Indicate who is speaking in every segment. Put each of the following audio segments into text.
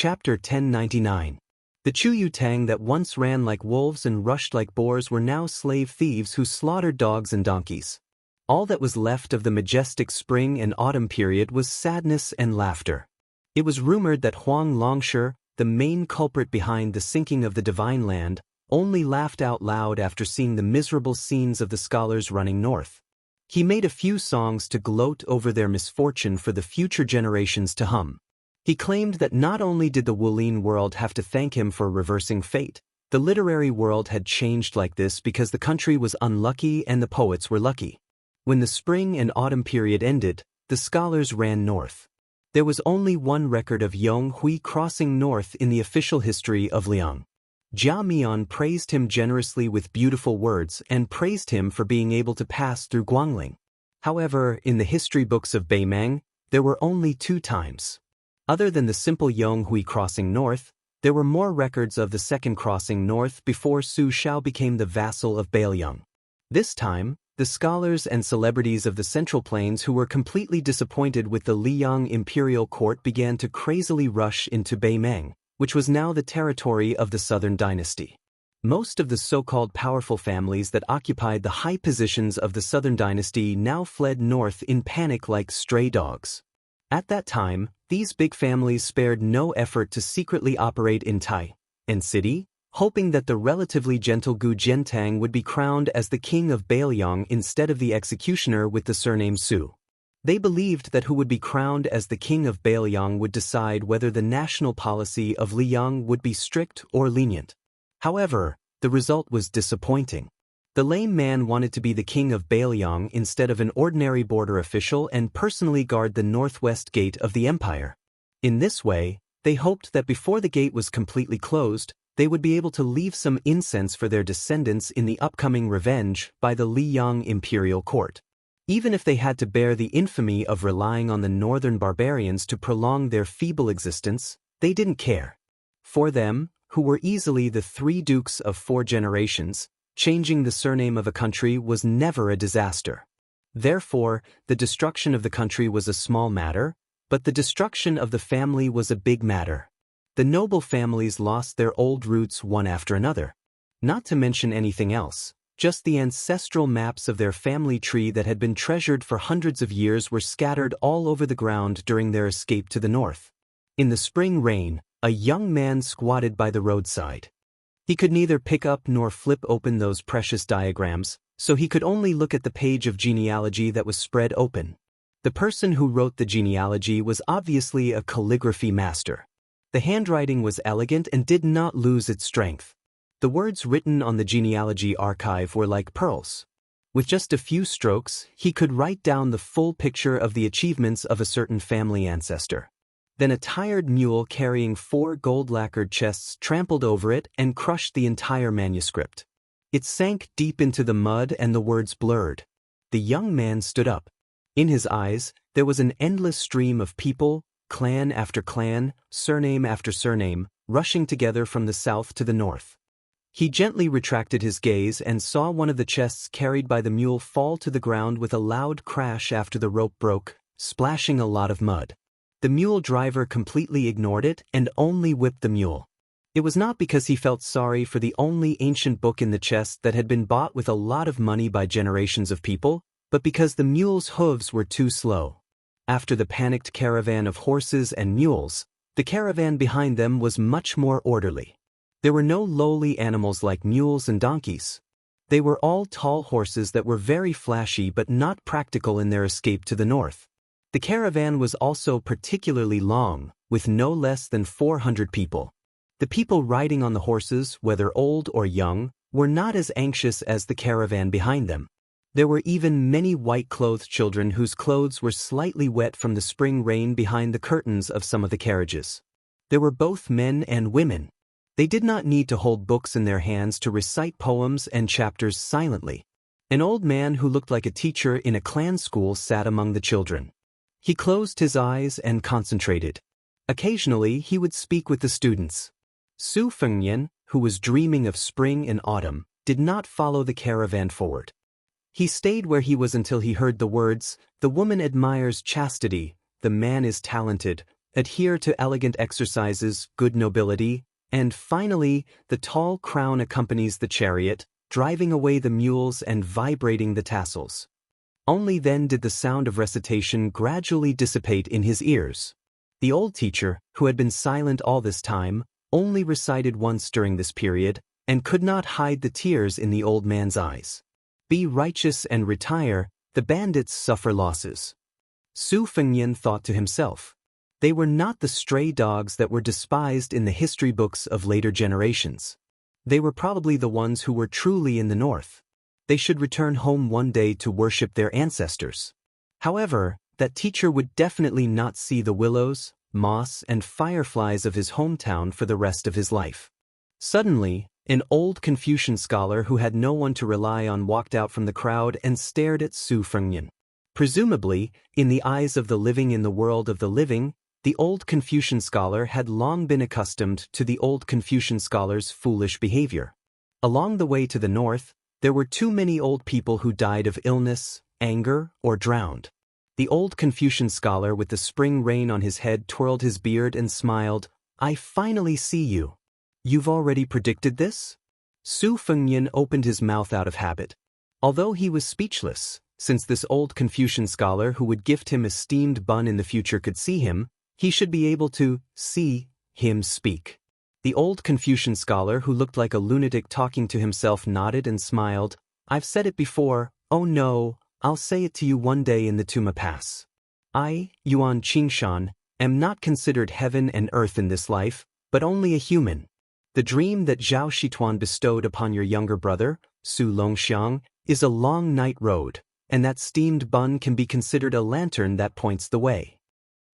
Speaker 1: Chapter 1099. The Chuyutang that once ran like wolves and rushed like boars were now slave thieves who slaughtered dogs and donkeys. All that was left of the majestic spring and autumn period was sadness and laughter. It was rumored that Huang Longshi, the main culprit behind the sinking of the divine land, only laughed out loud after seeing the miserable scenes of the scholars running north. He made a few songs to gloat over their misfortune for the future generations to hum. He claimed that not only did the Wulin world have to thank him for reversing fate, the literary world had changed like this because the country was unlucky and the poets were lucky. When the spring and autumn period ended, the scholars ran north. There was only one record of Yong Hui crossing north in the official history of Liang. Jia Mian praised him generously with beautiful words and praised him for being able to pass through Guangling. However, in the history books of Beimang, there were only 2 times. Other than the simple Yong Hui crossing north, there were more records of the second crossing north before Su Shao became the vassal of Bailiang. This time, the scholars and celebrities of the Central Plains who were completely disappointed with the Liang imperial court began to crazily rush into Beimang, which was now the territory of the Southern Dynasty. Most of the so-called powerful families that occupied the high positions of the Southern Dynasty now fled north in panic like stray dogs. At that time, these big families spared no effort to secretly operate in Tai and city, hoping that the relatively gentle Gu Jiantang would be crowned as the king of Bailiang instead of the executioner with the surname Su. They believed that who would be crowned as the king of Bailiang would decide whether the national policy of Liang would be strict or lenient. However, the result was disappointing. The lame man wanted to be the king of Bailiang instead of an ordinary border official and personally guard the northwest gate of the empire. In this way, they hoped that before the gate was completely closed, they would be able to leave some incense for their descendants in the upcoming revenge by the Liang imperial court. Even if they had to bear the infamy of relying on the northern barbarians to prolong their feeble existence, they didn't care. For them, who were easily the 3 dukes of 4 generations, changing the surname of a country was never a disaster. Therefore, the destruction of the country was a small matter, but the destruction of the family was a big matter. The noble families lost their old roots one after another. Not to mention anything else, just the ancestral maps of their family tree that had been treasured for hundreds of years were scattered all over the ground during their escape to the north. In the spring rain, a young man squatted by the roadside. He could neither pick up nor flip open those precious diagrams, so he could only look at the page of genealogy that was spread open. The person who wrote the genealogy was obviously a calligraphy master. The handwriting was elegant and did not lose its strength. The words written on the genealogy archive were like pearls. With just a few strokes, he could write down the full picture of the achievements of a certain family ancestor. Then a tired mule carrying 4 gold-lacquered chests trampled over it and crushed the entire manuscript. It sank deep into the mud and the words blurred. The young man stood up. In his eyes, there was an endless stream of people, clan after clan, surname after surname, rushing together from the south to the north. He gently retracted his gaze and saw one of the chests carried by the mule fall to the ground with a loud crash after the rope broke, splashing a lot of mud. The mule driver completely ignored it and only whipped the mule. It was not because he felt sorry for the only ancient book in the chest that had been bought with a lot of money by generations of people, but because the mule's hooves were too slow. After the panicked caravan of horses and mules, the caravan behind them was much more orderly. There were no lowly animals like mules and donkeys. They were all tall horses that were very flashy but not practical in their escape to the north. The caravan was also particularly long, with no less than 400 people. The people riding on the horses, whether old or young, were not as anxious as the caravan behind them. There were even many white-clothed children whose clothes were slightly wet from the spring rain behind the curtains of some of the carriages. There were both men and women. They did not need to hold books in their hands to recite poems and chapters silently. An old man who looked like a teacher in a clan school sat among the children. He closed his eyes and concentrated. Occasionally, he would speak with the students. Su Fengnian, who was dreaming of spring and autumn, did not follow the caravan forward. He stayed where he was until he heard the words, "The woman admires chastity, the man is talented, adhere to elegant exercises, good nobility, and finally, the tall crown accompanies the chariot, driving away the mules and vibrating the tassels. Only then did the sound of recitation gradually dissipate in his ears. The old teacher, who had been silent all this time, only recited once during this period, and could not hide the tears in the old man's eyes. Be righteous and retire, the bandits suffer losses. Su Fengnian thought to himself. They were not the stray dogs that were despised in the history books of later generations. They were probably the ones who were truly in the north. They should return home one day to worship their ancestors. However, that teacher would definitely not see the willows, moss, and fireflies of his hometown for the rest of his life. Suddenly, an old Confucian scholar who had no one to rely on walked out from the crowd and stared at Su Fengnian. Presumably, in the eyes of the living in the world of the living, the old Confucian scholar had long been accustomed to the old Confucian scholar's foolish behavior. Along the way to the north, there were too many old people who died of illness, anger, or drowned. The old Confucian scholar with the spring rain on his head twirled his beard and smiled. "I finally see you. You've already predicted this?" Su Fengnian opened his mouth out of habit. Although he was speechless, since this old Confucian scholar who would gift him a steamed bun in the future could see him, he should be able to see him speak. The old Confucian scholar who looked like a lunatic talking to himself nodded and smiled. "I've said it before. Oh no, I'll say it to you one day in the Tuma Pass. I, Yuan Qingshan, am not considered heaven and earth in this life, but only a human. The dream that Zhao Shituan bestowed upon your younger brother, Su Longxiang, is a long night road, and that steamed bun can be considered a lantern that points the way."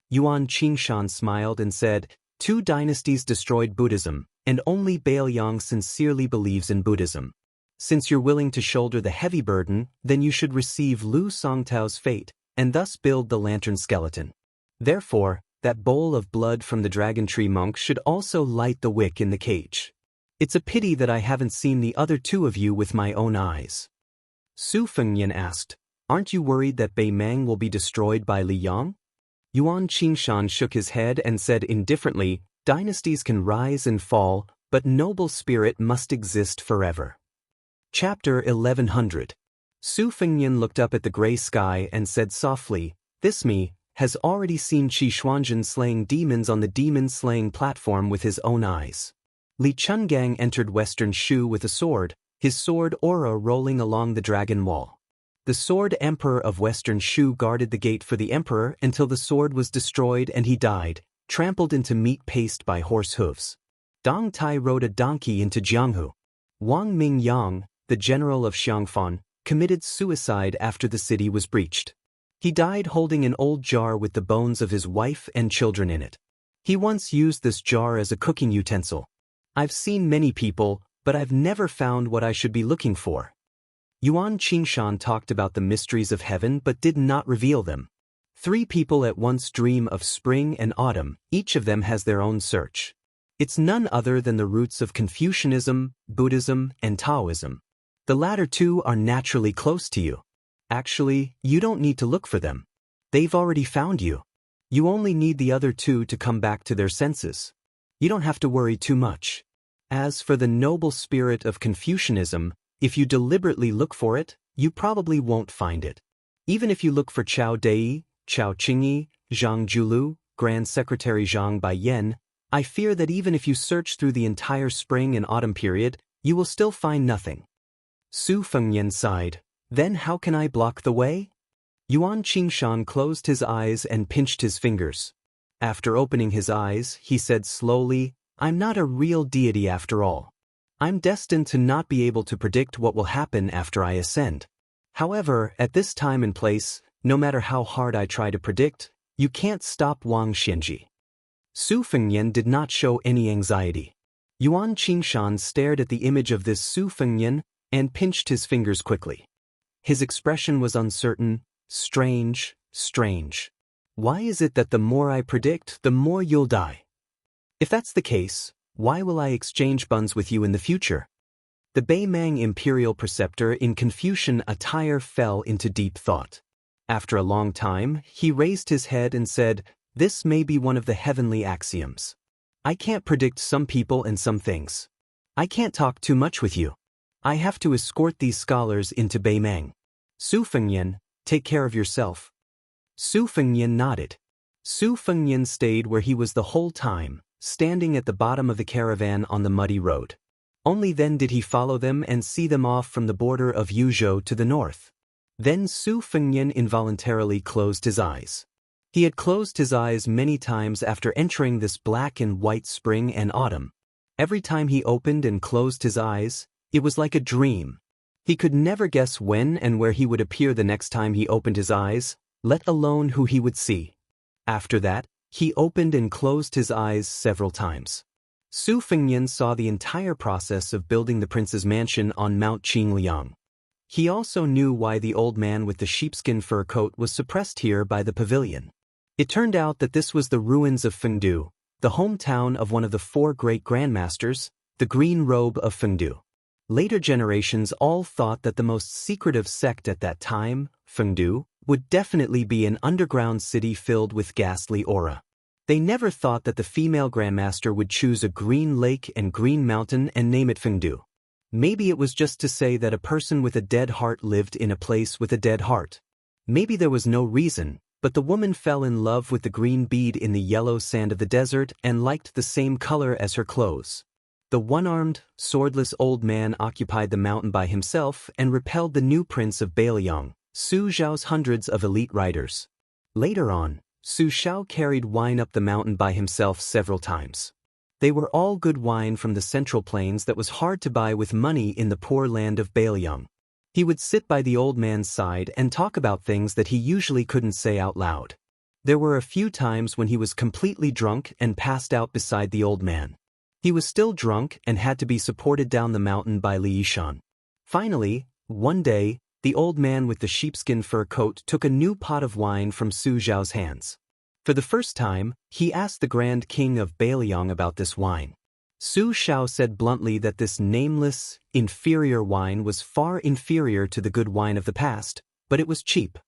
Speaker 1: Yuan Qingshan smiled and said, "Two dynasties destroyed Buddhism, and only Baoyang sincerely believes in Buddhism. Since you're willing to shoulder the heavy burden, then you should receive Lu Songtao's fate, and thus build the lantern skeleton. Therefore, that bowl of blood from the dragon tree monk should also light the wick in the cage. It's a pity that I haven't seen the other two of you with my own eyes." Su Fengnian asked, "Aren't you worried that Bei Mang will be destroyed by Li Yang?" Yuan Qingshan shook his head and said indifferently, "Dynasties can rise and fall, but noble spirit must exist forever." Chapter 1100. Su Fengnian looked up at the gray sky and said softly, "This me has already seen Qi Xuanzhen slaying demons on the demon-slaying platform with his own eyes." Li Chungang entered Western Shu with a sword, his sword aura rolling along the dragon wall. The sword emperor of Western Shu guarded the gate for the emperor until the sword was destroyed and he died, trampled into meat paste by horse hooves. Dong Tai rode a donkey into Jianghu. Wang Mingyang, the general of Xiangfan, committed suicide after the city was breached. He died holding an old jar with the bones of his wife and children in it. He once used this jar as a cooking utensil. I've seen many people, but I've never found what I should be looking for. Yuan Qingshan talked about the mysteries of heaven but did not reveal them. 3 people at once dream of spring and autumn, each of them has their own search. It's none other than the roots of Confucianism, Buddhism, and Taoism. The latter 2 are naturally close to you. Actually, you don't need to look for them. They've already found you. You only need the other 2 to come back to their senses. You don't have to worry too much. As for the noble spirit of Confucianism, if you deliberately look for it, you probably won't find it. Even if you look for Chao Dei, Chao Qingyi, Zhang Julu, Grand Secretary Zhang Baiyan, I fear that even if you search through the entire spring and autumn period, you will still find nothing. Su Fengnian sighed. Then how can I block the way? Yuan Qingshan closed his eyes and pinched his fingers. After opening his eyes, he said slowly, "I'm not a real deity after all. I'm destined to not be able to predict what will happen after I ascend. However, at this time and place, no matter how hard I try to predict, you can't stop Wang Xianji." Su Fengnian did not show any anxiety. Yuan Qingshan stared at the image of this Su Fengnian and pinched his fingers quickly. His expression was uncertain, strange. Why is it that the more I predict, the more you'll die? If that's the case, why will I exchange buns with you in the future? The Bei Mang imperial preceptor in Confucian attire fell into deep thought. After a long time, he raised his head and said, This may be one of the heavenly axioms. I can't predict some people and some things. I can't talk too much with you. I have to escort these scholars into Beimeng. Su Fengyan, take care of yourself. Su Fengyan nodded. Su Fengyan stayed where he was the whole time, standing at the bottom of the caravan on the muddy road. Only then did he follow them and see them off from the border of Yuzhou to the north. Then Su Fengyan involuntarily closed his eyes. He had closed his eyes many times after entering this black and white spring and autumn. Every time he opened and closed his eyes, it was like a dream. He could never guess when and where he would appear the next time he opened his eyes, let alone who he would see. After that, he opened and closed his eyes several times. Su Fengyan saw the entire process of building the prince's mansion on Mount Qingliang. He also knew why the old man with the sheepskin fur coat was suppressed here by the pavilion. It turned out that this was the ruins of Fengdu, the hometown of one of the 4 great grandmasters, the Green Robe of Fengdu. Later generations all thought that the most secretive sect at that time, Fengdu, would definitely be an underground city filled with ghastly aura. They never thought that the female grandmaster would choose a green lake and green mountain and name it Fengdu. Maybe it was just to say that a person with a dead heart lived in a place with a dead heart. Maybe there was no reason, but the woman fell in love with the green bead in the yellow sand of the desert and liked the same color as her clothes. The one-armed, swordless old man occupied the mountain by himself and repelled the new prince of Beiliang, Su Zhao's hundreds of elite riders. Later on, Su Zhao carried wine up the mountain by himself several times. They were all good wine from the central plains that was hard to buy with money in the poor land of Beiliang. He would sit by the old man's side and talk about things that he usually couldn't say out loud. There were a few times when he was completely drunk and passed out beside the old man. He was still drunk and had to be supported down the mountain by Li Yishan. Finally, one day, the old man with the sheepskin fur coat took a new pot of wine from Su Zhao's hands. For the first time, he asked the Grand King of Beiliang about this wine. Su Zhao said bluntly that this nameless, inferior wine was far inferior to the good wine of the past, but it was cheap.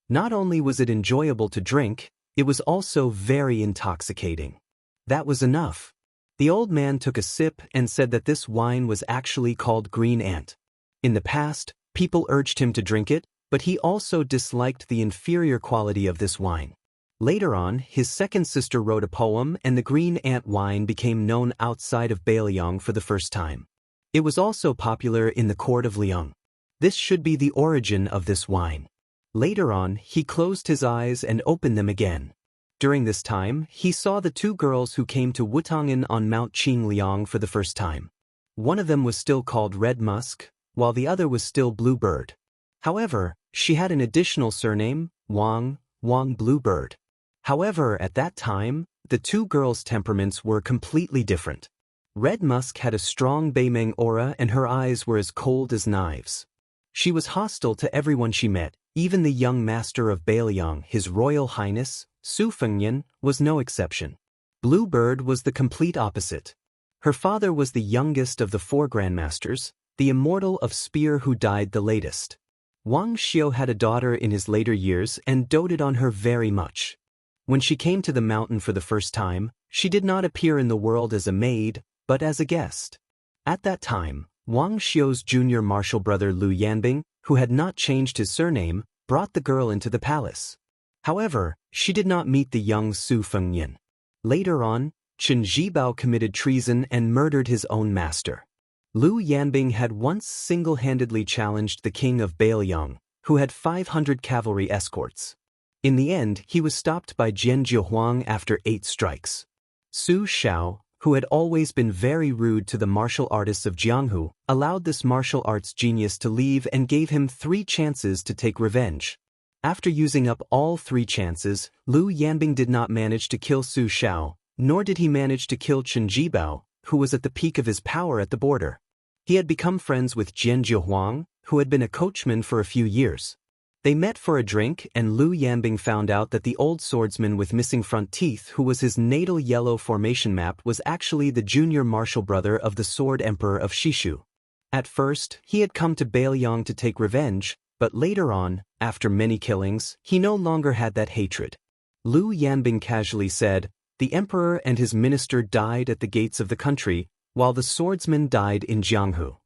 Speaker 1: Not only was it enjoyable to drink, it was also very intoxicating. That was enough. The old man took a sip and said that this wine was actually called Green Ant. In the past, people urged him to drink it, but he also disliked the inferior quality of this wine. Later on, his second sister wrote a poem and the Green Ant wine became known outside of Beiliang for the first time. It was also popular in the court of Liang. This should be the origin of this wine. Later on, he closed his eyes and opened them again. During this time, he saw the 2 girls who came to Wutong'an on Mount Qingliang for the first time. One of them was still called Red Musk, while the other was still Bluebird. However, she had an additional surname, Wang Bluebird. However, at that time, the 2 girls' temperaments were completely different. Red Musk had a strong Beimeng aura and her eyes were as cold as knives. She was hostile to everyone she met, even the young master of Beiliang, His Royal Highness, Su Fengyan, was no exception. Bluebird was the complete opposite. Her father was the youngest of the 4 grandmasters, the immortal of spear who died the latest. Wang Xiu had a daughter in his later years and doted on her very much. When she came to the mountain for the first time, she did not appear in the world as a maid, but as a guest. At that time, Wang Xiu's junior martial brother Lu Yanbing, who had not changed his surname, brought the girl into the palace. However, she did not meet the young Su Fengyan. Later on, Chen Zhibao committed treason and murdered his own master. Lu Yanbing had once single-handedly challenged the king of Beiliang, who had 500 cavalry escorts. In the end, he was stopped by Jian Jiuhuang after 8 strikes. Su Xiao, who had always been very rude to the martial artists of Jianghu, allowed this martial arts genius to leave and gave him 3 chances to take revenge. After using up all 3 chances, Lu Yanbing did not manage to kill Su Xiao, nor did he manage to kill Chen Zhibao, who was at the peak of his power at the border. He had become friends with Jian Jiuhuang, who had been a coachman for a few years. They met for a drink and Lu Yanbing found out that the old swordsman with missing front teeth who was his natal yellow formation map was actually the junior martial brother of the Sword Emperor of Shishu. At first, he had come to Beiliang to take revenge, but later on, after many killings, he no longer had that hatred. Liu Yanbing casually said, "The emperor and his minister died at the gates of the country, while the swordsman died in Jianghu.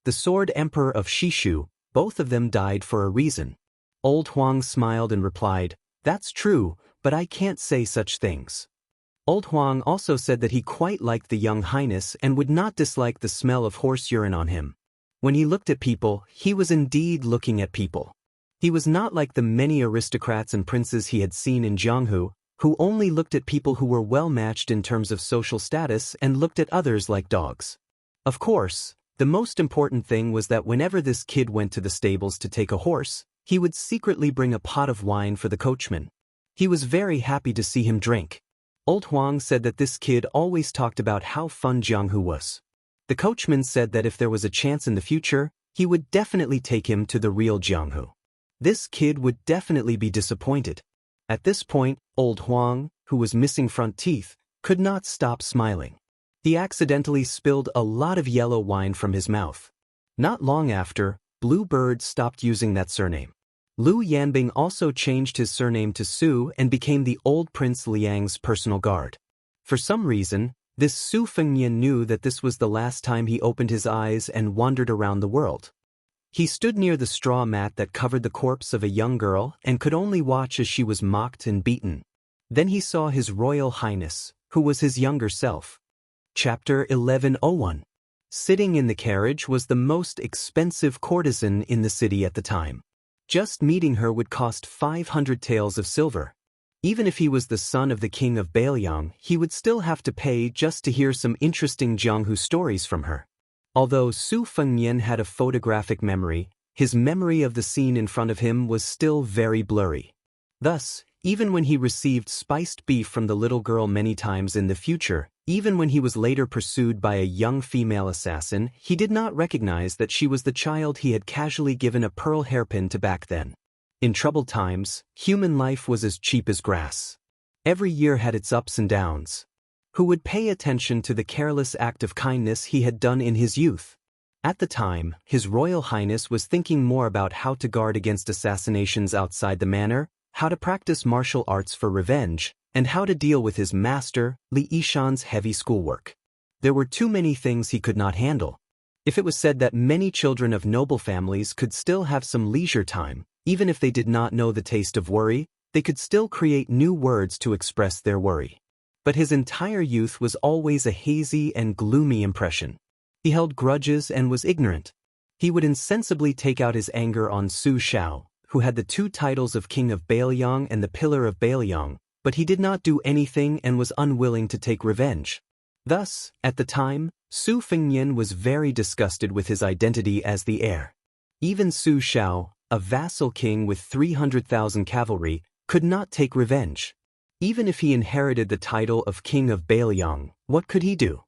Speaker 1: The sword emperor of Shishu, both of them died for a reason." Old Huang smiled and replied, "That's true, but I can't say such things." Old Huang also said that he quite liked the young highness and would not dislike the smell of horse urine on him. When he looked at people, he was indeed looking at people. He was not like the many aristocrats and princes he had seen in Jianghu, who only looked at people who were well matched in terms of social status and looked at others like dogs. Of course, the most important thing was that whenever this kid went to the stables to take a horse, he would secretly bring a pot of wine for the coachman. He was very happy to see him drink. Old Huang said that this kid always talked about how fun Jianghu was. The coachman said that if there was a chance in the future, he would definitely take him to the real Jianghu. This kid would definitely be disappointed. At this point, Old Huang, who was missing front teeth, could not stop smiling. He accidentally spilled a lot of yellow wine from his mouth. Not long after, Blue Bird stopped using that surname. Liu Yanbing also changed his surname to Su and became the old Prince Liang's personal guard. For some reason, this Su Fengnian knew that this was the last time he opened his eyes and wandered around the world. He stood near the straw mat that covered the corpse of a young girl and could only watch as she was mocked and beaten. Then he saw His Royal Highness, who was his younger self. Chapter 1101. Sitting in the carriage was the most expensive courtesan in the city at the time. Just meeting her would cost 500 taels of silver. Even if he was the son of the king of Bailiang, he would still have to pay just to hear some interesting Jianghu stories from her. Although Su Fengnian had a photographic memory, his memory of the scene in front of him was still very blurry. Thus, even when he received spiced beef from the little girl many times in the future, even when he was later pursued by a young female assassin, he did not recognize that she was the child he had casually given a pearl hairpin to back then. In troubled times, human life was as cheap as grass. Every year had its ups and downs. Who would pay attention to the careless act of kindness he had done in his youth? At the time, His Royal Highness was thinking more about how to guard against assassinations outside the manor, how to practice martial arts for revenge, and how to deal with his master, Li Yishan's heavy schoolwork. There were too many things he could not handle. If it was said that many children of noble families could still have some leisure time, even if they did not know the taste of worry, they could still create new words to express their worry. But his entire youth was always a hazy and gloomy impression. He held grudges and was ignorant. He would insensibly take out his anger on Su Shao, who had the two titles of King of Bailiang and the Pillar of Bailiang, but he did not do anything and was unwilling to take revenge. Thus, at the time, Su Fengnian was very disgusted with his identity as the heir. Even Su Shao, a vassal king with 300,000 cavalry, could not take revenge. Even if he inherited the title of King of Bailiang, what could he do?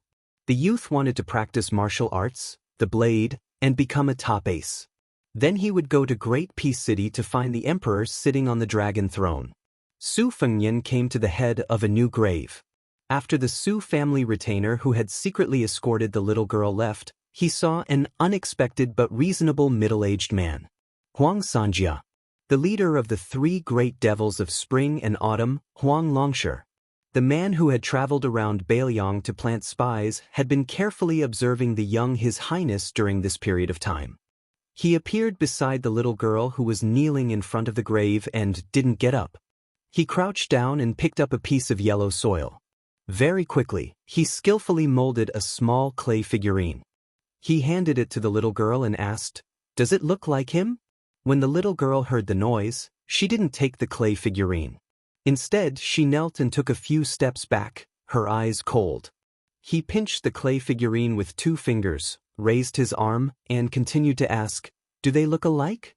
Speaker 1: The youth wanted to practice martial arts, the blade, and become a top ace. Then he would go to Great Peace City to find the emperor sitting on the dragon throne. Su Fengnian came to the head of a new grave. After the Su family retainer who had secretly escorted the little girl left, he saw an unexpected but reasonable middle-aged man. Huang Sanjia, the leader of the three great devils of spring and autumn, Huang Longshi. The man who had traveled around Bailiang to plant spies had been carefully observing the young His Highness during this period of time. He appeared beside the little girl who was kneeling in front of the grave and didn't get up. He crouched down and picked up a piece of yellow soil. Very quickly, he skillfully molded a small clay figurine. He handed it to the little girl and asked, "Does it look like him?" When the little girl heard the noise, she didn't take the clay figurine. Instead, she knelt and took a few steps back, her eyes cold. He pinched the clay figurine with 2 fingers, raised his arm, and continued to ask, "Do they look alike?"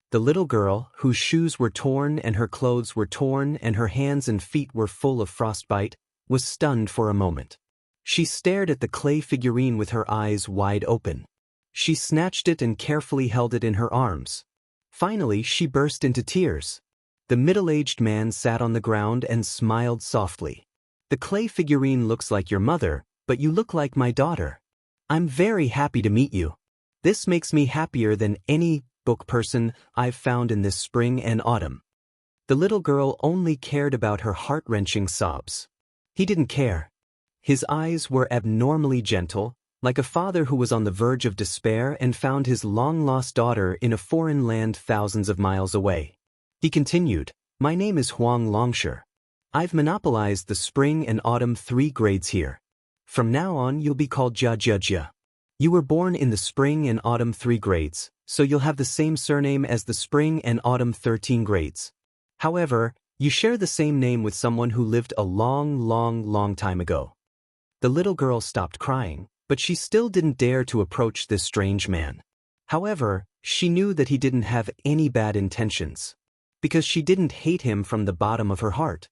Speaker 1: The little girl, whose shoes were torn and her clothes were torn and her hands and feet were full of frostbite, was stunned for a moment. She stared at the clay figurine with her eyes wide open. She snatched it and carefully held it in her arms. Finally, she burst into tears. The middle-aged man sat on the ground and smiled softly. "The clay figurine looks like your mother, but you look like my daughter. I'm very happy to meet you. This makes me happier than any book person I've found in this spring and autumn." The little girl only cared about her heart-wrenching sobs. He didn't care. His eyes were abnormally gentle, like a father who was on the verge of despair and found his long-lost daughter in a foreign land thousands of miles away. He continued, "My name is Huang Longshi. I've monopolized the spring and autumn 3 grades here. From now on you'll be called Jia Jia Jia. You were born in the spring and autumn 3 grades, so you'll have the same surname as the spring and autumn 13 grades. However, you share the same name with someone who lived a long time ago." The little girl stopped crying, but she still didn't dare to approach this strange man. However, she knew that he didn't have any bad intentions, because she didn't hate him from the bottom of her heart.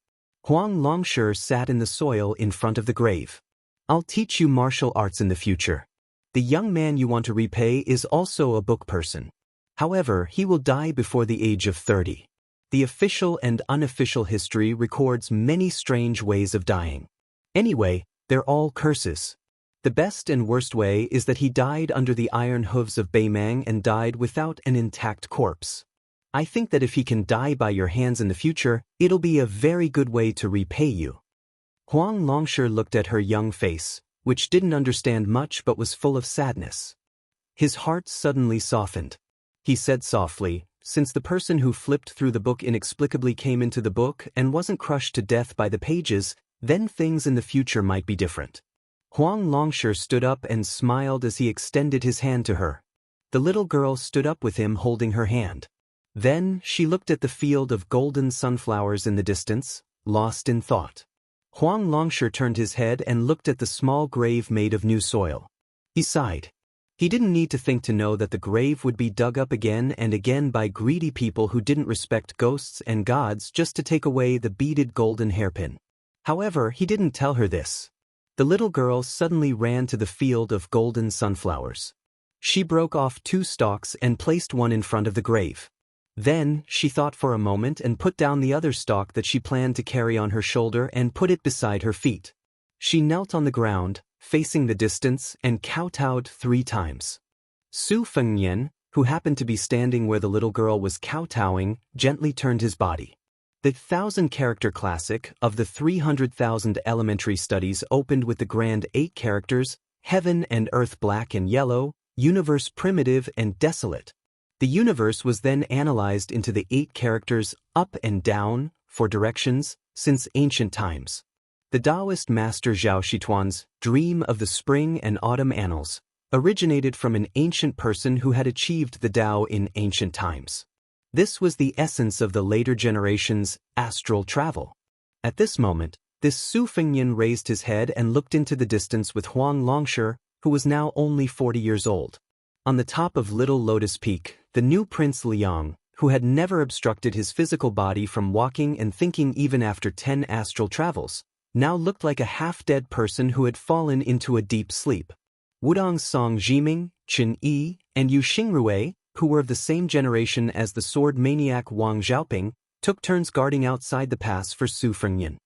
Speaker 1: Huang Longshi sat in the soil in front of the grave. "I'll teach you martial arts in the future. The young man you want to repay is also a book person. However, he will die before the age of 30. The official and unofficial history records many strange ways of dying. Anyway, they're all curses. The best and worst way is that he died under the iron hooves of Beimang and died without an intact corpse. I think that if he can die by your hands in the future, it'll be a very good way to repay you." Huang Longshi looked at her young face, which didn't understand much but was full of sadness. His heart suddenly softened. He said softly, "Since the person who flipped through the book inexplicably came into the book and wasn't crushed to death by the pages, then things in the future might be different." Huang Longshi stood up and smiled as he extended his hand to her. The little girl stood up with him holding her hand. Then she looked at the field of golden sunflowers in the distance, lost in thought. Huang Longshi turned his head and looked at the small grave made of new soil. He sighed. He didn't need to think to know that the grave would be dug up again and again by greedy people who didn't respect ghosts and gods just to take away the beaded golden hairpin. However, he didn't tell her this. The little girl suddenly ran to the field of golden sunflowers. She broke off 2 stalks and placed one in front of the grave. Then, she thought for a moment and put down the other stalk that she planned to carry on her shoulder and put it beside her feet. She knelt on the ground, facing the distance, and kowtowed 3 times. Su Fengnian, who happened to be standing where the little girl was kowtowing, gently turned his body. The 1,000-character classic of the 300,000 elementary studies opened with the grand 8 characters, Heaven and Earth black and yellow, Universe primitive and desolate. The universe was then analyzed into the 8 characters up and down for directions since ancient times. The Taoist master Zhao Shituan's dream of the spring and autumn annals originated from an ancient person who had achieved the Tao in ancient times. This was the essence of the later generations' astral travel. At this moment, this Su Fengnian raised his head and looked into the distance with Huang Longshi, who was now only 40 years old. On the top of Little Lotus Peak, the new Prince Liang, who had never obstructed his physical body from walking and thinking even after 10 astral travels, now looked like a half-dead person who had fallen into a deep sleep. Wudong Song Jiming, Qin Yi, and Yu Xingrui, who were of the same generation as the sword maniac Wang Xiaoping, took turns guarding outside the pass for Su Fengnian.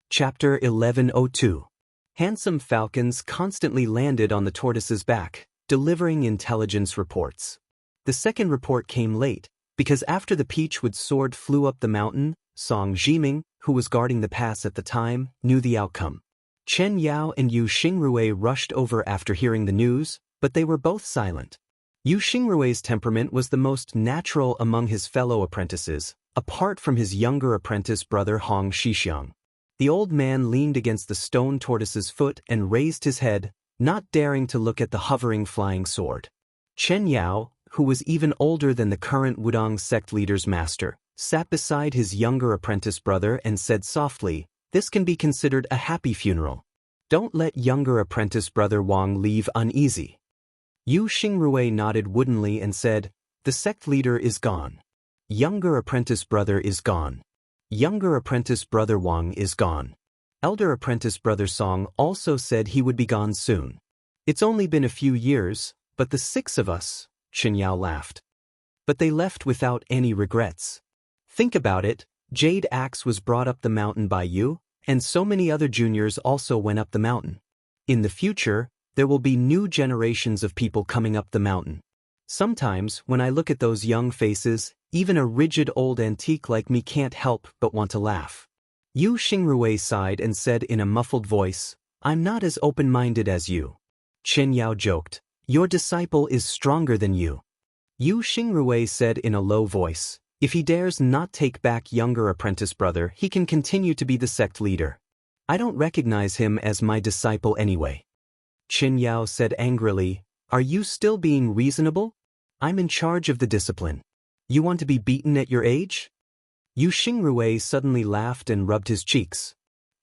Speaker 1: Chapter 1102. Handsome falcons constantly landed on the tortoise's back, delivering intelligence reports. The second report came late, because after the peachwood sword flew up the mountain, Song Jiming, who was guarding the pass at the time, knew the outcome. Chen Yao and Yu Xingrui rushed over after hearing the news, but they were both silent. Yu Xingrui's temperament was the most natural among his fellow apprentices, apart from his younger apprentice brother Hong Shixiang. The old man leaned against the stone tortoise's foot and raised his head, not daring to look at the hovering flying sword. Chen Yao, who was even older than the current Wudong sect leader's master, sat beside his younger apprentice brother and said softly, "This can be considered a happy funeral. Don't let younger apprentice brother Wang leave uneasy." Yu Xingrui nodded woodenly and said, "The sect leader is gone. Younger apprentice brother is gone. Younger apprentice brother Wang is gone. Elder apprentice brother Song also said he would be gone soon. It's only been a few years, but the 6 of us," Chen Yao laughed. "But they left without any regrets. Think about it, Jade Axe was brought up the mountain by you, and so many other juniors also went up the mountain. In the future, there will be new generations of people coming up the mountain. Sometimes, when I look at those young faces, even a rigid old antique like me can't help but want to laugh. Yu Xingrui sighed and said in a muffled voice, I'm not as open-minded as you. Chen Yao joked, your disciple is stronger than you. Yu Xingrui said in a low voice, if he dares not take back younger apprentice brother, he can continue to be the sect leader. I don't recognize him as my disciple anyway. Chen Yao said angrily, are you still being reasonable? I'm in charge of the discipline. You want to be beaten at your age? Yu Xingrui suddenly laughed and rubbed his cheeks.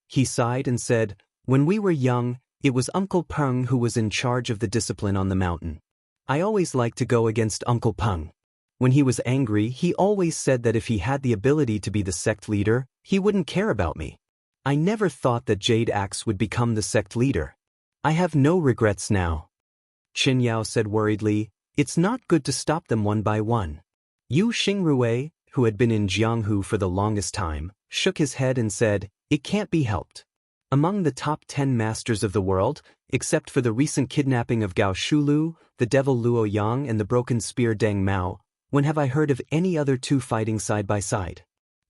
Speaker 1: He sighed and said, when we were young, it was Uncle Peng who was in charge of the discipline on the mountain. I always liked to go against Uncle Peng. When he was angry, he always said that if he had the ability to be the sect leader, he wouldn't care about me. I never thought that Jade Axe would become the sect leader. I have no regrets now. Chen Yao said worriedly, it's not good to stop them one by one. Yu Xingrui, who had been in Jianghu for the longest time, shook his head and said, it can't be helped. Among the top 10 masters of the world, except for the recent kidnapping of Gao Shulu, the devil Luo Yang and the broken spear Deng Mao, when have I heard of any other two fighting side by side?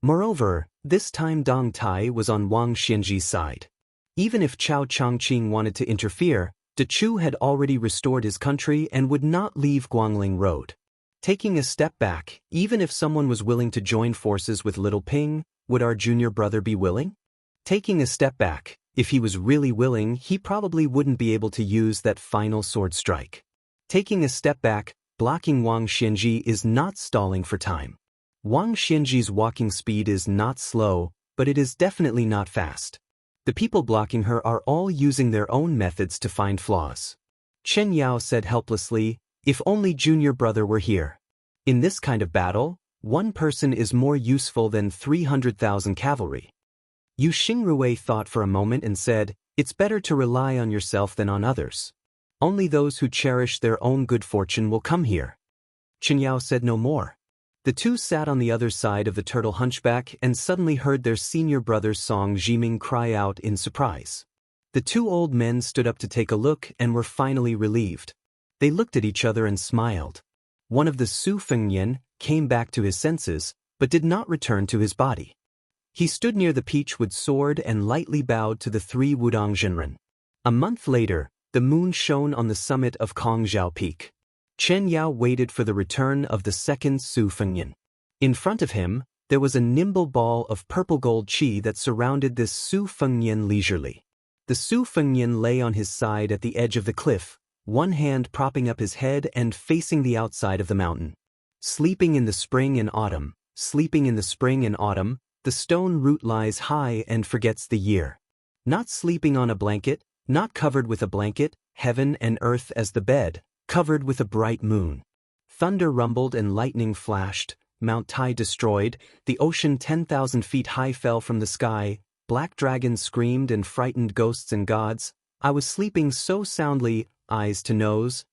Speaker 1: Moreover, this time Dong Tai was on Wang Xianji's side. Even if Chao Chongqing wanted to interfere, De Chu had already restored his country and would not leave Guangling Road. Taking a step back, even if someone was willing to join forces with Little Ping, would our junior brother be willing? Taking a step back, if he was really willing, he probably wouldn't be able to use that final sword strike. Taking a step back, blocking Wang Xianji is not stalling for time. Wang Xianji's walking speed is not slow, but it is definitely not fast. The people blocking her are all using their own methods to find flaws. Chen Yao said helplessly, if only junior brother were here. In this kind of battle, one person is more useful than 300,000 cavalry. Yu Xingrui thought for a moment and said, it's better to rely on yourself than on others. Only those who cherish their own good fortune will come here. Chen Yao said no more. The two sat on the other side of the turtle hunchback and suddenly heard their senior brother's song Jiming cry out in surprise. The two old men stood up to take a look and were finally relieved. They looked at each other and smiled. One of the Su Fengnian came back to his senses, but did not return to his body. He stood near the peachwood sword and lightly bowed to the three Wudong Jinren. A month later, the moon shone on the summit of Kongzhao Peak. Chen Yao waited for the return of the second Su Fengnian. In front of him, there was a nimble ball of purple gold qi that surrounded this Su Fengnian leisurely. The Su Fengnian lay on his side at the edge of the cliff, one hand propping up his head and facing the outside of the mountain. Sleeping in the spring and autumn, sleeping in the spring and autumn, the stone root lies high and forgets the year. Not sleeping on a blanket, not covered with a blanket, heaven and earth as the bed, covered with a bright moon. Thunder rumbled and lightning flashed, Mount Tai destroyed, the ocean 10,000 feet high fell from the sky, black dragons screamed and frightened ghosts and gods. I was sleeping so soundly, eyes to nose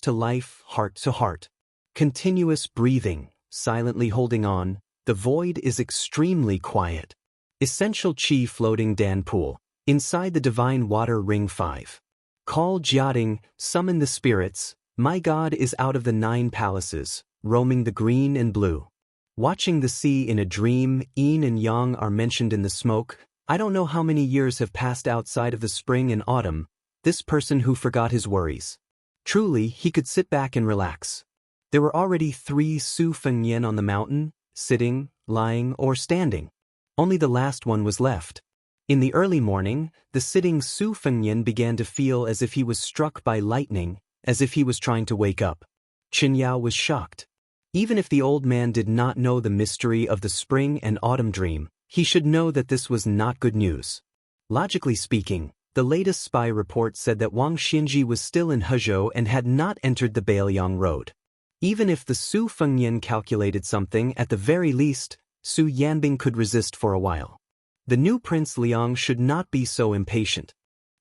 Speaker 1: to life, heart to heart. Continuous breathing, silently holding on, the void is extremely quiet. Essential qi floating Dan pool, inside the divine water ring 5. Call Jiating, summon the spirits, my god is out of the 9 palaces, roaming the green and blue. Watching the sea in a dream, yin and yang are mentioned in the smoke. I don't know how many years have passed outside of the spring and autumn, this person who forgot his worries. Truly, he could sit back and relax. There were already 3 Su Fengnian on the mountain, sitting, lying, or standing. Only the last one was left. In the early morning, the sitting Su Fengnian began to feel as if he was struck by lightning, as if he was trying to wake up. Chen Yao was shocked. Even if the old man did not know the mystery of the spring and autumn dream, he should know that this was not good news. Logically speaking, the latest spy report said that Wang Xianji was still in Hezhou and had not entered the Bailiang Road. Even if the Su Fengnian calculated something, at the very least, Su Yanbing could resist for a while. The new Prince Liang should not be so impatient.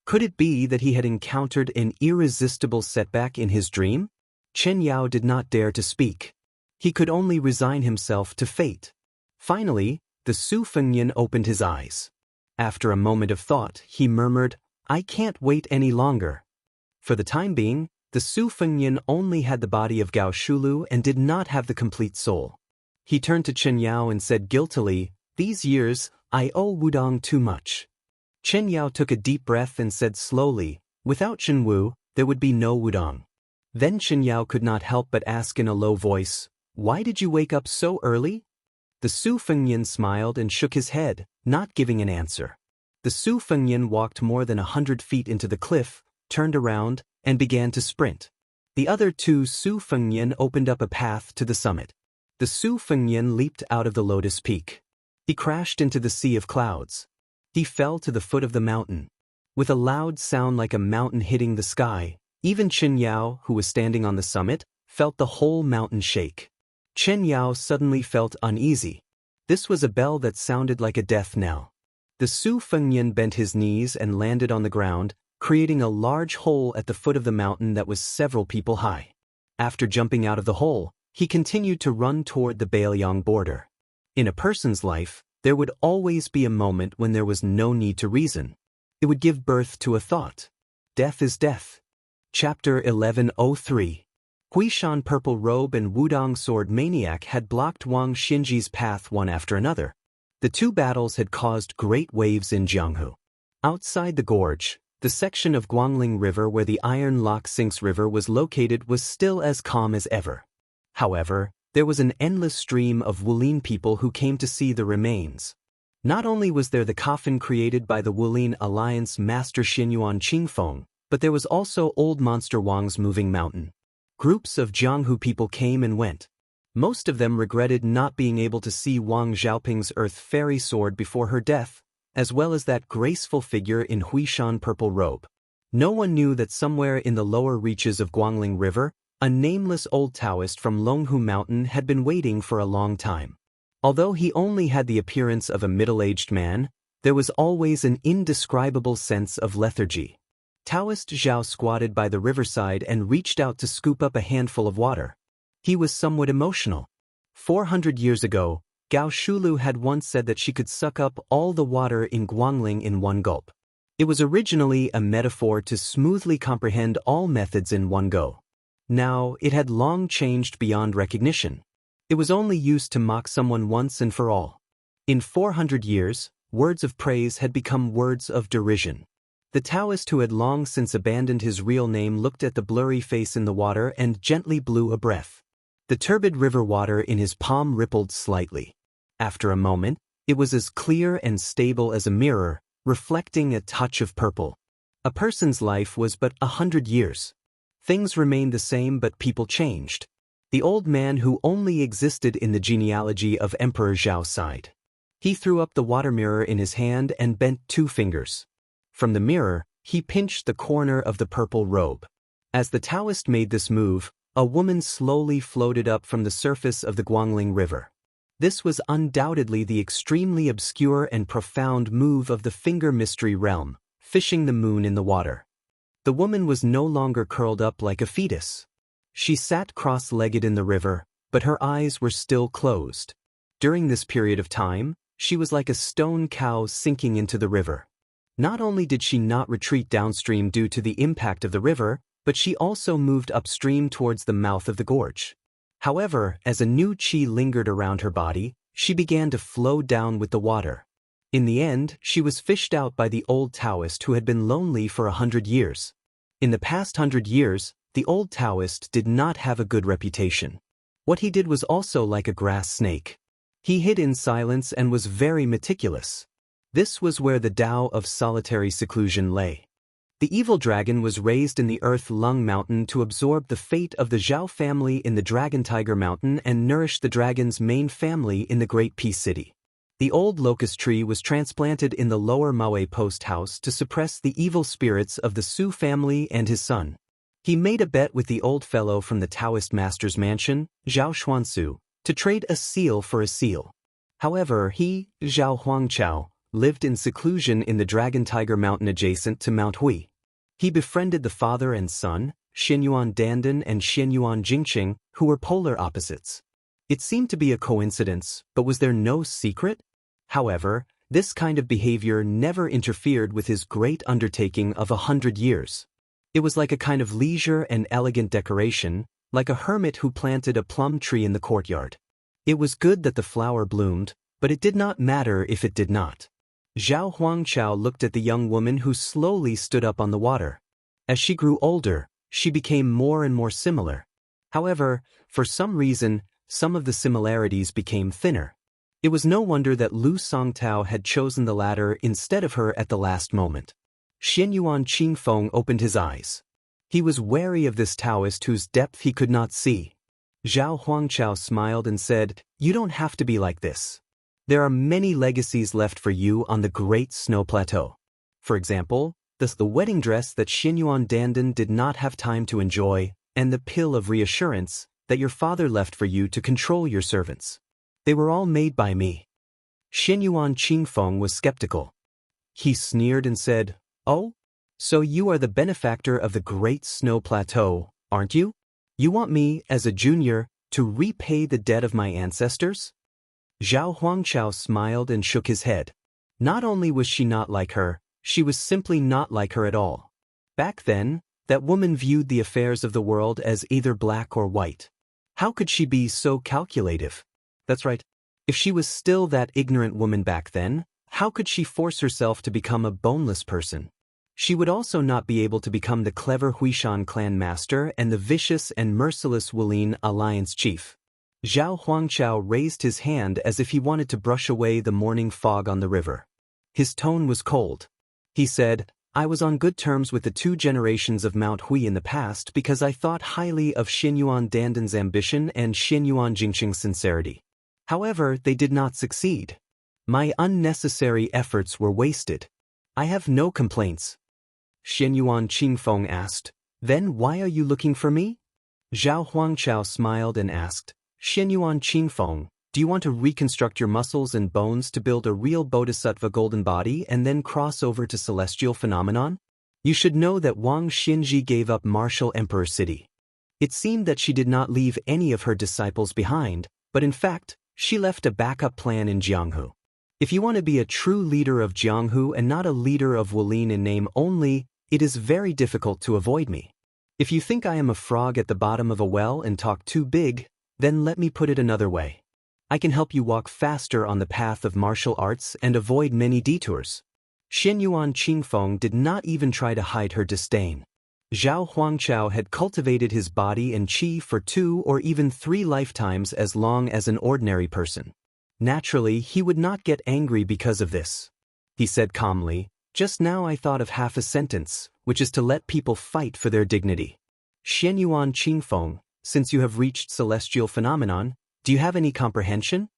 Speaker 1: Could it be that he had encountered an irresistible setback in his dream? Chen Yao did not dare to speak. He could only resign himself to fate. Finally, the Su Fengnian opened his eyes. After a moment of thought, he murmured, I can't wait any longer. For the time being, The Su Fengnian only had the body of Gao Shulu and did not have the complete soul. He turned to Chen Yao and said guiltily, "These years, I owe Wudong too much." Chen Yao took a deep breath and said slowly, "Without Chen Wu, there would be no Wudong." Then Chen Yao could not help but ask in a low voice, "Why did you wake up so early?" The Su Fengnian smiled and shook his head, not giving an answer. The Su Fengnian walked more than 100 feet into the cliff, turned around, and began to sprint. The other two Su Fengnian opened up a path to the summit. The Su Fengnian leaped out of the lotus peak. He crashed into the sea of clouds. He fell to the foot of the mountain. With a loud sound like a mountain hitting the sky, even Chen Yao, who was standing on the summit, felt the whole mountain shake. Chen Yao suddenly felt uneasy. This was a bell that sounded like a death knell. The Su Fengnian bent his knees and landed on the ground, creating a large hole at the foot of the mountain that was several people high. After jumping out of the hole, he continued to run toward the Bailiang border. In a person's life, there would always be a moment when there was no need to reason. It would give birth to a thought. Death is death. Chapter 1103. Huishan Purple Robe and Wudong Sword Maniac had blocked Wang Xinji's path one after another. The two battles had caused great waves in Jianghu. Outside the gorge, the section of Guangling River where the Iron Lock Sinks River was located was still as calm as ever. However, there was an endless stream of Wulin people who came to see the remains. Not only was there the coffin created by the Wulin Alliance Master Xinyuan Qingfeng, but there was also Old Monster Wang's moving mountain. Groups of Jianghu people came and went. Most of them regretted not being able to see Wang Xiaoping's Earth Fairy Sword before her death, as well as that graceful figure in Huishan Purple Robe. No one knew that somewhere in the lower reaches of Guangling River, a nameless old Taoist from Longhu Mountain had been waiting for a long time. Although he only had the appearance of a middle-aged man, there was always an indescribable sense of lethargy. Taoist Zhao squatted by the riverside and reached out to scoop up a handful of water. He was somewhat emotional. 400 years ago, Gao Shulu had once said that she could suck up all the water in Guangling in one gulp. It was originally a metaphor to smoothly comprehend all methods in one go. Now, it had long changed beyond recognition. It was only used to mock someone once and for all. In 400 years, words of praise had become words of derision. The Taoist who had long since abandoned his real name looked at the blurry face in the water and gently blew a breath. The turbid river water in his palm rippled slightly. After a moment, it was as clear and stable as a mirror, reflecting a touch of purple. A person's life was but 100 years. Things remained the same, but people changed. The old man who only existed in the genealogy of Emperor Zhao sighed. He threw up the water mirror in his hand and bent 2 fingers. From the mirror, he pinched the corner of the purple robe. As the Taoist made this move, a woman slowly floated up from the surface of the Guangling River. This was undoubtedly the extremely obscure and profound move of the finger mystery realm, fishing the moon in the water. The woman was no longer curled up like a fetus. She sat cross-legged in the river, but her eyes were still closed. During this period of time, she was like a stone cow sinking into the river. Not only did she not retreat downstream due to the impact of the river, but she also moved upstream towards the mouth of the gorge. However, as a new qi lingered around her body, she began to flow down with the water. In the end, she was fished out by the old Taoist who had been lonely for 100 years. In the past 100 years, the old Taoist did not have a good reputation. What he did was also like a grass snake. He hid in silence and was very meticulous. This was where the Tao of solitary seclusion lay. The evil dragon was raised in the Earth Lung Mountain to absorb the fate of the Zhao family in the Dragon Tiger Mountain and nourish the dragon's main family in the Great Peace City. The old locust tree was transplanted in the lower Maui post house to suppress the evil spirits of the Su family and his son. He made a bet with the old fellow from the Taoist master's mansion, Zhao Xuansu, to trade a seal for a seal. However, he, Zhao Huangchao, lived in seclusion in the Dragon Tiger Mountain adjacent to Mount Hui. He befriended the father and son, Xinyuan Dandan and Xinyuan Jingqing, who were polar opposites. It seemed to be a coincidence, but was there no secret? However, this kind of behavior never interfered with his great undertaking of 100 years. It was like a kind of leisure and elegant decoration, like a hermit who planted a plum tree in the courtyard. It was good that the flower bloomed, but it did not matter if it did not. Zhao Huangchao looked at the young woman who slowly stood up on the water. As she grew older, she became more and more similar. However, for some reason, some of the similarities became thinner. It was no wonder that Lu Songtao had chosen the latter instead of her at the last moment. Xianyuan Qingfeng opened his eyes. He was wary of this Taoist whose depth he could not see. Zhao Huangchao smiled and said, "You don't have to be like this. There are many legacies left for you on the Great Snow Plateau. For example, the wedding dress that Xianyuan Dandan did not have time to enjoy, and the pill of reassurance that your father left for you to control your servants. They were all made by me." Xianyuan Qingfeng was skeptical. He sneered and said, "Oh? So you are the benefactor of the Great Snow Plateau, aren't you? You want me, as a junior, to repay the debt of my ancestors?" Zhao Huangchao smiled and shook his head. Not only was she not like her, she was simply not like her at all. Back then, that woman viewed the affairs of the world as either black or white. How could she be so calculative? That's right. If she was still that ignorant woman back then, how could she force herself to become a boneless person? She would also not be able to become the clever Huishan clan master and the vicious and merciless Wulin alliance chief. Zhao Huangchao raised his hand as if he wanted to brush away the morning fog on the river. His tone was cold. He said, "I was on good terms with the 2 generations of Mount Hui in the past because I thought highly of Xianyuan Dandan's ambition and Xianyuan Jingqing's sincerity. However, they did not succeed. My unnecessary efforts were wasted. I have no complaints." Xianyuan Qingfeng asked, "Then why are you looking for me?" Zhao Huangchao smiled and asked, "Xianyuan Qingfeng, do you want to reconstruct your muscles and bones to build a real bodhisattva golden body and then cross over to celestial phenomenon? You should know that Wang Xinji gave up Martial Emperor City. It seemed that she did not leave any of her disciples behind, but in fact, she left a backup plan in Jianghu. If you want to be a true leader of Jianghu and not a leader of Wulin in name only, it is very difficult to avoid me. If you think I am a frog at the bottom of a well and talk too big, then let me put it another way. I can help you walk faster on the path of martial arts and avoid many detours." Xianyuan Qingfeng did not even try to hide her disdain. Zhao Huangchao had cultivated his body and qi for 2 or even 3 lifetimes as long as an ordinary person. Naturally, he would not get angry because of this. He said calmly, "Just now I thought of half a sentence, which is to let people fight for their dignity. Xianyuan Qingfeng, since you have reached celestial phenomenon, do you have any comprehension?"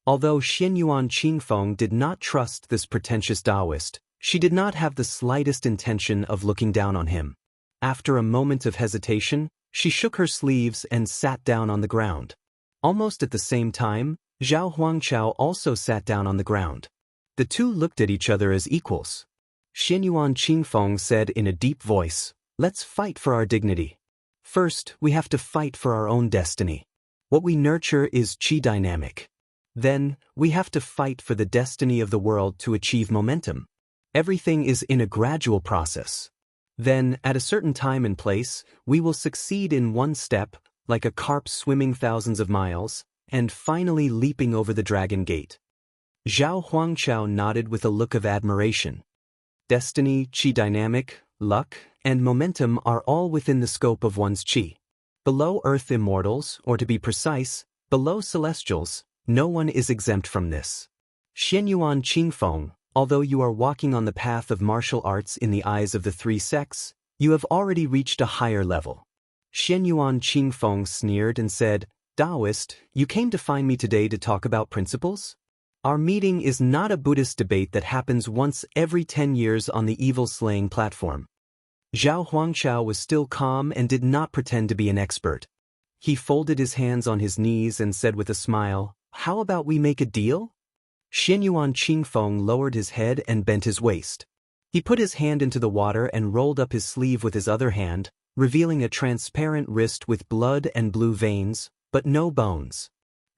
Speaker 1: Although Xianyuan Qingfeng did not trust this pretentious Taoist, she did not have the slightest intention of looking down on him. After a moment of hesitation, she shook her sleeves and sat down on the ground. Almost at the same time, Zhao Huangchao also sat down on the ground. The two looked at each other as equals. Xianyuan Qingfeng said in a deep voice, "Let's fight for our dignity. First, we have to fight for our own destiny. What we nurture is qi dynamic. Then, we have to fight for the destiny of the world to achieve momentum. Everything is in a gradual process. Then, at a certain time and place, we will succeed in one step, like a carp swimming thousands of miles, and finally leaping over the dragon gate." Zhao Huangchao nodded with a look of admiration. Destiny, qi dynamic, luck, and momentum are all within the scope of one's qi. Below Earth immortals, or to be precise, below celestials, no one is exempt from this. Xianyuan Qingfeng, although you are walking on the path of martial arts in the eyes of the 3 sects, you have already reached a higher level. Xianyuan Qingfeng sneered and said, "Taoist, you came to find me today to talk about principles? Our meeting is not a Buddhist debate that happens once every 10 years on the evil-slaying platform." Zhao Huangchao was still calm and did not pretend to be an expert. He folded his hands on his knees and said with a smile, "How about we make a deal?" Xianyuan Qingfeng lowered his head and bent his waist. He put his hand into the water and rolled up his sleeve with his other hand, revealing a transparent wrist with blood and blue veins, but no bones.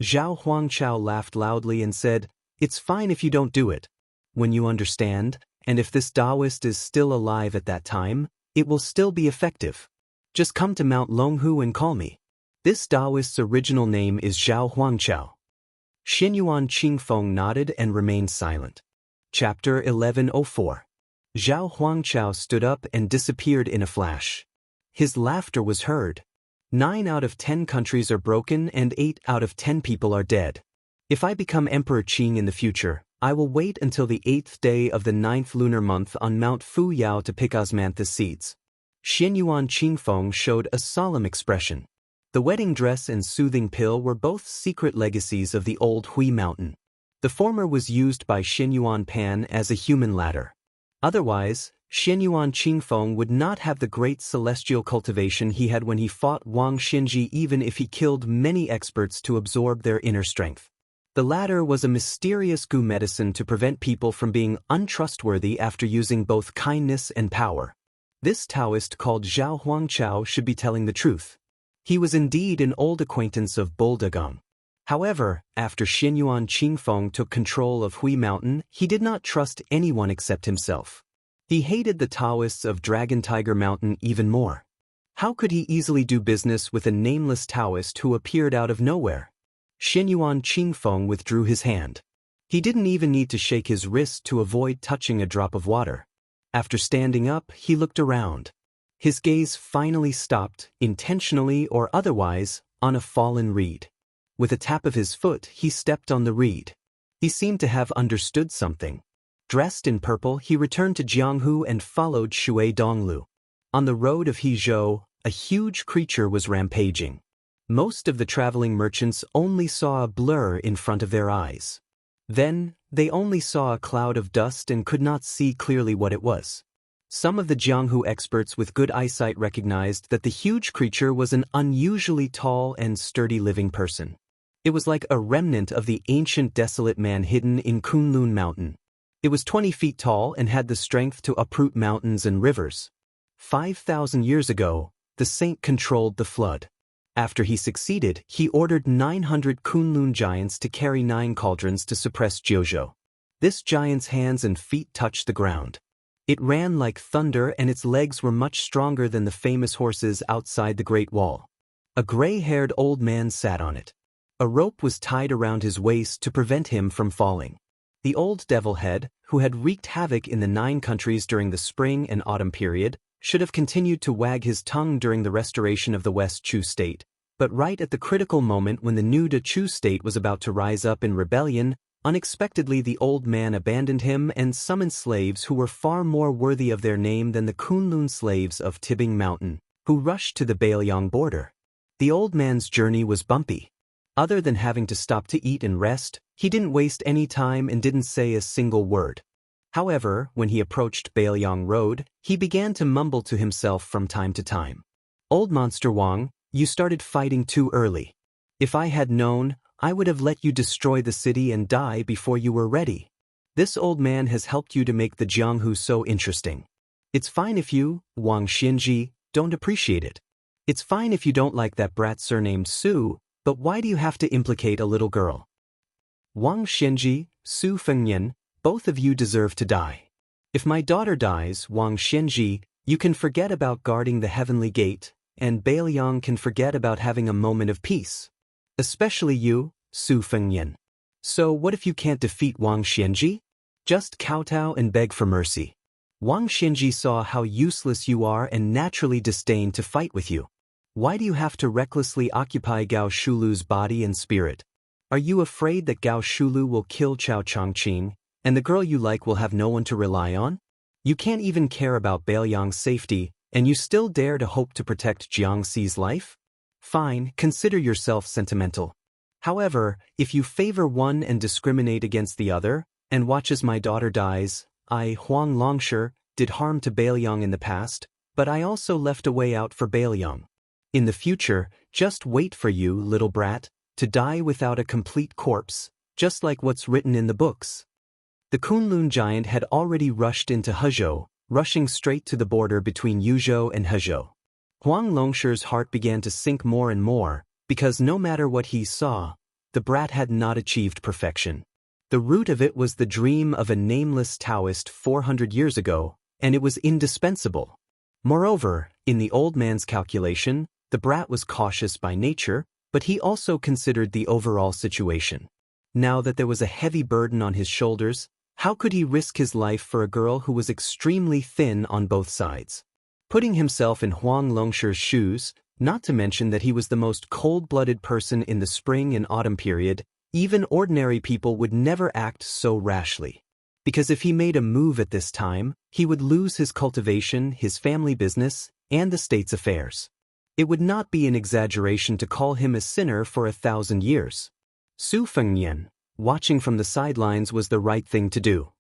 Speaker 1: Zhao Huangchao laughed loudly and said, "It's fine if you don't do it. When you understand, and if this Taoist is still alive at that time, it will still be effective. Just come to Mount Longhu and call me. This Taoist's original name is Zhao Huangchao. Xinyuan Qingfeng nodded and remained silent. Chapter 1104. Zhao Huangchao stood up and disappeared in a flash. His laughter was heard. 9 out of 10 countries are broken and 8 out of 10 people are dead. If I become Emperor Qing in the future, I will wait until the 8th day of the 9th lunar month on Mount Fuyao to pick osmanthus seeds. Xinyuan Qingfeng showed a solemn expression. The wedding dress and soothing pill were both secret legacies of the old Hui mountain. The former was used by Xinyuan Pan as a human ladder. Otherwise, Xinyuan Qingfeng would not have the great celestial cultivation he had when he fought Wang Xinji, even if he killed many experts to absorb their inner strength. The latter was a mysterious goo medicine to prevent people from being untrustworthy after using both kindness and power. This Taoist called Zhao Huangchao should be telling the truth. He was indeed an old acquaintance of Bulldagung. However, after Xinyuan Qingfeng took control of Hui Mountain, he did not trust anyone except himself. He hated the Taoists of Dragon Tiger Mountain even more. How could he easily do business with a nameless Taoist who appeared out of nowhere? Xinyuan Qingfeng withdrew his hand. He didn't even need to shake his wrist to avoid touching a drop of water. After standing up, he looked around. His gaze finally stopped, intentionally or otherwise, on a fallen reed. With a tap of his foot, he stepped on the reed. He seemed to have understood something. Dressed in purple, he returned to Jianghu and followed Shui Donglu. On the road of Hezhou, a huge creature was rampaging. Most of the traveling merchants only saw a blur in front of their eyes. Then, they only saw a cloud of dust and could not see clearly what it was. Some of the Jianghu experts with good eyesight recognized that the huge creature was an unusually tall and sturdy living person. It was like a remnant of the ancient desolate man hidden in Kunlun Mountain. It was 20 feet tall and had the strength to uproot mountains and rivers. 5,000 years ago, the saint controlled the flood. After he succeeded, he ordered 900 Kunlun giants to carry 9 cauldrons to suppress Jiuzhou. This giant's hands and feet touched the ground. It ran like thunder and its legs were much stronger than the famous horses outside the Great Wall. A gray-haired old man sat on it. A rope was tied around his waist to prevent him from falling. The old devil head, who had wreaked havoc in the 9 countries during the spring and autumn period, should have continued to wag his tongue during the restoration of the West Chu state, but right at the critical moment when the new De Chu state was about to rise up in rebellion, unexpectedly the old man abandoned him and summoned slaves who were far more worthy of their name than the Kunlun slaves of Tibing Mountain, who rushed to the Bailiang border. The old man's journey was bumpy. Other than having to stop to eat and rest, he didn't waste any time and didn't say a single word. However, when he approached Bailiang Road, he began to mumble to himself from time to time. "Old Monster Wang, you started fighting too early. If I had known, I would have let you destroy the city and die before you were ready. This old man has helped you to make the Jianghu so interesting. It's fine if you, Wang Xinji, don't appreciate it. It's fine if you don't like that brat surnamed Su, but why do you have to implicate a little girl? Wang Xinji, Su Fengyan, both of you deserve to die. If my daughter dies, Wang Xinji, you can forget about guarding the heavenly gate, and Bailiang can forget about having a moment of peace. Especially you, Su Fengyan. So what if you can't defeat Wang Xinji? Just kowtow and beg for mercy. Wang Xinji saw how useless you are and naturally disdained to fight with you. Why do you have to recklessly occupy Gao Shulu's body and spirit? Are you afraid that Gao Shulu will kill Chao Chongqing, and the girl you like will have no one to rely on? You can't even care about Bailiang's safety, and you still dare to hope to protect Jiangxi's life? Fine, consider yourself sentimental. However, if you favor one and discriminate against the other, and watch as my daughter dies, I, Huang Longshi, did harm to Bailiang in the past, but I also left a way out for Bailiang. In the future, just wait for you, little brat, to die without a complete corpse, just like what's written in the books." The Kunlun giant had already rushed into Hezhou, rushing straight to the border between Yuzhou and Hezhou. Huang Longshi's heart began to sink more and more, because no matter what he saw, the brat had not achieved perfection. The root of it was the dream of a nameless Taoist 400 years ago, and it was indispensable. Moreover, in the old man's calculation, the brat was cautious by nature, but he also considered the overall situation. Now that there was a heavy burden on his shoulders, how could he risk his life for a girl who was extremely thin on both sides? Putting himself in Huang Longshi's shoes, not to mention that he was the most cold-blooded person in the spring and autumn period, even ordinary people would never act so rashly. Because if he made a move at this time, he would lose his cultivation, his family business, and the state's affairs. It would not be an exaggeration to call him a sinner for 1,000 years. Su Fengnian, watching from the sidelines, was the right thing to do.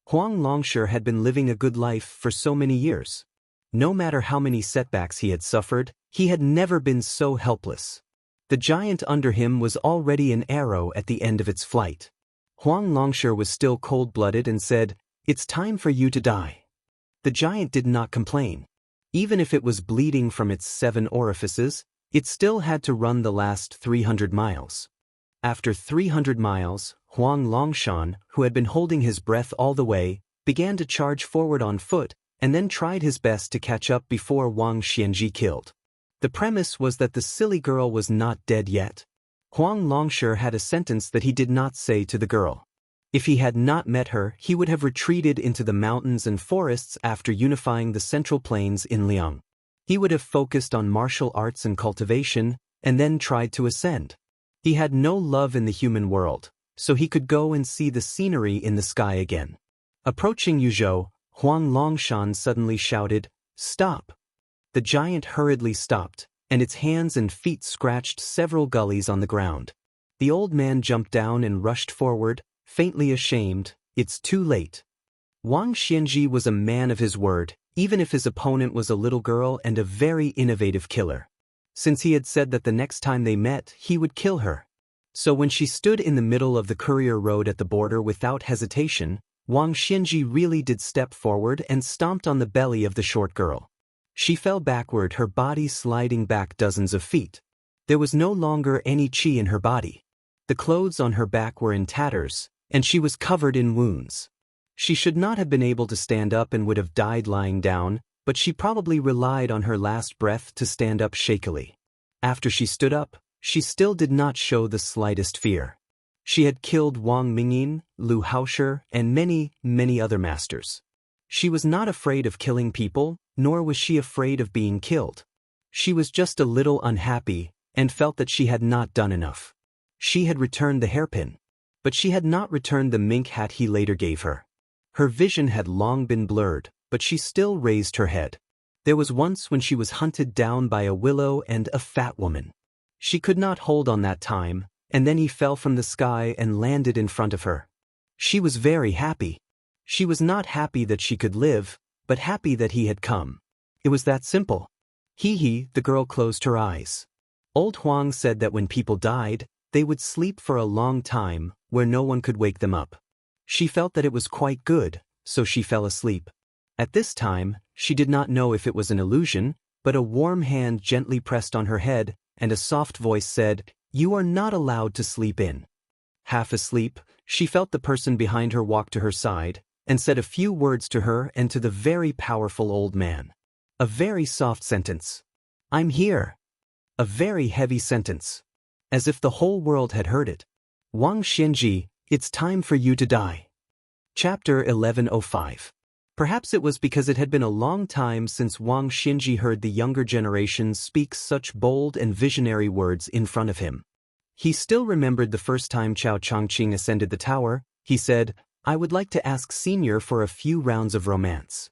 Speaker 1: Huang Longshi had been living a good life for so many years. No matter how many setbacks he had suffered, he had never been so helpless. The giant under him was already an arrow at the end of its flight. Huang Longshi was still cold-blooded and said, "It's time for you to die." The giant did not complain. Even if it was bleeding from its 7 orifices, it still had to run the last 300 miles. After 300 miles, Huang Longshan, who had been holding his breath all the way, began to charge forward on foot and then tried his best to catch up before Wang Xianji killed. The premise was that the silly girl was not dead yet. Huang Longshi had a sentence that he did not say to the girl. If he had not met her, he would have retreated into the mountains and forests after unifying the central plains in Liang. He would have focused on martial arts and cultivation, and then tried to ascend. He had no love in the human world, so he could go and see the scenery in the sky again. Approaching Yuzhou, Huang Longshan suddenly shouted, "Stop!" The giant hurriedly stopped, and its hands and feet scratched several gullies on the ground. The old man jumped down and rushed forward, faintly ashamed. "It's too late." Wang Xianji was a man of his word, even if his opponent was a little girl and a very innovative killer. Since he had said that the next time they met, he would kill her. So when she stood in the middle of the courier road at the border without hesitation, Wang Xianji really did step forward and stomped on the belly of the short girl. She fell backward, her body sliding back dozens of feet. There was no longer any qi in her body. The clothes on her back were in tatters, and she was covered in wounds. She should not have been able to stand up and would have died lying down, but she probably relied on her last breath to stand up shakily. After she stood up, she still did not show the slightest fear. She had killed Wang Mingyin, Lu Haoshi, and many, many other masters. She was not afraid of killing people, nor was she afraid of being killed. She was just a little unhappy, and felt that she had not done enough. She had returned the hairpin, but she had not returned the mink hat he later gave her. Her vision had long been blurred, but she still raised her head. There was once when she was hunted down by a willow and a fat woman. She could not hold on that time, and then he fell from the sky and landed in front of her. She was very happy. She was not happy that she could live, but happy that he had come. It was that simple. The girl closed her eyes. Old Huang said that when people died, they would sleep for a long time, where no one could wake them up. She felt that it was quite good, so she fell asleep. At this time, she did not know if it was an illusion, but a warm hand gently pressed on her head, and a soft voice said, "You are not allowed to sleep in." Half asleep, she felt the person behind her walk to her side, and said a few words to her and to the very powerful old man. A very soft sentence. "I'm here." A very heavy sentence. As if the whole world had heard it. "Wang Xianji, it's time for you to die." Chapter 1105. Perhaps it was because it had been a long time since Wang Xianji heard the younger generation speak such bold and visionary words in front of him. He still remembered the first time Chao Changqing ascended the tower. He said, "I would like to ask Senior for a few rounds of romance."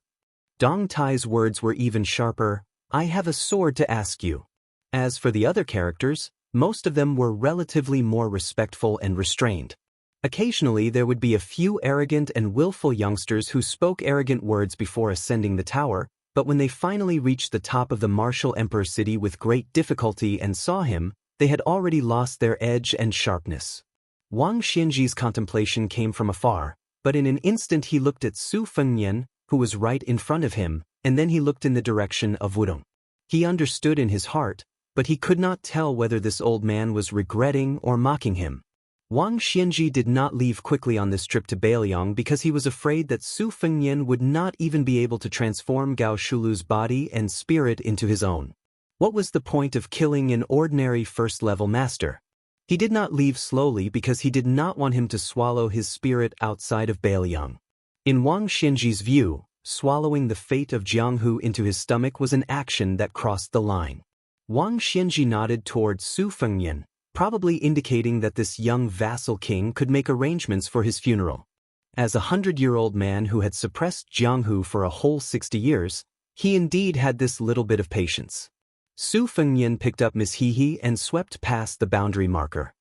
Speaker 1: Dong Tai's words were even sharper, "I have a sword to ask you." As for the other characters, most of them were relatively more respectful and restrained. Occasionally there would be a few arrogant and willful youngsters who spoke arrogant words before ascending the tower, but when they finally reached the top of the martial emperor city with great difficulty and saw him, they had already lost their edge and sharpness. Wang Xianji's contemplation came from afar, but in an instant he looked at Su Fengnian, who was right in front of him, and then he looked in the direction of Wudong. He understood in his heart, but he could not tell whether this old man was regretting or mocking him. Wang Xianji did not leave quickly on this trip to Bailiang because he was afraid that Su Fengnian would not even be able to transform Gao Shulu's body and spirit into his own. What was the point of killing an ordinary first-level master? He did not leave slowly because he did not want him to swallow his spirit outside of Bailiang. In Wang Xianji's view, swallowing the fate of Jianghu into his stomach was an action that crossed the line. Wang Xianji nodded towards Su Fengnian, probably indicating that this young vassal king could make arrangements for his funeral. As a 100-year-old man who had suppressed Jianghu for a whole 60 years, he indeed had this little bit of patience. Su Fengnian picked up Miss Hehe and swept past the boundary marker.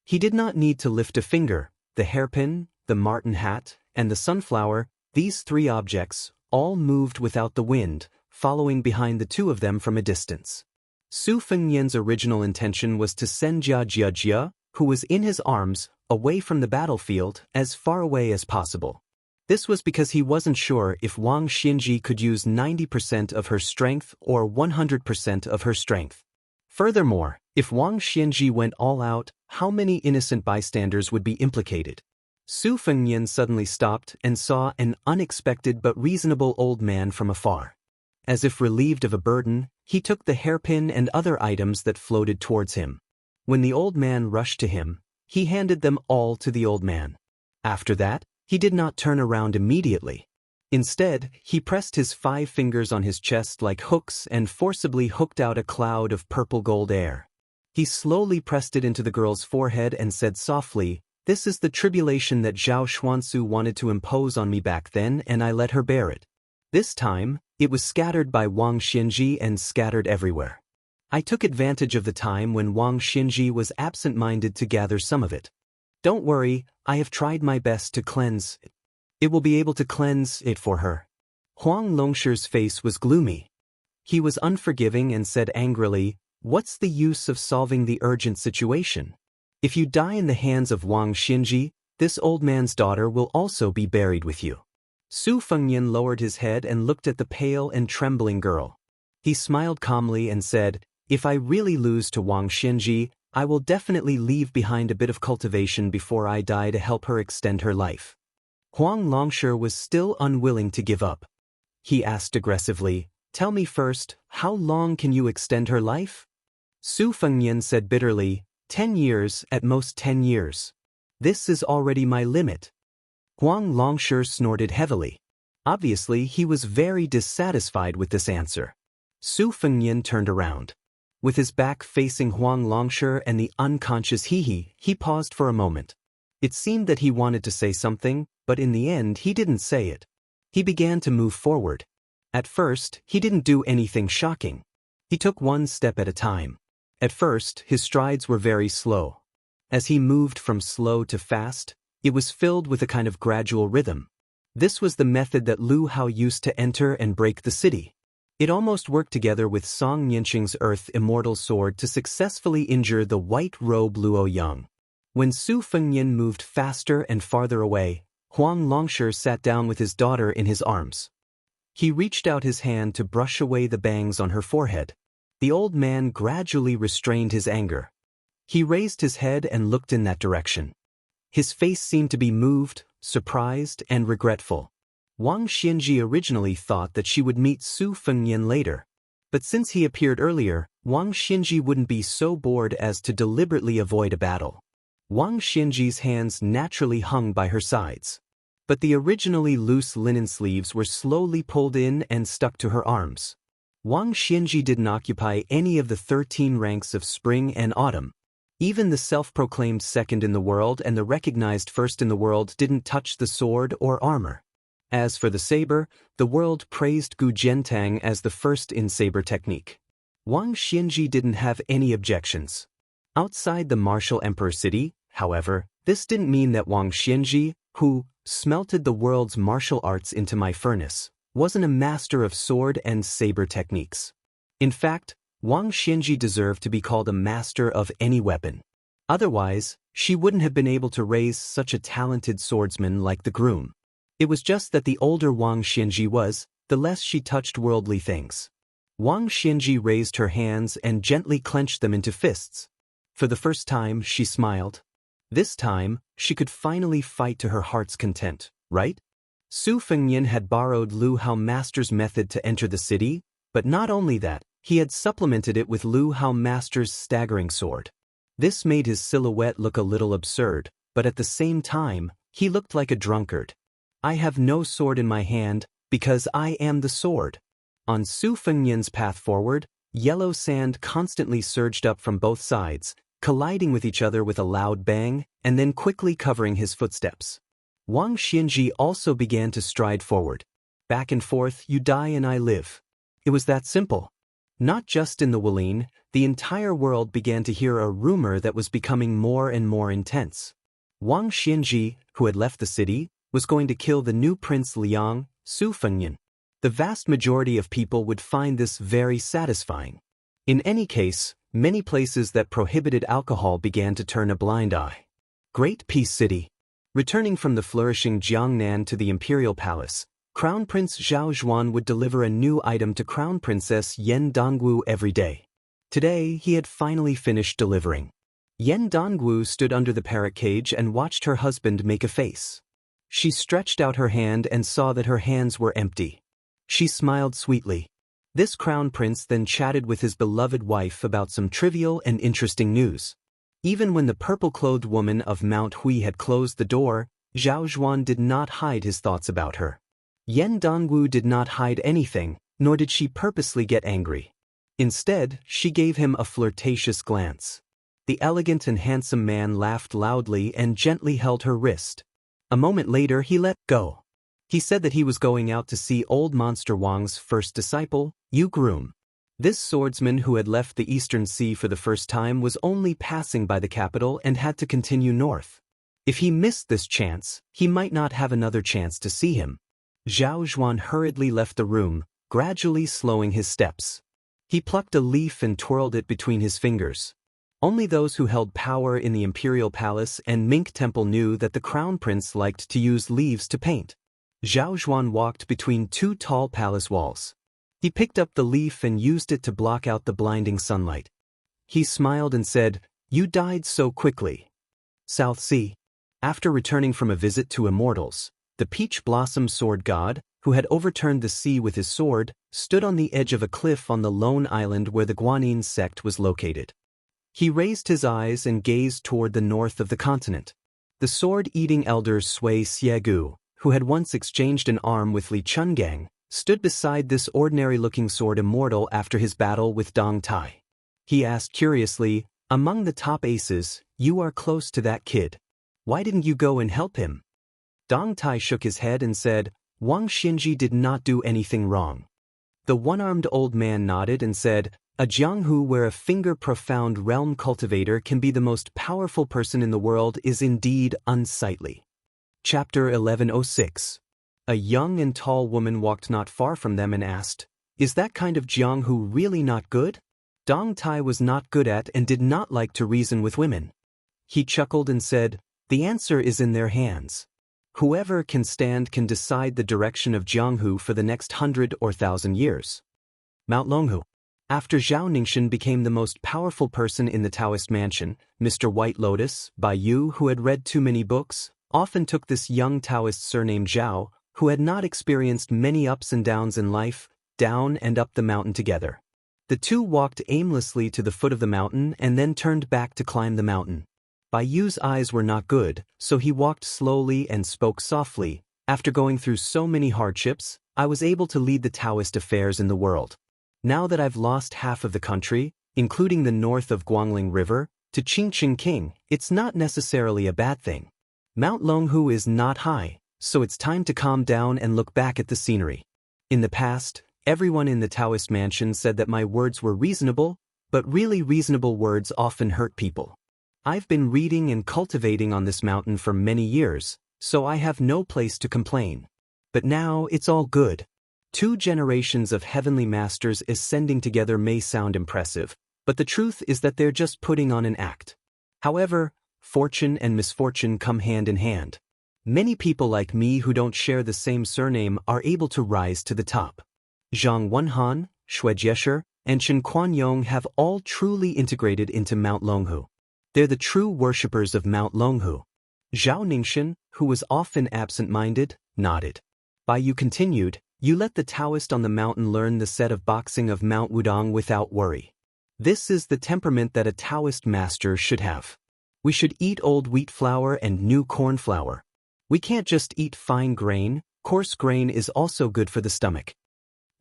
Speaker 1: He did not need to lift a finger. The hairpin, the marten hat, and the sunflower, these three objects, all moved without the wind, following behind the two of them from a distance. Su Fengnian's original intention was to send Jia Jia, who was in his arms, away from the battlefield, as far away as possible. This was because he wasn't sure if Wang Xianji could use 90% of her strength or 100% of her strength. Furthermore, if Wang Xianji went all out, how many innocent bystanders would be implicated? Su Fengnian suddenly stopped and saw an unexpected but reasonable old man from afar. As if relieved of a burden, he took the hairpin and other items that floated towards him. When the old man rushed to him, he handed them all to the old man. After that, he did not turn around immediately. Instead, he pressed his 5 fingers on his chest like hooks and forcibly hooked out a cloud of purple-gold air. He slowly pressed it into the girl's forehead and said softly, "This is the tribulation that Zhao Xuansu wanted to impose on me back then, and I let her bear it. This time, it was scattered by Wang Xianji and scattered everywhere. I took advantage of the time when Wang Xianji was absent-minded to gather some of it. Don't worry, I have tried my best to cleanse it. It will be able to cleanse it for her." Huang Longshi's face was gloomy. He was unforgiving and said angrily, "What's the use of solving the urgent situation? If you die in the hands of Wang Xianji, this old man's daughter will also be buried with you." Su Fengnian lowered his head and looked at the pale and trembling girl. He smiled calmly and said, "If I really lose to Wang Xianji, I will definitely leave behind a bit of cultivation before I die to help her extend her life." Huang Longshi was still unwilling to give up. He asked aggressively, "Tell me first, how long can you extend her life?" Su Fengnian said bitterly, 10 years, at most 10 years. This is already my limit." Huang Longshi snorted heavily. Obviously, he was very dissatisfied with this answer. Su Fengnian turned around. With his back facing Huang Longshi and the unconscious Hehe, he paused for a moment. It seemed that he wanted to say something, but in the end he didn't say it. He began to move forward. At first, he didn't do anything shocking. He took one step at a time. At first, his strides were very slow. As he moved from slow to fast, it was filled with a kind of gradual rhythm. This was the method that Lu Hao used to enter and break the city. It almost worked together with Song Nianqing's Earth Immortal Sword to successfully injure the white-robe Luo Yang. When Su Fengnian moved faster and farther away, Huang Longshi sat down with his daughter in his arms. He reached out his hand to brush away the bangs on her forehead. The old man gradually restrained his anger. He raised his head and looked in that direction. His face seemed to be moved, surprised, and regretful. Wang Xianji originally thought that she would meet Su Fengnian later. But since he appeared earlier, Wang Xianji wouldn't be so bored as to deliberately avoid a battle. Wang Xianji's hands naturally hung by her sides. But the originally loose linen sleeves were slowly pulled in and stuck to her arms. Wang Xianji didn't occupy any of the 13 ranks of spring and autumn. Even the self-proclaimed second in the world and the recognized first in the world didn't touch the sword or armor. As for the saber, the world praised Gu Jiantang as the first in saber technique. Wang Xianji didn't have any objections. Outside the martial emperor city, however, this didn't mean that Wang Xianji, who smelted the world's martial arts into my furnace, wasn't a master of sword and saber techniques. In fact, Wang Xianji deserved to be called a master of any weapon. Otherwise, she wouldn't have been able to raise such a talented swordsman like the groom. It was just that the older Wang Xianji was, the less she touched worldly things. Wang Xianji raised her hands and gently clenched them into fists. For the first time, she smiled. This time, she could finally fight to her heart's content, right? Su Fengnian had borrowed Lu Hao Master's method to enter the city, but not only that, he had supplemented it with Lu Hao Master's staggering sword. This made his silhouette look a little absurd, but at the same time, he looked like a drunkard. I have no sword in my hand, because I am the sword. On Su Fengnian's path forward, yellow sand constantly surged up from both sides, colliding with each other with a loud bang, and then quickly covering his footsteps. Wang Xianji also began to stride forward. Back and forth, you die and I live. It was that simple. Not just in the Wolin, the entire world began to hear a rumor that was becoming more and more intense. Wang Xianji, who had left the city, was going to kill the new Prince Liang, Su Fengnian. The vast majority of people would find this very satisfying. In any case, many places that prohibited alcohol began to turn a blind eye. Great Peace City. Returning from the flourishing Jiangnan to the imperial palace, Crown Prince Zhao Zhuan would deliver a new item to Crown Princess Yan Dongwu every day. Today, he had finally finished delivering. Yan Dongwu stood under the parrot cage and watched her husband make a face. She stretched out her hand and saw that her hands were empty. She smiled sweetly. This crown prince then chatted with his beloved wife about some trivial and interesting news. Even when the purple-clothed woman of Mount Hui had closed the door, Zhao Zhuan did not hide his thoughts about her. Yan Dongwu did not hide anything, nor did she purposely get angry. Instead, she gave him a flirtatious glance. The elegant and handsome man laughed loudly and gently held her wrist. A moment later, he let go. He said that he was going out to see old Monster Wang's first disciple, Yu Groom. This swordsman who had left the Eastern Sea for the first time was only passing by the capital and had to continue north. If he missed this chance, he might not have another chance to see him. Zhao Zhuan hurriedly left the room, gradually slowing his steps. He plucked a leaf and twirled it between his fingers. Only those who held power in the imperial palace and Mink Temple knew that the crown prince liked to use leaves to paint. Zhao Zhuan walked between two tall palace walls. He picked up the leaf and used it to block out the blinding sunlight. He smiled and said, "You died so quickly." South Sea. After returning from a visit to immortals, the peach blossom sword god, who had overturned the sea with his sword, stood on the edge of a cliff on the lone island where the Guanyin sect was located. He raised his eyes and gazed toward the north of the continent. The sword-eating elder Sui Xiegu, who had once exchanged an arm with Li Chungang, stood beside this ordinary-looking sword immortal after his battle with Dong Tai. He asked curiously, "Among the top aces, you are close to that kid. Why didn't you go and help him?" Dong Tai shook his head and said, "Wang Xinji did not do anything wrong." The one-armed old man nodded and said, "A Jianghu where a finger-profound realm cultivator can be the most powerful person in the world is indeed unsightly." Chapter 1106. A young and tall woman walked not far from them and asked, "Is that kind of Jianghu really not good?" Dong Tai was not good at and did not like to reason with women. He chuckled and said, "The answer is in their hands. Whoever can stand can decide the direction of Jianghu for the next 100 or 1,000 years. Mount Longhu. After Zhao Ningxin became the most powerful person in the Taoist mansion, Mr. White Lotus, Bai Yu, who had read too many books, often took this young Taoist surnamed Zhao, who had not experienced many ups and downs in life, down and up the mountain together. The two walked aimlessly to the foot of the mountain and then turned back to climb the mountain. Bai Yu's eyes were not good, so he walked slowly and spoke softly. "After going through so many hardships, I was able to lead the Taoist affairs in the world. Now that I've lost half of the country, including the north of Guangling River, to Qingqing King, it's not necessarily a bad thing. Mount Longhu is not high, so it's time to calm down and look back at the scenery. In the past, everyone in the Taoist mansion said that my words were reasonable, but really reasonable words often hurt people. I've been reading and cultivating on this mountain for many years, so I have no place to complain. But now it's all good. 2 generations of heavenly masters ascending together may sound impressive, but the truth is that they're just putting on an act. However, fortune and misfortune come hand in hand. Many people like me who don't share the same surname are able to rise to the top. Zhang Wenhan, Xue Jieshe, and Chen Kuanyong have all truly integrated into Mount Longhu. They're the true worshippers of Mount Longhu. Zhao Ningxin, who was often absent-minded, nodded. Bai Yu continued, you let the Taoist on the mountain learn the set of boxing of Mount Wudong without worry. This is the temperament that a Taoist master should have. We should eat old wheat flour and new corn flour. We can't just eat fine grain, coarse grain is also good for the stomach.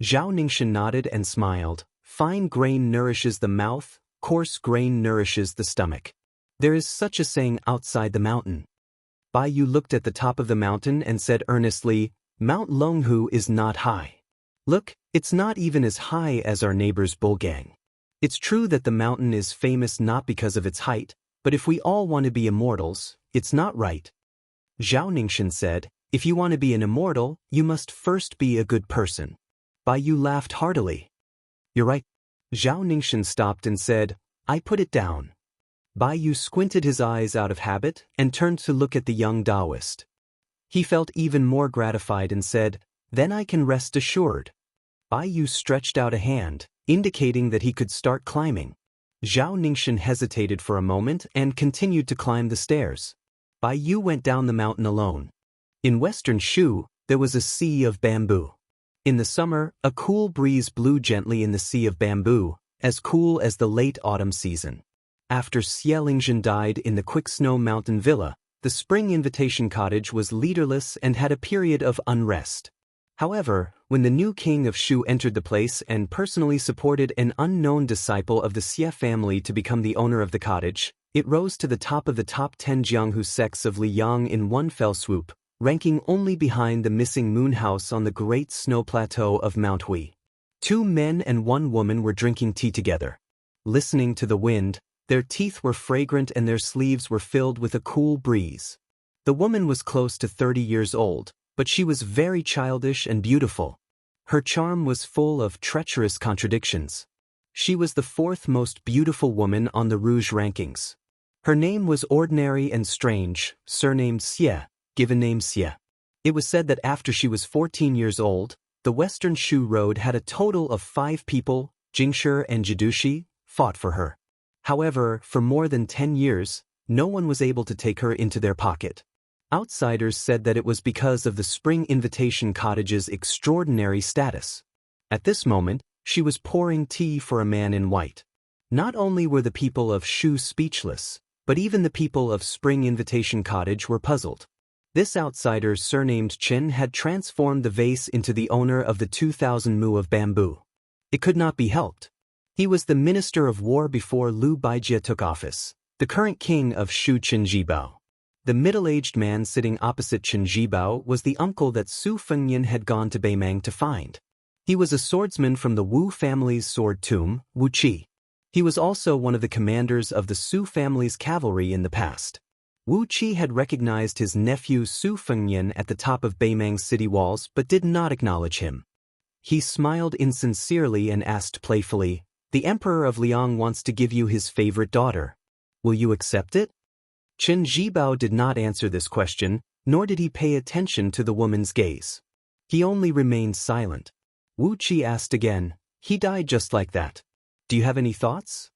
Speaker 1: Zhao Ningxin nodded and smiled. Fine grain nourishes the mouth, coarse grain nourishes the stomach. There is such a saying outside the mountain. Bai Yu looked at the top of the mountain and said earnestly, Mount Longhu is not high. Look, it's not even as high as our neighbor's Bulgang. It's true that the mountain is famous not because of its height, but if we all want to be immortals, it's not right. Zhao Ningxin said, if you want to be an immortal, you must first be a good person. Bai Yu laughed heartily. You're right. Zhao Ningxin stopped and said, I put it down. Bai Yu squinted his eyes out of habit and turned to look at the young Taoist. He felt even more gratified and said, then I can rest assured. Bai Yu stretched out a hand, indicating that he could start climbing. Zhao Ningxin hesitated for a moment and continued to climb the stairs. Bai Yu went down the mountain alone. In western Shu, there was a sea of bamboo. In the summer, a cool breeze blew gently in the sea of bamboo, as cool as the late autumn season. After Xie Lingzhen died in the Quick Snow Mountain Villa, the spring invitation cottage was leaderless and had a period of unrest. However, when the new king of Shu entered the place and personally supported an unknown disciple of the Xie family to become the owner of the cottage, it rose to the top of the top 10 Jianghu sects of Liyang in one fell swoop, ranking only behind the missing moon house on the great snow plateau of Mount Hui. 2 men and 1 woman were drinking tea together. Listening to the wind, their teeth were fragrant and their sleeves were filled with a cool breeze. The woman was close to 30 years old, but she was very childish and beautiful. Her charm was full of treacherous contradictions. She was the 4th most beautiful woman on the Rouge rankings. Her name was ordinary and strange, surnamed Xie, given name Xie. It was said that after she was 14 years old, the Western Shu Road had a total of 5 people, Jingshi and Jidushi, fought for her. However, for more than 10 years, no one was able to take her into their pocket. Outsiders said that it was because of the Spring Invitation Cottage's extraordinary status. At this moment, she was pouring tea for a man in white. Not only were the people of Shu speechless, but even the people of Spring Invitation Cottage were puzzled. This outsider surnamed Chen had transformed the vase into the owner of the 2,000 mu of bamboo. It could not be helped. He was the Minister of War before Liu Baijie took office, the current king of Shu Chen Jibao. The middle-aged man sitting opposite Chen Jibao was the uncle that Su Fengyan had gone to Beimang to find. He was a swordsman from the Wu family's sword tomb, Wu Qi. He was also one of the commanders of the Su family's cavalry in the past. Wu Qi had recognized his nephew Su Fengyan at the top of Beimang's city walls but did not acknowledge him. He smiled insincerely and asked playfully, the Emperor of Liang wants to give you his favorite daughter. Will you accept it? Chen Jibao did not answer this question, nor did he pay attention to the woman's gaze. He only remained silent. Wu Qi asked again, he died just like that. Do you have any thoughts?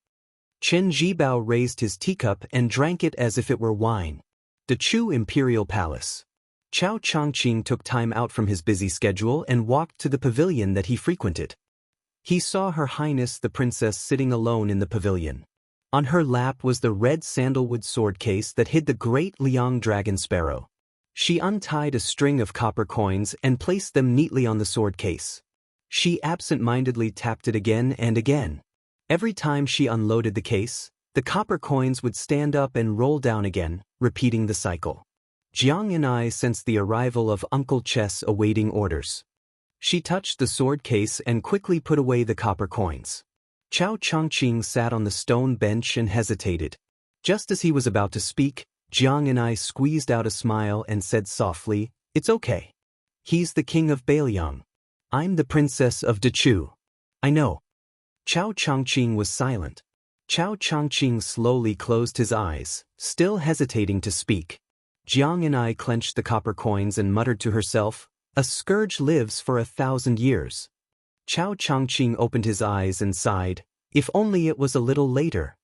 Speaker 1: Chen Jibao raised his teacup and drank it as if it were wine. The Chu Imperial Palace. Chao Chongqing took time out from his busy schedule and walked to the pavilion that he frequented. He saw Her Highness the Princess sitting alone in the pavilion. On her lap was the red sandalwood sword case that hid the great Liang dragon sparrow. She untied a string of copper coins and placed them neatly on the sword case. She absent-mindedly tapped it again and again. Every time she unloaded the case, the copper coins would stand up and roll down again, repeating the cycle. Jiang and I sensed the arrival of Uncle Chess awaiting orders. She touched the sword case and quickly put away the copper coins. Chao Chongqing sat on the stone bench and hesitated. Just as he was about to speak, Jiang and I squeezed out a smile and said softly, it's okay. He's the king of Beiliang. I'm the princess of Dechu. I know. Chao Chongqing was silent. Chao Chongqing slowly closed his eyes, still hesitating to speak. Jiang and I clenched the copper coins and muttered to herself, a scourge lives for 1,000 years. Chao Chongqing opened his eyes and sighed, if only it was a little later.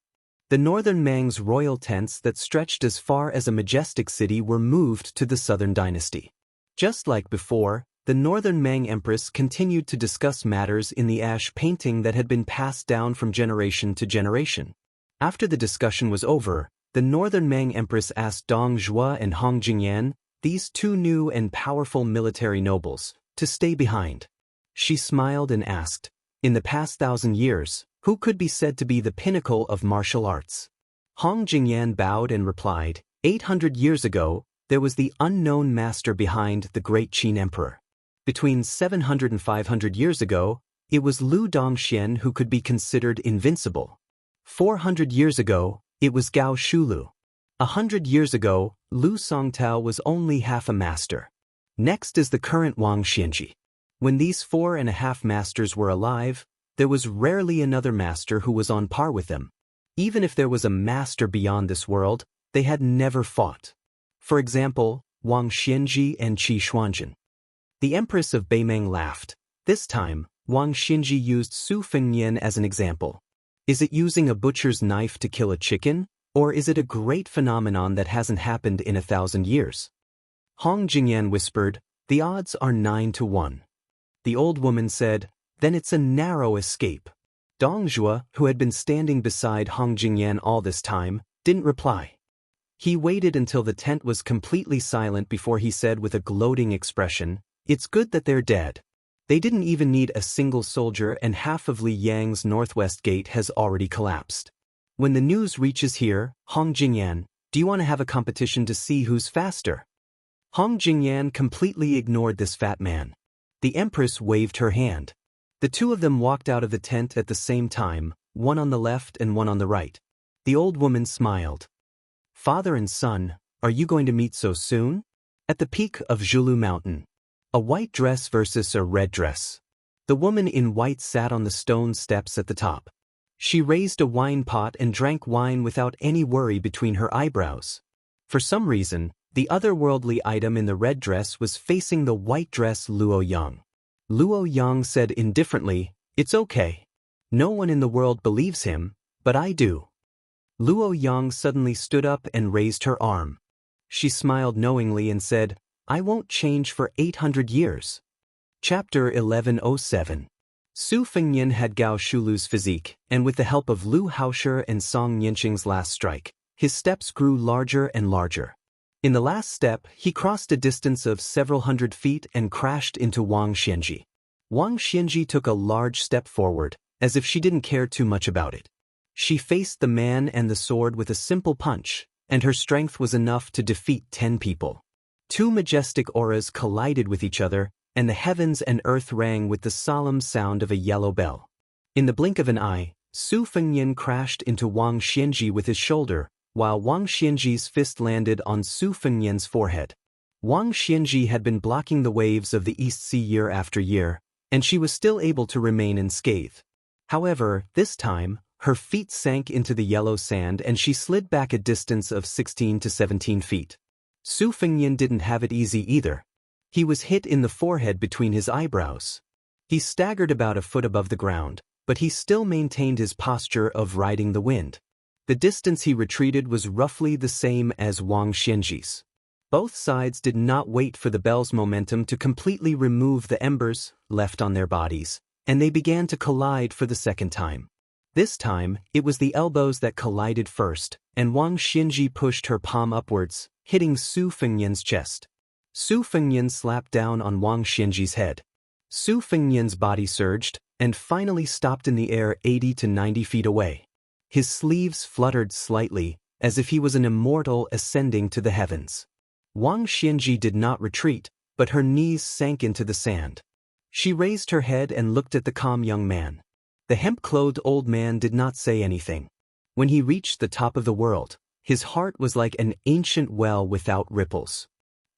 Speaker 1: The northern Mang's royal tents that stretched as far as a majestic city were moved to the southern dynasty. Just like before, the northern Mang empress continued to discuss matters in the ash painting that had been passed down from generation to generation. After the discussion was over, the northern Mang empress asked Dong Zhuo and Hong Jingyan, these two new and powerful military nobles, to stay behind. She smiled and asked, in the past 1,000 years, who could be said to be the pinnacle of martial arts? Hong Jingyan bowed and replied, 800 years ago, there was the unknown master behind the great Qin emperor. Between 700 and 500 years ago, it was Lu Dongxian who could be considered invincible. 400 years ago, it was Gao Shulu. 100 years ago, Lu Songtao was only half a master. Next is the current Wang Xianji. When these 4.5 masters were alive, there was rarely another master who was on par with them. Even if there was a master beyond this world, they had never fought. For example, Wang Xianji and Qi Xuanjun. The Empress of Beimeng laughed. This time, Wang Xianji used Su Fengnian as an example. Is it using a butcher's knife to kill a chicken, or is it a great phenomenon that hasn't happened in 1,000 years? Hong Jingyan whispered, the odds are 9 to 1. The old woman said, then it's a narrow escape. Dong Zhuo, who had been standing beside Hong Jingyan all this time, didn't reply. He waited until the tent was completely silent before he said with a gloating expression, it's good that they're dead. They didn't even need a single soldier and half of Li Yang's northwest gate has already collapsed. When the news reaches here, Hong Jingyan, do you want to have a competition to see who's faster? Hong Jingyan completely ignored this fat man. The Empress waved her hand. The two of them walked out of the tent at the same time, one on the left and one on the right. The old woman smiled. Father and son, are you going to meet so soon? At the peak of Zhulu Mountain. A white dress versus a red dress. The woman in white sat on the stone steps at the top. She raised a wine pot and drank wine without any worry between her eyebrows. For some reason, the otherworldly item in the red dress was facing the white dress Luo Yang. Luo Yang said indifferently, it's okay. No one in the world believes him, but I do. Luo Yang suddenly stood up and raised her arm. She smiled knowingly and said, I won't change for 800 years. Chapter 1107. Su Fengnian had Gao Shulu's physique, and with the help of Lu Haoshi and Song Yanqing's last strike, his steps grew larger and larger. In the last step, he crossed a distance of several hundred feet and crashed into Wang Xianji. Wang Xianji took a large step forward, as if she didn't care too much about it. She faced the man and the sword with a simple punch, and her strength was enough to defeat 10 people. Two majestic auras collided with each other, and the heavens and earth rang with the solemn sound of a yellow bell. In the blink of an eye, Su Fengnian crashed into Wang Xianji with his shoulder, while Wang Xianji's fist landed on Su Fengnian's forehead. Wang Xianji had been blocking the waves of the East Sea year after year, and she was still able to remain unscathed. However, this time, her feet sank into the yellow sand and she slid back a distance of 16 to 17 feet. Su Fengnian didn't have it easy either. He was hit in the forehead between his eyebrows. He staggered about a foot above the ground, but he still maintained his posture of riding the wind. The distance he retreated was roughly the same as Wang Xianji's. Both sides did not wait for the bell's momentum to completely remove the embers left on their bodies, and they began to collide for the second time. This time, it was the elbows that collided first, and Wang Xianji pushed her palm upwards, hitting Su Fengnian's chest. Su Fengnian slapped down on Wang Xianji's head. Su Fengnian's body surged, and finally stopped in the air 80 to 90 feet away. His sleeves fluttered slightly, as if he was an immortal ascending to the heavens. Wang Xianji did not retreat, but her knees sank into the sand. She raised her head and looked at the calm young man. The hemp-clothed old man did not say anything. When he reached the top of the world, his heart was like an ancient well without ripples.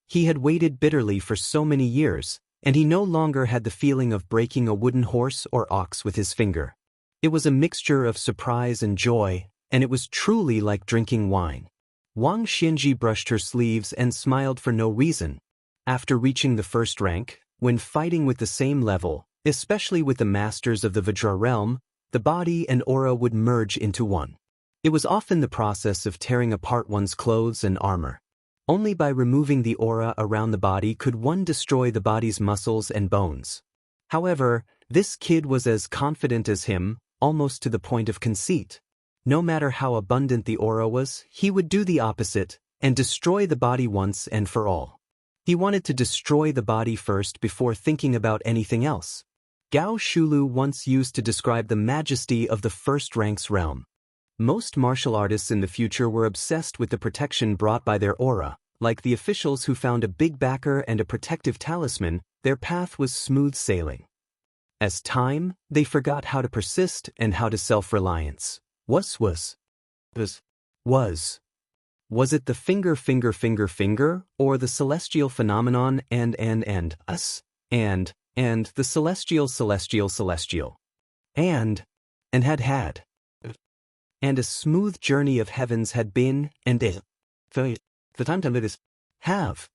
Speaker 1: He had waited bitterly for so many years, and he no longer had the feeling of breaking a wooden horse or ox with his finger. It was a mixture of surprise and joy, and it was truly like drinking wine. Wang Xianji brushed her sleeves and smiled for no reason. After reaching the first rank, when fighting with the same level, especially with the masters of the Vajra realm, the body and aura would merge into one. It was often the process of tearing apart one's clothes and armor. Only by removing the aura around the body could one destroy the body's muscles and bones. However, this kid was as confident as him, almost to the point of conceit. No matter how abundant the aura was, he would do the opposite and destroy the body once and for all. He wanted to destroy the body first before thinking about anything else. Gao Shulu once used to describe the majesty of the first rank's realm. Most martial artists in the future were obsessed with the protection brought by their aura. Like the officials who found a big backer and a protective talisman, their path was smooth sailing. As time, they forgot how to persist and how to self-reliance. Was it the finger, or the celestial phenomenon and us? And the celestial. And had. And a smooth journey of heavens had been, and it. The time to live is have.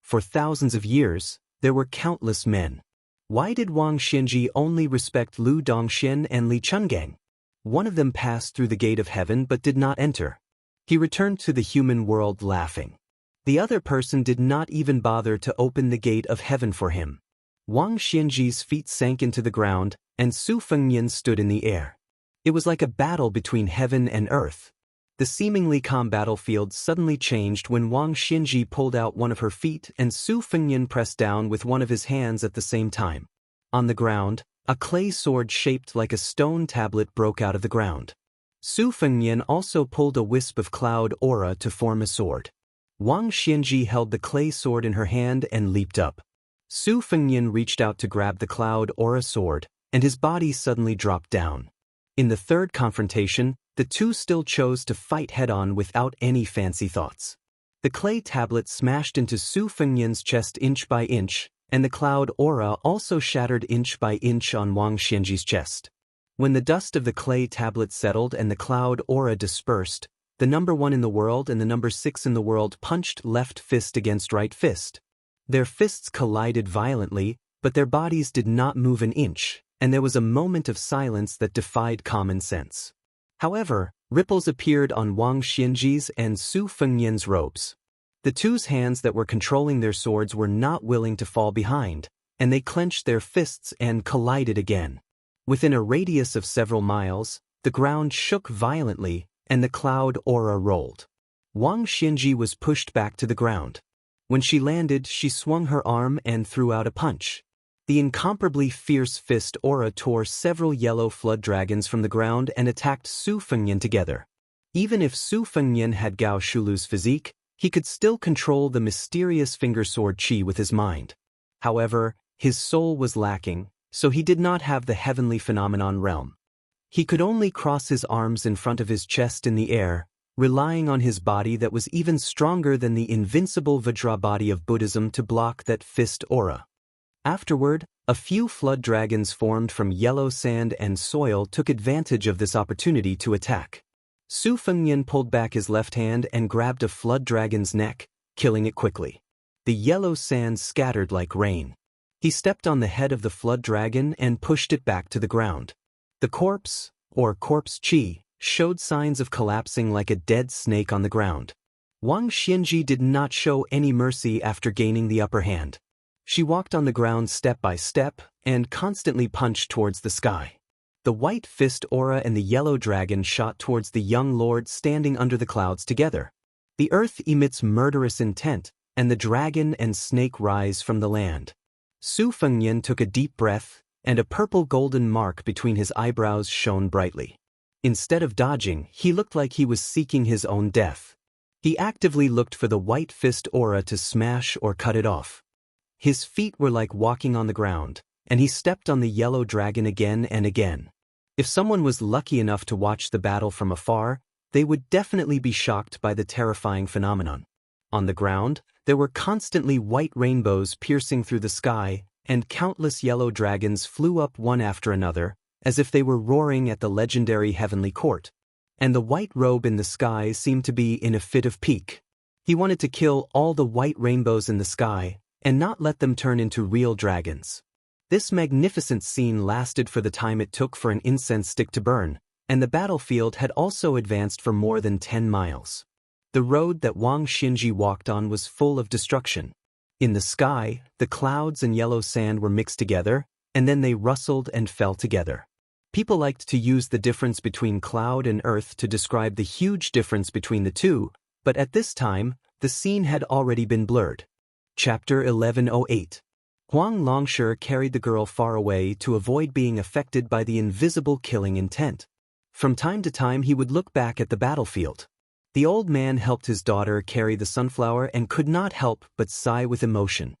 Speaker 1: For thousands of years, there were countless men. Why did Wang Xinji only respect Lu Dongxian and Li Chungang? One of them passed through the gate of heaven but did not enter. He returned to the human world laughing. The other person did not even bother to open the gate of heaven for him. Wang Xinji's feet sank into the ground, and Su Fengnian stood in the air. It was like a battle between heaven and earth. The seemingly calm battlefield suddenly changed when Wang Xinji pulled out one of her feet and Su Fengnian pressed down with one of his hands at the same time. On the ground, a clay sword shaped like a stone tablet broke out of the ground. Su Fengnian also pulled a wisp of cloud aura to form a sword. Wang Xinji held the clay sword in her hand and leaped up. Su Fengnian reached out to grab the cloud aura sword, and his body suddenly dropped down. In the third confrontation, the two still chose to fight head-on without any fancy thoughts. The clay tablet smashed into Su Fengnian's chest inch by inch, and the cloud aura also shattered inch by inch on Wang Xinji's chest. When the dust of the clay tablet settled and the cloud aura dispersed, the number 1 in the world and the number 6 in the world punched left fist against right fist. Their fists collided violently, but their bodies did not move an inch, and there was a moment of silence that defied common sense. However, ripples appeared on Wang Xinji's and Su Fengnian's robes. The two's hands that were controlling their swords were not willing to fall behind, and they clenched their fists and collided again. Within a radius of several miles, the ground shook violently, and the cloud aura rolled. Wang Xinji was pushed back to the ground. When she landed, she swung her arm and threw out a punch. The incomparably fierce fist aura tore several yellow flood dragons from the ground and attacked Su Fengnian together. Even if Su Fengnian had Gao Shulu's physique, he could still control the mysterious finger sword chi with his mind. However, his soul was lacking, so he did not have the heavenly phenomenon realm. He could only cross his arms in front of his chest in the air, relying on his body that was even stronger than the invincible Vajra body of Buddhism to block that fist aura. Afterward, a few flood dragons formed from yellow sand and soil took advantage of this opportunity to attack. Su Fengnian pulled back his left hand and grabbed a flood dragon's neck, killing it quickly. The yellow sand scattered like rain. He stepped on the head of the flood dragon and pushed it back to the ground. The corpse, or corpse chi, showed signs of collapsing like a dead snake on the ground. Wang Xinji did not show any mercy after gaining the upper hand. She walked on the ground step by step and constantly punched towards the sky. The white fist aura and the yellow dragon shot towards the young lord standing under the clouds together. The earth emits murderous intent, and the dragon and snake rise from the land. Su Fengnian took a deep breath, and a purple-golden mark between his eyebrows shone brightly. Instead of dodging, he looked like he was seeking his own death. He actively looked for the white fist aura to smash or cut it off. His feet were like walking on the ground, and he stepped on the yellow dragon again and again. If someone was lucky enough to watch the battle from afar, they would definitely be shocked by the terrifying phenomenon. On the ground, there were constantly white rainbows piercing through the sky, and countless yellow dragons flew up one after another, as if they were roaring at the legendary heavenly court. And the white robe in the sky seemed to be in a fit of pique. He wanted to kill all the white rainbows in the sky, and not let them turn into real dragons. This magnificent scene lasted for the time it took for an incense stick to burn, and the battlefield had also advanced for more than 10 miles. The road that Wang Xinji walked on was full of destruction. In the sky, the clouds and yellow sand were mixed together, and then they rustled and fell together. People liked to use the difference between cloud and earth to describe the huge difference between the two, but at this time, the scene had already been blurred. Chapter 1108. Huang Longshi carried the girl far away to avoid being affected by the invisible killing intent. From time to time he would look back at the battlefield. The old man helped his daughter carry the sunflower and could not help but sigh with emotion.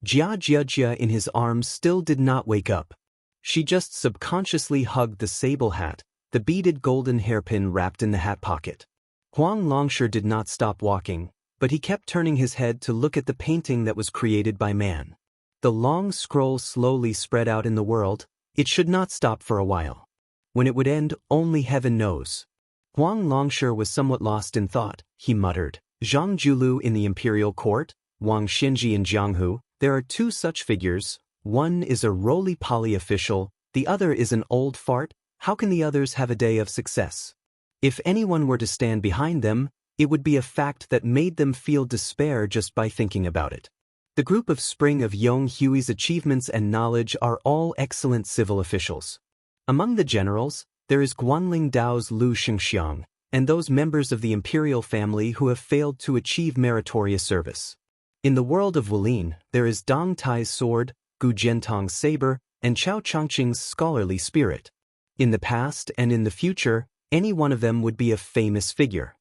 Speaker 1: Jia in his arms still did not wake up. She just subconsciously hugged the sable hat, the beaded golden hairpin wrapped in the hat pocket. Huang Longshi did not stop walking, but he kept turning his head to look at the painting that was created by man. The long scroll slowly spread out in the world. It should not stop for a while. When it would end, only heaven knows. Huang Longshi was somewhat lost in thought. He muttered, Zhang Julu in the imperial court, Wang Xinji in Jianghu. There are two such figures. One is a roly-poly official, the other is an old fart. How can the others have a day of success? If anyone were to stand behind them, it would be a fact that made them feel despair just by thinking about it. The group of Spring of Yong Hui's achievements and knowledge are all excellent civil officials. Among the generals, there is Guanling Dao's Lu Xingxiang, and those members of the imperial family who have failed to achieve meritorious service. In the world of Wulin, there is Dong Tai's sword, Gu Jiantong's saber, and Chao Changqing's scholarly spirit. In the past and in the future, any one of them would be a famous figure.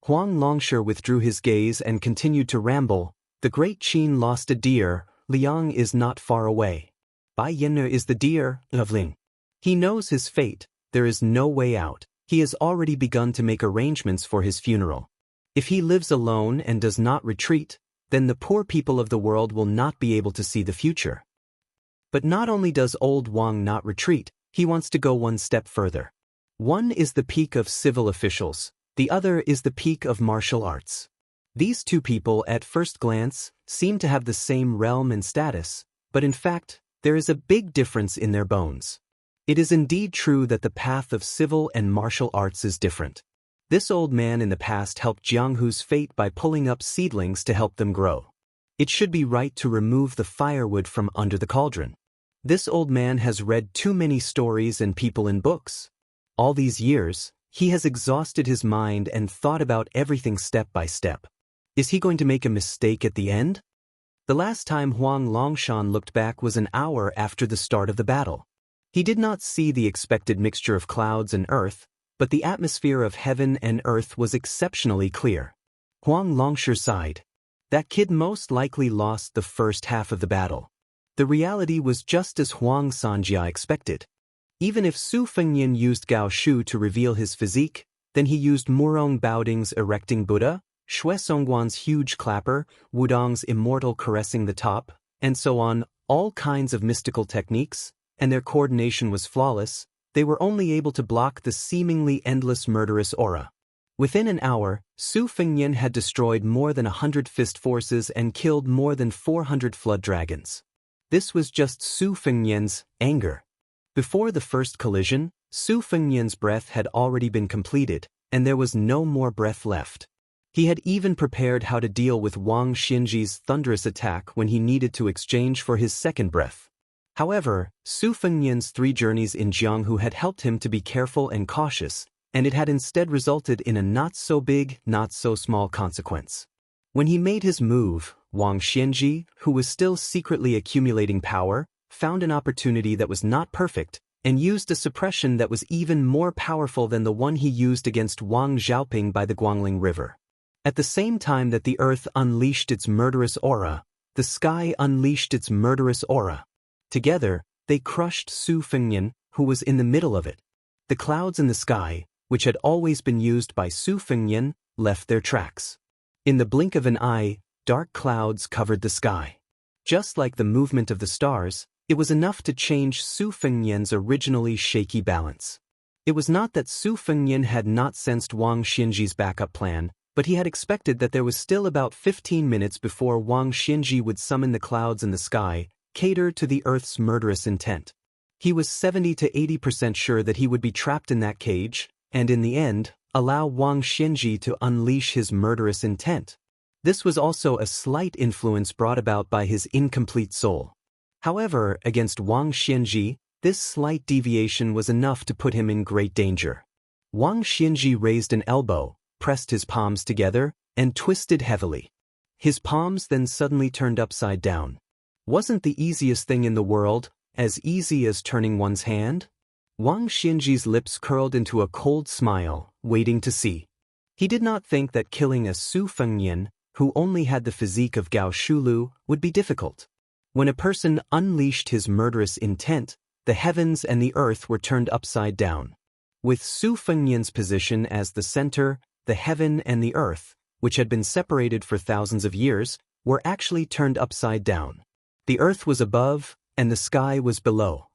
Speaker 1: Huang Longshi withdrew his gaze and continued to ramble. The great Qin lost a deer. Liang is not far away. Bai Yanne is the deer of Ling. He knows his fate. There is no way out. He has already begun to make arrangements for his funeral. If he lives alone and does not retreat, then the poor people of the world will not be able to see the future. But not only does old Wang not retreat, he wants to go one step further. One is the peak of civil officials, the other is the peak of martial arts. These two people at first glance seem to have the same realm and status, but in fact, there is a big difference in their bones. It is indeed true that the path of civil and martial arts is different. This old man in the past helped Jianghu's fate by pulling up seedlings to help them grow. It should be right to remove the firewood from under the cauldron. This old man has read too many stories and people in books. All these years, he has exhausted his mind and thought about everything step by step. Is he going to make a mistake at the end? The last time Huang Longshan looked back was an hour after the start of the battle. He did not see the expected mixture of clouds and earth, but the atmosphere of heaven and earth was exceptionally clear. Huang Longshi sighed. That kid most likely lost the first half of the battle. The reality was just as Huang Sanjia expected. Even if Su Fengnian used Gao Shu to reveal his physique, then he used Murong Baoding's erecting Buddha, Xue Songguan's huge clapper, Wudong's immortal caressing the top, and so on, all kinds of mystical techniques, and their coordination was flawless. They were only able to block the seemingly endless murderous aura. Within an hour, Su Fengnian had destroyed more than 100 fist forces and killed more than 400 flood dragons. This was just Su Fengnian's anger. Before the first collision, Su Fengnian's breath had already been completed, and there was no more breath left. He had even prepared how to deal with Wang Xinji's thunderous attack when he needed to exchange for his second breath. However, Su Fengnian's 3 journeys in Jianghu had helped him to be careful and cautious, and it had instead resulted in a not-so-big, not-so-small consequence. When he made his move, Wang Xinji, who was still secretly accumulating power, found an opportunity that was not perfect, and used a suppression that was even more powerful than the one he used against Wang Xiaoping by the Guangling River. At the same time that the earth unleashed its murderous aura, the sky unleashed its murderous aura. Together, they crushed Su Fengnian, who was in the middle of it. The clouds in the sky, which had always been used by Su Fengnian, left their tracks. In the blink of an eye, dark clouds covered the sky. Just like the movement of the stars, it was enough to change Su Fengnian's originally shaky balance. It was not that Su Fengnian had not sensed Wang Xinji's backup plan, but he had expected that there was still about 15 minutes before Wang Xinji would summon the clouds in the sky, cater to the earth's murderous intent. He was 70 to 80% sure that he would be trapped in that cage, and in the end, allow Wang Xianji to unleash his murderous intent. This was also a slight influence brought about by his incomplete soul. However, against Wang Xianji, this slight deviation was enough to put him in great danger. Wang Xianji raised an elbow, pressed his palms together, and twisted heavily. His palms then suddenly turned upside down. Wasn't the easiest thing in the world as easy as turning one's hand? Wang Xianji's lips curled into a cold smile, waiting to see. He did not think that killing a Su Fengnian, who only had the physique of Gao Shulu, would be difficult. When a person unleashed his murderous intent, the heavens and the earth were turned upside down. With Su Fengnian's position as the center, the heaven and the earth, which had been separated for thousands of years, were actually turned upside down. The earth was above, and the sky was below.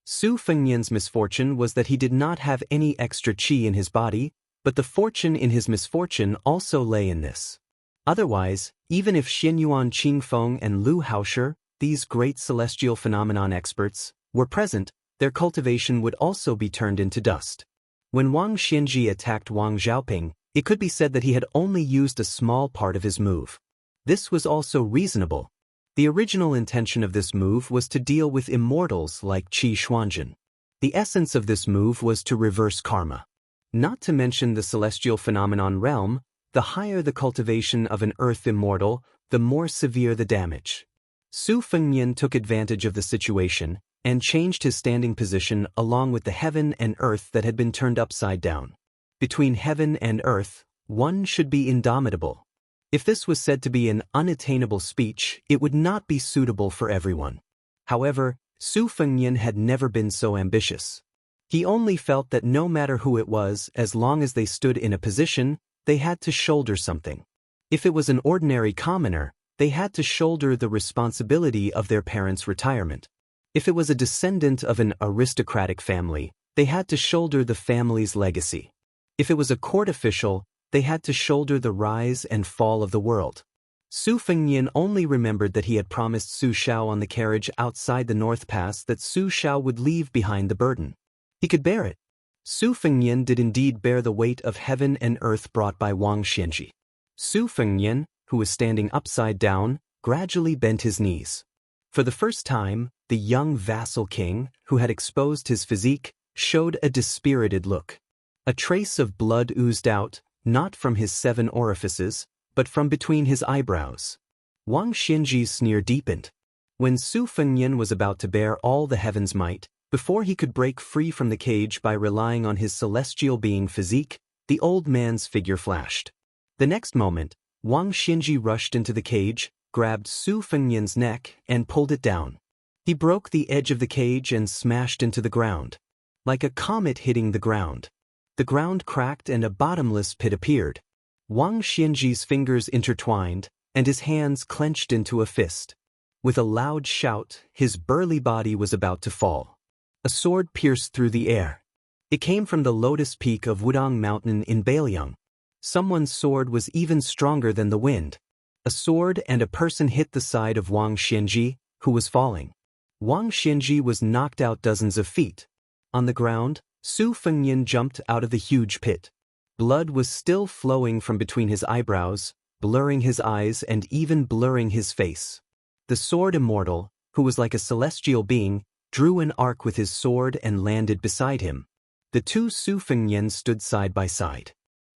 Speaker 1: Su Fengnian's misfortune was that he did not have any extra qi in his body, but the fortune in his misfortune also lay in this. Otherwise, even if Xianyuan Qingfeng and Lu Haosher, these great celestial phenomenon experts, were present, their cultivation would also be turned into dust. When Wang Xianji attacked Wang Xiaoping, it could be said that he had only used a small part of his move. This was also reasonable. The original intention of this move was to deal with immortals like Qi Xuanjun. The essence of this move was to reverse karma. Not to mention the celestial phenomenon realm, the higher the cultivation of an earth immortal, the more severe the damage. Su Fengnian took advantage of the situation and changed his standing position along with the heaven and earth that had been turned upside down. Between heaven and earth, one should be indomitable. If this was said to be an unattainable speech, it would not be suitable for everyone. However, Su Fengnian had never been so ambitious. He only felt that no matter who it was, as long as they stood in a position, they had to shoulder something. If it was an ordinary commoner, they had to shoulder the responsibility of their parents' retirement. If it was a descendant of an aristocratic family, they had to shoulder the family's legacy. If it was a court official, they had to shoulder the rise and fall of the world. Su Fengnian only remembered that he had promised Su Shao on the carriage outside the North Pass that Su Shao would leave behind the burden. He could bear it. Su Fengnian did indeed bear the weight of heaven and earth brought by Wang Xianji. Su Fengnian, who was standing upside down, gradually bent his knees. For the first time, the young vassal king, who had exposed his physique, showed a dispirited look. A trace of blood oozed out, not from his 7 orifices, but from between his eyebrows. Wang Xianji's sneer deepened. When Su Fengnian was about to bear all the heaven's might, before he could break free from the cage by relying on his celestial being physique, the old man's figure flashed. The next moment, Wang Xianji rushed into the cage, grabbed Su Fengnian's neck, and pulled it down. He broke the edge of the cage and smashed into the ground. Like a comet hitting the ground. The ground cracked and a bottomless pit appeared. Wang Xianji's fingers intertwined, and his hands clenched into a fist. With a loud shout, his burly body was about to fall. A sword pierced through the air. It came from the lotus peak of Wudong Mountain in Beiliang. Someone's sword was even stronger than the wind. A sword and a person hit the side of Wang Xianji, who was falling. Wang Xianji was knocked out dozens of feet. On the ground, Su Fengnian jumped out of the huge pit. Blood was still flowing from between his eyebrows, blurring his eyes and even blurring his face. The sword immortal, who was like a celestial being, drew an arc with his sword and landed beside him. The two Su Fengnian stood side by side.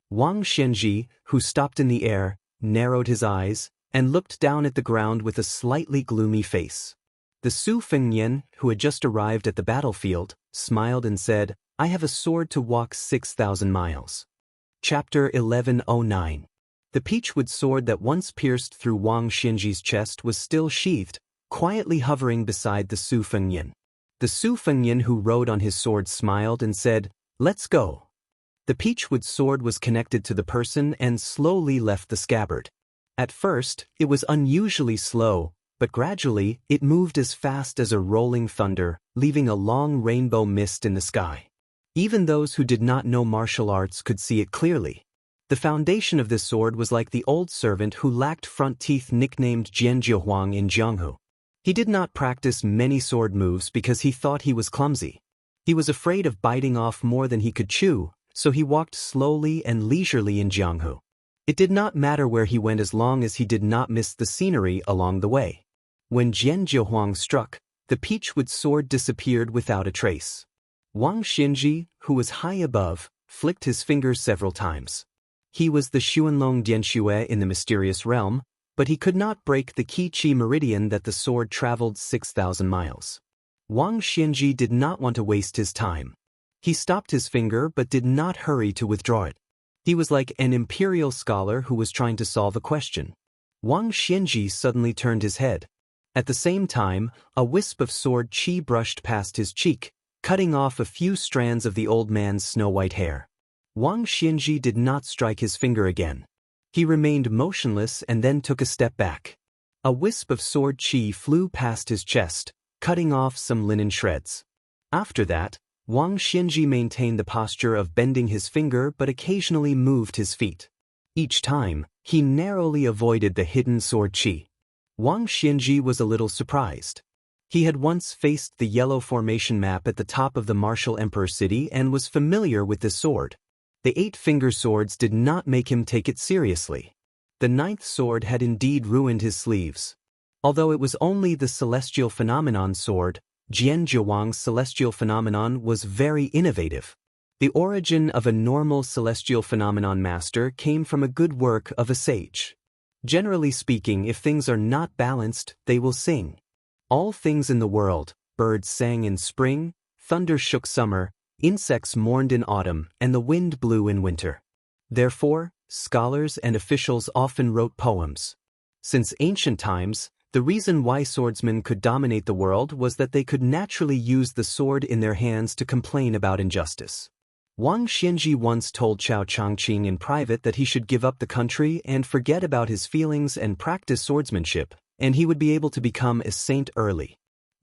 Speaker 1: Wang Xianji, who stopped in the air, narrowed his eyes, and looked down at the ground with a slightly gloomy face. The Su Fengnian, who had just arrived at the battlefield, smiled and said, "I have a sword to walk 6,000 miles. Chapter 1109. The peachwood sword that once pierced through Wang Xianji's chest was still sheathed, quietly hovering beside the Su Fengnian. The Su Fengnian who rode on his sword smiled and said, "Let's go." The peachwood sword was connected to the person and slowly left the scabbard. At first, it was unusually slow, but gradually, it moved as fast as a rolling thunder, leaving a long rainbow mist in the sky. Even those who did not know martial arts could see it clearly. The foundation of this sword was like the old servant who lacked front teeth nicknamed Jianjiahuang in Jianghu. He did not practice many sword moves because he thought he was clumsy. He was afraid of biting off more than he could chew, so he walked slowly and leisurely in Jianghu. It did not matter where he went as long as he did not miss the scenery along the way. When Jian Zhihuang struck, the peachwood sword disappeared without a trace. Wang Xinji, who was high above, flicked his fingers several times. He was the Xuanlong Dianxue in the mysterious realm, but he could not break the Qi meridian that the sword traveled 6,000 miles. Wang Xinji did not want to waste his time. He stopped his finger but did not hurry to withdraw it. He was like an imperial scholar who was trying to solve a question. Wang Xinji suddenly turned his head. At the same time, a wisp of sword qi brushed past his cheek, cutting off a few strands of the old man's snow-white hair. Wang Xinji did not strike his finger again. He remained motionless and then took a step back. A wisp of sword qi flew past his chest, cutting off some linen shreds. After that, Wang Xinji maintained the posture of bending his finger but occasionally moved his feet. Each time, he narrowly avoided the hidden sword qi. Wang Xinji was a little surprised. He had once faced the yellow formation map at the top of the martial emperor city and was familiar with this sword. The 8-finger swords did not make him take it seriously. The 9th sword had indeed ruined his sleeves. Although it was only the celestial phenomenon sword, Jian Zhihuang's celestial phenomenon was very innovative. The origin of a normal celestial phenomenon master came from a good work of a sage. Generally speaking, if things are not balanced, they will sing. All things in the world, birds sang in spring, thunder shook summer, insects mourned in autumn, and the wind blew in winter. Therefore, scholars and officials often wrote poems. Since ancient times, the reason why swordsmen could dominate the world was that they could naturally use the sword in their hands to complain about injustice. Wang Xinji once told Chao Changqing in private that he should give up the country and forget about his feelings and practice swordsmanship, and he would be able to become a saint early.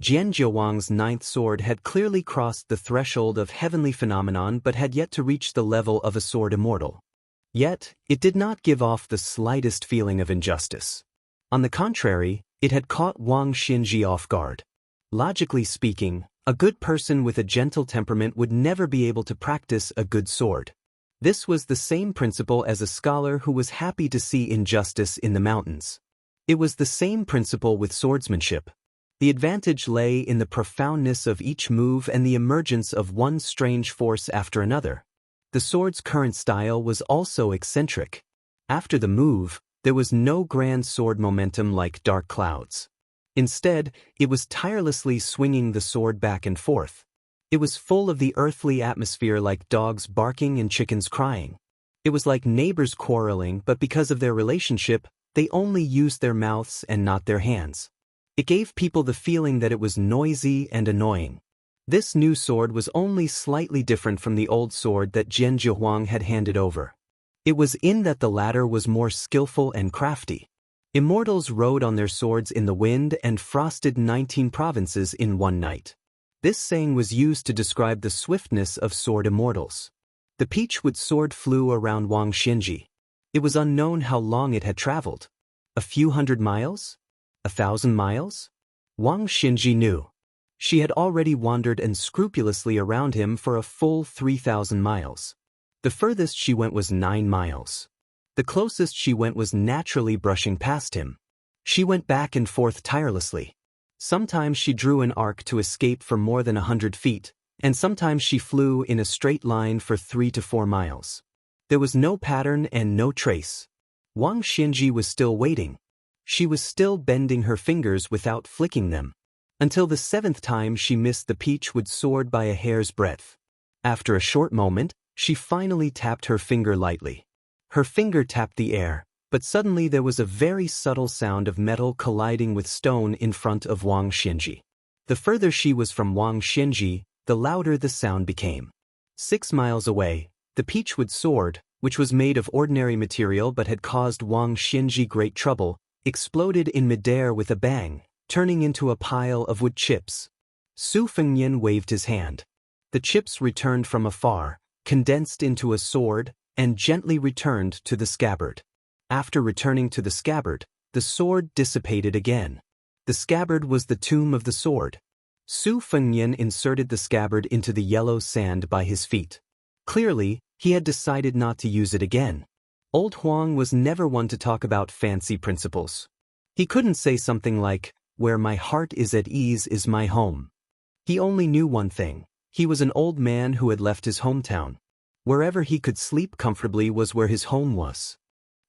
Speaker 1: Jian Zhihuang's 9th sword had clearly crossed the threshold of heavenly phenomenon but had yet to reach the level of a sword immortal. Yet, it did not give off the slightest feeling of injustice. On the contrary, it had caught Wang Xinji off guard. Logically speaking, a good person with a gentle temperament would never be able to practice a good sword. This was the same principle as a scholar who was happy to see injustice in the mountains. It was the same principle with swordsmanship. The advantage lay in the profoundness of each move and the emergence of one strange force after another. The sword's current style was also eccentric. After the move, there was no grand sword momentum like dark clouds. Instead, it was tirelessly swinging the sword back and forth. It was full of the earthly atmosphere like dogs barking and chickens crying. It was like neighbors quarreling, but because of their relationship, they only used their mouths and not their hands. It gave people the feeling that it was noisy and annoying. This new sword was only slightly different from the old sword that Jian Zhihuang had handed over. It was in that the latter was more skillful and crafty. Immortals rode on their swords in the wind and frosted 19 provinces in one night. This saying was used to describe the swiftness of sword immortals. The peachwood sword flew around Wang Xinji. It was unknown how long it had traveled. A few hundred miles? 1,000 miles? Wang Xinji knew. She had already wandered unscrupulously around him for a full 3,000 miles. The furthest she went was 9 miles. The closest she went was naturally brushing past him. She went back and forth tirelessly. Sometimes she drew an arc to escape for more than 100 feet, and sometimes she flew in a straight line for 3 to 4 miles. There was no pattern and no trace. Wang Xinji was still waiting. She was still bending her fingers without flicking them. Until the 7th time she missed the peachwood sword by a hair's breadth. After a short moment, she finally tapped her finger lightly. Her finger tapped the air, but suddenly there was a very subtle sound of metal colliding with stone in front of Wang Xinji. The further she was from Wang Xinji, the louder the sound became. 6 miles away, the peachwood sword, which was made of ordinary material but had caused Wang Xinji great trouble, exploded in midair with a bang, turning into a pile of wood chips. Su Fengnian waved his hand. The chips returned from afar, condensed into a sword, and gently returned to the scabbard. After returning to the scabbard, the sword dissipated again. The scabbard was the tomb of the sword. Su Fengnian inserted the scabbard into the yellow sand by his feet. Clearly, he had decided not to use it again. Old Huang was never one to talk about fancy principles. He couldn't say something like, "Where my heart is at ease is my home." He only knew one thing. He was an old man who had left his hometown. Wherever he could sleep comfortably was where his home was.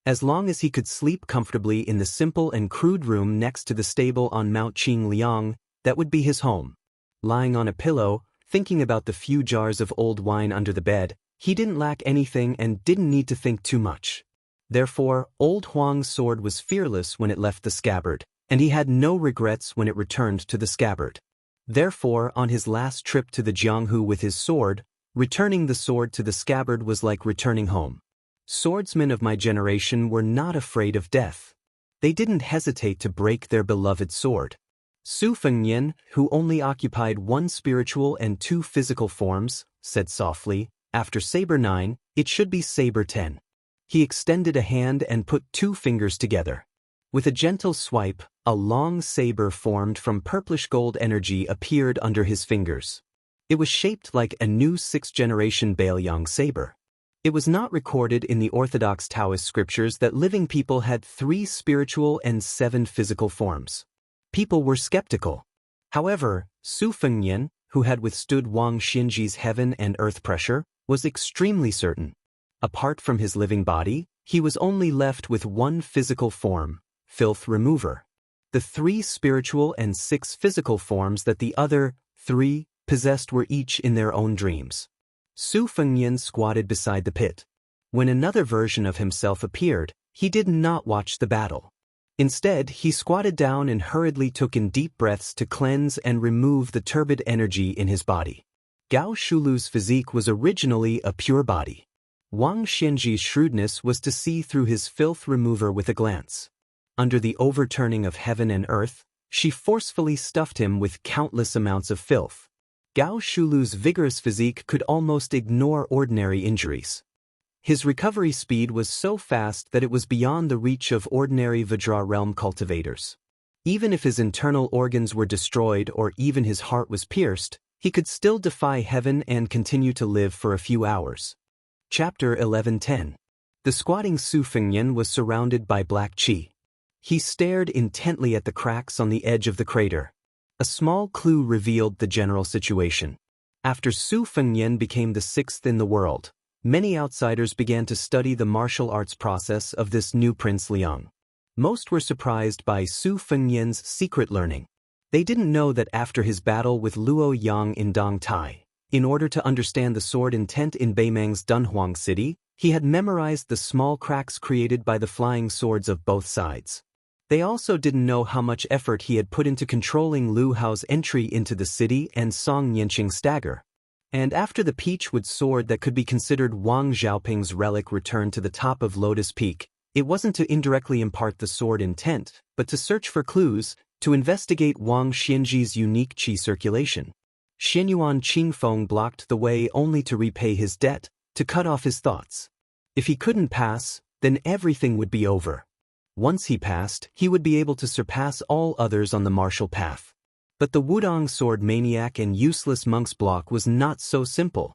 Speaker 1: As long as he could sleep comfortably in the simple and crude room next to the stable on Mount Qingliang, that would be his home. Lying on a pillow, thinking about the few jars of old wine under the bed, he didn't lack anything and didn't need to think too much. Therefore, old Huang's sword was fearless when it left the scabbard, and he had no regrets when it returned to the scabbard. Therefore, on his last trip to the Jianghu with his sword, returning the sword to the scabbard was like returning home. Swordsmen of my generation were not afraid of death. They didn't hesitate to break their beloved sword. Su Fengnian, who only occupied one spiritual and two physical forms, said softly, "After Saber 9, it should be Saber 10. He extended a hand and put two fingers together. With a gentle swipe, a long saber formed from purplish gold energy appeared under his fingers. It was shaped like a new 6th-generation Baoyang saber. It was not recorded in the Orthodox Taoist scriptures that living people had 3 spiritual and 7 physical forms. People were skeptical. However, Su Fengnian, who had withstood Wang Xinji's heaven and earth pressure, was extremely certain. Apart from his living body, he was only left with one physical form, filth remover. The 3 spiritual and 6 physical forms that the other 3 possessed were each in their own dreams. Su Fengnian squatted beside the pit. When another version of himself appeared, he did not watch the battle. Instead, he squatted down and hurriedly took in deep breaths to cleanse and remove the turbid energy in his body. Gao Shulu's physique was originally a pure body. Wang Xinji's shrewdness was to see through his filth remover with a glance. Under the overturning of heaven and earth, she forcefully stuffed him with countless amounts of filth. Gao Shulu's vigorous physique could almost ignore ordinary injuries. His recovery speed was so fast that it was beyond the reach of ordinary Vajra realm cultivators. Even if his internal organs were destroyed or even his heart was pierced, he could still defy heaven and continue to live for a few hours. Chapter 11:10. The squatting Su Fengnian was surrounded by black qi. He stared intently at the cracks on the edge of the crater. A small clue revealed the general situation. After Su Fengnian became the 6th in the world, many outsiders began to study the martial arts process of this new Prince Liang. Most were surprised by Su Fengnian's secret learning. They didn't know that after his battle with Luo Yang in Dongtai, in order to understand the sword intent in Beimang's Dunhuang city, he had memorized the small cracks created by the flying swords of both sides. They also didn't know how much effort he had put into controlling Lu Hao's entry into the city and Song Yanqing's dagger. And after the peachwood sword that could be considered Wang Xiaoping's relic returned to the top of Lotus Peak, it wasn't to indirectly impart the sword intent, but to search for clues, to investigate Wang Xinji's unique qi circulation. Xinyuan Qingfeng blocked the way only to repay his debt, to cut off his thoughts. If he couldn't pass, then everything would be over. Once he passed, he would be able to surpass all others on the martial path. But the Wudong sword maniac and useless monk's block was not so simple.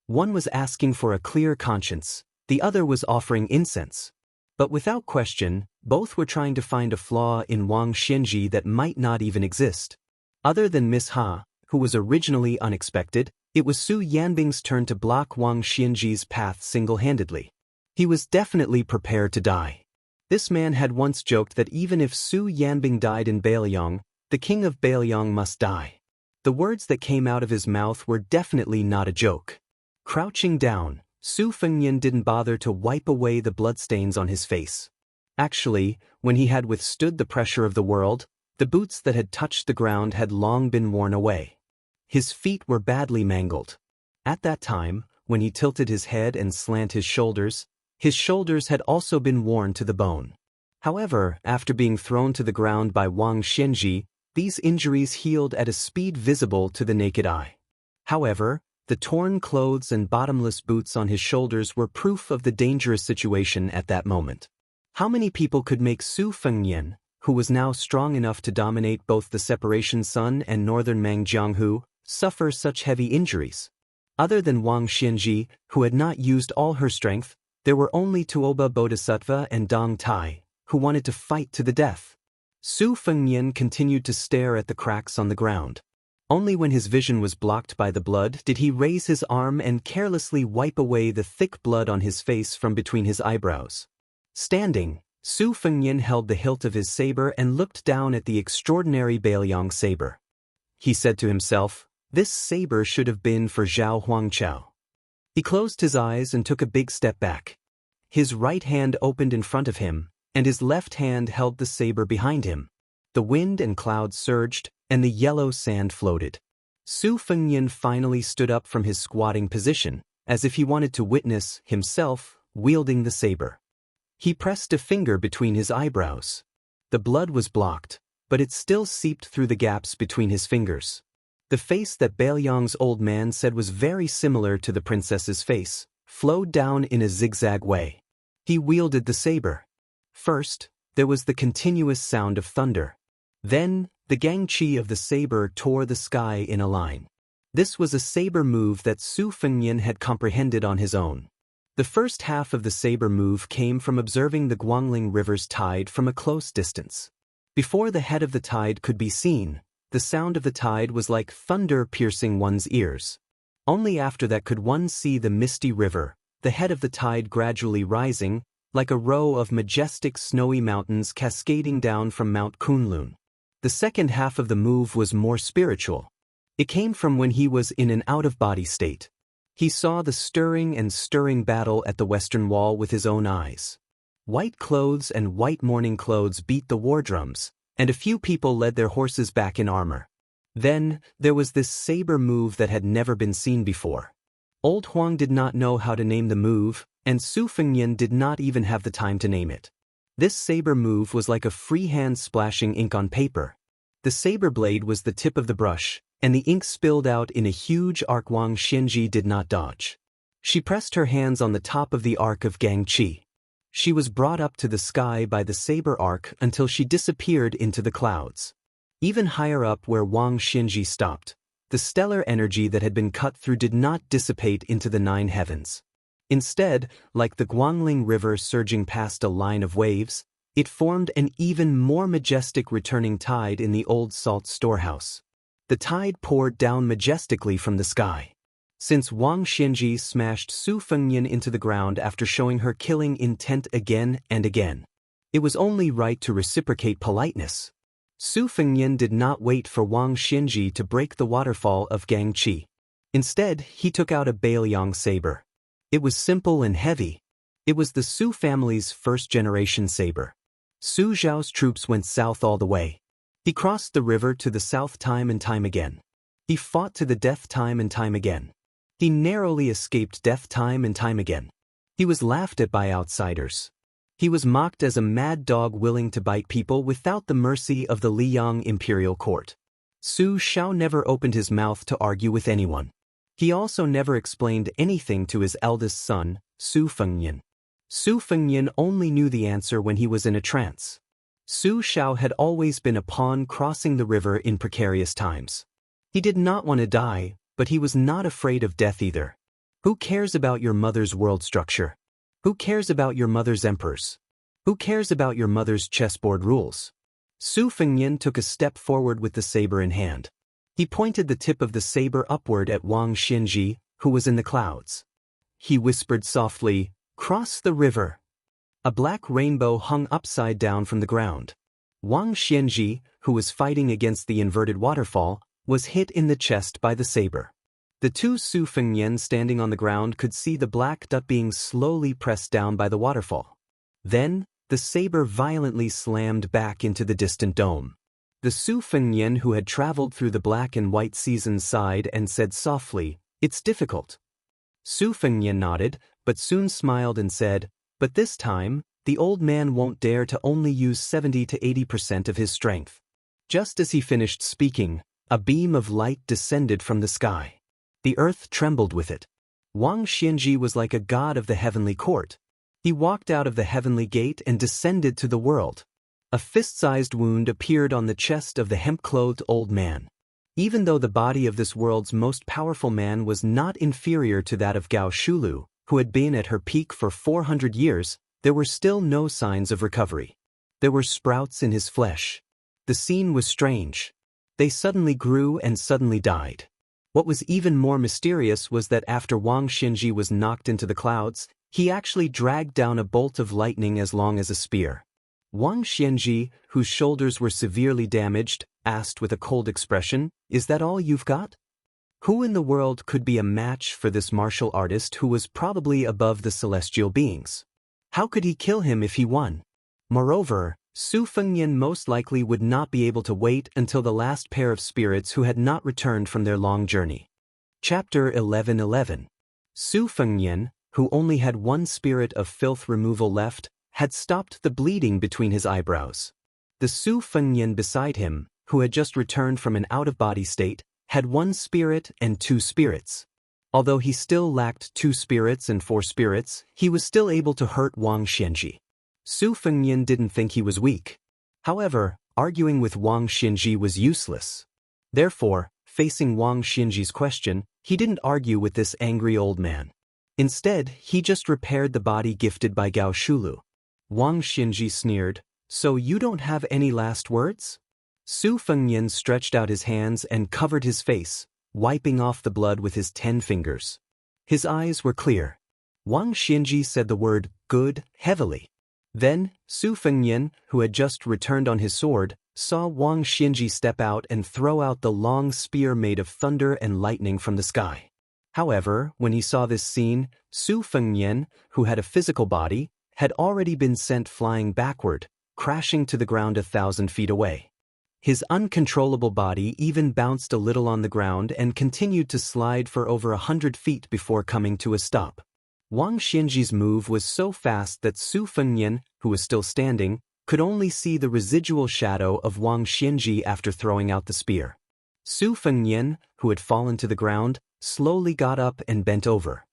Speaker 1: One was asking for a clear conscience, the other was offering incense. But without question, both were trying to find a flaw in Wang Xinji that might not even exist. Other than Miss Ha, who was originally unexpected, it was Su Yanbing's turn to block Wang Xinji's path single-handedly. He was definitely prepared to die. This man had once joked that even if Su Yanbing died in Baoyang, the king of Baoyang must die. The words that came out of his mouth were definitely not a joke. Crouching down, Su Fengnian didn't bother to wipe away the bloodstains on his face. Actually, when he had withstood the pressure of the world, the boots that had touched the ground had long been worn away. His feet were badly mangled. At that time, when he tilted his head and slant his shoulders had also been worn to the bone. However, after being thrown to the ground by Wang Xinji, these injuries healed at a speed visible to the naked eye. However, the torn clothes and bottomless boots on his shoulders were proof of the dangerous situation at that moment. How many people could make Su Fengnian, who was now strong enough to dominate both the Separation Sun and Northern Mangjianghu, suffer such heavy injuries? Other than Wang Xianji, who had not used all her strength, there were only Tuoba Bodhisattva and Dong Tai, who wanted to fight to the death. Su Fengnian continued to stare at the cracks on the ground. Only when his vision was blocked by the blood did he raise his arm and carelessly wipe away the thick blood on his face from between his eyebrows. Standing, Su Fengnian held the hilt of his saber and looked down at the extraordinary Bailiang saber. He said to himself, "This saber should have been for Zhao Huangqiao." He closed his eyes and took a big step back. His right hand opened in front of him, and his left hand held the saber behind him. The wind and clouds surged, and the yellow sand floated. Su Fengnian finally stood up from his squatting position, as if he wanted to witness himself wielding the saber. He pressed a finger between his eyebrows. The blood was blocked, but it still seeped through the gaps between his fingers. The face that Bailiang's old man said was very similar to the princess's face, flowed down in a zigzag way. He wielded the saber. First, there was the continuous sound of thunder. Then, the gangqi of the saber tore the sky in a line. This was a saber move that Su Fengnian had comprehended on his own. The first half of the saber move came from observing the Guangling River's tide from a close distance. Before the head of the tide could be seen, the sound of the tide was like thunder piercing one's ears. Only after that could one see the misty river, the head of the tide gradually rising, like a row of majestic snowy mountains cascading down from Mount Kunlun. The second half of the move was more spiritual. It came from when he was in an out-of-body state. He saw the stirring and stirring battle at the Western Wall with his own eyes. White clothes and white mourning clothes beat the war drums, and a few people led their horses back in armor. Then, there was this saber move that had never been seen before. Old Huang did not know how to name the move, and Su Fengnian did not even have the time to name it. This saber move was like a free hand splashing ink on paper. The saber blade was the tip of the brush, and the ink spilled out in a huge arc. Wang Xianji did not dodge. She pressed her hands on the top of the arc of gangqi. She was brought up to the sky by the saber arc until she disappeared into the clouds. Even higher up where Wang Xianji stopped, the stellar energy that had been cut through did not dissipate into the 9 heavens. Instead, like the Guangling River surging past a line of waves, it formed an even more majestic returning tide in the old salt storehouse. The tide poured down majestically from the sky. Since Wang Xianji smashed Su Fengnian into the ground after showing her killing intent again and again, it was only right to reciprocate politeness. Su Fengnian did not wait for Wang Xianji to break the waterfall of gangqi. Instead, he took out a Bailiang saber. It was simple and heavy. It was the Su family's first-generation saber. Su Zhao's troops went south all the way. He crossed the river to the south time and time again. He fought to the death time and time again. He narrowly escaped death time and time again. He was laughed at by outsiders. He was mocked as a mad dog willing to bite people without the mercy of the Liyang imperial court. Su Zhao never opened his mouth to argue with anyone. He also never explained anything to his eldest son, Su Fengnian. Su Fengnian only knew the answer when he was in a trance. Su Zhao had always been a pawn crossing the river in precarious times. He did not want to die, but he was not afraid of death either. Who cares about your mother's world structure? Who cares about your mother's emperors? Who cares about your mother's chessboard rules? Su Fengnian took a step forward with the saber in hand. He pointed the tip of the saber upward at Wang Xianji, who was in the clouds. He whispered softly, "Cross the river." A black rainbow hung upside down from the ground. Wang Xianji, who was fighting against the inverted waterfall, was hit in the chest by the saber. The two Su Fengnian standing on the ground could see the black dot being slowly pressed down by the waterfall. Then, the saber violently slammed back into the distant dome. The Su Fengnian who had traveled through the black and white seasons sighed and said softly, "It's difficult." Su Fengnian nodded, but soon smiled and said, "But this time, the old man won't dare to only use 70 to 80% of his strength." Just as he finished speaking, a beam of light descended from the sky. The earth trembled with it. Wang Xianji was like a god of the heavenly court. He walked out of the heavenly gate and descended to the world. A fist-sized wound appeared on the chest of the hemp-clothed old man. Even though the body of this world's most powerful man was not inferior to that of Gao Shulu, who had been at her peak for 400 years, there were still no signs of recovery. There were sprouts in his flesh. The scene was strange. They suddenly grew and suddenly died. What was even more mysterious was that after Wang Xinji was knocked into the clouds, he actually dragged down a bolt of lightning as long as a spear. Wang Xinji, whose shoulders were severely damaged, asked with a cold expression, "Is that all you've got?" Who in the world could be a match for this martial artist who was probably above the celestial beings? How could he kill him if he won? Moreover, Su Fengnian most likely would not be able to wait until the last pair of spirits who had not returned from their long journey. Chapter 11:11. Su Fengnian, who only had one spirit of filth removal left, had stopped the bleeding between his eyebrows. The Su Fengnian beside him, who had just returned from an out-of-body state, had one spirit and two spirits. Although he still lacked 2 spirits and 4 spirits, he was still able to hurt Wang Xinji. Su Fengnian didn't think he was weak. However, arguing with Wang Xinji was useless. Therefore, facing Wang Xinji's question, he didn't argue with this angry old man. Instead, he just repaired the body gifted by Gao Shulu. Wang Xinji sneered, "So you don't have any last words?" Su Fengnian stretched out his hands and covered his face, wiping off the blood with his 10 fingers. His eyes were clear. Wang Xinji said the word "good" heavily. Then, Su Fengnian, who had just returned on his sword, saw Wang Xinji step out and throw out the long spear made of thunder and lightning from the sky. However, when he saw this scene, Su Fengnian, who had a physical body, had already been sent flying backward, crashing to the ground 1,000 feet away. His uncontrollable body even bounced a little on the ground and continued to slide for over 100 feet before coming to a stop. Wang Xinji's move was so fast that Su Fengnian, who was still standing, could only see the residual shadow of Wang Xinji after throwing out the spear. Su Fengnian, who had fallen to the ground, slowly got up and bent over.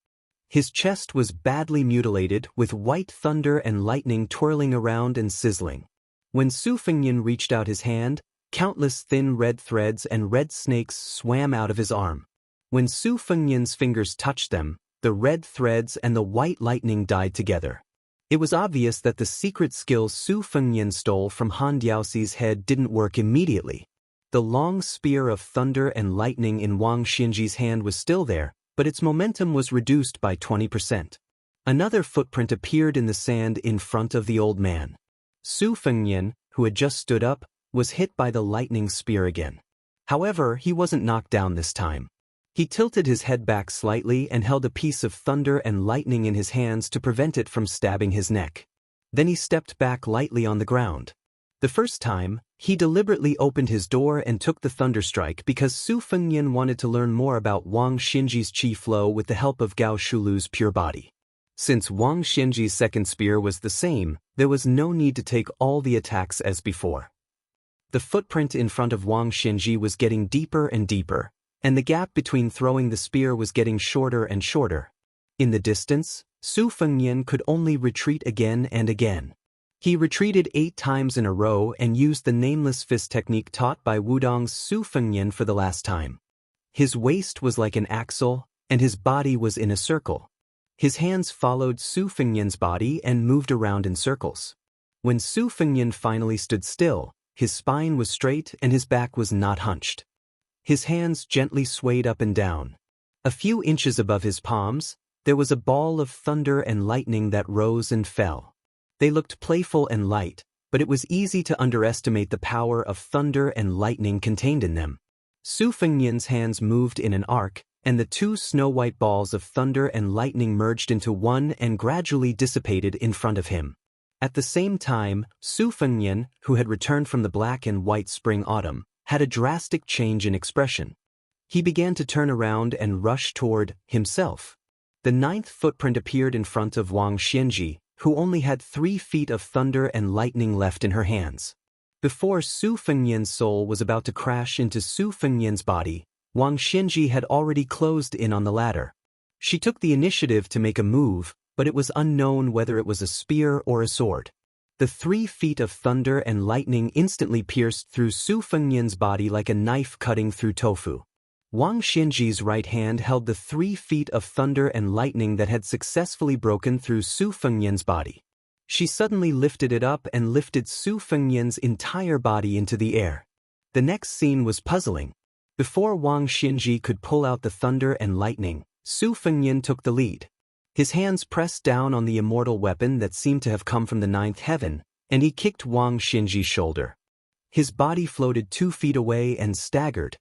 Speaker 1: His chest was badly mutilated, with white thunder and lightning twirling around and sizzling. When Su Fengnian reached out his hand, countless thin red threads and red snakes swam out of his arm. When Su Fengnian's fingers touched them, the red threads and the white lightning died together. It was obvious that the secret skill Su Fengnian stole from Han Diaoxi's head didn't work immediately. The long spear of thunder and lightning in Wang Xinji's hand was still there, but its momentum was reduced by 20%. Another footprint appeared in the sand in front of the old man. Su Fengnian, who had just stood up, was hit by the lightning spear again. However, he wasn't knocked down this time. He tilted his head back slightly and held a piece of thunder and lightning in his hands to prevent it from stabbing his neck. Then he stepped back lightly on the ground. The first time, he deliberately opened his door and took the thunderstrike because Su Fengnian wanted to learn more about Wang Xinji's qi flow with the help of Gao Shulu's pure body. Since Wang Xinji's second spear was the same, there was no need to take all the attacks as before. The footprint in front of Wang Xinji was getting deeper and deeper, and the gap between throwing the spear was getting shorter and shorter. In the distance, Su Fengnian could only retreat again and again. He retreated 8 times in a row and used the nameless fist technique taught by Wudong's Su Fengnian for the last time. His waist was like an axle, and his body was in a circle. His hands followed Su Fengnian's body and moved around in circles. When Su Fengnian finally stood still, his spine was straight and his back was not hunched. His hands gently swayed up and down. A few inches above his palms, there was a ball of thunder and lightning that rose and fell. They looked playful and light, but it was easy to underestimate the power of thunder and lightning contained in them. Su Fengnian's hands moved in an arc, and the 2 snow-white balls of thunder and lightning merged into one and gradually dissipated in front of him. At the same time, Su Fengnian, who had returned from the black and white spring-autumn, had a drastic change in expression. He began to turn around and rush toward himself. The 9th footprint appeared in front of Wang Xinji, who only had 3 feet of thunder and lightning left in her hands. Before Su Fengnian's soul was about to crash into Su Fengnian's body, Wang Xinji had already closed in on the ladder. She took the initiative to make a move, but it was unknown whether it was a spear or a sword. The 3 feet of thunder and lightning instantly pierced through Su Fengnian's body like a knife cutting through tofu. Wang Xianji's right hand held the 3 feet of thunder and lightning that had successfully broken through Su Fengnian's body. She suddenly lifted it up and lifted Su Fengnian's entire body into the air. The next scene was puzzling. Before Wang Xianji could pull out the thunder and lightning, Su Fengnian took the lead. His hands pressed down on the immortal weapon that seemed to have come from the 9th heaven, and he kicked Wang Xianji's shoulder. His body floated 2 feet away and staggered.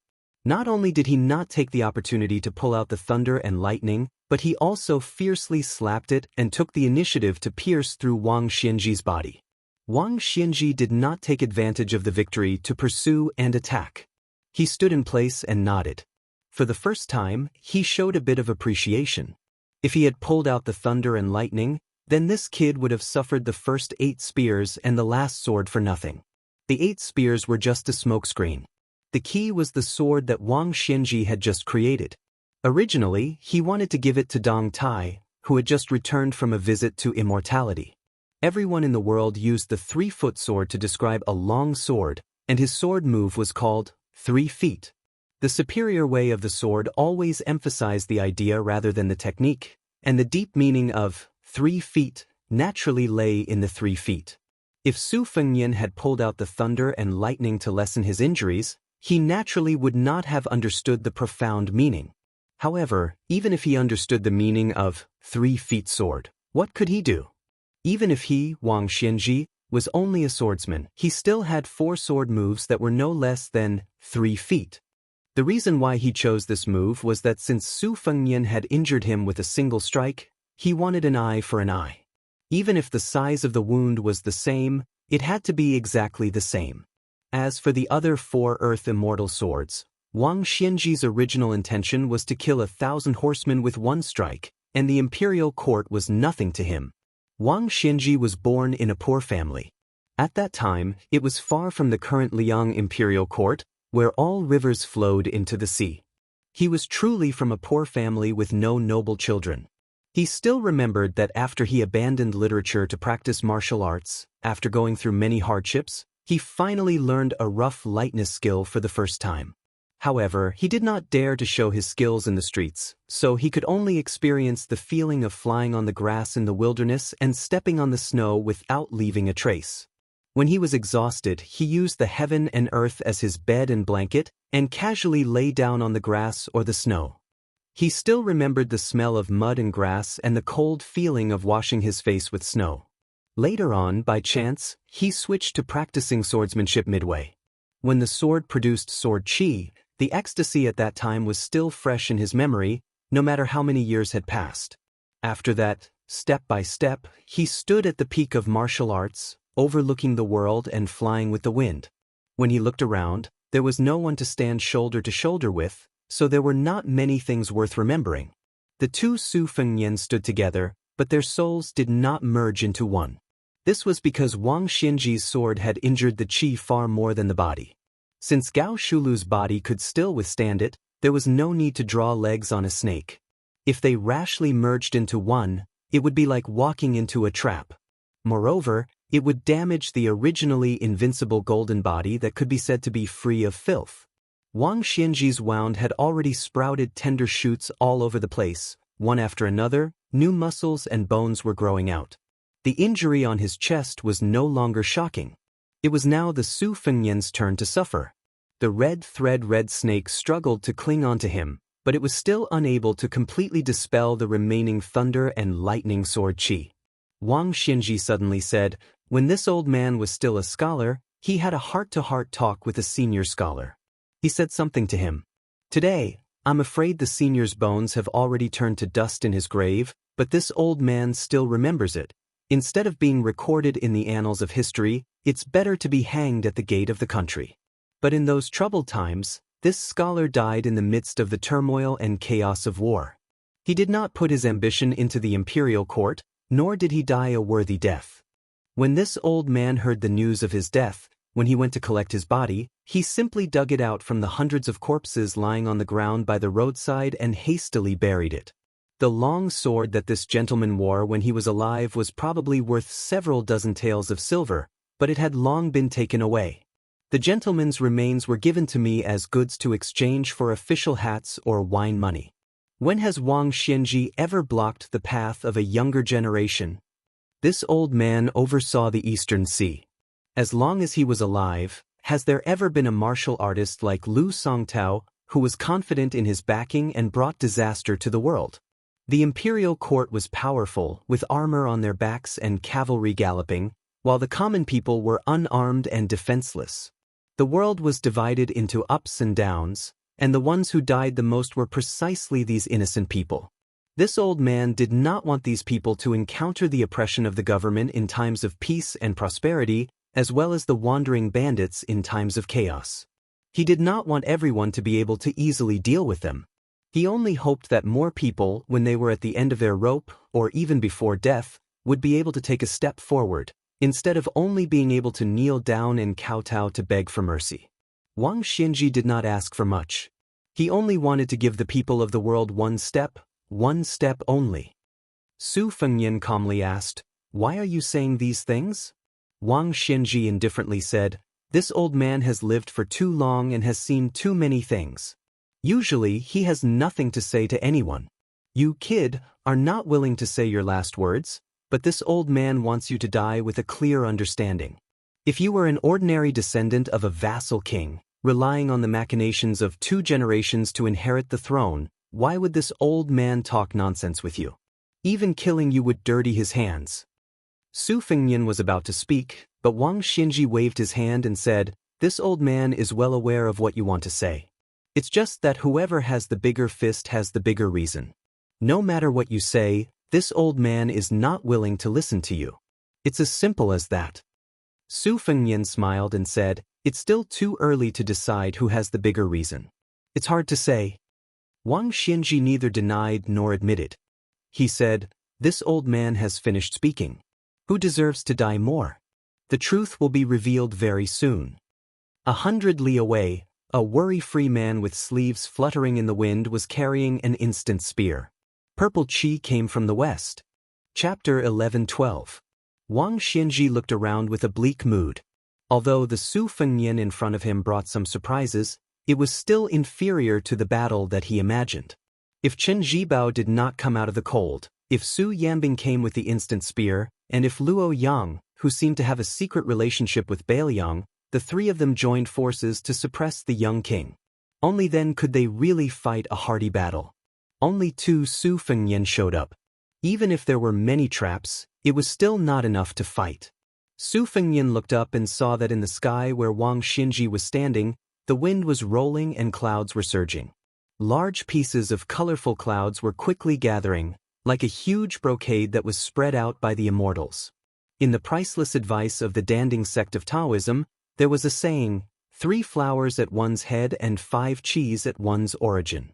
Speaker 1: Not only did he not take the opportunity to pull out the thunder and lightning, but he also fiercely slapped it and took the initiative to pierce through Wang Xianji's body. Wang Xianji did not take advantage of the victory to pursue and attack. He stood in place and nodded. For the first time, he showed a bit of appreciation. If he had pulled out the thunder and lightning, then this kid would have suffered the first 8 spears and the last sword for nothing. The 8 spears were just a smokescreen. The key was the sword that Wang Xianji had just created. Originally, he wanted to give it to Dong Tai, who had just returned from a visit to immortality. Everyone in the world used the 3-foot sword to describe a long sword, and his sword move was called 3 feet. The superior way of the sword always emphasized the idea rather than the technique, and the deep meaning of 3 feet naturally lay in the 3 feet. If Su Fengnian had pulled out the thunder and lightning to lessen his injuries, he naturally would not have understood the profound meaning. However, even if he understood the meaning of 3 feet sword, what could he do? Even if he, Wang Xianji, was only a swordsman, he still had 4 sword moves that were no less than 3 feet. The reason why he chose this move was that since Su Fengnian had injured him with a single strike, he wanted an eye for an eye. Even if the size of the wound was the same, it had to be exactly the same. As for the other 4 Earth Immortal swords, Wang Xianji's original intention was to kill 1,000 horsemen with 1 strike, and the imperial court was nothing to him. Wang Xianji was born in a poor family. At that time, it was far from the current Liang imperial court, where all rivers flowed into the sea. He was truly from a poor family with no noble children. He still remembered that after he abandoned literature to practice martial arts, after going through many hardships, he finally learned a rough lightness skill for the first time. However, he did not dare to show his skills in the streets, so he could only experience the feeling of flying on the grass in the wilderness and stepping on the snow without leaving a trace. When he was exhausted, he used the heaven and earth as his bed and blanket, and casually lay down on the grass or the snow. He still remembered the smell of mud and grass and the cold feeling of washing his face with snow. Later on, by chance, he switched to practicing swordsmanship midway. When the sword produced sword chi, the ecstasy at that time was still fresh in his memory, no matter how many years had passed. After that, step by step, he stood at the peak of martial arts, overlooking the world and flying with the wind. When he looked around, there was no one to stand shoulder to shoulder with, so there were not many things worth remembering. The 2 Su Fengnian stood together, but their souls did not merge into one. This was because Wang Xianji's sword had injured the qi far more than the body. Since Gao Shulu's body could still withstand it, there was no need to draw legs on a snake. If they rashly merged into one, it would be like walking into a trap. Moreover, it would damage the originally invincible golden body that could be said to be free of filth. Wang Xianji's wound had already sprouted tender shoots all over the place. One after another, new muscles and bones were growing out. The injury on his chest was no longer shocking. It was now the Su Fengnian's turn to suffer. The red snake struggled to cling onto him, but it was still unable to completely dispel the remaining thunder and lightning sword chi. Wang Xianji suddenly said, when this old man was still a scholar, he had a heart-to-heart talk with a senior scholar. He said something to him. Today, I'm afraid the senior's bones have already turned to dust in his grave, but this old man still remembers it. Instead of being recorded in the annals of history, it's better to be hanged at the gate of the country. But in those troubled times, this scholar died in the midst of the turmoil and chaos of war. He did not put his ambition into the imperial court, nor did he die a worthy death. When this old man heard the news of his death, when he went to collect his body, he simply dug it out from the hundreds of corpses lying on the ground by the roadside and hastily buried it. The long sword that this gentleman wore when he was alive was probably worth several dozen taels of silver, but it had long been taken away. The gentleman's remains were given to me as goods to exchange for official hats or wine money. When has Wang Xianji ever blocked the path of a younger generation? This old man oversaw the Eastern Sea. As long as he was alive, has there ever been a martial artist like Lu Songtao who was confident in his backing and brought disaster to the world? The imperial court was powerful, with armor on their backs and cavalry galloping, while the common people were unarmed and defenseless. The world was divided into ups and downs, and the ones who died the most were precisely these innocent people. This old man did not want these people to encounter the oppression of the government in times of peace and prosperity, as well as the wandering bandits in times of chaos. He did not want everyone to be able to easily deal with them. He only hoped that more people, when they were at the end of their rope, or even before death, would be able to take a step forward, instead of only being able to kneel down and kowtow to beg for mercy. Wang Xianji did not ask for much. He only wanted to give the people of the world one step only. Su Fengyan calmly asked, "Why are you saying these things?" Wang Xianji indifferently said, "This old man has lived for too long and has seen too many things. Usually, he has nothing to say to anyone. You, kid, are not willing to say your last words, but this old man wants you to die with a clear understanding. If you were an ordinary descendant of a vassal king, relying on the machinations of 2 generations to inherit the throne, why would this old man talk nonsense with you? Even killing you would dirty his hands." Su Fengyan was about to speak, but Wang Xianji waved his hand and said, "This old man is well aware of what you want to say. It's just that whoever has the bigger fist has the bigger reason. No matter what you say, this old man is not willing to listen to you. It's as simple as that." Su Fengyan smiled and said, "It's still too early to decide who has the bigger reason. It's hard to say." Wang Xianji neither denied nor admitted. He said, "This old man has finished speaking. Who deserves to die more? The truth will be revealed very soon." 100 li away, a worry-free man with sleeves fluttering in the wind was carrying an instant spear. Purple chi came from the west. Chapter 11-12. Wang Xianji looked around with a bleak mood. Although the Su Fengyan in front of him brought some surprises, it was still inferior to the battle that he imagined. If Chen Zhibao did not come out of the cold, if Su Yambing came with the instant spear, and if Luo Yang, who seemed to have a secret relationship with Bailiang, the 3 of them joined forces to suppress the young king. Only then could they really fight a hearty battle. Only 2 Su Fengyan showed up. Even if there were many traps, it was still not enough to fight. Su Fengyan looked up and saw that in the sky where Wang Xianji was standing, the wind was rolling and clouds were surging. Large pieces of colorful clouds were quickly gathering, like a huge brocade that was spread out by the immortals. In the priceless advice of the Danding sect of Taoism, there was a saying, 3 flowers at one's head and 5 cheese at one's origin.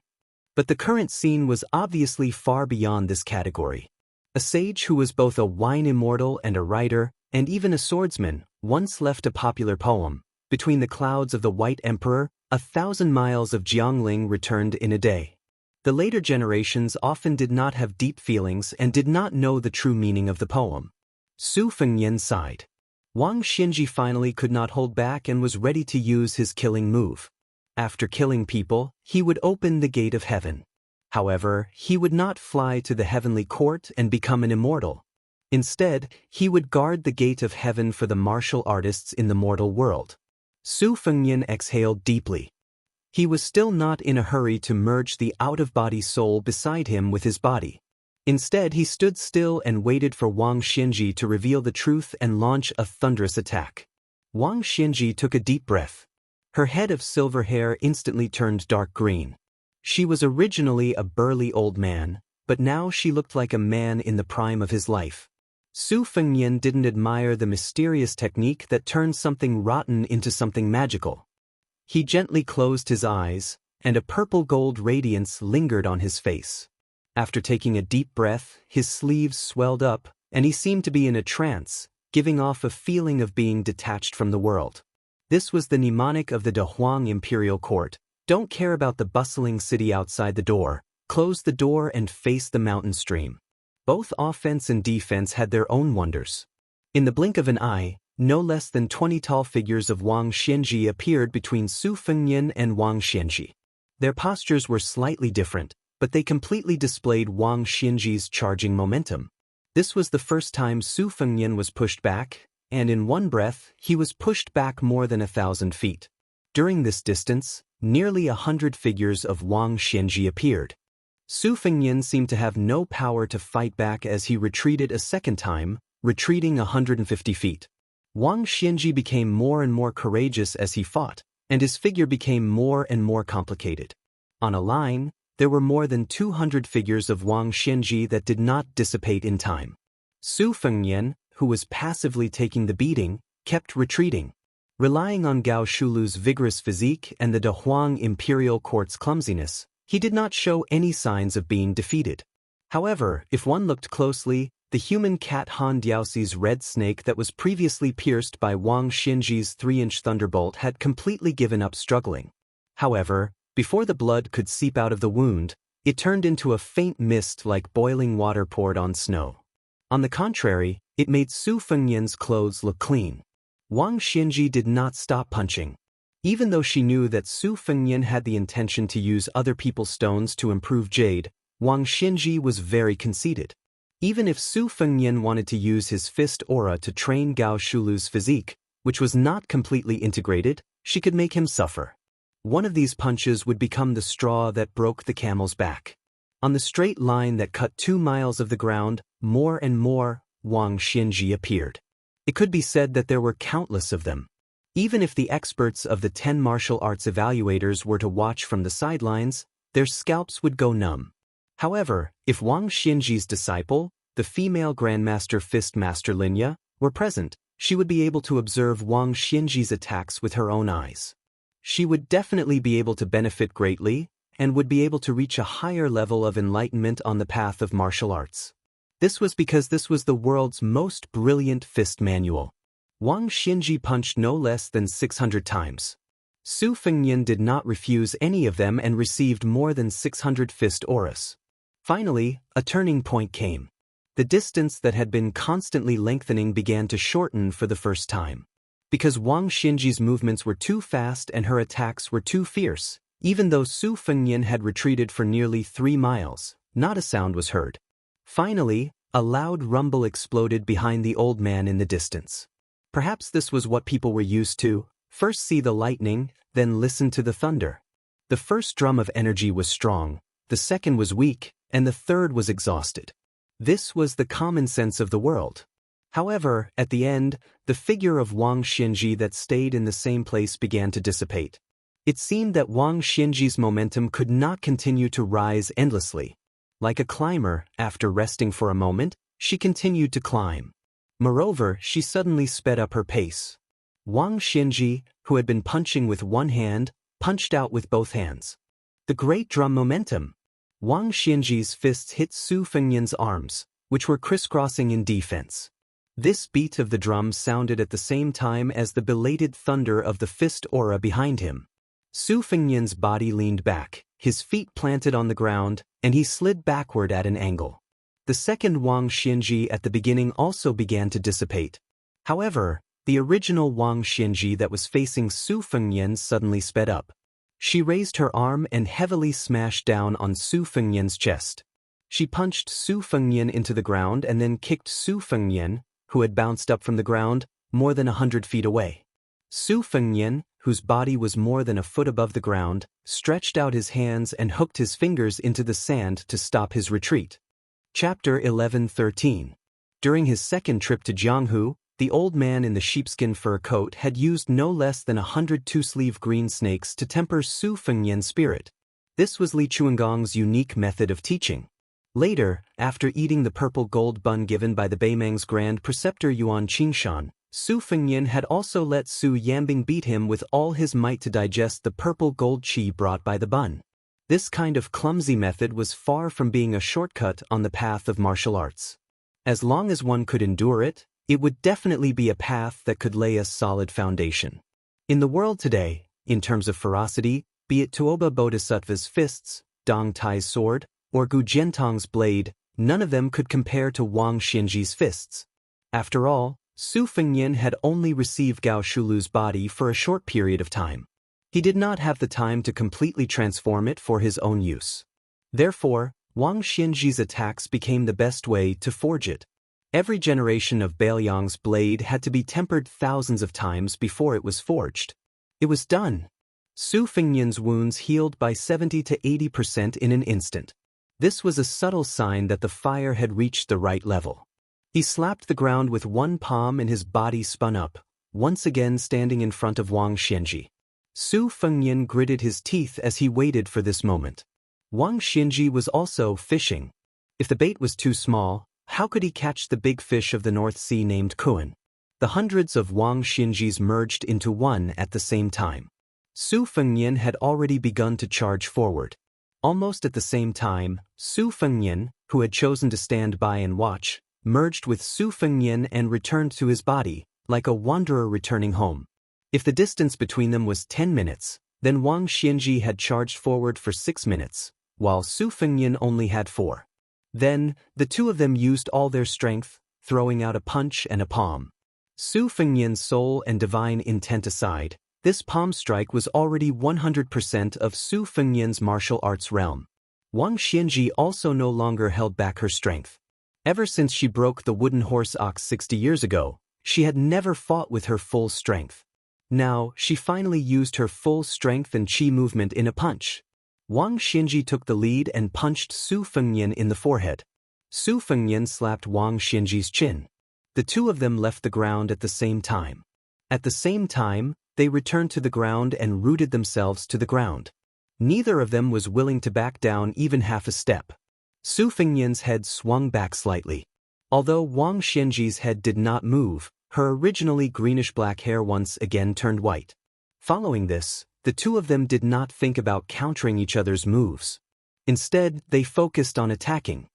Speaker 1: But the current scene was obviously far beyond this category. A sage who was both a wine immortal and a writer, and even a swordsman, once left a popular poem, "Between the clouds of the White Emperor, 1,000 miles of Jiangling returned in a day." The later generations often did not have deep feelings and did not know the true meaning of the poem. Su Fengyan sighed. Wang Xianji finally could not hold back and was ready to use his killing move. After killing people, he would open the gate of heaven. However, he would not fly to the heavenly court and become an immortal. Instead, he would guard the gate of heaven for the martial artists in the mortal world. Su Fengyan exhaled deeply. He was still not in a hurry to merge the out-of-body soul beside him with his body. Instead, he stood still and waited for Wang Xianji to reveal the truth and launch a thunderous attack. Wang Xianji took a deep breath. Her head of silver hair instantly turned dark green. She was originally a burly old man, but now she looked like a man in the prime of his life. Su Fengyan didn't admire the mysterious technique that turned something rotten into something magical. He gently closed his eyes, and a purple-gold radiance lingered on his face. After taking a deep breath, his sleeves swelled up, and he seemed to be in a trance, giving off a feeling of being detached from the world. This was the mnemonic of the De Huang imperial court: "Don't care about the bustling city outside the door, close the door and face the mountain stream. Both offense and defense had their own wonders. In the blink of an eye, no less than 20 tall figures of Wang Xianji appeared between Su Fengnian and Wang Xianji. Their postures were slightly different, but they completely displayed Wang Xianji's charging momentum. This was the first time Su Fengnian was pushed back, and in one breath, he was pushed back more than 1,000 feet. During this distance, nearly 100 figures of Wang Xianji appeared. Su Fengnian seemed to have no power to fight back as he retreated a second time, retreating 150 feet. Wang Xianji became more and more courageous as he fought, and his figure became more and more complicated. On a line, there were more than 200 figures of Wang Xianji that did not dissipate in time. Su Fengnian, who was passively taking the beating, kept retreating. Relying on Gao Shulu's vigorous physique and the De Huang Imperial Court's clumsiness, he did not show any signs of being defeated. However, if one looked closely, the human cat Han Diaoxi's red snake that was previously pierced by Wang Xianji's 3-inch thunderbolt had completely given up struggling. However, before the blood could seep out of the wound, it turned into a faint mist like boiling water poured on snow. On the contrary, it made Su Fengnian's clothes look clean. Wang Xianji did not stop punching. Even though she knew that Su Fengnian had the intention to use other people's stones to improve jade, Wang Xianji was very conceited. Even if Su Fengnian wanted to use his fist aura to train Gao Shulu's physique, which was not completely integrated, she could make him suffer. One of these punches would become the straw that broke the camel's back. On the straight line that cut 2 miles of the ground, more and more, Wang Xianji appeared. It could be said that there were countless of them. Even if the experts of the 10 martial arts evaluators were to watch from the sidelines, their scalps would go numb. However, if Wang Xianji's disciple, the female Grandmaster Fist Master Linya, were present, she would be able to observe Wang Xianji's attacks with her own eyes. She would definitely be able to benefit greatly, and would be able to reach a higher level of enlightenment on the path of martial arts. This was because this was the world's most brilliant fist manual. Wang Xianji punched no less than 600 times. Su Fengnian did not refuse any of them and received more than 600 fist auras. Finally, a turning point came. The distance that had been constantly lengthening began to shorten for the first time. Because Wang Xianji's movements were too fast and her attacks were too fierce, even though Su Fengnian had retreated for nearly 3 miles, not a sound was heard. Finally, a loud rumble exploded behind the old man in the distance. Perhaps this was what people were used to: first see the lightning, then listen to the thunder. The first drum of energy was strong, the second was weak, and the third was exhausted. This was the common sense of the world. However, at the end, the figure of Wang Xianji that stayed in the same place began to dissipate. It seemed that Wang Xianji's momentum could not continue to rise endlessly. Like a climber, after resting for a moment, she continued to climb. Moreover, she suddenly sped up her pace. Wang Xianji, who had been punching with one hand, punched out with both hands. The great drum momentum. Wang Xianji's fists hit Su Fengnian's arms, which were crisscrossing in defense. This beat of the drum sounded at the same time as the belated thunder of the fist aura behind him. Su Fengnian's body leaned back, his feet planted on the ground, and he slid backward at an angle. The second Wang Xianji at the beginning also began to dissipate. However, the original Wang Xianji that was facing Su Fengnian suddenly sped up. She raised her arm and heavily smashed down on Su Fengnian's chest. She punched Su Fengnian into the ground and then kicked Su Fengnian, who had bounced up from the ground, more than 100 feet away. Su Fengnian, whose body was more than a foot above the ground, stretched out his hands and hooked his fingers into the sand to stop his retreat. Chapter 11:13. During his second trip to Jianghu, the old man in the sheepskin fur coat had used no less than 100 two-sleeve green snakes to temper Su Fengnian's spirit. This was Li Chuangong's unique method of teaching. Later, after eating the purple gold bun given by the Beimang's grand preceptor Yuan Qingshan, Su Fengnian had also let Su Yambing beat him with all his might to digest the purple gold qi brought by the bun. This kind of clumsy method was far from being a shortcut on the path of martial arts. As long as one could endure it, it would definitely be a path that could lay a solid foundation. In the world today, in terms of ferocity, be it Tuoba Bodhisattva's fists, Dong Tai's sword, or Gu Jiantong's blade, none of them could compare to Wang Xinji's fists. After all, Su Fengnian had only received Gao Shulu's body for a short period of time. He did not have the time to completely transform it for his own use. Therefore, Wang Xinji's attacks became the best way to forge it. Every generation of Bailiang's blade had to be tempered thousands of times before it was forged. It was done. Su Fengnian's wounds healed by 70 to 80% in an instant. This was a subtle sign that the fire had reached the right level. He slapped the ground with one palm and his body spun up, once again standing in front of Wang Xinji. Su Fengnian gritted his teeth as he waited for this moment. Wang Xinji was also fishing. If the bait was too small, how could he catch the big fish of the North Sea named Kuan? The hundreds of Wang Xinjis merged into one at the same time. Su Fengnian had already begun to charge forward. Almost at the same time, Su Fengnian, who had chosen to stand by and watch, merged with Su Fengnian and returned to his body, like a wanderer returning home. If the distance between them was 10 minutes, then Wang Xinji had charged forward for 6 minutes, while Su Fengnian only had 4. Then, the two of them used all their strength, throwing out a punch and a palm. Su Fengnian's soul and divine intent aside, this palm strike was already 100% of Su Fengnian's martial arts realm. Wang Xinji also no longer held back her strength. Ever since she broke the wooden horse ox 60 years ago, she had never fought with her full strength. Now, she finally used her full strength and chi movement in a punch. Wang Xinji took the lead and punched Su Fengnian in the forehead. Su Fengnian slapped Wang Xinji's chin. The two of them left the ground at the same time. At the same time, they returned to the ground and rooted themselves to the ground. Neither of them was willing to back down even half a step. Su Fengnian's head swung back slightly. Although Wang Xinji's head did not move, her originally greenish-black hair once again turned white. Following this, the two of them did not think about countering each other's moves. Instead, they focused on attacking.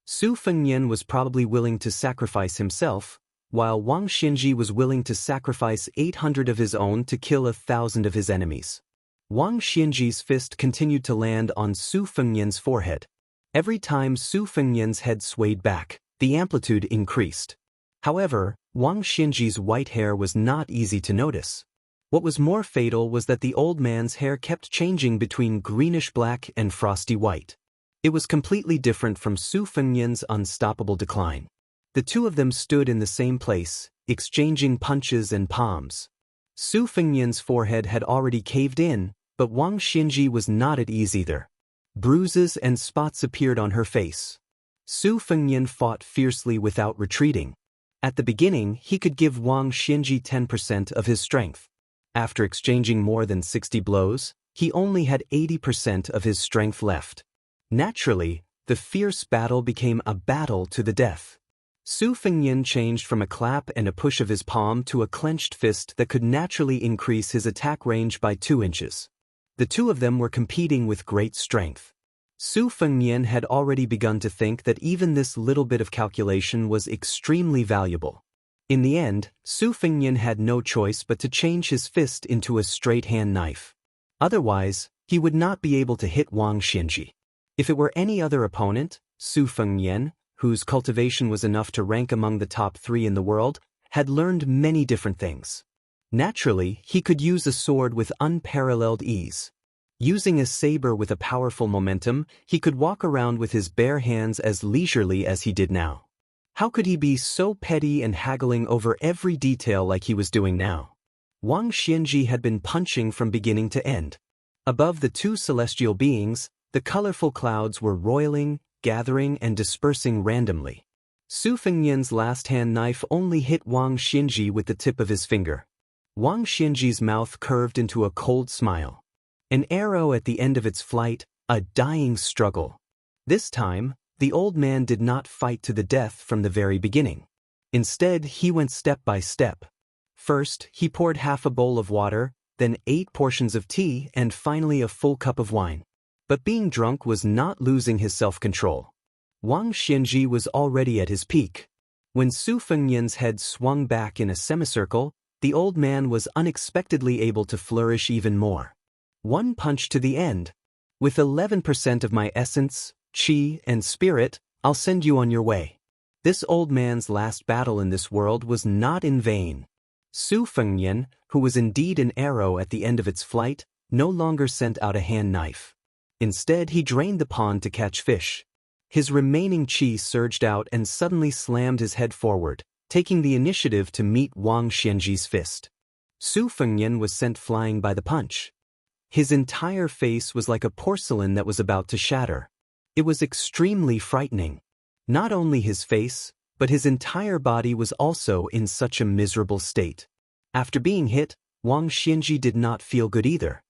Speaker 1: Su Fengnian was probably willing to sacrifice himself, while Wang Xinji was willing to sacrifice 800 of his own to kill 1,000 of his enemies. Wang Xinji's fist continued to land on Su Fengnian's forehead. Every time Su Fengnian's head swayed back, the amplitude increased. However, Wang Xinji's white hair was not easy to notice. What was more fatal was that the old man's hair kept changing between greenish-black and frosty white. It was completely different from Su Fengnian's unstoppable decline. The two of them stood in the same place, exchanging punches and palms. Su Fengnian's forehead had already caved in, but Wang Xinji was not at ease either. Bruises and spots appeared on her face. Su Fengnian fought fiercely without retreating. At the beginning, he could give Wang Xinji 10% of his strength. After exchanging more than 60 blows, he only had 80% of his strength left. Naturally, the fierce battle became a battle to the death. Su Fengnian changed from a clap and a push of his palm to a clenched fist that could naturally increase his attack range by 2 inches. The two of them were competing with great strength. Su Fengnian had already begun to think that even this little bit of calculation was extremely valuable. In the end, Su Fengnian had no choice but to change his fist into a straight-hand knife. Otherwise, he would not be able to hit Wang Xinji. If it were any other opponent, Su Fengnian, whose cultivation was enough to rank among the top 3 in the world, had learned many different things. Naturally, he could use a sword with unparalleled ease. Using a saber with a powerful momentum, he could walk around with his bare hands as leisurely as he did now. How could he be so petty and haggling over every detail like he was doing now? Wang Xinji had been punching from beginning to end. Above the two celestial beings, the colorful clouds were roiling, gathering and dispersing randomly. Su Fengnian's last-hand knife only hit Wang Xinji with the tip of his finger. Wang Xinji's mouth curved into a cold smile. An arrow at the end of its flight, a dying struggle. This time, the old man did not fight to the death from the very beginning. Instead, he went step by step. First, he poured half a bowl of water, then 8 portions of tea and finally a full cup of wine. But being drunk was not losing his self-control. Wang Xinji was already at his peak. When Su Fengnian's head swung back in a semicircle, the old man was unexpectedly able to flourish even more. One punch to the end. With 11% of my essence, qi, and spirit, I'll send you on your way. This old man's last battle in this world was not in vain. Su Fengnian, who was indeed an arrow at the end of its flight, no longer sent out a hand knife. Instead, he drained the pond to catch fish. His remaining qi surged out and suddenly slammed his head forward, taking the initiative to meet Wang Xianji's fist. Su Fengnian was sent flying by the punch. His entire face was like a porcelain that was about to shatter. It was extremely frightening. Not only his face, but his entire body was also in such a miserable state. After being hit, Wang Xianji did not feel good either.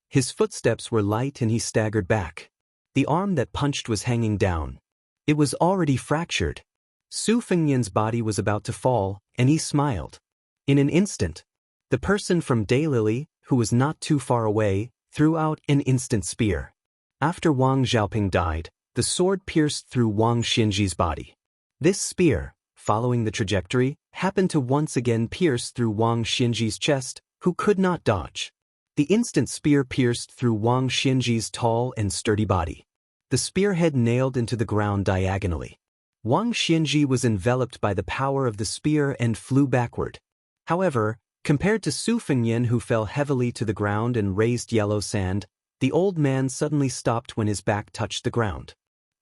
Speaker 1: His footsteps were light and he staggered back. The arm that punched was hanging down. It was already fractured. Su Fengnian's body was about to fall, and he smiled. In an instant, the person from Daylily, who was not too far away, threw out an instant spear. After Wang Xiaoping died, the sword pierced through Wang Xianji's body. This spear, following the trajectory, happened to once again pierce through Wang Xianji's chest, who could not dodge. The instant spear pierced through Wang Xianji's tall and sturdy body. The spearhead nailed into the ground diagonally. Wang Xianji was enveloped by the power of the spear and flew backward. However, compared to Su Fengnian, who fell heavily to the ground and raised yellow sand, the old man suddenly stopped when his back touched the ground.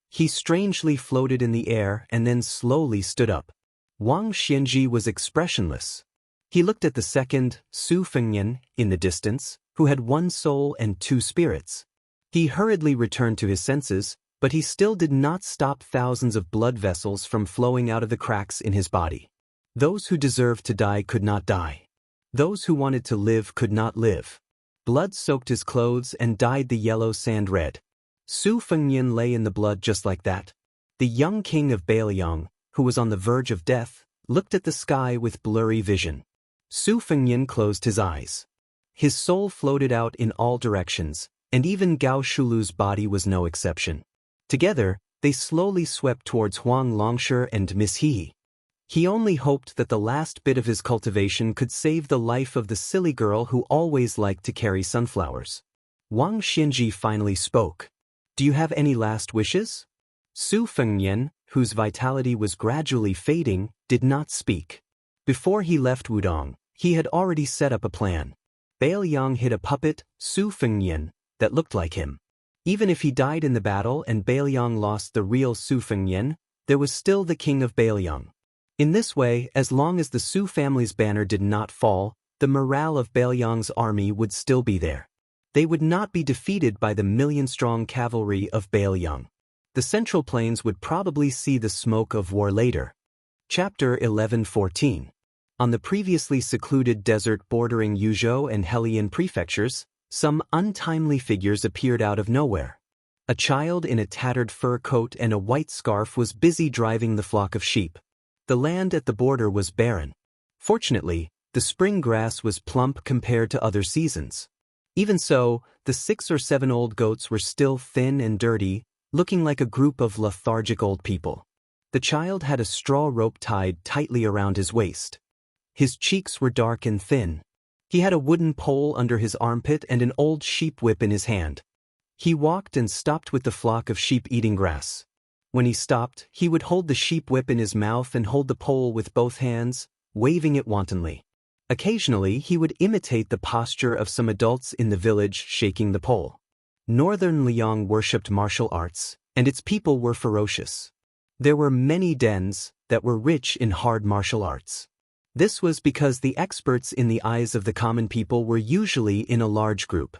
Speaker 1: He strangely floated in the air and then slowly stood up. Wang Xianji was expressionless. He looked at the second, Su Fengnian, in the distance, who had one soul and two spirits. He hurriedly returned to his senses, but he still did not stop thousands of blood vessels from flowing out of the cracks in his body. Those who deserved to die could not die. Those who wanted to live could not live. Blood soaked his clothes and dyed the yellow sand red. Su Fengnian lay in the blood just like that. The young king of Bailiang, who was on the verge of death, looked at the sky with blurry vision. Su Fengnian closed his eyes. His soul floated out in all directions, and even Gao Shulu's body was no exception. Together, they slowly swept towards Huang Longshi and Miss He. He only hoped that the last bit of his cultivation could save the life of the silly girl who always liked to carry sunflowers. Wang Xianji finally spoke. "Do you have any last wishes?" Su Fengnian, whose vitality was gradually fading, did not speak. Before he left Wudong, he had already set up a plan. Bailiang hid a puppet, Su Fengnian, that looked like him. Even if he died in the battle and Bailiang lost the real Su Fengnian, there was still the king of Bailiang. In this way, as long as the Su family's banner did not fall, the morale of Bailiang's army would still be there. They would not be defeated by the million-strong cavalry of Bailiang. The Central Plains would probably see the smoke of war later. Chapter 11:14. On the previously secluded desert bordering Yuzhou and Helian prefectures, some untimely figures appeared out of nowhere. A child in a tattered fur coat and a white scarf was busy driving the flock of sheep. The land at the border was barren. Fortunately, the spring grass was plump compared to other seasons. Even so, the 6 or 7 old goats were still thin and dirty, looking like a group of lethargic old people. The child had a straw rope tied tightly around his waist. His cheeks were dark and thin. He had a wooden pole under his armpit and an old sheep whip in his hand. He walked and stopped with the flock of sheep eating grass. When he stopped, he would hold the sheep whip in his mouth and hold the pole with both hands, waving it wantonly. Occasionally, he would imitate the posture of some adults in the village shaking the pole. Northern Liang worshipped martial arts, and its people were ferocious. There were many dens that were rich in hard martial arts. This was because the experts in the eyes of the common people were usually in a large group.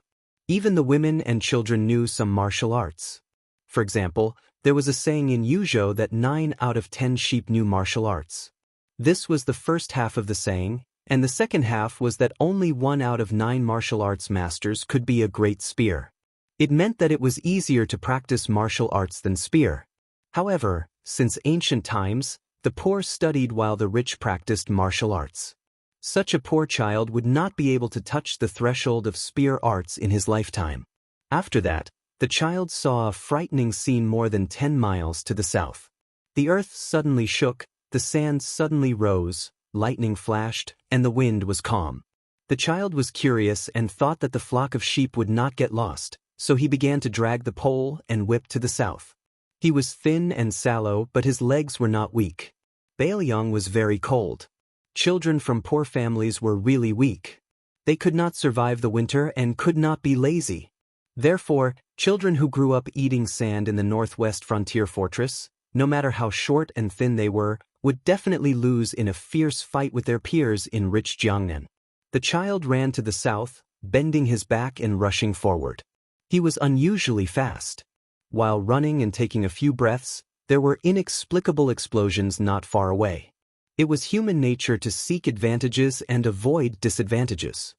Speaker 1: Even the women and children knew some martial arts. For example, there was a saying in Yuzhou that 9 out of 10 sheep knew martial arts. This was the first half of the saying, and the second half was that only 1 out of 9 martial arts masters could be a great spear. It meant that it was easier to practice martial arts than spear. However, since ancient times, the poor studied while the rich practiced martial arts. Such a poor child would not be able to touch the threshold of spear arts in his lifetime. After that, the child saw a frightening scene more than 10 miles to the south. The earth suddenly shook, the sand suddenly rose, lightning flashed, and the wind was calm. The child was curious and thought that the flock of sheep would not get lost, so he began to drag the pole and whip to the south. He was thin and sallow, but his legs were not weak. Baelyang was very cold. Children from poor families were really weak. They could not survive the winter and could not be lazy. Therefore, children who grew up eating sand in the northwest frontier fortress, no matter how short and thin they were, would definitely lose in a fierce fight with their peers in rich Jiangnan. The child ran to the south, bending his back and rushing forward. He was unusually fast. While running and taking a few breaths, there were inexplicable explosions not far away. It was human nature to seek advantages and avoid disadvantages.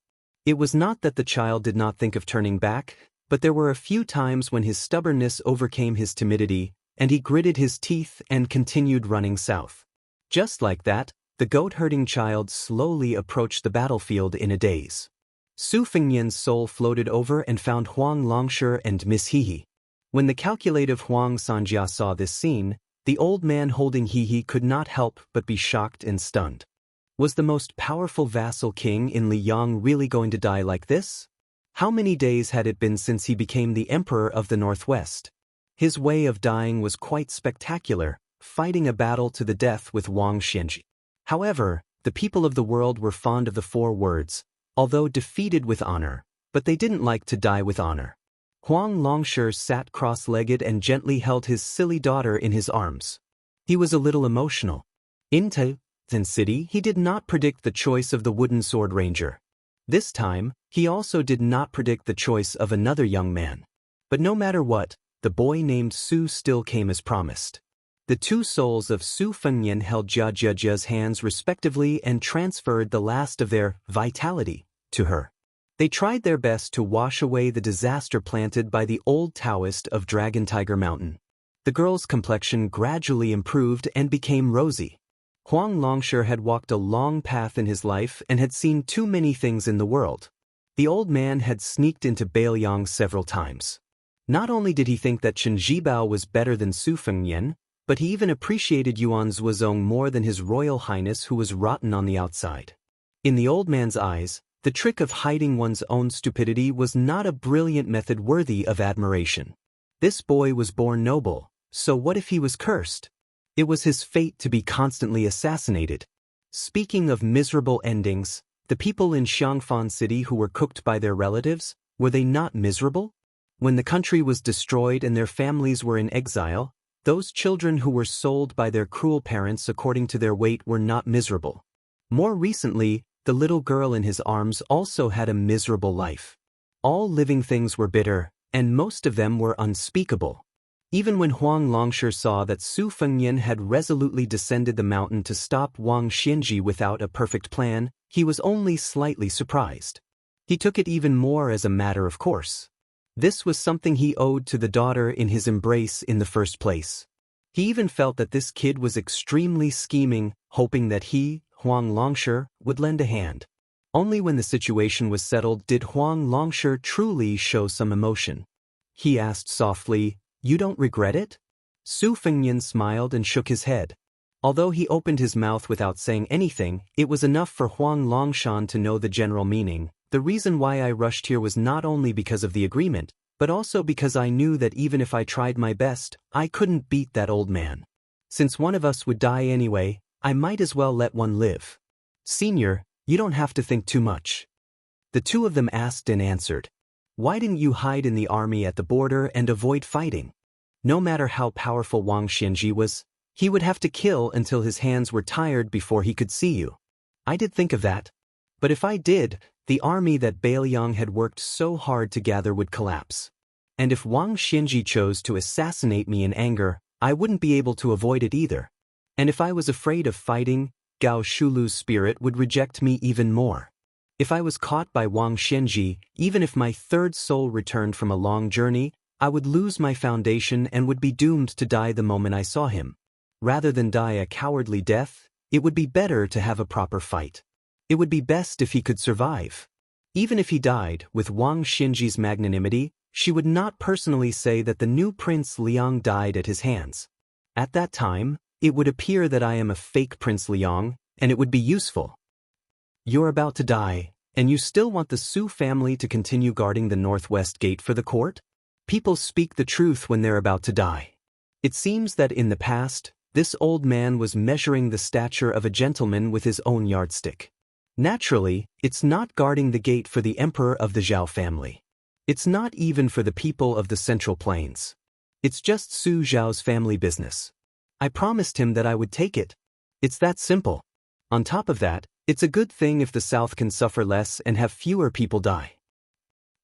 Speaker 1: It was not that the child did not think of turning back, but there were a few times when his stubbornness overcame his timidity, and he gritted his teeth and continued running south. Just like that, the goat-herding child slowly approached the battlefield in a daze. Su Fengnian's soul floated over and found Huang Longshi and Miss Hehe. When the calculative Huang Sanjia saw this scene, the old man holding Hehe could not help but be shocked and stunned. Was the most powerful vassal king in Liyang really going to die like this? How many days had it been since he became the emperor of the Northwest? His way of dying was quite spectacular, fighting a battle to the death with Wang Xianji. However, the people of the world were fond of the 4 words, although defeated with honor, but they didn't like to die with honor. Huang Longshi sat cross-legged and gently held his silly daughter in his arms. He was a little emotional. In Tenzin City, he did not predict the choice of the wooden sword ranger. This time, he also did not predict the choice of another young man. But no matter what, the boy named Su still came as promised. The 2 souls of Su Fengnian held Jia Jia's hands respectively and transferred the last of their vitality to her. They tried their best to wash away the disaster planted by the old Taoist of Dragon Tiger Mountain. The girl's complexion gradually improved and became rosy. Huang Longshi had walked a long path in his life and had seen too many things in the world. The old man had sneaked into Baelyang several times. Not only did he think that Chen Zhibao was better than Su Fengnian, but he even appreciated Yuan Zuozong more than his royal highness who was rotten on the outside. In the old man's eyes, the trick of hiding one's own stupidity was not a brilliant method worthy of admiration. This boy was born noble, so what if he was cursed? It was his fate to be constantly assassinated. Speaking of miserable endings, the people in Xiangfan City who were cooked by their relatives, were they not miserable? When the country was destroyed and their families were in exile, those children who were sold by their cruel parents according to their weight were not miserable. More recently, the little girl in his arms also had a miserable life. All living things were bitter, and most of them were unspeakable. Even when Huang Longshi saw that Su Fengnian had resolutely descended the mountain to stop Wang Xianji without a perfect plan, he was only slightly surprised. He took it even more as a matter of course. This was something he owed to the daughter in his embrace in the first place. He even felt that this kid was extremely scheming, hoping that he, Huang Longshi, would lend a hand. Only when the situation was settled did Huang Longshi truly show some emotion. He asked softly, "You don't regret it?" Su Fengnian smiled and shook his head. Although he opened his mouth without saying anything, it was enough for Huang Longshan to know the general meaning. The reason why I rushed here was not only because of the agreement, but also because I knew that even if I tried my best, I couldn't beat that old man. Since one of us would die anyway, I might as well let one live. Senior, you don't have to think too much. The 2 of them asked and answered. Why didn't you hide in the army at the border and avoid fighting? No matter how powerful Wang Xianji was, he would have to kill until his hands were tired before he could see you. I did think of that. But if I did, the army that Baelyang had worked so hard to gather would collapse. And if Wang Xianji chose to assassinate me in anger, I wouldn't be able to avoid it either. And if I was afraid of fighting, Gao Shulu's spirit would reject me even more. If I was caught by Wang Xianji, even if my 3rd soul returned from a long journey, I would lose my foundation and would be doomed to die the moment I saw him. Rather than die a cowardly death, it would be better to have a proper fight. It would be best if he could survive. Even if he died, with Wang Xianji's magnanimity, she would not personally say that the new Prince Liang died at his hands. At that time, it would appear that I am a fake Prince Liang, and it would be useful. You're about to die, and you still want the Su family to continue guarding the northwest gate for the court? People speak the truth when they're about to die. It seems that in the past, this old man was measuring the stature of a gentleman with his own yardstick. Naturally, it's not guarding the gate for the emperor of the Zhao family. It's not even for the people of the Central Plains. It's just Su Zhao's family business. I promised him that I would take it. It's that simple. On top of that, it's a good thing if the South can suffer less and have fewer people die.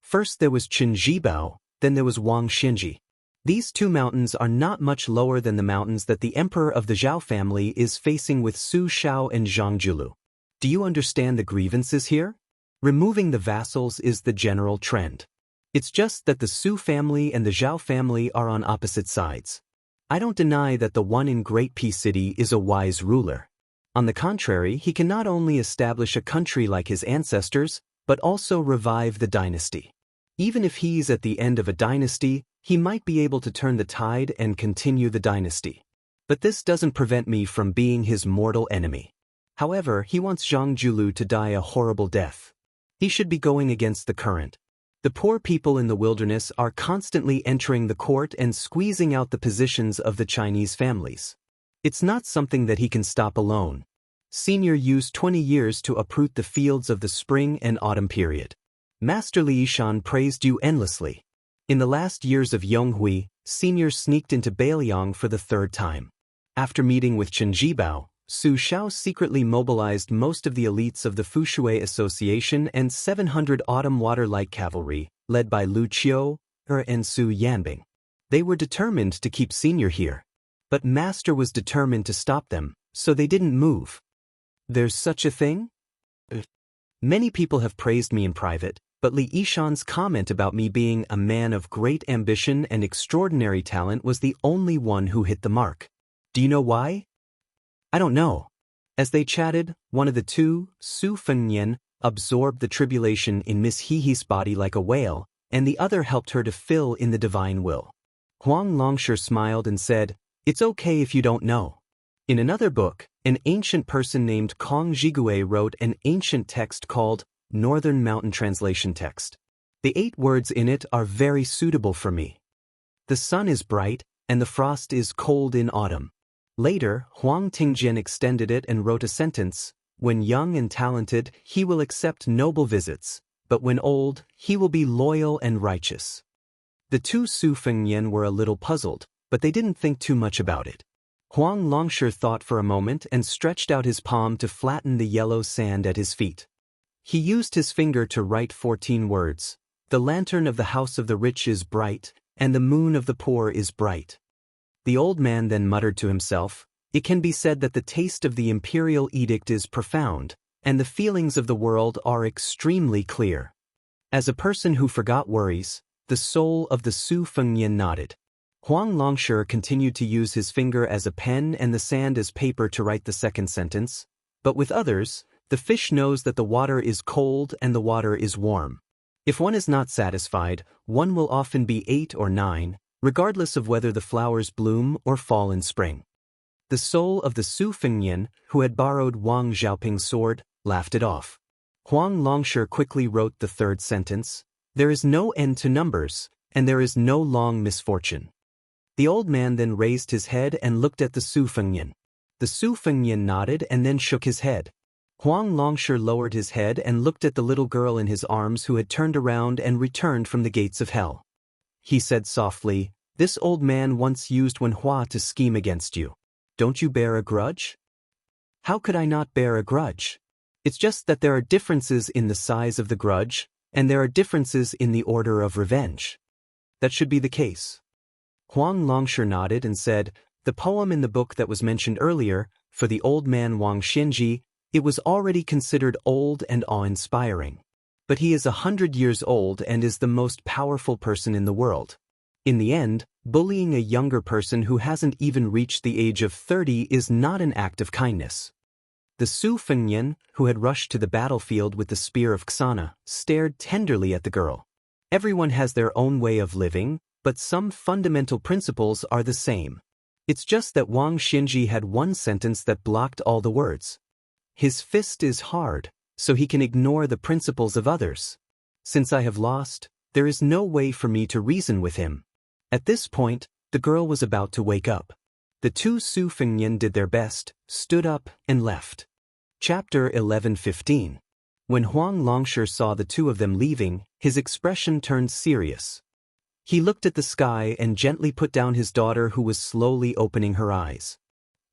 Speaker 1: First there was Qin Zhibao, then there was Wang Xinji. These two mountains are not much lower than the mountains that the emperor of the Zhao family is facing with Su Shao and Zhang Julu. Do you understand the grievances here? Removing the vassals is the general trend. It's just that the Su family and the Zhao family are on opposite sides. I don't deny that the one in Great Peace City is a wise ruler. On the contrary, he can not only establish a country like his ancestors, but also revive the dynasty. Even if he's at the end of a dynasty, he might be able to turn the tide and continue the dynasty. But this doesn't prevent me from being his mortal enemy. However, he wants Zhang Julu to die a horrible death. He should be going against the current. The poor people in the wilderness are constantly entering the court and squeezing out the positions of the Chinese families. It's not something that he can stop alone. Senior used 20 years to uproot the fields of the spring and autumn period. Master Li Yishan praised you endlessly. In the last years of Yonghui, Senior sneaked into Bailiang for the third time. After meeting with Qin Zhibao, Su Shao secretly mobilized most of the elites of the Fushui Association and 700 Autumn Water Light Cavalry, led by Lu Qiu, and Su Yanbing. They were determined to keep Senior here. But Master was determined to stop them, so they didn't move. There's such a thing? Many people have praised me in private, but Li Yishan's comment about me being a man of great ambition and extraordinary talent was the only one who hit the mark. Do you know why? I don't know. As they chatted, one of the two, Su Fengnian, absorbed the tribulation in Miss Hehe's body like a whale, and the other helped her to fill in the divine will. Huang Longshi smiled and said, "It's okay if you don't know." In another book, an ancient person named Kong Zhigui wrote an ancient text called Northern Mountain Translation Text. The 8 words in it are very suitable for me. The sun is bright, and the frost is cold in autumn. Later, Huang Tingjian extended it and wrote a sentence, "When young and talented, he will accept noble visits, but when old, he will be loyal and righteous." The two Su Fengnian were a little puzzled, but they didn't think too much about it. Huang Longshi thought for a moment and stretched out his palm to flatten the yellow sand at his feet. He used his finger to write 14 words. "The lantern of the house of the rich is bright, and the moon of the poor is bright." The old man then muttered to himself, "It can be said that the taste of the imperial edict is profound, and the feelings of the world are extremely clear." As a person who forgot worries, the soul of the Su Fengnian nodded. Huang Longshi continued to use his finger as a pen and the sand as paper to write the second sentence. But with others, the fish knows that the water is cold and the water is warm. If one is not satisfied, one will often be 8 or 9, regardless of whether the flowers bloom or fall in spring. The soul of the Su Fengnian, who had borrowed Wang Xiaoping's sword, laughed it off. Huang Longshi quickly wrote the third sentence, "There is no end to numbers, and there is no long misfortune." The old man then raised his head and looked at the Su Fengnian. The Su Fengnian nodded and then shook his head. Huang Longshi lowered his head and looked at the little girl in his arms who had turned around and returned from the gates of hell. He said softly, "This old man once used Wenhua to scheme against you. Don't you bear a grudge?" "How could I not bear a grudge? It's just that there are differences in the size of the grudge, and there are differences in the order of revenge." "That should be the case." Huang Longshi nodded and said, "The poem in the book that was mentioned earlier, for the old man Wang Xinji, it was already considered old and awe-inspiring. But he is 100 years old and is the most powerful person in the world. In the end, bullying a younger person who hasn't even reached the age of 30 is not an act of kindness." The Su Fengnian, who had rushed to the battlefield with the spear of Xana, stared tenderly at the girl. Everyone has their own way of living, but some fundamental principles are the same. It's just that Wang Xinji had one sentence that blocked all the words. His fist is hard, so he can ignore the principles of others. Since I have lost, there is no way for me to reason with him. At this point, The girl was about to wake up. The two Su Fengnian did their best, stood up, and left. Chapter 11:15. When Huang Longshi saw the two of them leaving, his expression turned serious. He looked at the sky and gently put down his daughter, who was slowly opening her eyes.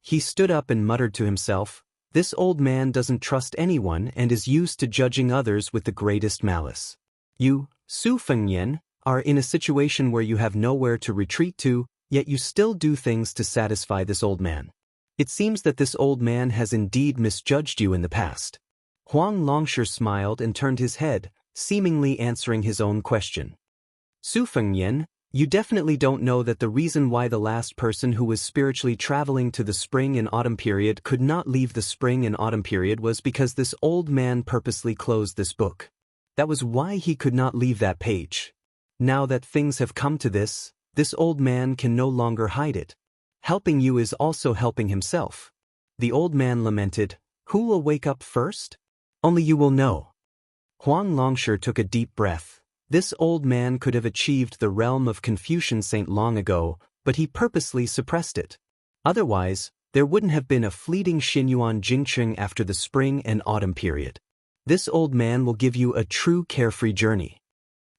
Speaker 1: He stood up and muttered to himself, "This old man doesn't trust anyone and is used to judging others with the greatest malice. You, Su Fengnian, are in a situation where you have nowhere to retreat to, yet you still do things to satisfy this old man. It seems that this old man has indeed misjudged you in the past." Huang Longshi smiled and turned his head, seemingly answering his own question. "Su Fengnian, you definitely don't know that the reason why the last person who was spiritually traveling to the spring and autumn period could not leave the spring and autumn period was because this old man purposely closed this book. That was why he could not leave that page. Now that things have come to this old man can no longer hide it. Helping you is also helping himself." The old man lamented, "Who will wake up first? Only you will know." Huang Longshi took a deep breath. This old man could have achieved the realm of Confucian saint long ago, but he purposely suppressed it. Otherwise, there wouldn't have been a fleeting Xinyuan Jingqing after the spring and autumn period. This old man will give you a true carefree journey.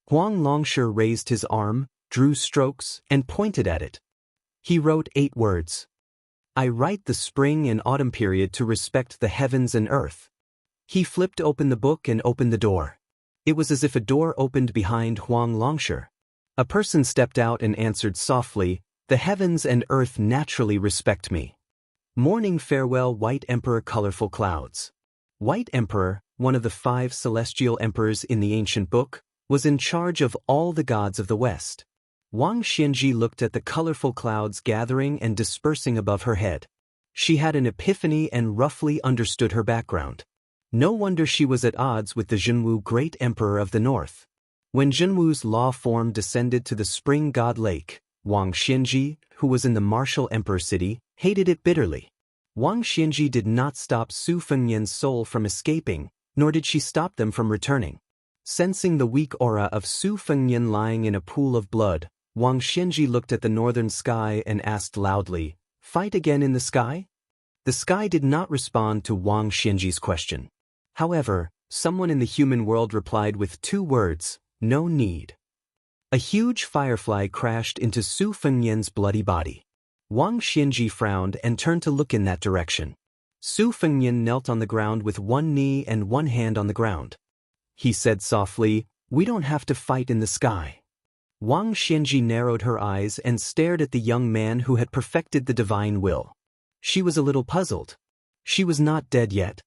Speaker 1: Huang Longshi raised his arm, drew strokes, and pointed at it. He wrote 8 words. "I write the spring and autumn period to respect the heavens and earth." He flipped open the book and opened the door. It was as if a door opened behind Huang Longshi. A person stepped out and answered softly, "The heavens and earth naturally respect me." Morning farewell, White Emperor, colorful clouds. White Emperor, one of the 5 celestial emperors in the ancient book, was in charge of all the gods of the West. Wang Xianji looked at the colorful clouds gathering and dispersing above her head. She had an epiphany and roughly understood her background. No wonder she was at odds with the Zhenwu, great emperor of the north. When Zhenwu's law form descended to the spring god lake, Wang Xianji, who was in the martial emperor city, hated it bitterly. Wang Xianji did not stop Su Fengnian's soul from escaping, nor did she stop them from returning. Sensing the weak aura of Su Fengnian lying in a pool of blood, Wang Xianji looked at the northern sky and asked loudly, "Fight again in the sky?" The sky did not respond to Wang Xianji's question. However, someone in the human world replied with 2 words, "No need." A huge firefly crashed into Su Fengnian's bloody body. Wang Xianji frowned and turned to look in that direction. Su Fengnian knelt on the ground with one knee and one hand on the ground. He said softly, "We don't have to fight in the sky." Wang Xianji narrowed her eyes and stared at the young man who had perfected the divine will. She was a little puzzled. She was not dead yet.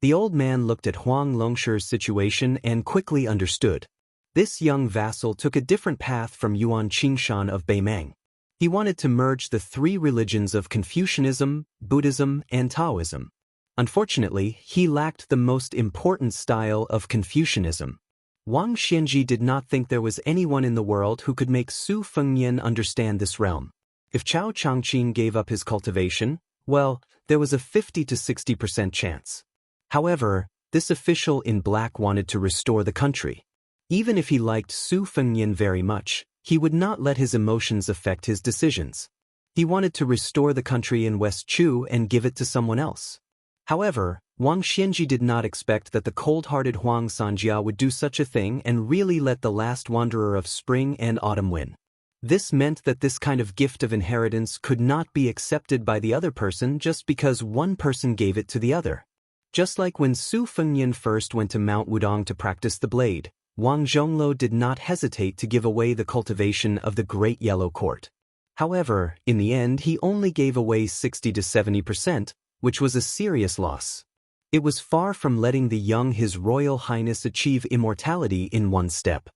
Speaker 1: The old man looked at Huang Longshi's situation and quickly understood. This young vassal took a different path from Yuan Qingshan of Beimeng. He wanted to merge the 3 religions of Confucianism, Buddhism, and Taoism. Unfortunately, he lacked the most important style of Confucianism. Wang Xianji did not think there was anyone in the world who could make Su Fengnian understand this realm. If Chao Changqing gave up his cultivation, well, there was a 50 to 60% chance. However, this official in black wanted to restore the country. Even if he liked Su Fengnian very much, he would not let his emotions affect his decisions. He wanted to restore the country in West Chu and give it to someone else. However, Wang Xianji did not expect that the cold-hearted Huang Sanjia would do such a thing and really let the last wanderer of spring and autumn win. This meant that this kind of gift of inheritance could not be accepted by the other person just because one person gave it to the other. Just like when Su Fengnian first went to Mount Wudong to practice the blade, Wang Zhongluo did not hesitate to give away the cultivation of the Great Yellow Court. However, in the end he only gave away 60 to 70%, which was a serious loss. It was far from letting the young His Royal Highness achieve immortality in one step.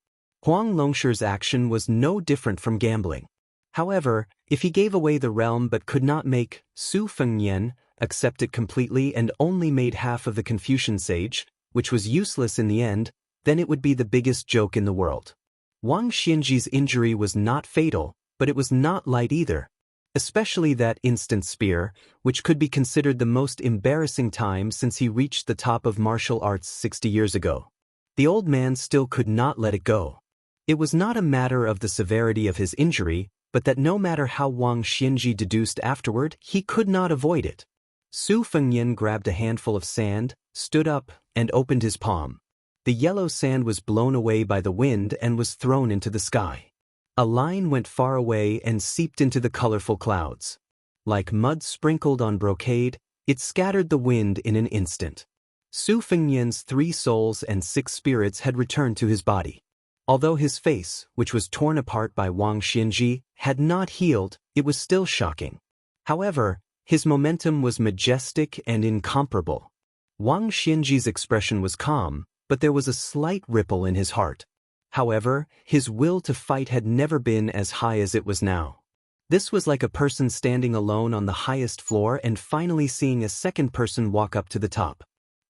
Speaker 1: Huang Longshi's action was no different from gambling. However, if he gave away the realm but could not make Su Fengnian accept it completely and only made half of the Confucian sage, which was useless in the end, then it would be the biggest joke in the world. Wang Xianji's injury was not fatal, but it was not light either. Especially that instant spear, which could be considered the most embarrassing time since he reached the top of martial arts 60 years ago. The old man still could not let it go. It was not a matter of the severity of his injury, but that no matter how Wang Xianji deduced afterward, he could not avoid it. Su Fengnian grabbed a handful of sand, stood up, and opened his palm. The yellow sand was blown away by the wind and was thrown into the sky. A line went far away and seeped into the colorful clouds. Like mud sprinkled on brocade, it scattered the wind in an instant. Su Fengnian's 3 souls and 6 spirits had returned to his body. Although his face, which was torn apart by Wang Xianji, had not healed, it was still shocking. However, his momentum was majestic and incomparable. Wang Xianji's expression was calm, but there was a slight ripple in his heart. However, his will to fight had never been as high as it was now. This was like a person standing alone on the highest floor and finally seeing a second person walk up to the top.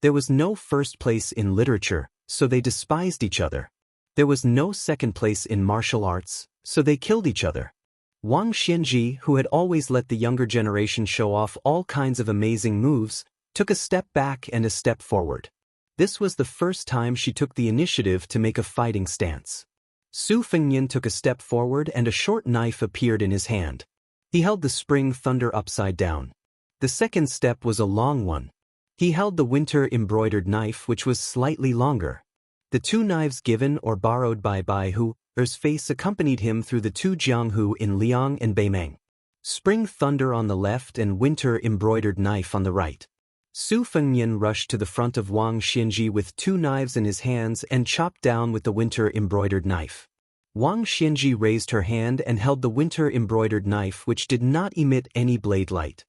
Speaker 1: There was no first place in literature, so they despised each other. There was no second place in martial arts, so they killed each other. Wang Xianji, who had always let the younger generation show off all kinds of amazing moves, took a step back and a step forward. This was the first time she took the initiative to make a fighting stance. Su Fengnian took a step forward and a short knife appeared in his hand. He held the spring thunder upside down. The second step was a long one. He held the winter-embroidered knife, which was slightly longer. The 2 knives given or borrowed by Bai Hu's face accompanied him through the 2 Jianghu in Liang and Beimeng. Spring thunder on the left and winter-embroidered knife on the right. Su Fengnian rushed to the front of Wang Xianji with 2 knives in his hands and chopped down with the winter-embroidered knife. Wang Xianji raised her hand and held the winter-embroidered knife, which did not emit any blade light.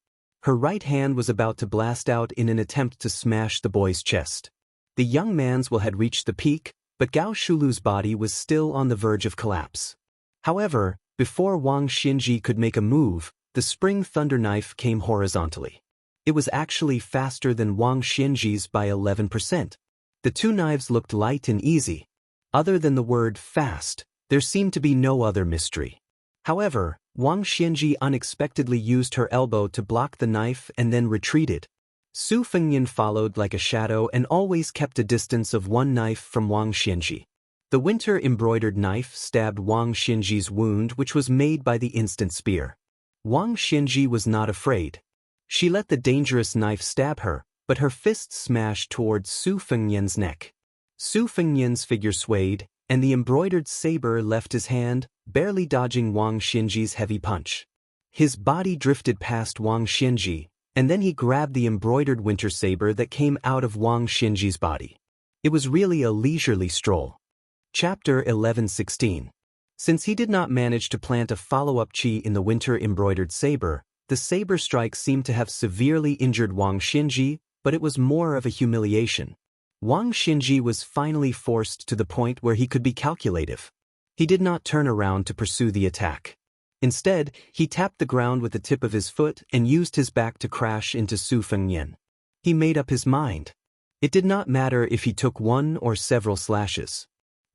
Speaker 1: Her right hand was about to blast out in an attempt to smash the boy's chest. The young man's will had reached the peak, but Gao Shulu's body was still on the verge of collapse. However, before Wang Xianji could make a move, the spring thunder knife came horizontally. It was actually faster than Wang Xianji's by 11%. The 2 knives looked light and easy. Other than the word fast, there seemed to be no other mystery. However, Wang Xianji unexpectedly used her elbow to block the knife and then retreated. Su Fengnian followed like a shadow and always kept a distance of 1 knife from Wang Xianji. The winter-embroidered knife stabbed Wang Xianji's wound, which was made by the instant spear. Wang Xianji was not afraid. She let the dangerous knife stab her, but her fist smashed towards Su Fengnian's neck. Su Fengnian's figure swayed, and the embroidered saber left his hand, barely dodging Wang Xianji's heavy punch. His body drifted past Wang Xianji, and then he grabbed the embroidered winter saber that came out of Wang Xianji's body. It was really a leisurely stroll. Chapter 11:16. Since he did not manage to plant a follow-up chi in the winter-embroidered saber, the saber strike seemed to have severely injured Wang Xianji, but it was more of a humiliation. Wang Xianji was finally forced to the point where he could be calculative. He did not turn around to pursue the attack. Instead, he tapped the ground with the tip of his foot and used his back to crash into Su Fengnian. He made up his mind. It did not matter if he took 1 or several slashes.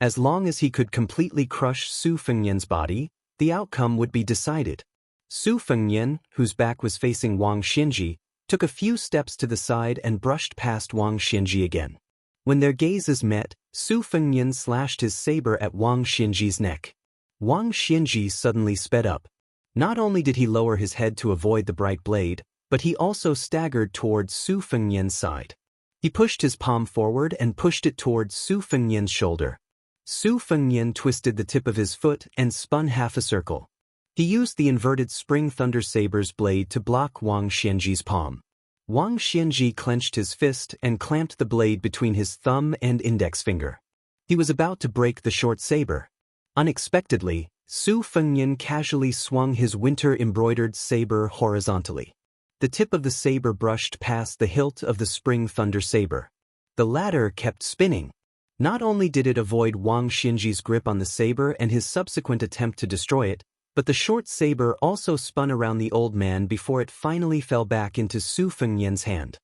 Speaker 1: As long as he could completely crush Su Fengnian's body, the outcome would be decided. Su Fengnian, whose back was facing Wang Xianji, took a few steps to the side and brushed past Wang Xianji again. When their gazes met, Su Fengnian slashed his saber at Wang Xianji's neck. Wang Xianji suddenly sped up. Not only did he lower his head to avoid the bright blade, but he also staggered towards Su Fengnian's side. He pushed his palm forward and pushed it towards Su Fengnian's shoulder. Su Fengnian twisted the tip of his foot and spun half a circle. He used the inverted spring thunder saber's blade to block Wang Xianji's palm. Wang Xianji clenched his fist and clamped the blade between his thumb and index finger. He was about to break the short saber. Unexpectedly, Su Fengnian casually swung his winter-embroidered saber horizontally. The tip of the saber brushed past the hilt of the spring thunder saber. The latter kept spinning. Not only did it avoid Wang Xianji's grip on the saber and his subsequent attempt to destroy it, but the short saber also spun around the old man before it finally fell back into Su Fengnian's hand.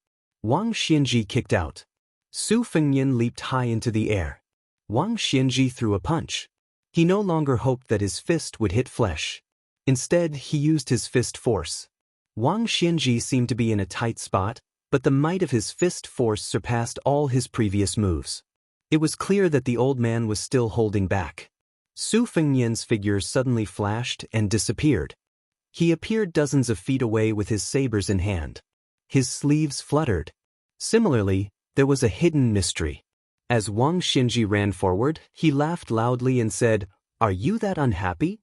Speaker 1: Wang Xianji kicked out. Su Fengnian leaped high into the air. Wang Xianji threw a punch. He no longer hoped that his fist would hit flesh. Instead, he used his fist force. Wang Xianji seemed to be in a tight spot, but the might of his fist force surpassed all his previous moves. It was clear that the old man was still holding back. Su Fengnian's figure suddenly flashed and disappeared. He appeared dozens of feet away with his sabers in hand. His sleeves fluttered. Similarly, there was a hidden mystery. As Wang Xinji ran forward, he laughed loudly and said, "Are you that unhappy?"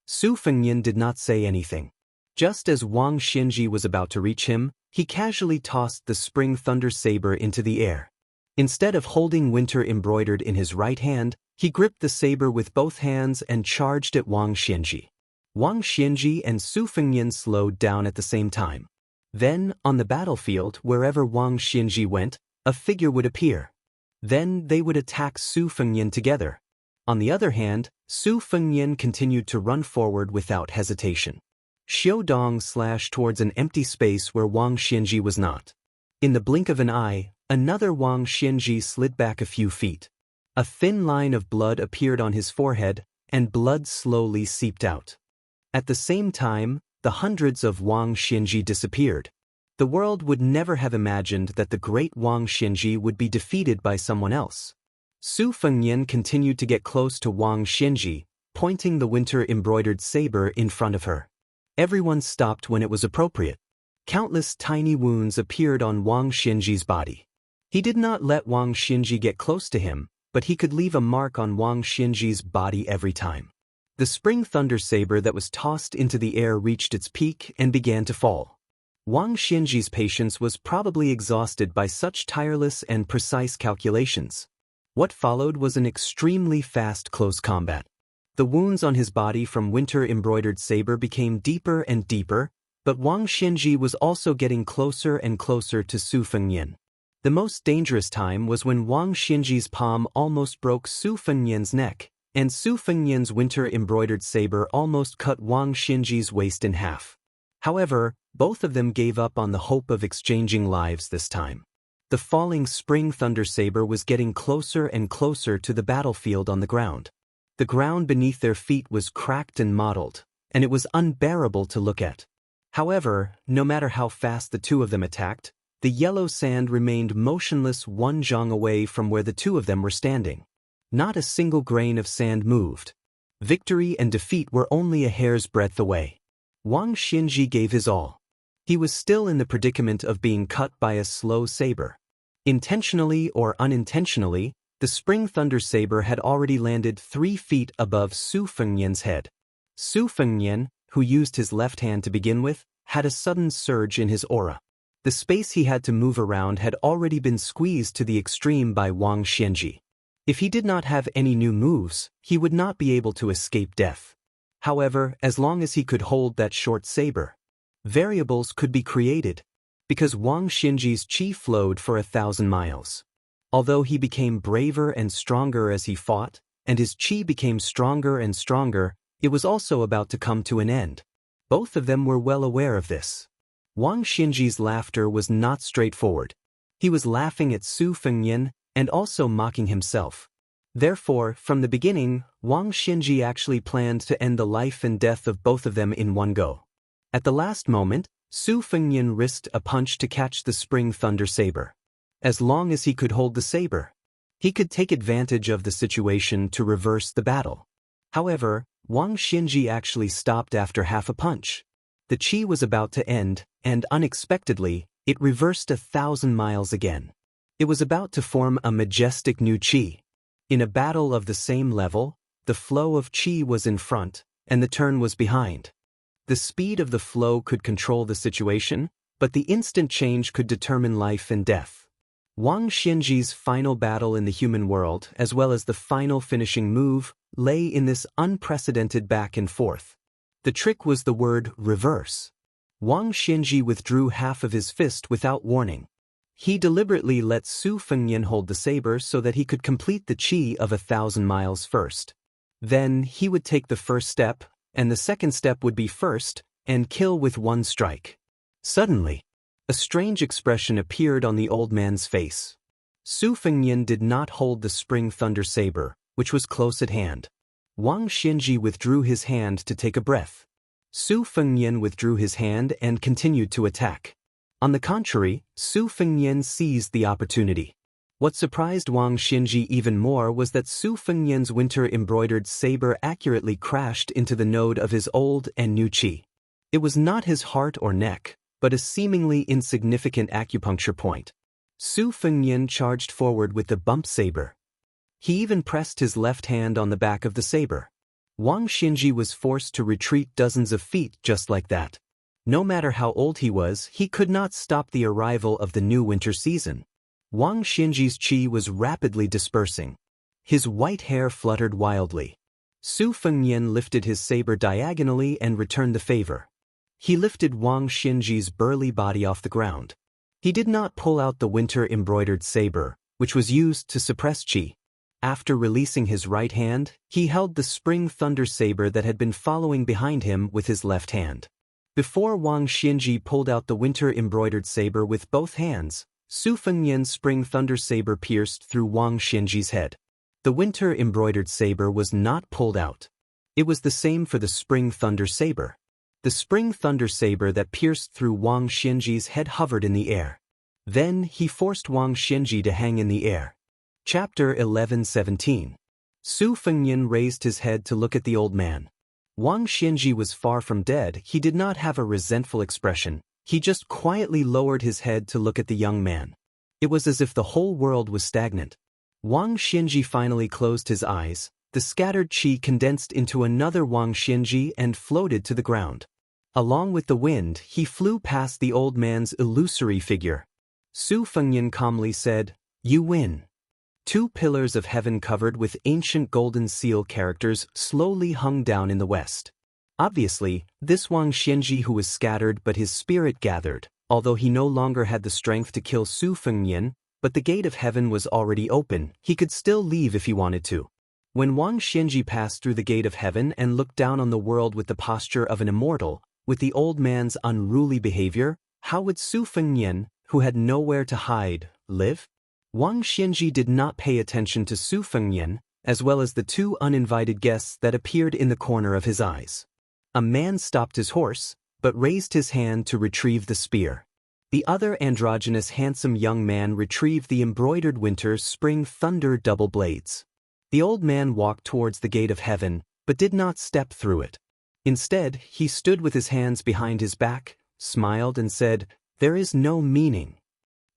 Speaker 1: Su Fengnian did not say anything. Just as Wang Xinji was about to reach him, he casually tossed the spring thunder saber into the air. Instead of holding winter embroidered in his right hand, he gripped the saber with both hands and charged at Wang Xinji. Wang Xinji and Su Fengnian slowed down at the same time. Then, on the battlefield, wherever Wang Xinji went, a figure would appear. Then they would attack Su Fengnian together. On the other hand, Su Fengnian continued to run forward without hesitation. Xiu Dong slashed towards an empty space where Wang Xinji was not. In the blink of an eye, another Wang Xinji slid back a few feet. A thin line of blood appeared on his forehead, and blood slowly seeped out. At the same time, the hundreds of Wang Xinji disappeared. The world would never have imagined that the great Wang Xinji would be defeated by someone else. Su Fengnian continued to get close to Wang Xinji, pointing the winter-embroidered saber in front of her. Everyone stopped when it was appropriate. Countless tiny wounds appeared on Wang Xinji's body. He did not let Wang Xinji get close to him, but he could leave a mark on Wang Xinji's body every time. The spring thunder saber that was tossed into the air reached its peak and began to fall. Wang Xinji's patience was probably exhausted by such tireless and precise calculations. What followed was an extremely fast close combat. The wounds on his body from winter-embroidered saber became deeper and deeper, but Wang Xinji was also getting closer and closer to Su Fengnian. The most dangerous time was when Wang Xinji's palm almost broke Su Fengnian's neck, and Su Fengnian's winter-embroidered saber almost cut Wang Xinji's waist in half. However, both of them gave up on the hope of exchanging lives this time. The falling spring thunder saber was getting closer and closer to the battlefield on the ground. The ground beneath their feet was cracked and mottled, and it was unbearable to look at. However, no matter how fast the two of them attacked, the yellow sand remained motionless 1 zhang away from where the two of them were standing. Not a single grain of sand moved. Victory and defeat were only a hair's breadth away. Wang Xinji gave his all. He was still in the predicament of being cut by a slow saber. Intentionally or unintentionally, the spring thunder saber had already landed 3 feet above Su Fengnian's head. Su Fengnian, who used his left hand to begin with, had a sudden surge in his aura. The space he had to move around had already been squeezed to the extreme by Wang Xinji. If he did not have any new moves, he would not be able to escape death. However, as long as he could hold that short saber, variables could be created, because Wang Xinji's qi flowed for 1,000 miles. Although he became braver and stronger as he fought, and his qi became stronger and stronger, it was also about to come to an end. Both of them were well aware of this. Wang Xinji's laughter was not straightforward. He was laughing at Su Fengnian and also mocking himself. Therefore, from the beginning, Wang Xinji actually planned to end the life and death of both of them in one go. At the last moment, Su Fengnian risked a punch to catch the spring thunder saber. As long as he could hold the saber, he could take advantage of the situation to reverse the battle. However, Wang Xinji actually stopped after half a punch. The qi was about to end, and unexpectedly, it reversed 1,000 miles again. It was about to form a majestic new qi. In a battle of the same level, the flow of qi was in front, and the turn was behind. The speed of the flow could control the situation, but the instant change could determine life and death. Wang Xinji's final battle in the human world, as well as the final finishing move, lay in this unprecedented back and forth. The trick was the word reverse. Wang Xinji withdrew half of his fist without warning. He deliberately let Su Fengnian hold the saber so that he could complete the qi of 1,000 miles first. Then he would take the first step, and the second step would be first, and kill with one strike. Suddenly, a strange expression appeared on the old man's face. Su Fengnian did not hold the spring thunder saber, which was close at hand. Wang Xinji withdrew his hand to take a breath. Su Fengnian withdrew his hand and continued to attack. On the contrary, Su Fengnian seized the opportunity. What surprised Wang Xinji even more was that Su Fengnian's winter-embroidered saber accurately crashed into the node of his old and new qi. It was not his heart or neck, but a seemingly insignificant acupuncture point. Su Fengnian charged forward with the bump saber. He even pressed his left hand on the back of the saber. Wang Xinji was forced to retreat dozens of feet just like that. No matter how old he was, he could not stop the arrival of the new winter season. Wang Xinji's qi was rapidly dispersing. His white hair fluttered wildly. Su Fengnian lifted his saber diagonally and returned the favor. He lifted Wang Xinji's burly body off the ground. He did not pull out the winter-embroidered saber, which was used to suppress qi. After releasing his right hand, he held the spring thunder saber that had been following behind him with his left hand. Before Wang Xinji pulled out the winter-embroidered saber with both hands, Su Fengnian's spring thunder saber pierced through Wang Xinji's head. The winter-embroidered saber was not pulled out. It was the same for the spring thunder saber. The spring thunder saber that pierced through Wang Xinji's head hovered in the air. Then he forced Wang Xinji to hang in the air. Chapter 11:17. Su Fengnian raised his head to look at the old man. Wang Xinji was far from dead. He did not have a resentful expression. He just quietly lowered his head to look at the young man. It was as if the whole world was stagnant. Wang Xinji finally closed his eyes. The scattered qi condensed into another Wang Xinji and floated to the ground. Along with the wind, he flew past the old man's illusory figure. Su Fengnian calmly said, "You win." Two pillars of heaven covered with ancient golden seal characters slowly hung down in the west. Obviously, this Wang Xinji who was scattered but his spirit gathered, although he no longer had the strength to kill Su Fengnian, but the gate of heaven was already open, he could still leave if he wanted to. When Wang Xinji passed through the gate of heaven and looked down on the world with the posture of an immortal, with the old man's unruly behavior, how would Su Fengnian, who had nowhere to hide, live? Wang Xinji did not pay attention to Su Fengnian, as well as the two uninvited guests that appeared in the corner of his eyes. A man stopped his horse, but raised his hand to retrieve the spear. The other androgynous handsome young man retrieved the embroidered winter spring thunder double blades. The old man walked towards the gate of heaven, but did not step through it. Instead, he stood with his hands behind his back, smiled and said, "There is no meaning."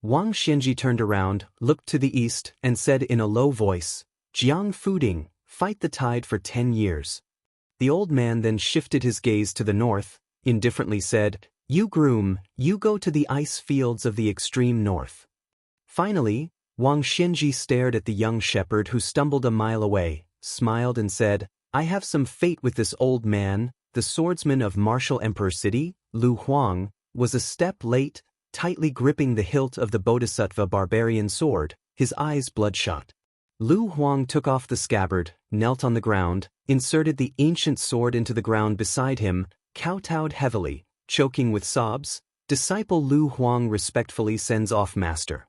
Speaker 1: Wang Xinji turned around, looked to the east, and said in a low voice, "Jiang Fuding, fight the tide for 10 years. The old man then shifted his gaze to the north, indifferently said, "You groom, you go to the ice fields of the extreme north." Finally, Wang Xinji stared at the young shepherd who stumbled a mile away, smiled and said, "I have some fate with this old man." The swordsman of Martial Emperor City, Lu Huang, was a step late, tightly gripping the hilt of the Bodhisattva barbarian sword, his eyes bloodshot. Lu Huang took off the scabbard, knelt on the ground, inserted the ancient sword into the ground beside him, kowtowed heavily, choking with sobs. Disciple Lu Huang respectfully sends off master.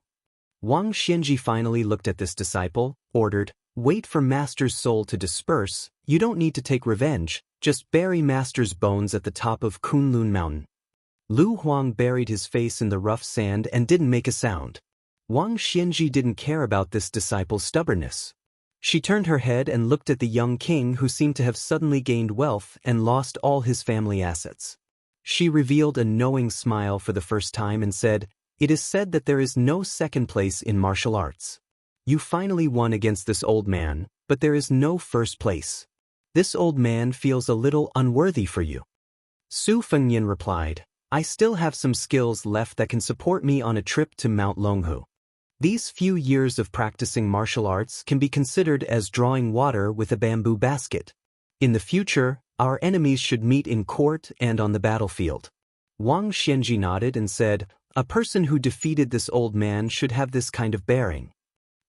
Speaker 1: Wang Xinji finally looked at this disciple, ordered, "Wait for master's soul to disperse. You don't need to take revenge, just bury master's bones at the top of Kunlun Mountain." Lu Huang buried his face in the rough sand and didn't make a sound. Wang Xinji didn't care about this disciple's stubbornness. She turned her head and looked at the young king who seemed to have suddenly gained wealth and lost all his family assets. She revealed a knowing smile for the first time and said, "It is said that there is no second place in martial arts. You finally won against this old man, but there is no first place. This old man feels a little unworthy for you." Su Fengnian replied, "I still have some skills left that can support me on a trip to Mount Longhu. These few years of practicing martial arts can be considered as drawing water with a bamboo basket. In the future, our enemies should meet in court and on the battlefield." Wang Xinji nodded and said, "A person who defeated this old man should have this kind of bearing."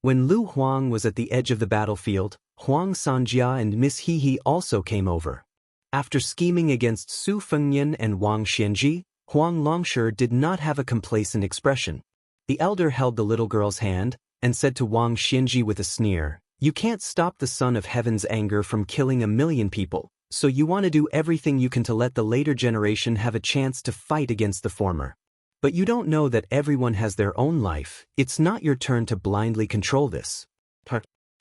Speaker 1: When Lu Huang was at the edge of the battlefield, Huang Sanjia and Miss Hehe also came over. After scheming against Su Fengnian and Wang Xinji, Huang Longsher did not have a complacent expression. The elder held the little girl's hand and said to Wang Xinji with a sneer, "You can't stop the son of heaven's anger from killing 1,000,000 people, so you want to do everything you can to let the later generation have a chance to fight against the former. But you don't know that everyone has their own life. It's not your turn to blindly control this.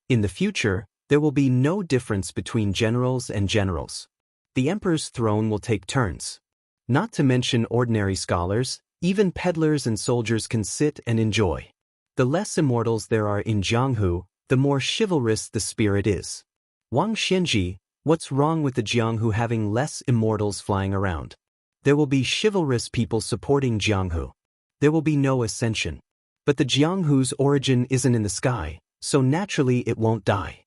Speaker 1: In the future, there will be no difference between generals and generals. The emperor's throne will take turns. Not to mention ordinary scholars, even peddlers and soldiers can sit and enjoy. The less immortals there are in Jianghu, the more chivalrous the spirit is. Wang Xianji, what's wrong with the Jianghu having less immortals flying around? There will be chivalrous people supporting Jianghu. There will be no ascension. But the Jianghu's origin isn't in the sky, so naturally it won't die.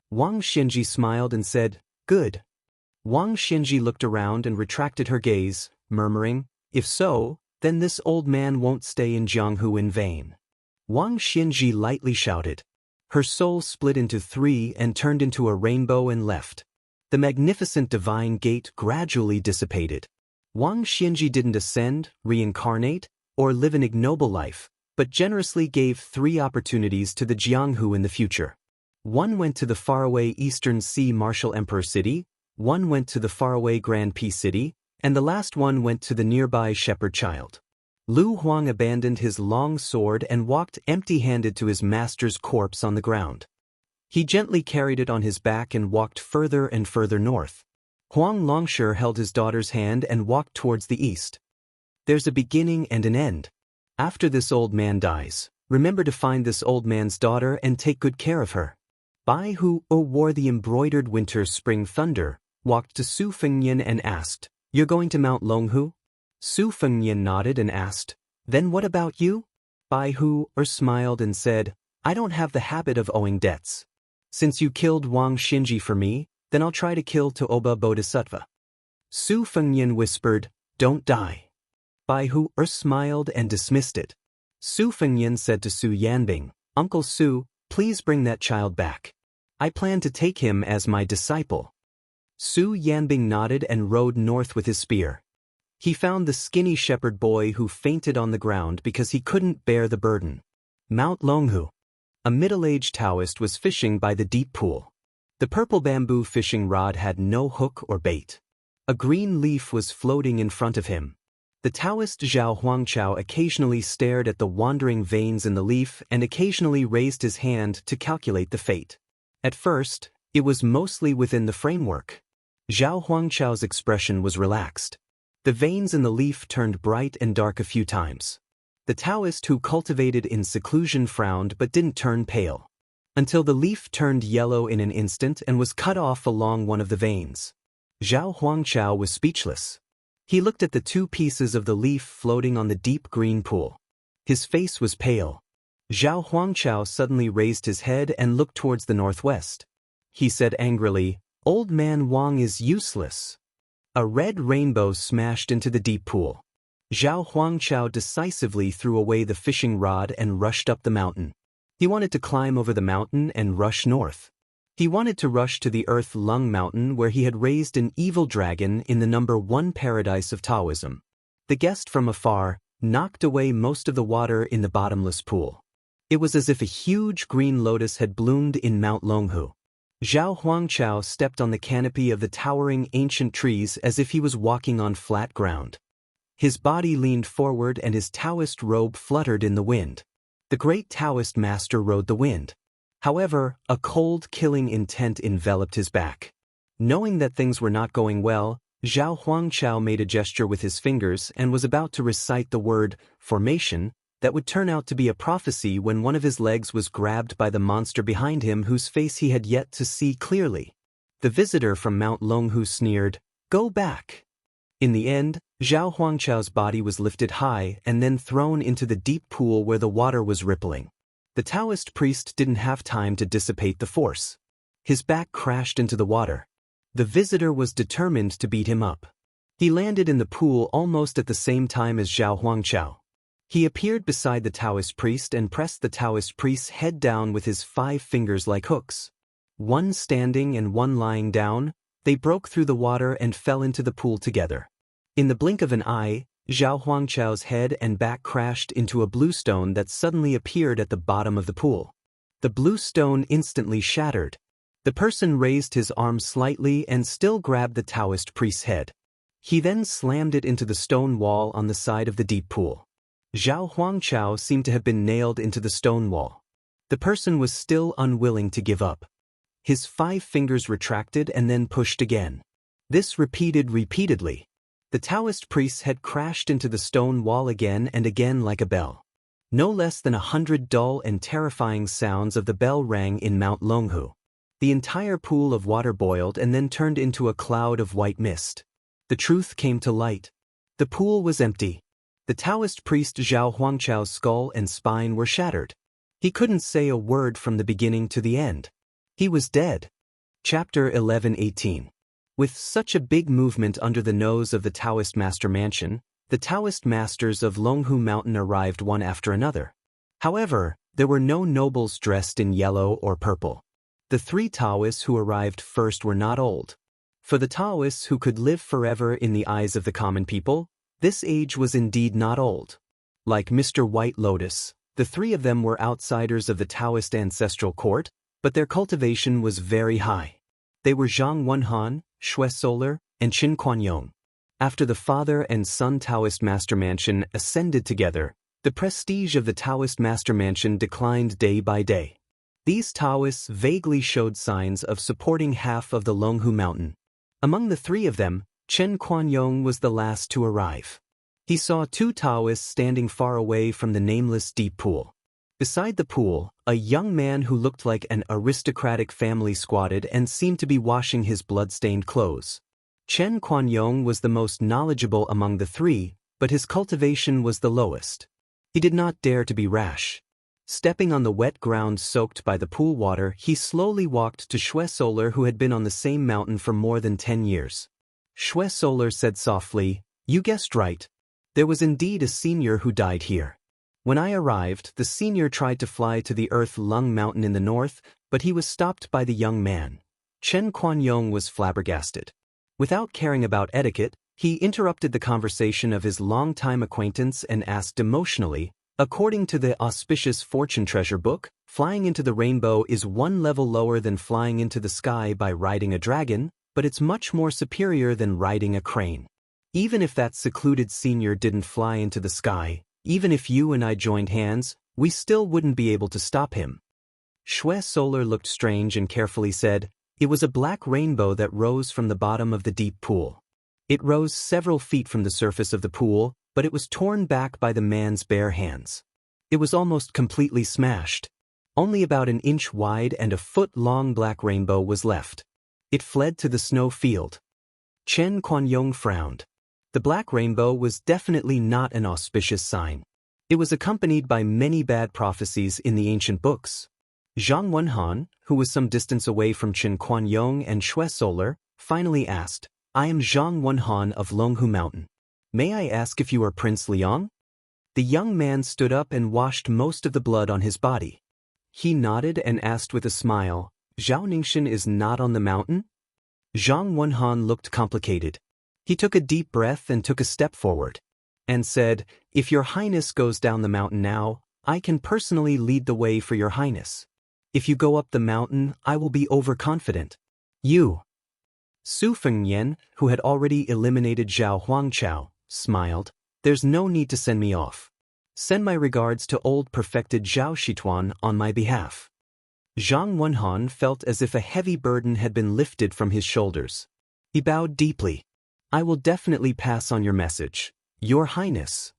Speaker 1: Wang Xianji smiled and said, "Good." Wang Xianji looked around and retracted her gaze, murmuring, "If so, then this old man won't stay in Jianghu in vain." Wang Xianji lightly shouted. Her soul split into three and turned into a rainbow and left. The magnificent divine gate gradually dissipated. Wang Xianji didn't ascend, reincarnate, or live an ignoble life, but generously gave 3 opportunities to the Jianghu in the future. One went to the faraway Eastern Sea Martial Emperor City, one went to the faraway Grand Peace City, and the last one went to the nearby Shepherd Child. Lu Huang abandoned his long sword and walked empty-handed to his master's corpse on the ground. He gently carried it on his back and walked further and further north. Huang Longshi held his daughter's hand and walked towards the east. There's a beginning and an end. After this old man dies, remember to find this old man's daughter and take good care of her. Bai Hu wore the embroidered winter-spring thunder, walked to Su Fengyan and asked, "You're going to Mount Longhu?" Su Fengyan nodded and asked, "Then what about you?" Bai Hu smiled and said, "I don't have the habit of owing debts. Since you killed Wang Xianji for me, then I'll try to kill Toba Bodhisattva." Su Fengyan whispered, "Don't die." Bai Hu smiled and dismissed it. Su Fengyan said to Su Yanbing, "Uncle Su, please bring that child back. I plan to take him as my disciple." Su Yanbing nodded and rode north with his spear. He found the skinny shepherd boy who fainted on the ground because he couldn't bear the burden. Mount Longhu. A middle-aged Taoist was fishing by the deep pool. The purple bamboo fishing rod had no hook or bait. A green leaf was floating in front of him. The Taoist Zhao Huangchao occasionally stared at the wandering veins in the leaf and occasionally raised his hand to calculate the fate. At first, it was mostly within the framework. Zhao Huangchao's expression was relaxed. The veins in the leaf turned bright and dark a few times. The Taoist who cultivated in seclusion frowned but didn't turn pale. Until the leaf turned yellow in an instant and was cut off along one of the veins. Zhao Huangchao was speechless. He looked at the 2 pieces of the leaf floating on the deep green pool. His face was pale. Zhao Huangchao suddenly raised his head and looked towards the northwest. He said angrily, "Old man Wang is useless." A red rainbow smashed into the deep pool. Zhao Huangchao decisively threw away the fishing rod and rushed up the mountain. He wanted to climb over the mountain and rush north. He wanted to rush to the Earth Lung Mountain where he had raised an evil dragon in the number 1 paradise of Taoism. The guest from afar knocked away most of the water in the bottomless pool. It was as if a huge green lotus had bloomed in Mount Longhu. Zhao Huangchao stepped on the canopy of the towering ancient trees as if he was walking on flat ground. His body leaned forward and his Taoist robe fluttered in the wind. The great Taoist master rode the wind. However, a cold, killing intent enveloped his back. Knowing that things were not going well, Zhao Huangchao made a gesture with his fingers and was about to recite the word formation that would turn out to be a prophecy when one of his legs was grabbed by the monster behind him whose face he had yet to see clearly. The visitor from Mount Longhu sneered, "Go back." In the end, Zhao Huangchao's body was lifted high and then thrown into the deep pool where the water was rippling. The Taoist priest didn't have time to dissipate the force. His back crashed into the water. The visitor was determined to beat him up. He landed in the pool almost at the same time as Zhao Huangchao. He appeared beside the Taoist priest and pressed the Taoist priest's head down with his 5 fingers like hooks. One standing and one lying down, they broke through the water and fell into the pool together. In the blink of an eye, Zhao Huangchao's head and back crashed into a blue stone that suddenly appeared at the bottom of the pool. The blue stone instantly shattered. The person raised his arm slightly and still grabbed the Taoist priest's head. He then slammed it into the stone wall on the side of the deep pool. Zhao Huangchao seemed to have been nailed into the stone wall. The person was still unwilling to give up. His 5 fingers retracted and then pushed again. This repeated repeatedly. The Taoist priests had crashed into the stone wall again and again like a bell. No less than 100 dull and terrifying sounds of the bell rang in Mount Longhu. The entire pool of water boiled and then turned into a cloud of white mist. The truth came to light. The pool was empty. The Taoist priest Zhao Huangchao's skull and spine were shattered. He couldn't say a word from the beginning to the end. He was dead. Chapter 11:18. With such a big movement under the nose of the Taoist master mansion, the Taoist masters of Longhu Mountain arrived one after another. However, there were no nobles dressed in yellow or purple. The 3 Taoists who arrived first were not old. For the Taoists who could live forever in the eyes of the common people, this age was indeed not old. Like Mr. White Lotus, the 3 of them were outsiders of the Taoist ancestral court, but their cultivation was very high. They were Zhang Wenhan, Xue Solar, and Qin Kuanyong. After the father and son Taoist master mansion ascended together, the prestige of the Taoist master mansion declined day by day. These Taoists vaguely showed signs of supporting half of the Longhu Mountain. Among the 3 of them, Chen Kuanyong was the last to arrive. He saw 2 Taoists standing far away from the nameless deep pool. Beside the pool, a young man who looked like an aristocratic family squatted and seemed to be washing his blood-stained clothes. Chen Kuanyong was the most knowledgeable among the 3, but his cultivation was the lowest. He did not dare to be rash. Stepping on the wet ground soaked by the pool water, he slowly walked to Xue Solar, who had been on the same mountain for more than 10 years. Xue Solar said softly, "You guessed right. There was indeed a senior who died here. When I arrived, the senior tried to fly to the Earth Lung Mountain in the north, but he was stopped by the young man." Chen Kuanyong was flabbergasted. Without caring about etiquette, he interrupted the conversation of his long-time acquaintance and asked emotionally, "According to the auspicious fortune treasure book, flying into the rainbow is 1 level lower than flying into the sky by riding a dragon, but it's much more superior than riding a crane. Even if that secluded senior didn't fly into the sky, even if you and I joined hands, we still wouldn't be able to stop him." Xue Solar looked strange and carefully said, "It was a black rainbow that rose from the bottom of the deep pool. It rose several feet from the surface of the pool, but it was torn back by the man's bare hands. It was almost completely smashed. Only about an inch wide and a foot-long black rainbow was left. It fled to the snow field." Chen Kuanyong frowned. The black rainbow was definitely not an auspicious sign. It was accompanied by many bad prophecies in the ancient books. Zhang Wenhan, who was some distance away from Chen Kuanyong and Xue Solar, finally asked, "I am Zhang Wenhan of Longhu Mountain. May I ask if you are Prince Liang?" The young man stood up and washed most of the blood on his body. He nodded and asked with a smile, "Zhao Ningxin is not on the mountain?" Zhang Wenhan looked complicated. He took a deep breath and took a step forward, and said, "If your highness goes down the mountain now, I can personally lead the way for your highness. If you go up the mountain, I will be overconfident. You." Su Fengyan, who had already eliminated Zhao Huangchao, smiled, "There's no need to send me off. Send my regards to old perfected Zhao Shituan on my behalf." Zhang Wenhan felt as if a heavy burden had been lifted from his shoulders. He bowed deeply. "I will definitely pass on your message, Your Highness."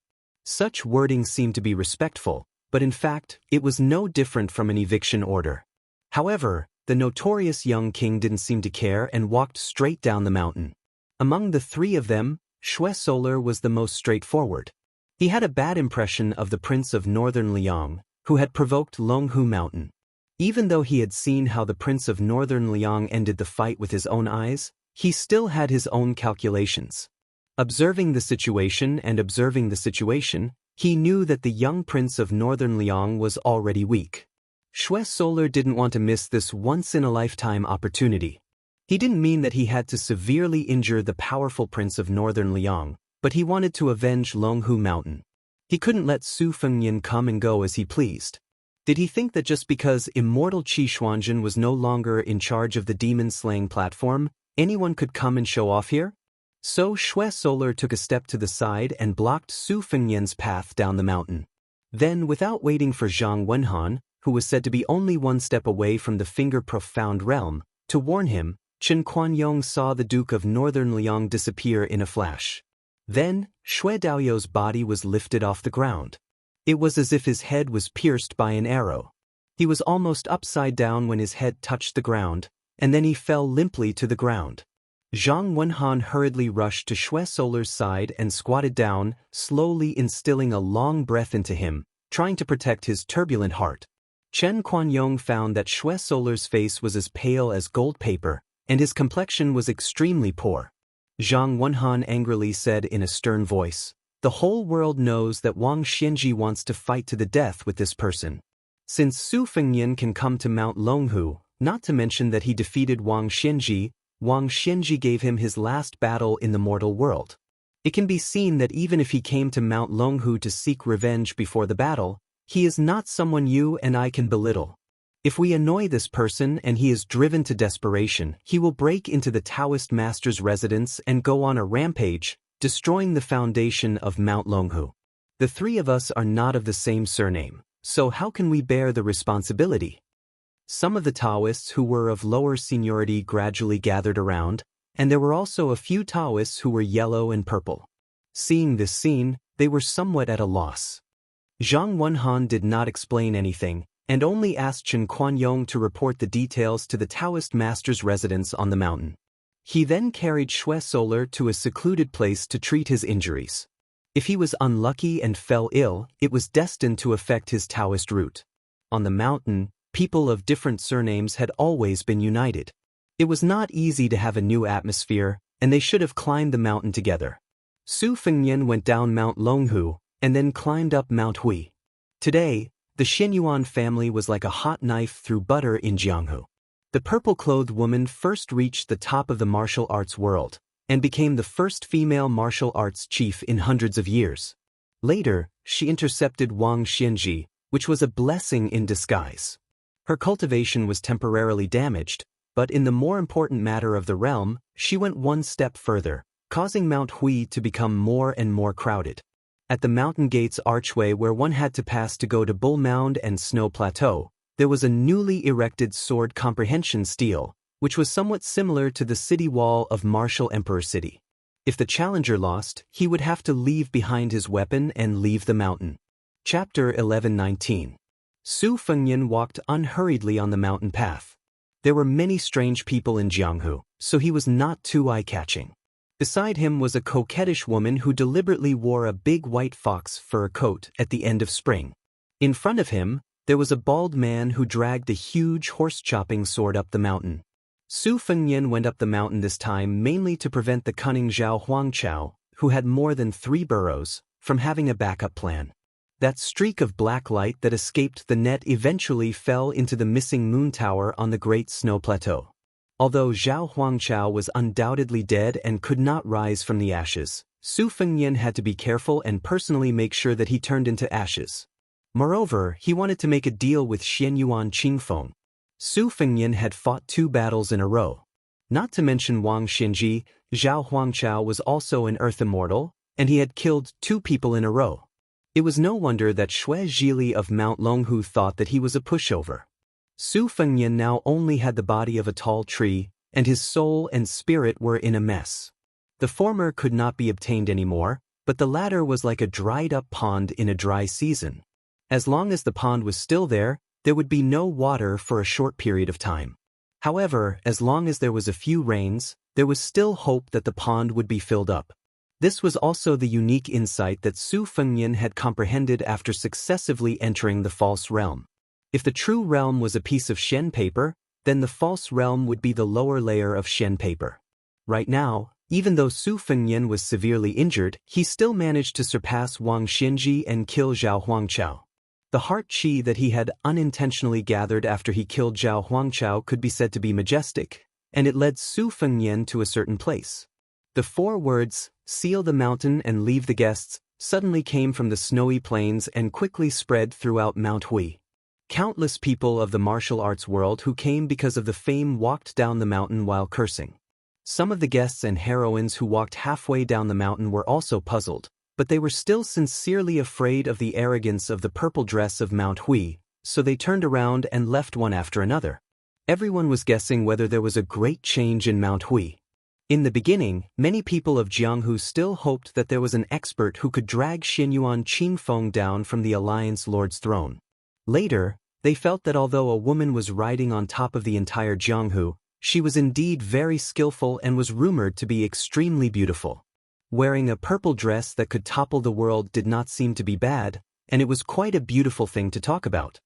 Speaker 1: Such wording seemed to be respectful, but in fact, it was no different from an eviction order. However, the notorious young king didn't seem to care and walked straight down the mountain. Among the 3 of them, Xue Solar was the most straightforward. He had a bad impression of the Prince of Northern Liang, who had provoked Longhu Mountain. Even though he had seen how the Prince of Northern Liang ended the fight with his own eyes, he still had his own calculations. Observing the situation, he knew that the young Prince of Northern Liang was already weak. Xue Solar didn't want to miss this once-in-a-lifetime opportunity. He didn't mean that he had to severely injure the powerful Prince of Northern Liang, but he wanted to avenge Longhu Mountain. He couldn't let Su Fengyan come and go as he pleased. Did he think that just because immortal Qi Xuanzhen was no longer in charge of the demon-slaying platform, anyone could come and show off here? So Shui Solar took a step to the side and blocked Su Fengnian's path down the mountain. Then, without waiting for Zhang Wenhan, who was said to be only one step away from the finger-profound realm, to warn him, Chen Quanyong saw the Duke of Northern Liang disappear in a flash. Then, Shui Daoyou's body was lifted off the ground. It was as if his head was pierced by an arrow. He was almost upside down when his head touched the ground, and then he fell limply to the ground. Zhang Wenhan hurriedly rushed to Shui Solar's side and squatted down, slowly instilling a long breath into him, trying to protect his turbulent heart. Chen Quanyong found that Shui Solar's face was as pale as gold paper, and his complexion was extremely poor. Zhang Wenhan angrily said in a stern voice, "The whole world knows that Wang Xianji wants to fight to the death with this person. Since Su Fengnian can come to Mount Longhu, not to mention that he defeated Wang Xianji gave him his last battle in the mortal world. It can be seen that even if he came to Mount Longhu to seek revenge before the battle, he is not someone you and I can belittle. If we annoy this person and he is driven to desperation, he will break into the Taoist master's residence and go on a rampage, destroying the foundation of Mount Longhu. The three of us are not of the same surname, so how can we bear the responsibility?" Some of the Taoists who were of lower seniority gradually gathered around, and there were also a few Taoists who were yellow and purple. Seeing this scene, they were somewhat at a loss. Zhang Wenhan did not explain anything, and only asked Chen Quanyong to report the details to the Taoist master's residence on the mountain. He then carried Shui Solar to a secluded place to treat his injuries. If he was unlucky and fell ill, it was destined to affect his Taoist root. On the mountain, people of different surnames had always been united. It was not easy to have a new atmosphere, and they should have climbed the mountain together. Su Fengnian went down Mount Longhu, and then climbed up Mount Hui. Today, the Xianyuan family was like a hot knife through butter in Jianghu. The purple-clothed woman first reached the top of the martial arts world, and became the first female martial arts chief in hundreds of years. Later, she intercepted Wang Xianji, which was a blessing in disguise. Her cultivation was temporarily damaged, but in the more important matter of the realm, she went one step further, causing Mount Hui to become more and more crowded. At the mountain gate's archway where one had to pass to go to Bull Mound and Snow Plateau, there was a newly erected sword comprehension stele, which was somewhat similar to the city wall of Martial Emperor City. If the challenger lost, he would have to leave behind his weapon and leave the mountain. Chapter 11:19. Su Fengnian walked unhurriedly on the mountain path. There were many strange people in Jianghu, so he was not too eye-catching. Beside him was a coquettish woman who deliberately wore a big white fox fur coat at the end of spring. In front of him, there was a bald man who dragged a huge horse-chopping sword up the mountain. Su Fengnian went up the mountain this time mainly to prevent the cunning Zhao Huangchao, who had more than 3 burrows, from having a backup plan. That streak of black light that escaped the net eventually fell into the missing moon tower on the Great Snow Plateau. Although Zhao Huangchao was undoubtedly dead and could not rise from the ashes, Su Fengnian had to be careful and personally make sure that he turned into ashes. Moreover, he wanted to make a deal with Xianyuan Qingfeng. Su Fengnian had fought 2 battles in a row. Not to mention Wang Xianji, Zhao Huangchao was also an earth immortal, and he had killed 2 people in a row. It was no wonder that Shui Zhili of Mount Longhu thought that he was a pushover. Su Fengnian now only had the body of a tall tree, and his soul and spirit were in a mess. The former could not be obtained anymore, but the latter was like a dried-up pond in a dry season. As long as the pond was still there would be no water for a short period of time. However, as long as there was a few rains, there was still hope that the pond would be filled up. This was also the unique insight that Su Fengnian had comprehended after successively entering the false realm. If the true realm was a piece of Shen paper, then the false realm would be the lower layer of Shen paper. Right now, even though Su Fengnian was severely injured, he still managed to surpass Wang Xianji and kill Zhao Huangchao. The heart qi that he had unintentionally gathered after he killed Zhao Huangchao could be said to be majestic, and it led Su Fengnian to a certain place. The 4 words, "Seal the mountain and leave the guests," suddenly came from the snowy plains and quickly spread throughout Mount Hui. Countless people of the martial arts world who came because of the fame walked down the mountain while cursing. Some of the guests and heroines who walked halfway down the mountain were also puzzled, but they were still sincerely afraid of the arrogance of the purple dress of Mount Hui, so they turned around and left one after another. Everyone was guessing whether there was a great change in Mount Hui. In the beginning, many people of Jianghu still hoped that there was an expert who could drag Xianyuan Qingfeng down from the Alliance Lord's throne. Later, they felt that although a woman was riding on top of the entire Jianghu, she was indeed very skillful and was rumored to be extremely beautiful. Wearing a purple dress that could topple the world did not seem to be bad, and it was quite a beautiful thing to talk about.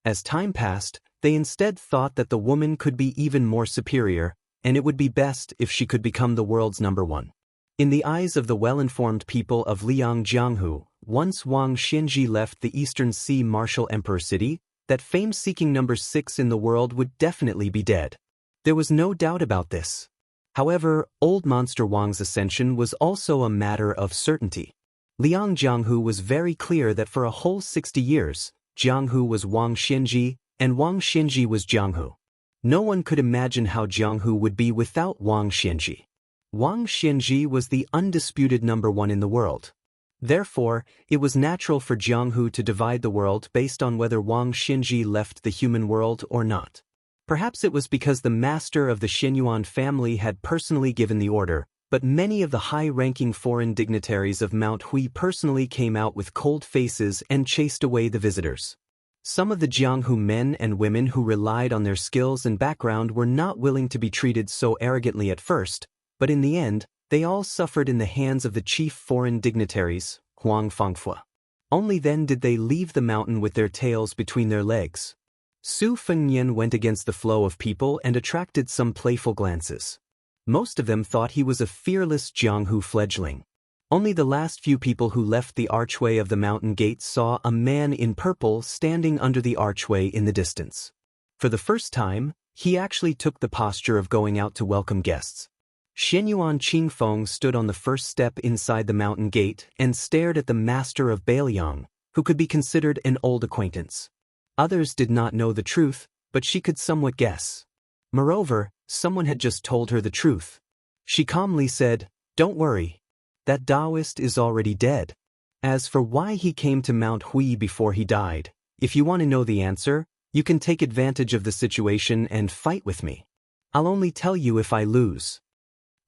Speaker 1: As time passed, they instead thought that the woman could be even more superior, and it would be best if she could become the world's number one. In the eyes of the well-informed people of Liang Jianghu, once Wang Xianji left the Eastern Sea Martial Emperor City, that fame-seeking number 6 in the world would definitely be dead. There was no doubt about this. However, old monster Wang's ascension was also a matter of certainty. Liang Jianghu was very clear that for a whole 60 years, Jianghu was Wang Xianji, and Wang Xianji was Jianghu. No one could imagine how Jianghu would be without Wang Xianji. Wang Xianji was the undisputed number 1 in the world. Therefore, it was natural for Jianghu to divide the world based on whether Wang Xianji left the human world or not. Perhaps it was because the master of the Xianyuan family had personally given the order, but many of the high-ranking foreign dignitaries of Mount Hui personally came out with cold faces and chased away the visitors. Some of the Jianghu men and women who relied on their skills and background were not willing to be treated so arrogantly at first, but in the end, they all suffered in the hands of the chief foreign dignitaries, Huang Fangfua. Only then did they leave the mountain with their tails between their legs. Su Fengnian went against the flow of people and attracted some playful glances. Most of them thought he was a fearless Jianghu fledgling. Only the last few people who left the archway of the mountain gate saw a man in purple standing under the archway in the distance. For the first time, he actually took the posture of going out to welcome guests. Xianyuan Qingfeng stood on the first step inside the mountain gate and stared at the master of Bailiang, who could be considered an old acquaintance. Others did not know the truth, but she could somewhat guess. Moreover, someone had just told her the truth. She calmly said, "Don't worry. That Taoist is already dead. As for why he came to Mount Hui before he died, if you want to know the answer, you can take advantage of the situation and fight with me. I'll only tell you if I lose."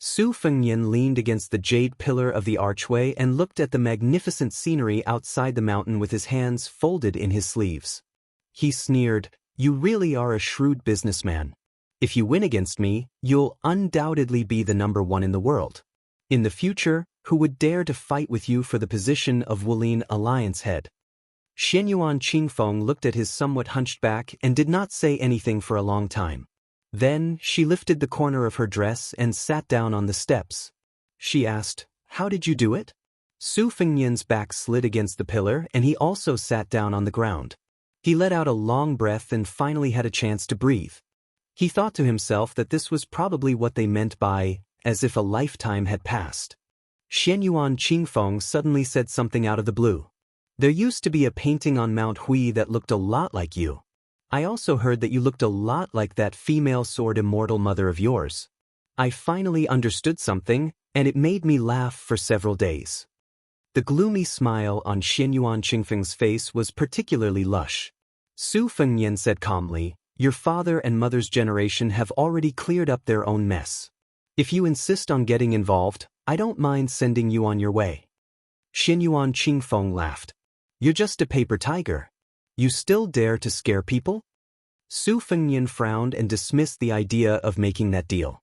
Speaker 1: Su Fengnian leaned against the jade pillar of the archway and looked at the magnificent scenery outside the mountain with his hands folded in his sleeves. He sneered, "You really are a shrewd businessman. If you win against me, you'll undoubtedly be the number 1 in the world. In the future, who would dare to fight with you for the position of Wulin Alliance head?" Xianyuan Qingfeng looked at his somewhat hunched back and did not say anything for a long time. Then, she lifted the corner of her dress and sat down on the steps. She asked, "How did you do it?" Su Fengnian's back slid against the pillar and he also sat down on the ground. He let out a long breath and finally had a chance to breathe. He thought to himself that this was probably what they meant by, as if a lifetime had passed. Xianyuan Qingfeng suddenly said something out of the blue. "There used to be a painting on Mount Hui that looked a lot like you. I also heard that you looked a lot like that female sword immortal mother of yours. I finally understood something, and it made me laugh for several days." The gloomy smile on Xianyuan Qingfeng's face was particularly lush. Su Fengnian said calmly, "Your father and mother's generation have already cleared up their own mess. If you insist on getting involved, I don't mind sending you on your way." Xianyuan Qingfeng laughed. "You're just a paper tiger. You still dare to scare people?" Su Fengnian frowned and dismissed the idea of making that deal.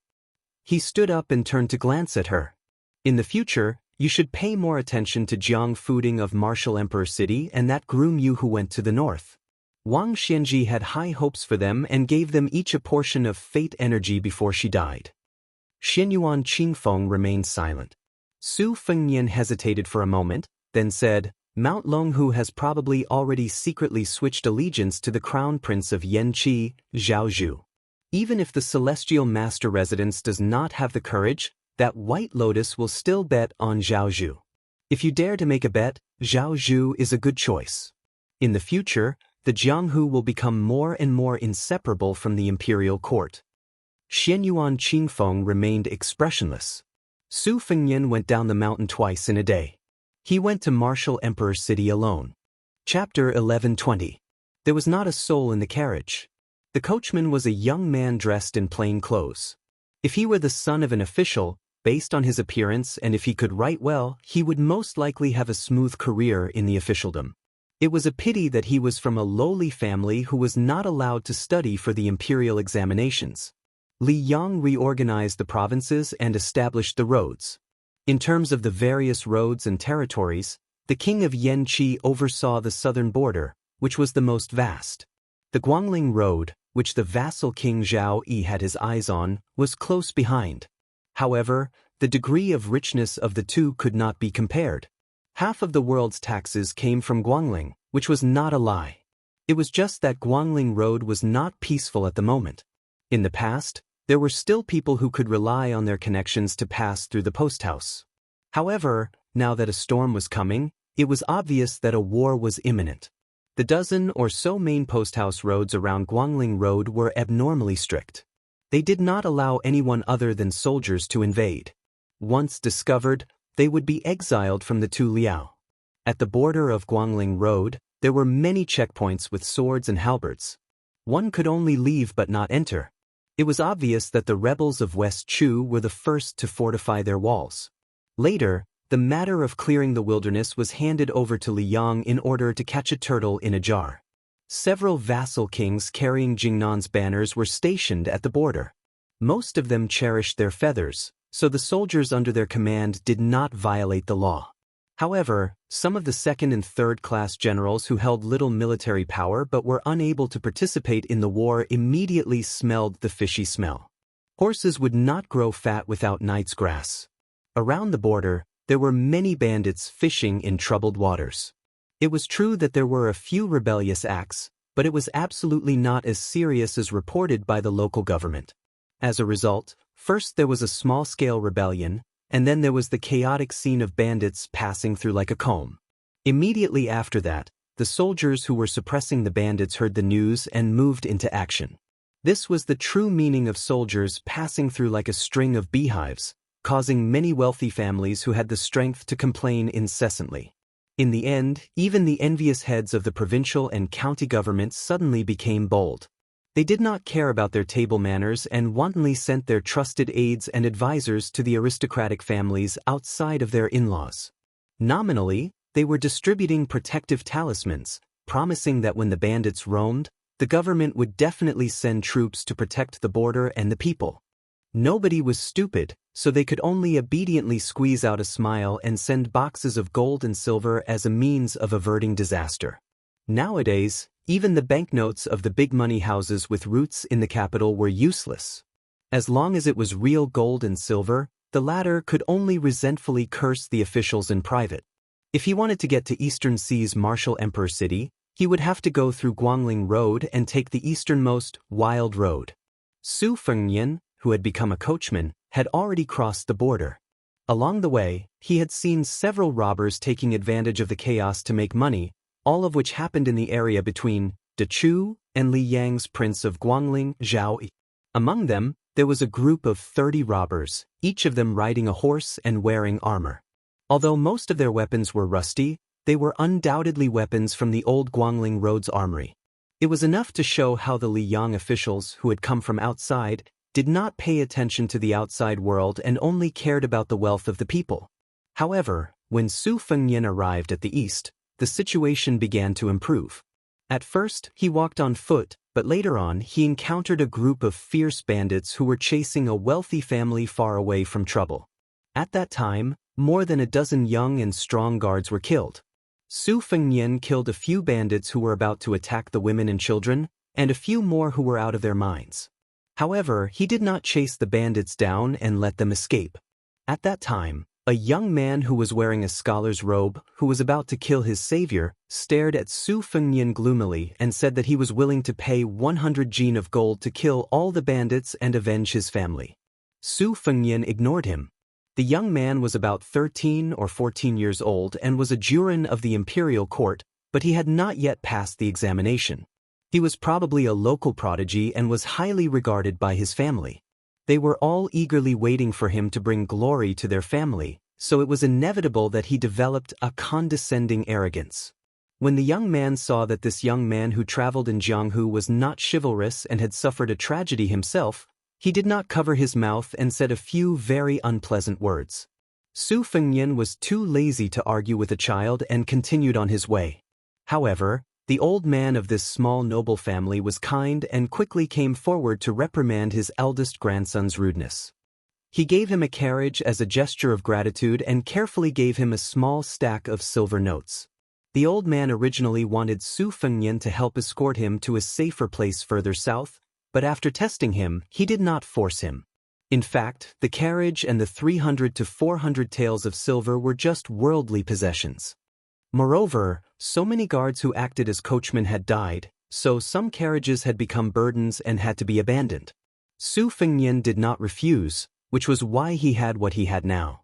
Speaker 1: He stood up and turned to glance at her. "In the future, you should pay more attention to Jiang Fuding of Martial Emperor City and that groom you who went to the north. Wang Xianji had high hopes for them and gave them each a portion of fate energy before she died." Xianyuan Qingfeng remained silent. Su Fengnian hesitated for a moment, then said, "Mount Longhu has probably already secretly switched allegiance to the crown prince of Yanqi, Zhaozhou. Even if the celestial master residence does not have the courage, that White Lotus will still bet on Zhaozhou. If you dare to make a bet, Zhaozhou is a good choice. In the future, the Jianghu will become more and more inseparable from the imperial court." Xianyuan Qingfeng remained expressionless. Su Fengnian went down the mountain twice in a day. He went to Martial Emperor City alone. Chapter 1120. There was not a soul in the carriage. The coachman was a young man dressed in plain clothes. If he were the son of an official, based on his appearance and if he could write well, he would most likely have a smooth career in the officialdom. It was a pity that he was from a lowly family who was not allowed to study for the imperial examinations. Li Yang reorganized the provinces and established the roads. In terms of the various roads and territories, the king of Yanqi oversaw the southern border, which was the most vast. The Guangling Road, which the vassal king Zhao Yi had his eyes on, was close behind. However, the degree of richness of the two could not be compared. Half of the world's taxes came from Guangling, which was not a lie. It was just that Guangling Road was not peaceful at the moment. In the past, there were still people who could rely on their connections to pass through the post house. However, now that a storm was coming, it was obvious that a war was imminent. The dozen or so main post house roads around Guangling Road were abnormally strict. They did not allow anyone other than soldiers to invade. Once discovered, they would be exiled from the Tu Liao. At the border of Guangling Road, there were many checkpoints with swords and halberds. One could only leave but not enter. It was obvious that the rebels of West Chu were the first to fortify their walls. Later, the matter of clearing the wilderness was handed over to Li Yang in order to catch a turtle in a jar. Several vassal kings carrying Jingnan's banners were stationed at the border. Most of them cherished their feathers, so the soldiers under their command did not violate the law. However, some of the second and third class generals who held little military power but were unable to participate in the war immediately smelled the fishy smell. Horses would not grow fat without night's grass. Around the border, there were many bandits fishing in troubled waters. It was true that there were a few rebellious acts, but it was absolutely not as serious as reported by the local government. As a result, first there was a small-scale rebellion, and then there was the chaotic scene of bandits passing through like a comb. Immediately after that, the soldiers who were suppressing the bandits heard the news and moved into action. This was the true meaning of soldiers passing through like a string of beehives, causing many wealthy families who had the strength to complain incessantly. In the end, even the envious heads of the provincial and county governments suddenly became bold. They did not care about their table manners and wantonly sent their trusted aides and advisors to the aristocratic families outside of their in-laws. Nominally, they were distributing protective talismans, promising that when the bandits roamed, the government would definitely send troops to protect the border and the people. Nobody was stupid, so they could only obediently squeeze out a smile and send boxes of gold and silver as a means of averting disaster. Nowadays, even the banknotes of the big money houses with roots in the capital were useless. As long as it was real gold and silver, the latter could only resentfully curse the officials in private. If he wanted to get to Eastern Sea's Martial Emperor City, he would have to go through Guangling Road and take the easternmost, Wild Road. Su Fengnian, who had become a coachman, had already crossed the border. Along the way, he had seen several robbers taking advantage of the chaos to make money, all of which happened in the area between Dechu and Li Yang's prince of Guangling, Zhao Yi. Among them, there was a group of 30 robbers, each of them riding a horse and wearing armor. Although most of their weapons were rusty, they were undoubtedly weapons from the old Guangling Road's armory. It was enough to show how the Li Yang officials who had come from outside did not pay attention to the outside world and only cared about the wealth of the people. However, when Su Fengnian arrived at the east, the situation began to improve. At first, he walked on foot, but later on he encountered a group of fierce bandits who were chasing a wealthy family far away from trouble. At that time, more than a dozen young and strong guards were killed. Su Fengnian killed a few bandits who were about to attack the women and children, and a few more who were out of their minds. However, he did not chase the bandits down and let them escape. At that time, a young man who was wearing a scholar's robe, who was about to kill his savior, stared at Su Fengnian gloomily and said that he was willing to pay 100 jin of gold to kill all the bandits and avenge his family. Su Fengnian ignored him. The young man was about 13 or 14 years old and was a jurin of the imperial court, but he had not yet passed the examination. He was probably a local prodigy and was highly regarded by his family. They were all eagerly waiting for him to bring glory to their family, so it was inevitable that he developed a condescending arrogance. When the young man saw that this young man who traveled in Jianghu was not chivalrous and had suffered a tragedy himself, he did not cover his mouth and said a few very unpleasant words. Su Fengnian was too lazy to argue with a child and continued on his way. However, the old man of this small noble family was kind and quickly came forward to reprimand his eldest grandson's rudeness. He gave him a carriage as a gesture of gratitude and carefully gave him a small stack of silver notes. The old man originally wanted Su Fengnian to help escort him to a safer place further south, but after testing him, he did not force him. In fact, the carriage and the 300 to 400 taels of silver were just worldly possessions. Moreover, so many guards who acted as coachmen had died, so some carriages had become burdens and had to be abandoned. Su Fengnian did not refuse, which was why he had what he had now.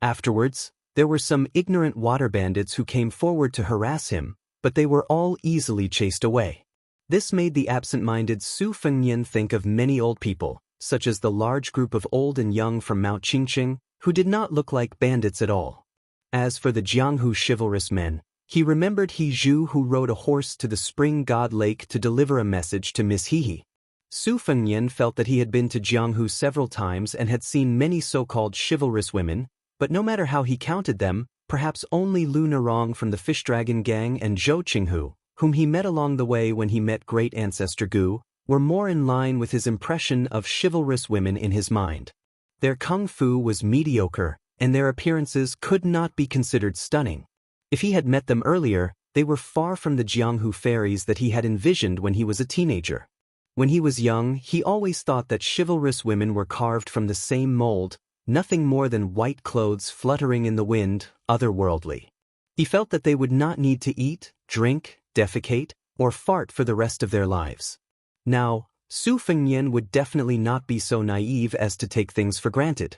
Speaker 1: Afterwards, there were some ignorant water bandits who came forward to harass him, but they were all easily chased away. This made the absent-minded Su Fengnian think of many old people, such as the large group of old and young from Mount Qingqing, who did not look like bandits at all. As for the Jianghu chivalrous men, he remembered He Zhu who rode a horse to the spring god lake to deliver a message to Miss Hehe. Su Fengnian felt that he had been to Jianghu several times and had seen many so-called chivalrous women, but no matter how he counted them, perhaps only Lu Narong from the Fish Dragon Gang and Zhou Qinghu, whom he met along the way when he met great ancestor Gu, were more in line with his impression of chivalrous women in his mind. Their kung fu was mediocre, and their appearances could not be considered stunning. If he had met them earlier, they were far from the Jianghu fairies that he had envisioned when he was a teenager. When he was young, he always thought that chivalrous women were carved from the same mold, nothing more than white clothes fluttering in the wind, otherworldly. He felt that they would not need to eat, drink, defecate, or fart for the rest of their lives. Now, Su Fengnian would definitely not be so naive as to take things for granted.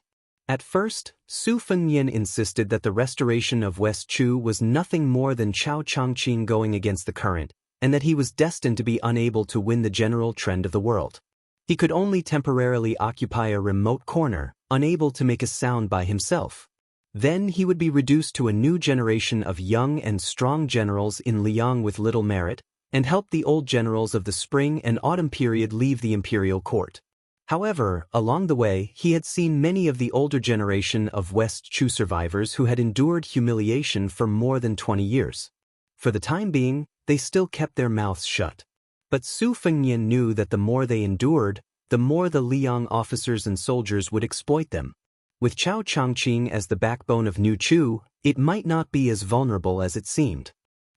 Speaker 1: At first, Su Fengnian insisted that the restoration of West Chu was nothing more than Chao Changqing going against the current, and that he was destined to be unable to win the general trend of the world. He could only temporarily occupy a remote corner, unable to make a sound by himself. Then he would be reduced to a new generation of young and strong generals in Liang with little merit, and help the old generals of the spring and autumn period leave the imperial court. However, along the way, he had seen many of the older generation of West Chu survivors who had endured humiliation for more than 20 years. For the time being, they still kept their mouths shut. But Su Fengnian knew that the more they endured, the more the Liang officers and soldiers would exploit them. With Chao Changqing as the backbone of New Chu, it might not be as vulnerable as it seemed.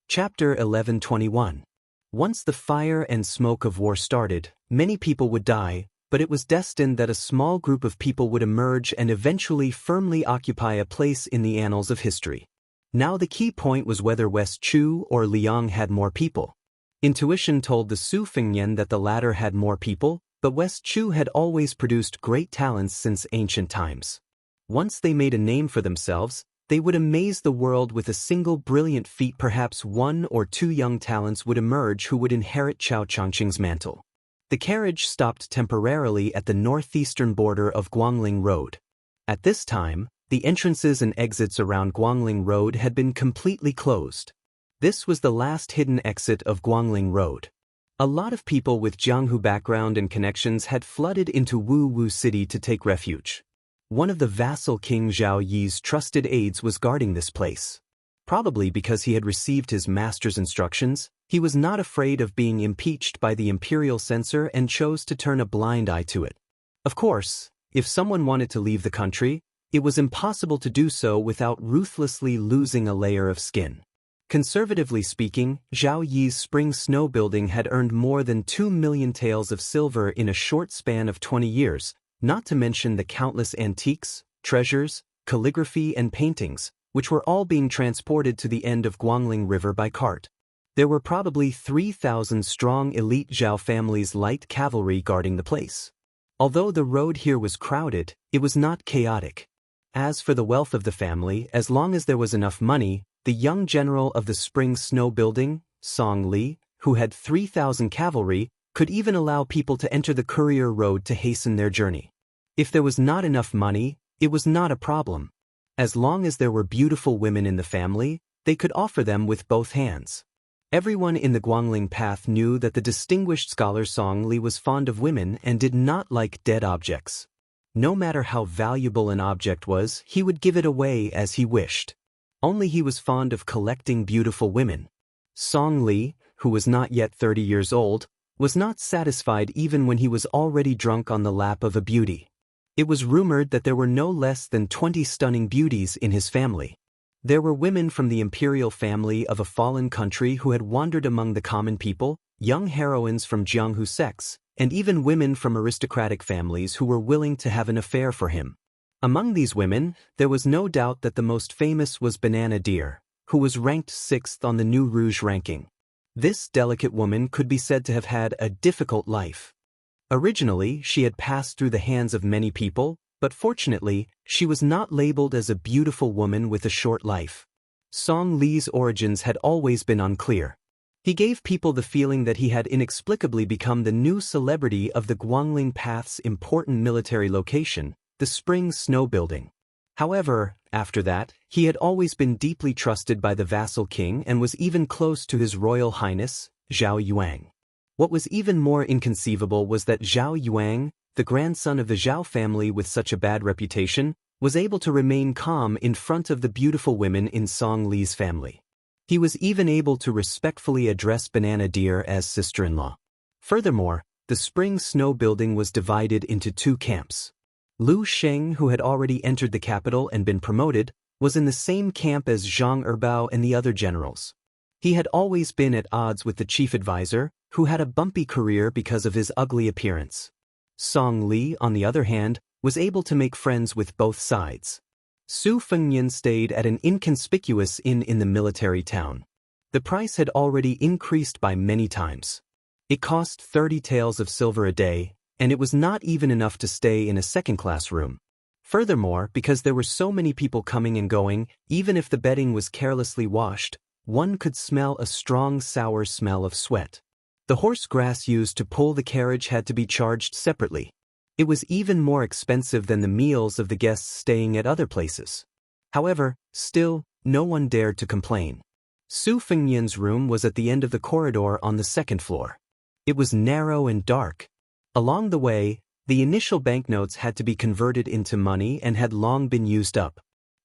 Speaker 1: Chapter 1121. Once the fire and smoke of war started, many people would die, but it was destined that a small group of people would emerge and eventually firmly occupy a place in the annals of history. Now the key point was whether West Chu or Liang had more people. Intuition told the Su Fengnian that the latter had more people, but West Chu had always produced great talents since ancient times. Once they made a name for themselves, they would amaze the world with a single brilliant feat. Perhaps one or two young talents would emerge who would inherit Chao Changqing's mantle. The carriage stopped temporarily at the northeastern border of Guangling Road. At this time, the entrances and exits around Guangling Road had been completely closed. This was the last hidden exit of Guangling Road. A lot of people with Jianghu background and connections had flooded into Wu Wu City to take refuge. One of the vassal King Zhao Yi's trusted aides was guarding this place. Probably because he had received his master's instructions, he was not afraid of being impeached by the imperial censor and chose to turn a blind eye to it. Of course, if someone wanted to leave the country, it was impossible to do so without ruthlessly losing a layer of skin. Conservatively speaking, Zhao Yi's spring snow building had earned more than 2 million taels of silver in a short span of 20 years, not to mention the countless antiques, treasures, calligraphy and paintings, which were all being transported to the end of Guangling River by cart. There were probably 3,000 strong elite Zhao family's light cavalry guarding the place. Although the road here was crowded, it was not chaotic. As for the wealth of the family, as long as there was enough money, the young general of the spring snow building, Song Li, who had 3,000 cavalry, could even allow people to enter the courier road to hasten their journey. If there was not enough money, it was not a problem. As long as there were beautiful women in the family, they could offer them with both hands. Everyone in the Guangling path knew that the distinguished scholar Song Li was fond of women and did not like dead objects. No matter how valuable an object was, he would give it away as he wished. Only he was fond of collecting beautiful women. Song Li, who was not yet 30 years old, was not satisfied even when he was already drunk on the lap of a beauty. It was rumored that there were no less than 20 stunning beauties in his family. There were women from the imperial family of a fallen country who had wandered among the common people, young heroines from Jianghu sects, and even women from aristocratic families who were willing to have an affair for him. Among these women, there was no doubt that the most famous was Banana Deer, who was ranked 6th on the New Rouge ranking. This delicate woman could be said to have had a difficult life. Originally, she had passed through the hands of many people, but fortunately, she was not labeled as a beautiful woman with a short life. Song Li's origins had always been unclear. He gave people the feeling that he had inexplicably become the new celebrity of the Guangling Path's important military location, the Spring Snow Building. However, after that, he had always been deeply trusted by the vassal king and was even close to His Royal Highness, Zhao Yuang. What was even more inconceivable was that Zhao Yuang, the grandson of the Zhao family with such a bad reputation, was able to remain calm in front of the beautiful women in Song Li's family. He was even able to respectfully address Banana Deer as sister-in-law. Furthermore, the Spring Snow Building was divided into 2 camps. Lu Sheng, who had already entered the capital and been promoted, was in the same camp as Zhang Erbao and the other generals. He had always been at odds with the chief advisor, who had a bumpy career because of his ugly appearance. Song Li, on the other hand, was able to make friends with both sides. Su Fengnian stayed at an inconspicuous inn in the military town. The price had already increased by many times. It cost 30 taels of silver a day, and it was not even enough to stay in a second-class room. Furthermore, because there were so many people coming and going, even if the bedding was carelessly washed, one could smell a strong sour smell of sweat. The horse grass used to pull the carriage had to be charged separately. It was even more expensive than the meals of the guests staying at other places. However, still, no one dared to complain. Su Fengnian's room was at the end of the corridor on the 2nd floor. It was narrow and dark. Along the way, the initial banknotes had to be converted into money and had long been used up.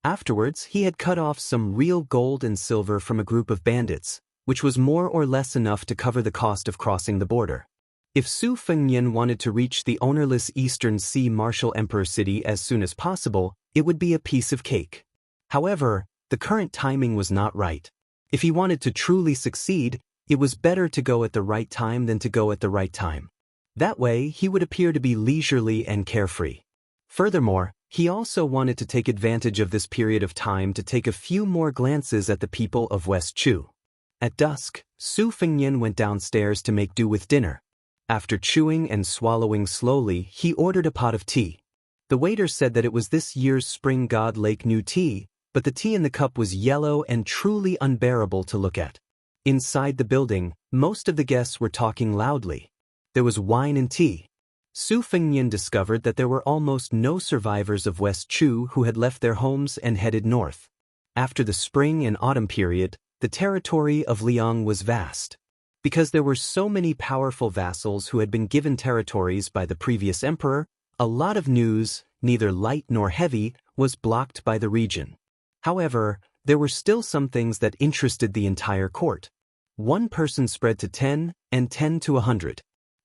Speaker 1: Afterwards, he had cut off some real gold and silver from a group of bandits, which was more or less enough to cover the cost of crossing the border. If Su Fengnian wanted to reach the ownerless Eastern Sea Martial Emperor city as soon as possible, it would be a piece of cake. However, the current timing was not right. If he wanted to truly succeed, it was better to go at the right time than to go at the right time. That way, he would appear to be leisurely and carefree. Furthermore, he also wanted to take advantage of this period of time to take a few more glances at the people of West Chu. At dusk, Su Fengnian went downstairs to make do with dinner. After chewing and swallowing slowly, he ordered a pot of tea. The waiter said that it was this year's Spring God Lake new tea, but the tea in the cup was yellow and truly unbearable to look at. Inside the building, most of the guests were talking loudly. There was wine and tea. Su Fengnian discovered that there were almost no survivors of West Chu who had left their homes and headed north. After the spring and autumn period, the territory of Liang was vast. Because there were so many powerful vassals who had been given territories by the previous emperor, a lot of news, neither light nor heavy, was blocked by the region. However, there were still some things that interested the entire court. One person spread to 10, and 10 to 100.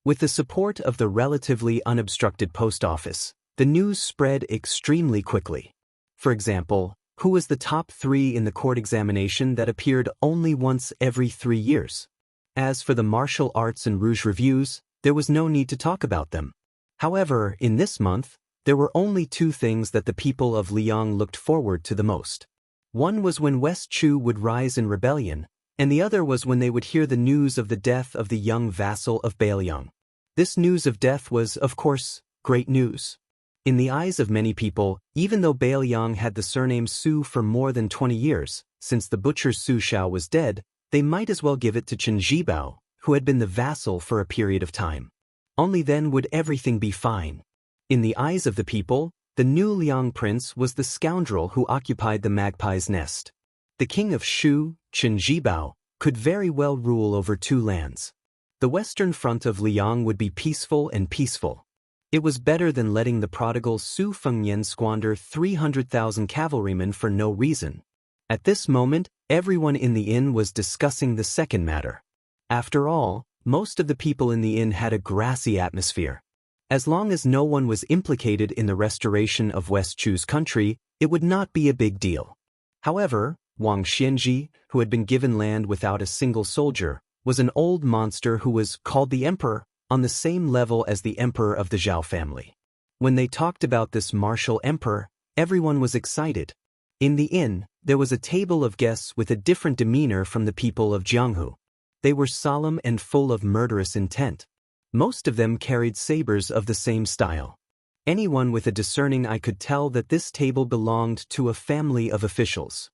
Speaker 1: With the support of the relatively unobstructed post office, the news spread extremely quickly. For example, who was the top 3 in the court examination that appeared only once every 3 years? As for the martial arts and rouge reviews, there was no need to talk about them. However, in this month, there were only 2 things that the people of Liang looked forward to the most. One was when West Chu would rise in rebellion, and the other was when they would hear the news of the death of the young vassal of Bailiang. This news of death was, of course, great news. In the eyes of many people, even though Bailiang had the surname Su for more than 20 years, since the butcher Su Shao was dead, they might as well give it to Chen Zhibao, who had been the vassal for a period of time. Only then would everything be fine. In the eyes of the people, the new Liang prince was the scoundrel who occupied the magpie's nest. The king of Shu, Chen Jibao, could very well rule over two lands. The western front of Liang would be peaceful and peaceful. It was better than letting the prodigal Su Fengnian squander 300,000 cavalrymen for no reason. At this moment, everyone in the inn was discussing the second matter. After all, most of the people in the inn had a grassy atmosphere. As long as no one was implicated in the restoration of West Chu's country, it would not be a big deal. However, Wang Xianji, who had been given land without a single soldier, was an old monster who was called the Emperor, on the same level as the Emperor of the Zhao family. When they talked about this martial emperor, everyone was excited. In the inn, there was a table of guests with a different demeanor from the people of Jianghu. They were solemn and full of murderous intent. Most of them carried sabers of the same style. Anyone with a discerning eye could tell that this table belonged to a family of officials.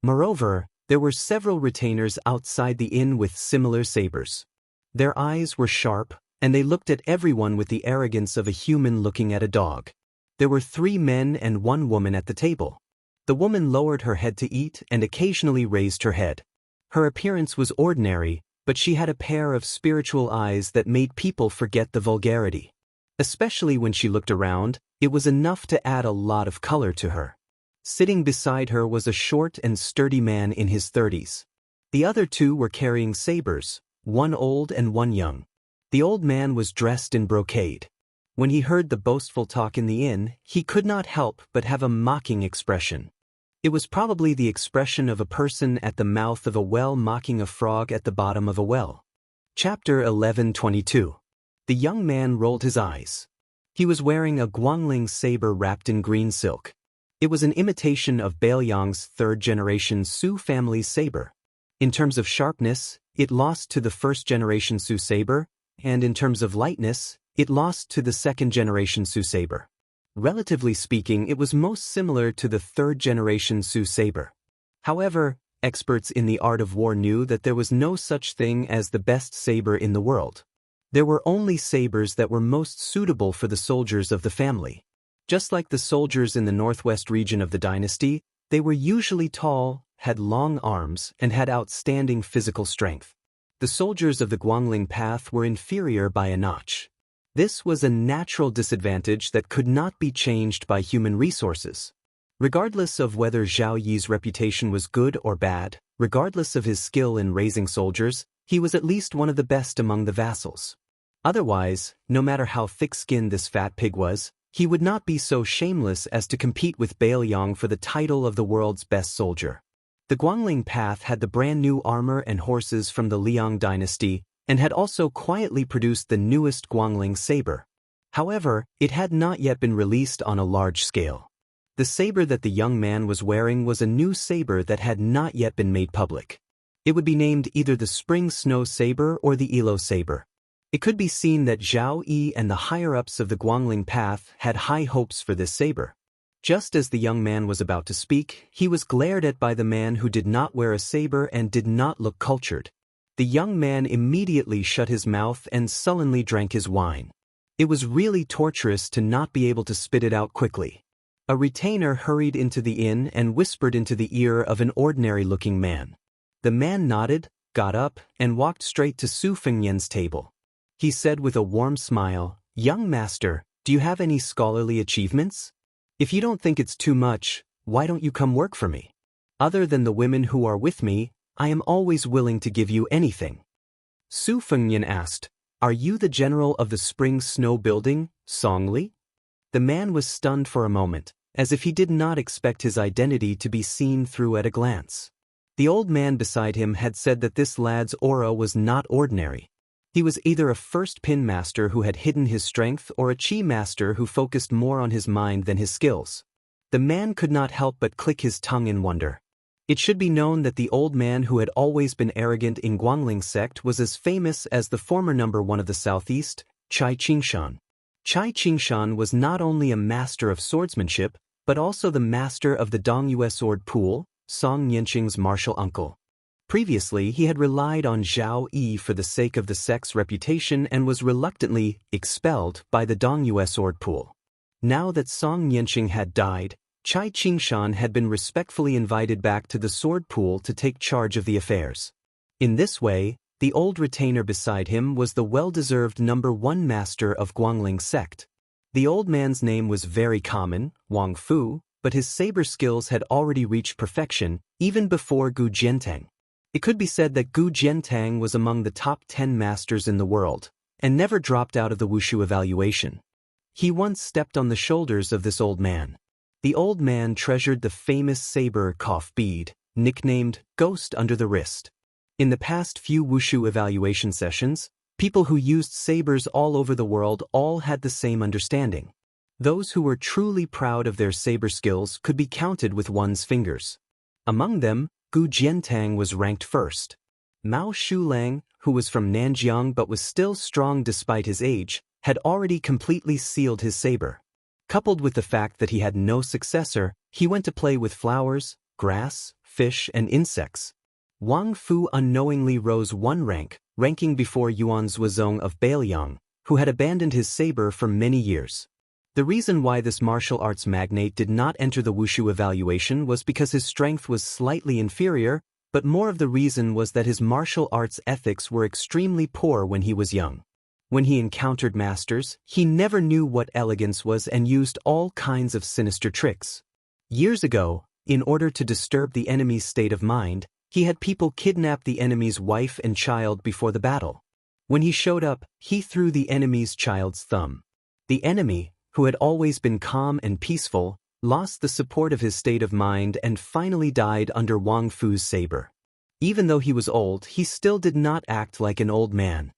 Speaker 1: Moreover, there were several retainers outside the inn with similar sabers. Their eyes were sharp, and they looked at everyone with the arrogance of a human looking at a dog. There were 3 men and 1 woman at the table. The woman lowered her head to eat and occasionally raised her head. Her appearance was ordinary, but she had a pair of spiritual eyes that made people forget the vulgarity. Especially when she looked around, it was enough to add a lot of color to her. Sitting beside her was a short and sturdy man in his 30s. The other 2 were carrying sabers, 1 old and 1 young. The old man was dressed in brocade. When he heard the boastful talk in the inn, he could not help but have a mocking expression. It was probably the expression of a person at the mouth of a well mocking a frog at the bottom of a well. Chapter 11:22. The young man rolled his eyes. He was wearing a Guangling saber wrapped in green silk. It was an imitation of Bailiang's 3rd-generation Su family saber. In terms of sharpness, it lost to the 1st-generation Su saber, and in terms of lightness, it lost to the 2nd-generation Su saber. Relatively speaking, it was most similar to the 3rd-generation Su saber. However, experts in the art of war knew that there was no such thing as the best saber in the world. There were only sabers that were most suitable for the soldiers of the family. Just like the soldiers in the northwest region of the dynasty, they were usually tall, had long arms, and had outstanding physical strength. The soldiers of the Guangling path were inferior by a notch. This was a natural disadvantage that could not be changed by human resources. Regardless of whether Zhao Yi's reputation was good or bad, regardless of his skill in raising soldiers, he was at least one of the best among the vassals. Otherwise, no matter how thick-skinned this fat pig was, he would not be so shameless as to compete with Bailiang for the title of the world's best soldier. The Guangling path had the brand new armor and horses from the Liang dynasty, and had also quietly produced the newest Guangling saber. However, it had not yet been released on a large scale. The saber that the young man was wearing was a new saber that had not yet been made public. It would be named either the Spring Snow Saber or the Elo Saber. It could be seen that Zhao Yi and the higher-ups of the Guangling path had high hopes for this saber. Just as the young man was about to speak, he was glared at by the man who did not wear a saber and did not look cultured. The young man immediately shut his mouth and sullenly drank his wine. It was really torturous to not be able to spit it out quickly. A retainer hurried into the inn and whispered into the ear of an ordinary-looking man. The man nodded, got up, and walked straight to Su Fengnian's table. He said with a warm smile, "Young master, do you have any scholarly achievements? If you don't think it's too much, why don't you come work for me? Other than the women who are with me, I am always willing to give you anything." Su Fengnian asked, "Are you the general of the Spring Snow Building, Songli?" The man was stunned for a moment, as if he did not expect his identity to be seen through at a glance. The old man beside him had said that this lad's aura was not ordinary. He was either a first pin master who had hidden his strength or a chi master who focused more on his mind than his skills. The man could not help but click his tongue in wonder. It should be known that the old man who had always been arrogant in Guangling sect was as famous as the former number 1 of the southeast, Chai Qingshan. Chai Qingshan was not only a master of swordsmanship, but also the master of the Dongyue sword pool, Song Yanqing's martial uncle. Previously, he had relied on Zhao Yi for the sake of the sect's reputation and was reluctantly expelled by the Dongyue sword pool. Now that Song Yanqing had died, Chai Qingshan had been respectfully invited back to the sword pool to take charge of the affairs. In this way, the old retainer beside him was the well-deserved #1 master of Guangling sect. The old man's name was very common, Wang Fu, but his saber skills had already reached perfection, even before Gu Jiantang. It could be said that Gu Jiantang was among the top 10 masters in the world, and never dropped out of the wushu evaluation. He once stepped on the shoulders of this old man. The old man treasured the famous saber cough bead, nicknamed Ghost Under the Wrist. In the past few wushu evaluation sessions, people who used sabers all over the world all had the same understanding. Those who were truly proud of their saber skills could be counted with one's fingers. Among them, Gu Jiantang was ranked first. Mao Shulang, who was from Nanjiang but was still strong despite his age, had already completely sealed his saber. Coupled with the fact that he had no successor, he went to play with flowers, grass, fish, and insects. Wang Fu unknowingly rose one rank, ranking before Yuan Zuozong of Bailiang, who had abandoned his saber for many years. The reason why this martial arts magnate did not enter the wushu evaluation was because his strength was slightly inferior, but more of the reason was that his martial arts ethics were extremely poor when he was young. When he encountered masters, he never knew what elegance was and used all kinds of sinister tricks. Years ago, in order to disturb the enemy's state of mind, he had people kidnap the enemy's wife and child before the battle. When he showed up, he threw the enemy's child's thumb. The enemy, who had always been calm and peaceful, lost the support of his state of mind and finally died under Wang Fu's saber. Even though he was old, he still did not act like an old man.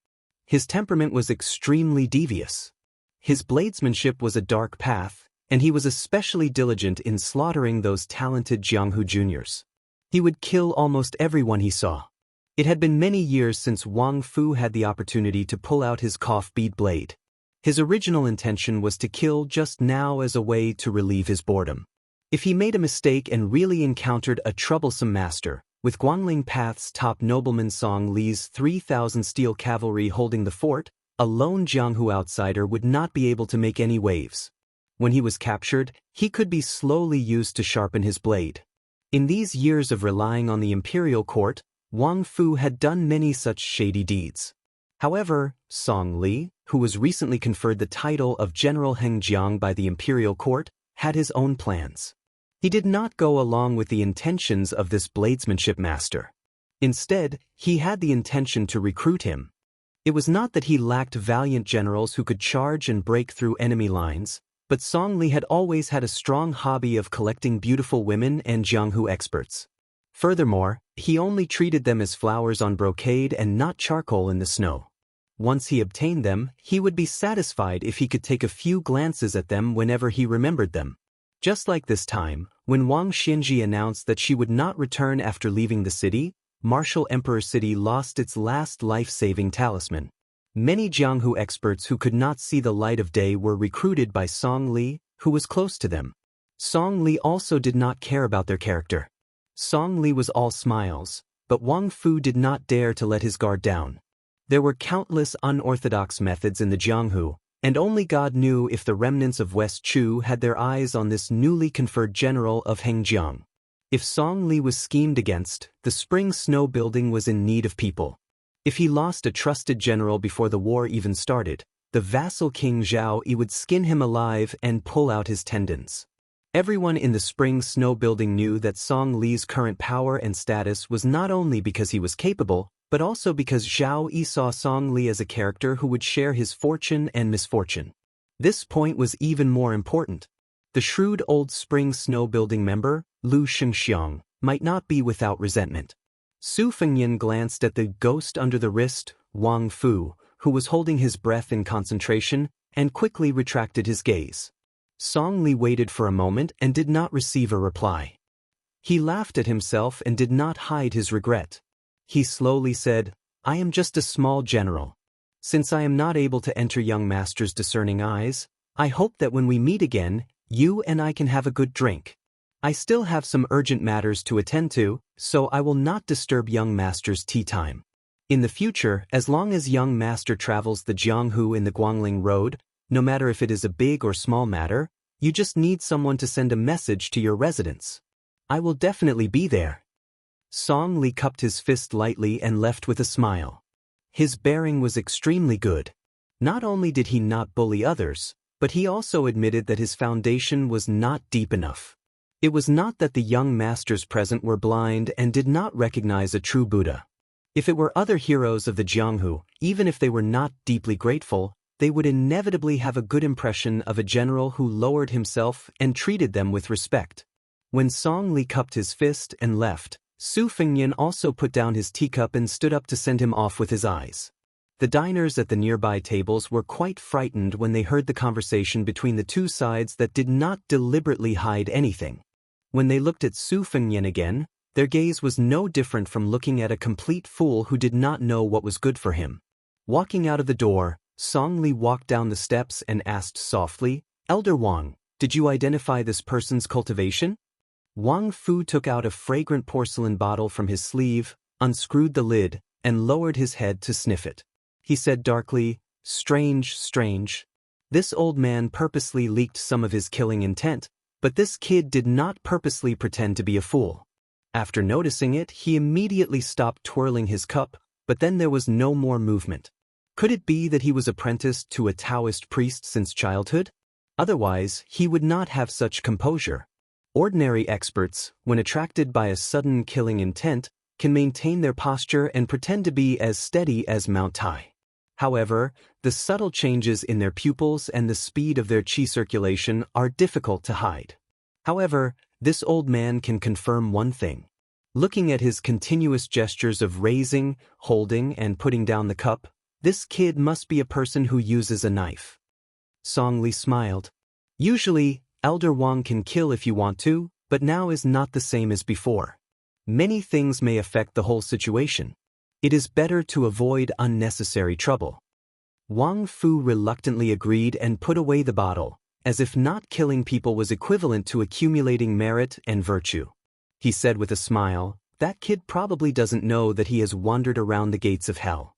Speaker 1: His temperament was extremely devious. His bladesmanship was a dark path, and he was especially diligent in slaughtering those talented Jianghu juniors. He would kill almost everyone he saw. It had been many years since Wang Fu had the opportunity to pull out his cough bead blade. His original intention was to kill just now as a way to relieve his boredom. If he made a mistake and really encountered a troublesome master, with Guangling Path's top nobleman Song Li's 3,000 steel cavalry holding the fort, a lone Jianghu outsider would not be able to make any waves. When he was captured, he could be slowly used to sharpen his blade. In these years of relying on the imperial court, Wang Fu had done many such shady deeds. However, Song Li, who was recently conferred the title of General Hengjiang by the imperial court, had his own plans. He did not go along with the intentions of this bladesmanship master. Instead, he had the intention to recruit him. It was not that he lacked valiant generals who could charge and break through enemy lines, but Song Li had always had a strong hobby of collecting beautiful women and Jianghu experts. Furthermore, he only treated them as flowers on brocade and not charcoal in the snow. Once he obtained them, he would be satisfied if he could take a few glances at them whenever he remembered them. Just like this time, when Wang Xianji announced that she would not return after leaving the city, Martial Emperor City lost its last life-saving talisman. Many Jianghu experts who could not see the light of day were recruited by Song Li, who was close to them. Song Li also did not care about their character. Song Li was all smiles, but Wang Fu did not dare to let his guard down. There were countless unorthodox methods in the Jianghu, and only God knew if the remnants of West Chu had their eyes on this newly conferred general of Hengjiang. If Song Li was schemed against, the spring snow building was in need of people. If he lost a trusted general before the war even started, the vassal King Zhao Yi would skin him alive and pull out his tendons. Everyone in the spring snow building knew that Song Li's current power and status was not only because he was capable, but also because Zhao Yi saw Song Li as a character who would share his fortune and misfortune. This point was even more important. The shrewd old spring snow building member, Lu Shengxiang, might not be without resentment. Su Fengyan glanced at the ghost under the wrist, Wang Fu, who was holding his breath in concentration, and quickly retracted his gaze. Song Li waited for a moment and did not receive a reply. He laughed at himself and did not hide his regret. He slowly said, "I am just a small general. Since I am not able to enter young master's discerning eyes, I hope that when we meet again, you and I can have a good drink. I still have some urgent matters to attend to, so I will not disturb young master's tea time. In the future, as long as young master travels the Jianghu in the Guangling Road, No matter if it is a big or small matter, you just need someone to send a message to your residence. I will definitely be there. Song Li cupped his fist lightly and left with a smile. His bearing was extremely good. Not only did he not bully others, but he also admitted that his foundation was not deep enough. It was not that the young masters present were blind and did not recognize a true Buddha. If it were other heroes of the Jianghu, even if they were not deeply grateful, they would inevitably have a good impression of a general who lowered himself and treated them with respect. When Song Li cupped his fist and left, Su Fengnian also put down his teacup and stood up to send him off with his eyes. The diners at the nearby tables were quite frightened when they heard the conversation between the two sides that did not deliberately hide anything. When they looked at Su Fengnian again, their gaze was no different from looking at a complete fool who did not know what was good for him. Walking out of the door, Song Li walked down the steps and asked softly, "Elder Wang, did you identify this person's cultivation?" Wang Fu took out a fragrant porcelain bottle from his sleeve, unscrewed the lid, and lowered his head to sniff it. He said darkly, "Strange, strange. This old man purposely leaked some of his killing intent, but this kid did not purposely pretend to be a fool." After noticing it, he immediately stopped twirling his cup, but then there was no more movement. Could it be that he was apprenticed to a Taoist priest since childhood? Otherwise, he would not have such composure. Ordinary experts, when attracted by a sudden killing intent, can maintain their posture and pretend to be as steady as Mount Tai. However, the subtle changes in their pupils and the speed of their qi circulation are difficult to hide. However, this old man can confirm one thing. Looking at his continuous gestures of raising, holding, and putting down the cup, this kid must be a person who uses a knife. Song Li smiled. Usually, Elder Wang can kill if you want to, but now is not the same as before. Many things may affect the whole situation. It is better to avoid unnecessary trouble. Wang Fu reluctantly agreed and put away the bottle, as if not killing people was equivalent to accumulating merit and virtue. He said with a smile, "That kid probably doesn't know that he has wandered around the gates of hell."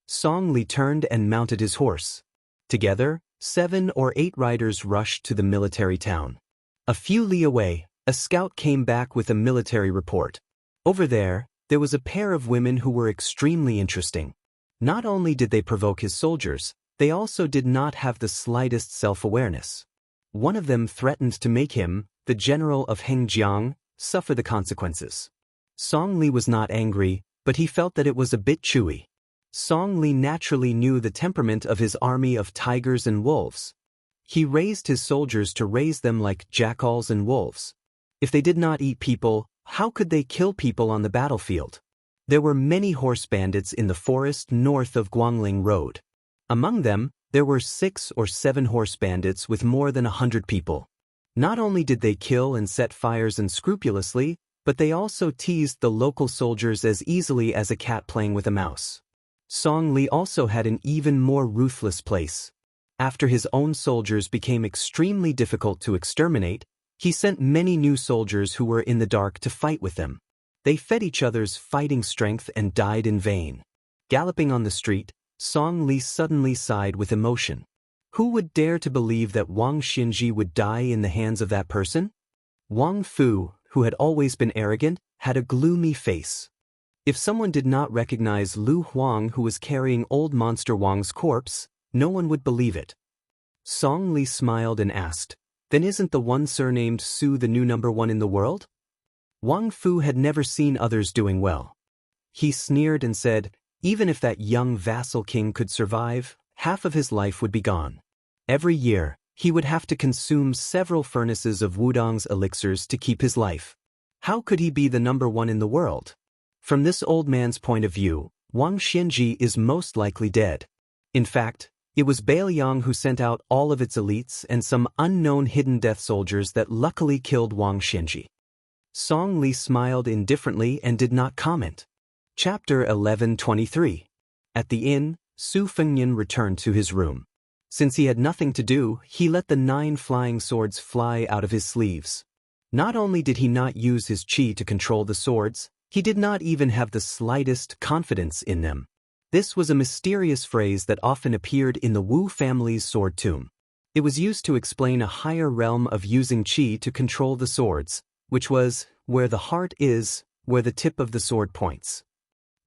Speaker 1: Song Li turned and mounted his horse. Together, 7 or 8 riders rushed to the military town. A few li away, a scout came back with a military report. Over there was a pair of women who were extremely interesting. Not only did they provoke his soldiers, they also did not have the slightest self-awareness. One of them threatened to make him, the general of Hengjiang, suffer the consequences. Song Li was not angry, but he felt that it was a bit chewy. Song Li naturally knew the temperament of his army of tigers and wolves. He raised his soldiers to raise them like jackals and wolves. If they did not eat people, how could they kill people on the battlefield? There were many horse bandits in the forest north of Guangling Road. Among them, there were 6 or 7 horse bandits with more than 100 people. Not only did they kill and set fires unscrupulously, but they also teased the local soldiers as easily as a cat playing with a mouse. Song Li also had an even more ruthless place. After his own soldiers became extremely difficult to exterminate, he sent many new soldiers who were in the dark to fight with them. They fed each other's fighting strength and died in vain. Galloping on the street, Song Li suddenly sighed with emotion. Who would dare to believe that Wang Xinji would die in the hands of that person? Wang Fu, who had always been arrogant, had a gloomy face. If someone did not recognize Lu Huang who was carrying old monster Wang's corpse, no one would believe it. Song Li smiled and asked, "Then isn't the one surnamed Su the new #1 in the world?" Wang Fu had never seen others doing well. He sneered and said, "Even if that young vassal king could survive, half of his life would be gone. Every year, he would have to consume several furnaces of Wudong's elixirs to keep his life. How could he be the #1 in the world?" From this old man's point of view, Wang Xinji is most likely dead. In fact, it was Bailiang who sent out all of its elites and some unknown hidden death soldiers that luckily killed Wang Xinji. Song Li smiled indifferently and did not comment. Chapter 11:23. At the inn, Su Fengnian returned to his room. Since he had nothing to do, he let the 9 flying swords fly out of his sleeves. Not only did he not use his qi to control the swords, he did not even have the slightest confidence in them. This was a mysterious phrase that often appeared in the Wu family's sword tomb. It was used to explain a higher realm of using qi to control the swords, which was, where the heart is, where the tip of the sword points.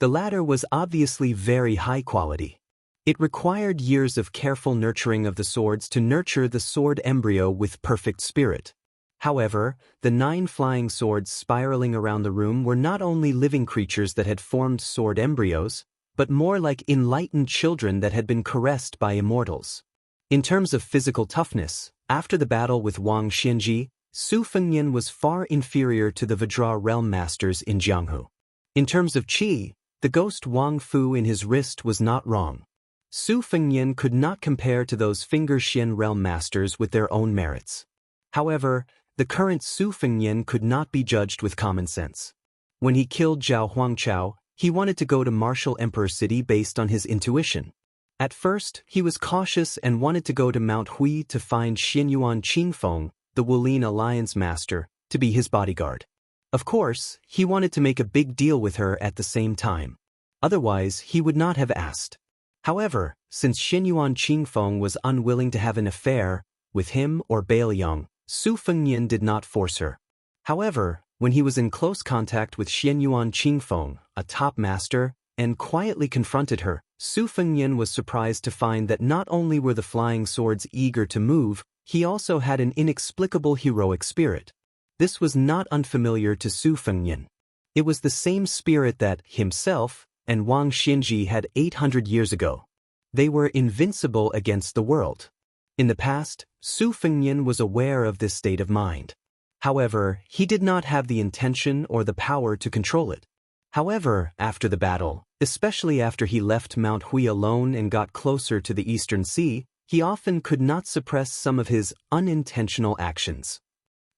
Speaker 1: The latter was obviously very high quality. It required years of careful nurturing of the swords to nurture the sword embryo with perfect spirit. However, the 9 flying swords spiraling around the room were not only living creatures that had formed sword embryos, but more like enlightened children that had been caressed by immortals. In terms of physical toughness, after the battle with Wang Xianji, Su Fengnian was far inferior to the Vajra realm masters in Jianghu. In terms of qi, the ghost Wang Fu in his wrist was not wrong. Su Fengnian could not compare to those Finger Xian realm masters with their own merits. However, the current Su Fengnian could not be judged with common sense. When he killed Zhao Huangchao, he wanted to go to Martial Emperor City based on his intuition. At first, he was cautious and wanted to go to Mount Hui to find Xianyuan Qingfeng, the Wulin Alliance master, to be his bodyguard. Of course, he wanted to make a big deal with her at the same time. Otherwise, he would not have asked. However, since Xianyuan Qingfeng was unwilling to have an affair with him or Bailiang, Su Fengnian did not force her. However, when he was in close contact with Xianyuan Qingfeng, a top master, and quietly confronted her, Su Fengnian was surprised to find that not only were the flying swords eager to move, he also had an inexplicable heroic spirit. This was not unfamiliar to Su Fengnian. It was the same spirit that himself and Wang Xianji had 800 years ago. They were invincible against the world. In the past, Su Fengnian was aware of this state of mind. However, he did not have the intention or the power to control it. However, after the battle, especially after he left Mount Hui alone and got closer to the Eastern Sea, he often could not suppress some of his unintentional actions.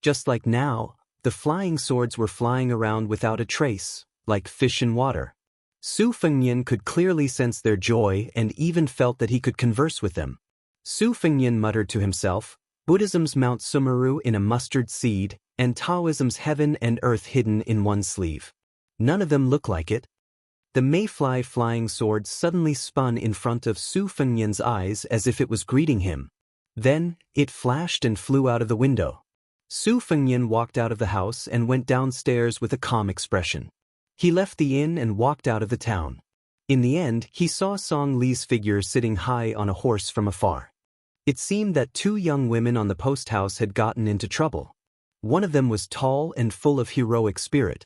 Speaker 1: Just like now, the flying swords were flying around without a trace, like fish in water. Su Fengnian could clearly sense their joy and even felt that he could converse with them. Su Fengnian muttered to himself, Buddhism's Mount Sumeru in a mustard seed, and Taoism's heaven and earth hidden in one sleeve. None of them look like it. The mayfly flying sword suddenly spun in front of Su Fengnian's eyes as if it was greeting him. Then, it flashed and flew out of the window. Su Fengnian walked out of the house and went downstairs with a calm expression. He left the inn and walked out of the town. In the end, he saw Song Li's figure sitting high on a horse from afar. It seemed that 2 young women on the post house had gotten into trouble. One of them was tall and full of heroic spirit.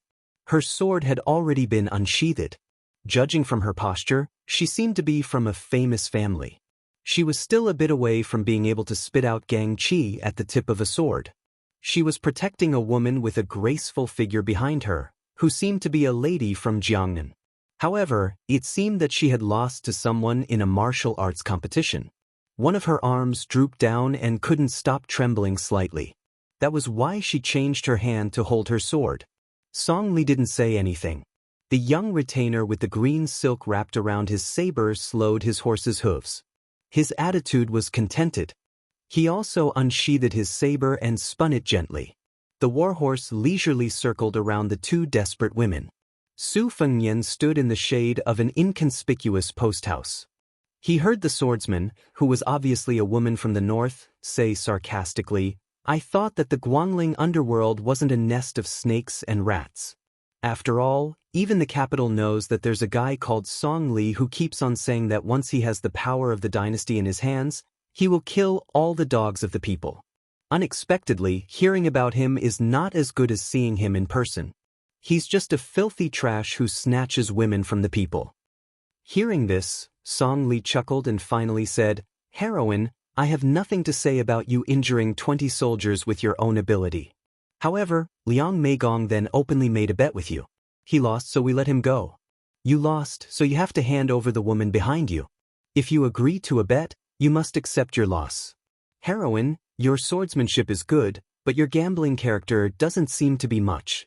Speaker 1: Her sword had already been unsheathed. Judging from her posture, she seemed to be from a famous family. She was still a bit away from being able to spit out gang qi at the tip of a sword. She was protecting a woman with a graceful figure behind her, who seemed to be a lady from Jiangnan. However, it seemed that she had lost to someone in a martial arts competition. One of her arms drooped down and couldn't stop trembling slightly. That was why she changed her hand to hold her sword. Song Li didn't say anything. The young retainer with the green silk wrapped around his saber slowed his horse's hooves. His attitude was contented. He also unsheathed his saber and spun it gently. The warhorse leisurely circled around the 2 desperate women. Su Fengnian stood in the shade of an inconspicuous post house. He heard the swordsman, who was obviously a woman from the north, say sarcastically, I thought that the Guangling underworld wasn't a nest of snakes and rats. After all, even the capital knows that there's a guy called Song Li who keeps on saying that once he has the power of the dynasty in his hands, he will kill all the dogs of the people. Unexpectedly, hearing about him is not as good as seeing him in person. He's just a filthy trash who snatches women from the people. Hearing this, Song Li chuckled and finally said, Heroine, I have nothing to say about you injuring 20 soldiers with your own ability. However, Liang Meigong then openly made a bet with you. He lost, so we let him go. You lost, so you have to hand over the woman behind you. If you agree to a bet, you must accept your loss. Heroine, your swordsmanship is good, but your gambling character doesn't seem to be much.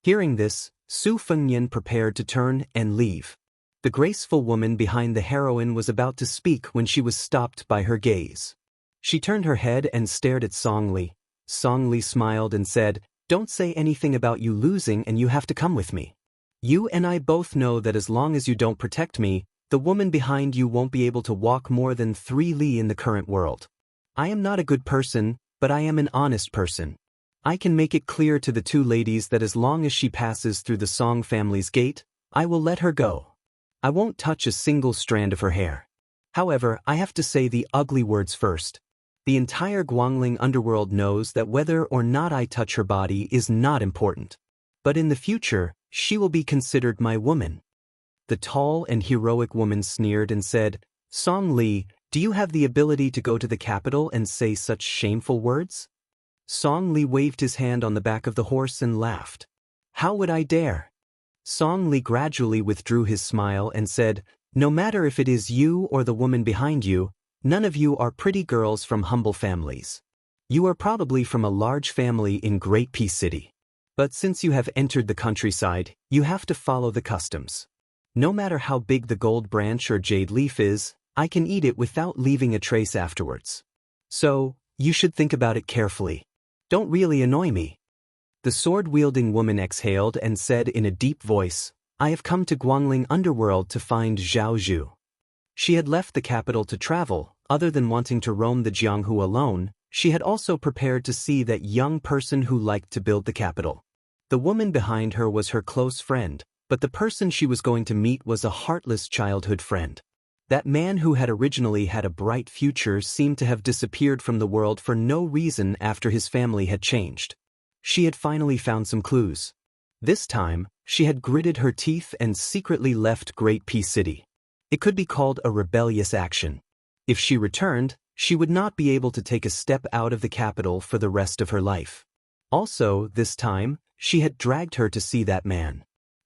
Speaker 1: Hearing this, Su Fengnian prepared to turn and leave. The graceful woman behind the heroine was about to speak when she was stopped by her gaze. She turned her head and stared at Song Li. Song Li smiled and said, Don't say anything about you losing and you have to come with me. You and I both know that as long as you don't protect me, The woman behind you won't be able to walk more than 3 li in the current world. I am not a good person, but I am an honest person. I can make it clear to the 2 ladies that as long as she passes through the Song family's gate, I will let her go. I won't touch a single strand of her hair. However, I have to say the ugly words first. The entire Guangling underworld knows that whether or not I touch her body is not important. But in the future, she will be considered my woman. The tall and heroic woman sneered and said, Song Li, do you have the ability to go to the capital and say such shameful words? Song Li waved his hand on the back of the horse and laughed. How would I dare? Song Li gradually withdrew his smile and said, no matter if it is you or the woman behind you, none of you are pretty girls from humble families. You are probably from a large family in Great Peace City. But since you have entered the countryside, you have to follow the customs. No matter how big the gold branch or jade leaf is, I can eat it without leaving a trace afterwards. So, you should think about it carefully. Don't really annoy me. The sword-wielding woman exhaled and said in a deep voice, I have come to Guangling Underworld to find Zhao Zhu. She had left the capital to travel. Other than wanting to roam the Jianghu alone, she had also prepared to see that young person who liked to build the capital. The woman behind her was her close friend, but the person she was going to meet was a heartless childhood friend. That man who had originally had a bright future seemed to have disappeared from the world for no reason after his family had changed. She had finally found some clues. This time, she had gritted her teeth and secretly left Great Peace City. It could be called a rebellious action. If she returned, she would not be able to take a step out of the capital for the rest of her life. Also, this time, she had dragged her to see that man.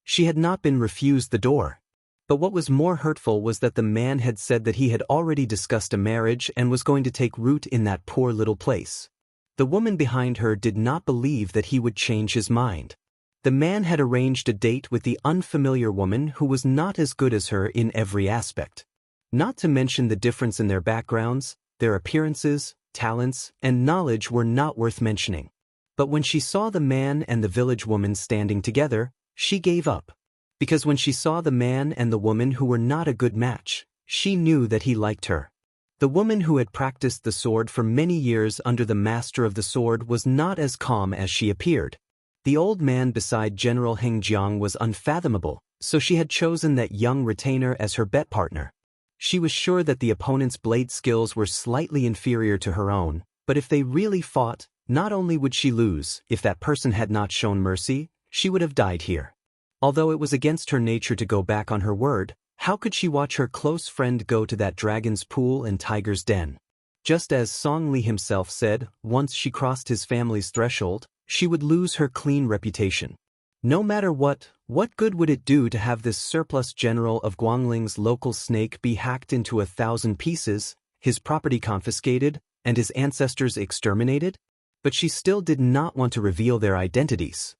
Speaker 1: She had not been refused the door. But what was more hurtful was that the man had said that he had already discussed a marriage and was going to take root in that poor little place. The woman behind her did not believe that he would change his mind. The man had arranged a date with the unfamiliar woman who was not as good as her in every aspect. Not to mention the difference in their backgrounds, their appearances, talents, and knowledge were not worth mentioning. But when she saw the man and the village woman standing together, she gave up. Because when she saw the man and the woman who were not a good match, she knew that he liked her. The woman who had practiced the sword for many years under the master of the sword was not as calm as she appeared. The old man beside General Heng Jiang was unfathomable, so she had chosen that young retainer as her bet partner. She was sure that the opponent's blade skills were slightly inferior to her own, but if they really fought, not only would she lose, if that person had not shown mercy, she would have died here. Although it was against her nature to go back on her word, how could she watch her close friend go to that dragon's pool and tiger's den? Just as Song Li himself said, once she crossed his family's threshold, she would lose her clean reputation. No matter what good would it do to have this surplus general of Guangling's local snake be hacked into 1,000 pieces, his property confiscated, and his ancestors exterminated? But she still did not want to reveal their identities.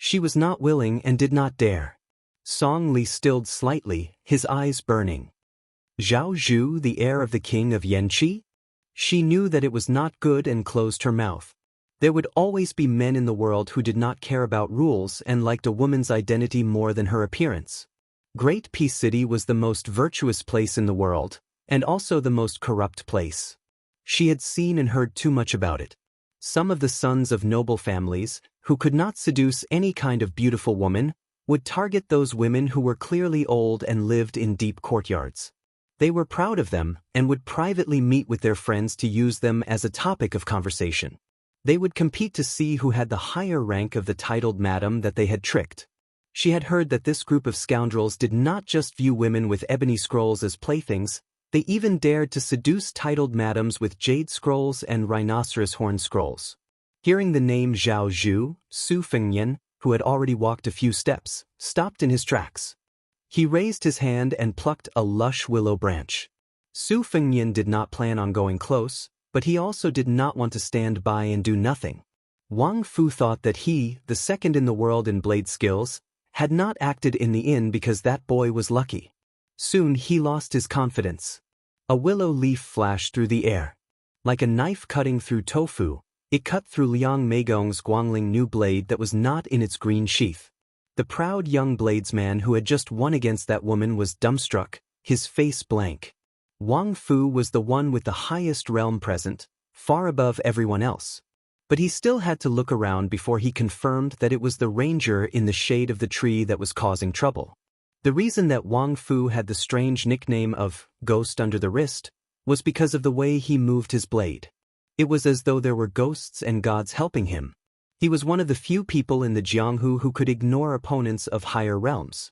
Speaker 1: She was not willing and did not dare. Song Li stilled slightly, his eyes burning. Zhao Zhu, the heir of the king of Yanqi? She knew that it was not good and closed her mouth. There would always be men in the world who did not care about rules and liked a woman's identity more than her appearance. Great Peace City was the most virtuous place in the world, and also the most corrupt place. She had seen and heard too much about it. Some of the sons of noble families, who could not seduce any kind of beautiful woman, would target those women who were clearly old and lived in deep courtyards. They were proud of them and would privately meet with their friends to use them as a topic of conversation. They would compete to see who had the higher rank of the titled madam that they had tricked. She had heard that this group of scoundrels did not just view women with ebony scrolls as playthings, they even dared to seduce titled madams with jade scrolls and rhinoceros horn scrolls. Hearing the name Zhao Zhu, Su Fengyan, who had already walked a few steps, stopped in his tracks. He raised his hand and plucked a lush willow branch. Su Fengyan did not plan on going close, but he also did not want to stand by and do nothing. Wang Fu thought that he, the second in the world in blade skills, had not acted in the inn because that boy was lucky. Soon he lost his confidence. A willow leaf flashed through the air. Like a knife cutting through tofu, it cut through Liang Meigong's Guangling new blade that was not in its green sheath. The proud young bladesman who had just won against that woman was dumbstruck, his face blank. Wang Fu was the one with the highest realm present, far above everyone else. But he still had to look around before he confirmed that it was the ranger in the shade of the tree that was causing trouble. The reason that Wang Fu had the strange nickname of Ghost Under the Wrist was because of the way he moved his blade. It was as though there were ghosts and gods helping him. He was one of the few people in the Jianghu who could ignore opponents of higher realms.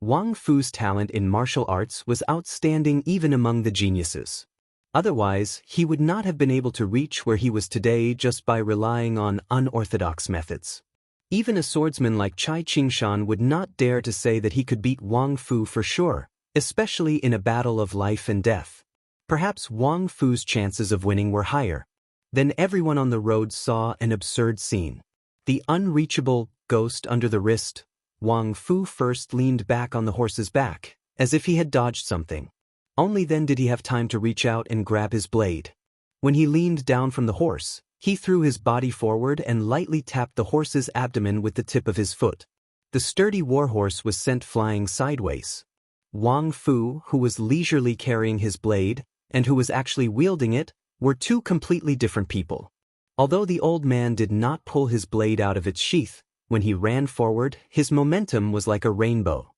Speaker 1: Wang Fu's talent in martial arts was outstanding even among the geniuses. Otherwise, he would not have been able to reach where he was today just by relying on unorthodox methods. Even a swordsman like Cai Qingshan would not dare to say that he could beat Wang Fu for sure, especially in a battle of life and death. Perhaps Wang Fu's chances of winning were higher. Then everyone on the road saw an absurd scene. The unreachable ghost under the wrist. Wang Fu first leaned back on the horse's back, as if he had dodged something. Only then did he have time to reach out and grab his blade. When he leaned down from the horse, he threw his body forward and lightly tapped the horse's abdomen with the tip of his foot. The sturdy warhorse was sent flying sideways. Wang Fu, who was leisurely carrying his blade, and who was actually wielding it, were two completely different people. Although the old man did not pull his blade out of its sheath, when he ran forward, his momentum was like a rainbow.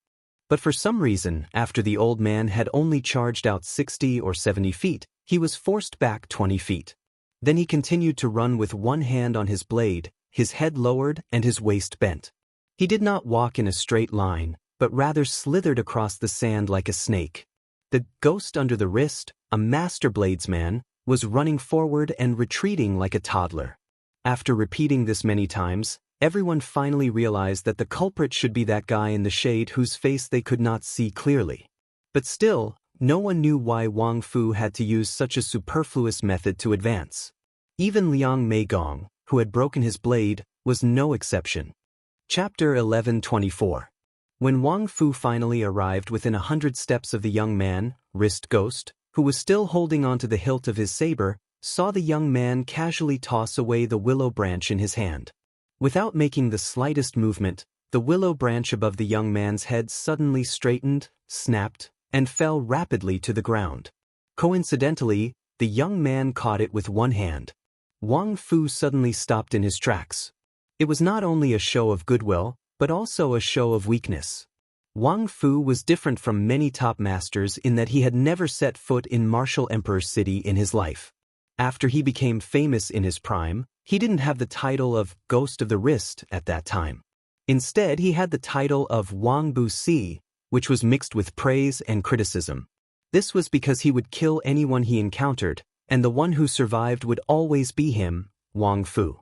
Speaker 1: But for some reason, after the old man had only charged out 60 or 70 feet, he was forced back 20 feet. Then he continued to run with one hand on his blade, his head lowered and his waist bent. He did not walk in a straight line, but rather slithered across the sand like a snake. The ghost under the wrist, a master bladesman, was running forward and retreating like a toddler. After repeating this many times, everyone finally realized that the culprit should be that guy in the shade whose face they could not see clearly. But still, no one knew why Wang Fu had to use such a superfluous method to advance. Even Liang Meigong, who had broken his blade, was no exception. Chapter 11:24. When Wang Fu finally arrived within 100 steps of the young man, wrist ghost, who was still holding onto the hilt of his saber, saw the young man casually toss away the willow branch in his hand. Without making the slightest movement, the willow branch above the young man's head suddenly straightened, snapped, and fell rapidly to the ground. Coincidentally, the young man caught it with one hand. Wang Fu suddenly stopped in his tracks. It was not only a show of goodwill, but also a show of weakness. Wang Fu was different from many top masters in that he had never set foot in Martial Emperor's city in his life. After he became famous in his prime, he didn't have the title of Ghost of the Wrist at that time. Instead, he had the title of Wang Bu Si, which was mixed with praise and criticism. This was because he would kill anyone he encountered, and the one who survived would always be him, Wang Fu.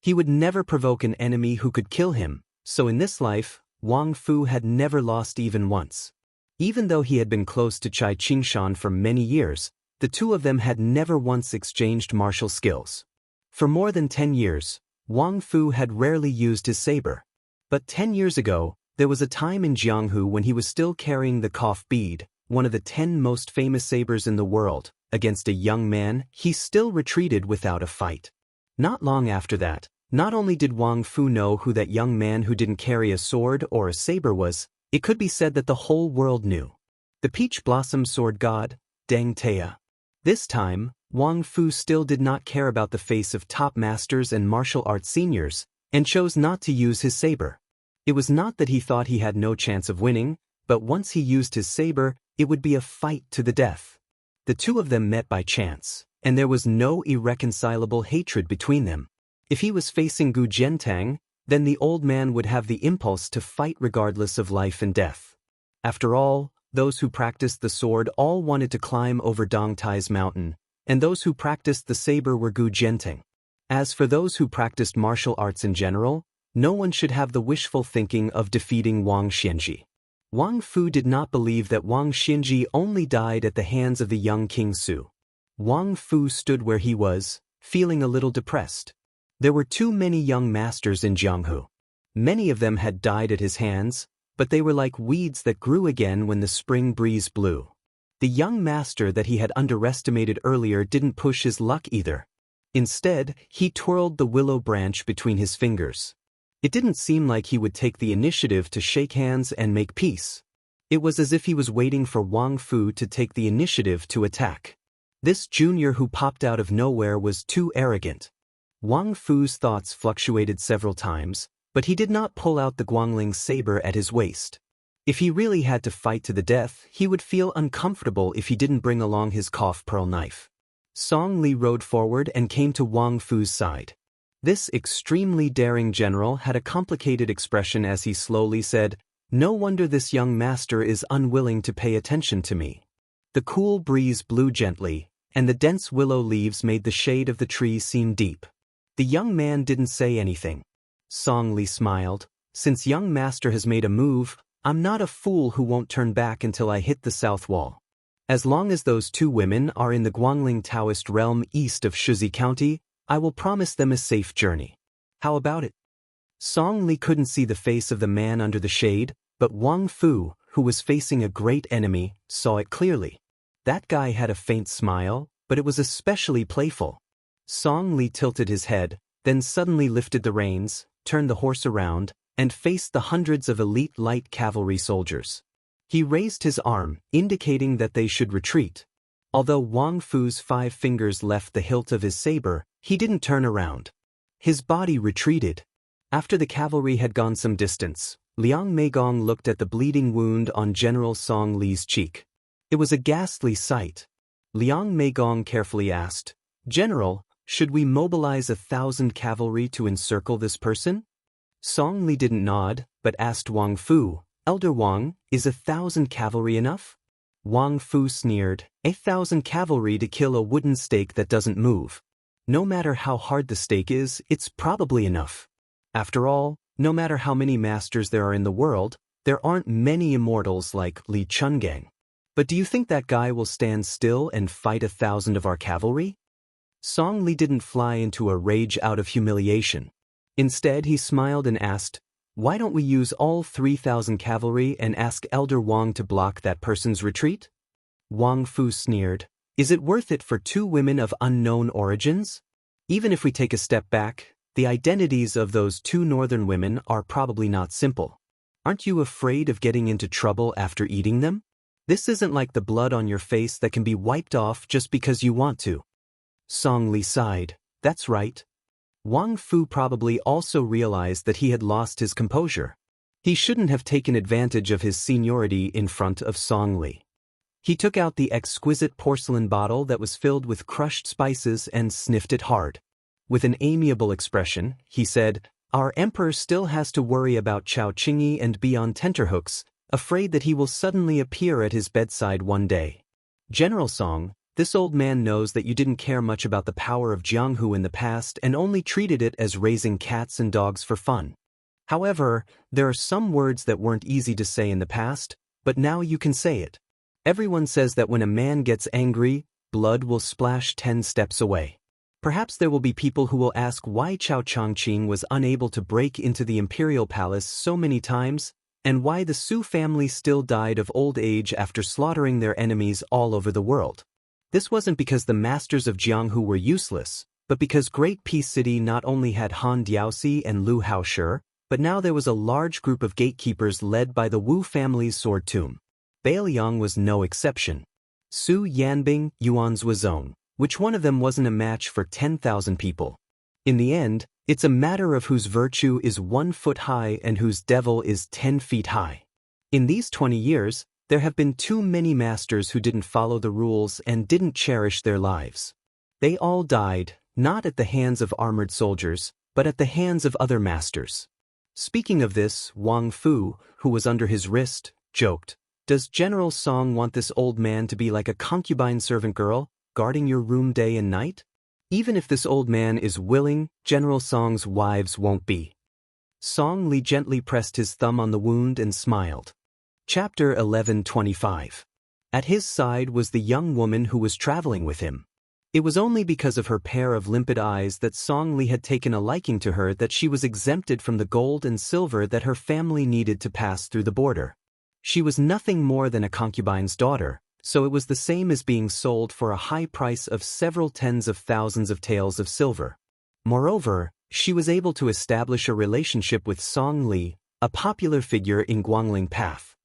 Speaker 1: He would never provoke an enemy who could kill him, so in this life, Wang Fu had never lost even once. Even though he had been close to Cai Qingshan for many years, the two of them had never once exchanged martial skills. For more than 10 years, Wang Fu had rarely used his saber. But 10 years ago, there was a time in Jianghu when he was still carrying the Kof bead, one of the 10 most famous sabers in the world. Against a young man, he still retreated without a fight. Not long after that, not only did Wang Fu know who that young man who didn't carry a sword or a saber was, it could be said that the whole world knew. The peach blossom sword god, Deng Tea. This time, Wang Fu still did not care about the face of top masters and martial arts seniors, and chose not to use his saber. It was not that he thought he had no chance of winning, but once he used his saber, it would be a fight to the death. The two of them met by chance, and there was no irreconcilable hatred between them. If he was facing Gu Jiantang, then the old man would have the impulse to fight regardless of life and death. After all, those who practiced the sword all wanted to climb over Dong Tai's mountain, and those who practiced the saber were Gu Jiantang. As for those who practiced martial arts in general, no one should have the wishful thinking of defeating Wang Xianji. Wang Fu did not believe that Wang Xianji only died at the hands of the young King Su. Wang Fu stood where he was, feeling a little depressed. There were too many young masters in Jianghu. Many of them had died at his hands, but they were like weeds that grew again when the spring breeze blew. The young master that he had underestimated earlier didn't push his luck either. Instead, he twirled the willow branch between his fingers. It didn't seem like he would take the initiative to shake hands and make peace. It was as if he was waiting for Wang Fu to take the initiative to attack. This junior who popped out of nowhere was too arrogant. Wang Fu's thoughts fluctuated several times, but he did not pull out the Guangling's saber at his waist. If he really had to fight to the death, he would feel uncomfortable if he didn't bring along his cough pearl knife. Song Li rode forward and came to Wang Fu's side. This extremely daring general had a complicated expression as he slowly said, "No wonder this young master is unwilling to pay attention to me." The cool breeze blew gently, and the dense willow leaves made the shade of the tree seem deep. The young man didn't say anything. Song Li smiled. "Since young master has made a move, I'm not a fool who won't turn back until I hit the south wall. As long as those two women are in the Guangling Taoist realm east of Shizi County, I will promise them a safe journey. How about it?" Song Li couldn't see the face of the man under the shade, but Wang Fu, who was facing a great enemy, saw it clearly. That guy had a faint smile, but it was especially playful. Song Li tilted his head, then suddenly lifted the reins, turned the horse around, and faced the hundreds of elite light cavalry soldiers. He raised his arm, indicating that they should retreat. Although Wang Fu's 5 fingers left the hilt of his saber, he didn't turn around. His body retreated. After the cavalry had gone some distance, Liang Meigong looked at the bleeding wound on General Song Li's cheek. It was a ghastly sight. Liang Meigong carefully asked, "General, should we mobilize 1,000 cavalry to encircle this person?" Song Li didn't nod, but asked Wang Fu, "Elder Wang, is 1,000 cavalry enough?" Wang Fu sneered, "1,000 cavalry to kill a wooden stake that doesn't move. No matter how hard the stake is, it's probably enough. After all, no matter how many masters there are in the world, there aren't many immortals like Li Chungang. But do you think that guy will stand still and fight 1,000 of our cavalry?" Song Li didn't fly into a rage out of humiliation. Instead, he smiled and asked, "Why don't we use all 3,000 cavalry and ask Elder Wang to block that person's retreat?" Wang Fu sneered, "Is it worth it for 2 women of unknown origins? Even if we take a step back, the identities of those 2 northern women are probably not simple. Aren't you afraid of getting into trouble after eating them? This isn't like the blood on your face that can be wiped off just because you want to." Song Li sighed, "That's right." Wang Fu probably also realized that he had lost his composure. He shouldn't have taken advantage of his seniority in front of Song Li. He took out the exquisite porcelain bottle that was filled with crushed spices and sniffed it hard. With an amiable expression, he said, "Our emperor still has to worry about Chao Qingyi and be on tenterhooks, afraid that he will suddenly appear at his bedside one day. General Song, this old man knows that you didn't care much about the power of Jianghu in the past and only treated it as raising cats and dogs for fun. However, there are some words that weren't easy to say in the past, but now you can say it. Everyone says that when a man gets angry, blood will splash 10 steps away. Perhaps there will be people who will ask why Chao Changqing was unable to break into the imperial palace so many times, and why the Su family still died of old age after slaughtering their enemies all over the world. This wasn't because the masters of Jianghu were useless, but because Great Peace City not only had Han Diaoxi and Lu Haoshi, but now there was a large group of gatekeepers led by the Wu family's sword tomb. Bailiang was no exception. Su Yanbing, Yuan Zuozong, which one of them wasn't a match for 10,000 people? In the end, it's a matter of whose virtue is 1 foot high and whose devil is 10 feet high. In these 20 years, there have been too many masters who didn't follow the rules and didn't cherish their lives. They all died, not at the hands of armored soldiers, but at the hands of other masters. Speaking of this, Wang Fu, who was under his wrist, joked, "Does General Song want this old man to be like a concubine servant girl, guarding your room day and night? Even if this old man is willing, General Song's wives won't be." Song Li gently pressed his thumb on the wound and smiled. Chapter 11:25. At his side was the young woman who was traveling with him. It was only because of her pair of limpid eyes that Song Li had taken a liking to her that she was exempted from the gold and silver that her family needed to pass through the border. She was nothing more than a concubine's daughter, so it was the same as being sold for a high price of several tens of thousands of taels of silver. Moreover, she was able to establish a relationship with Song Li, a popular figure in Guangling Path.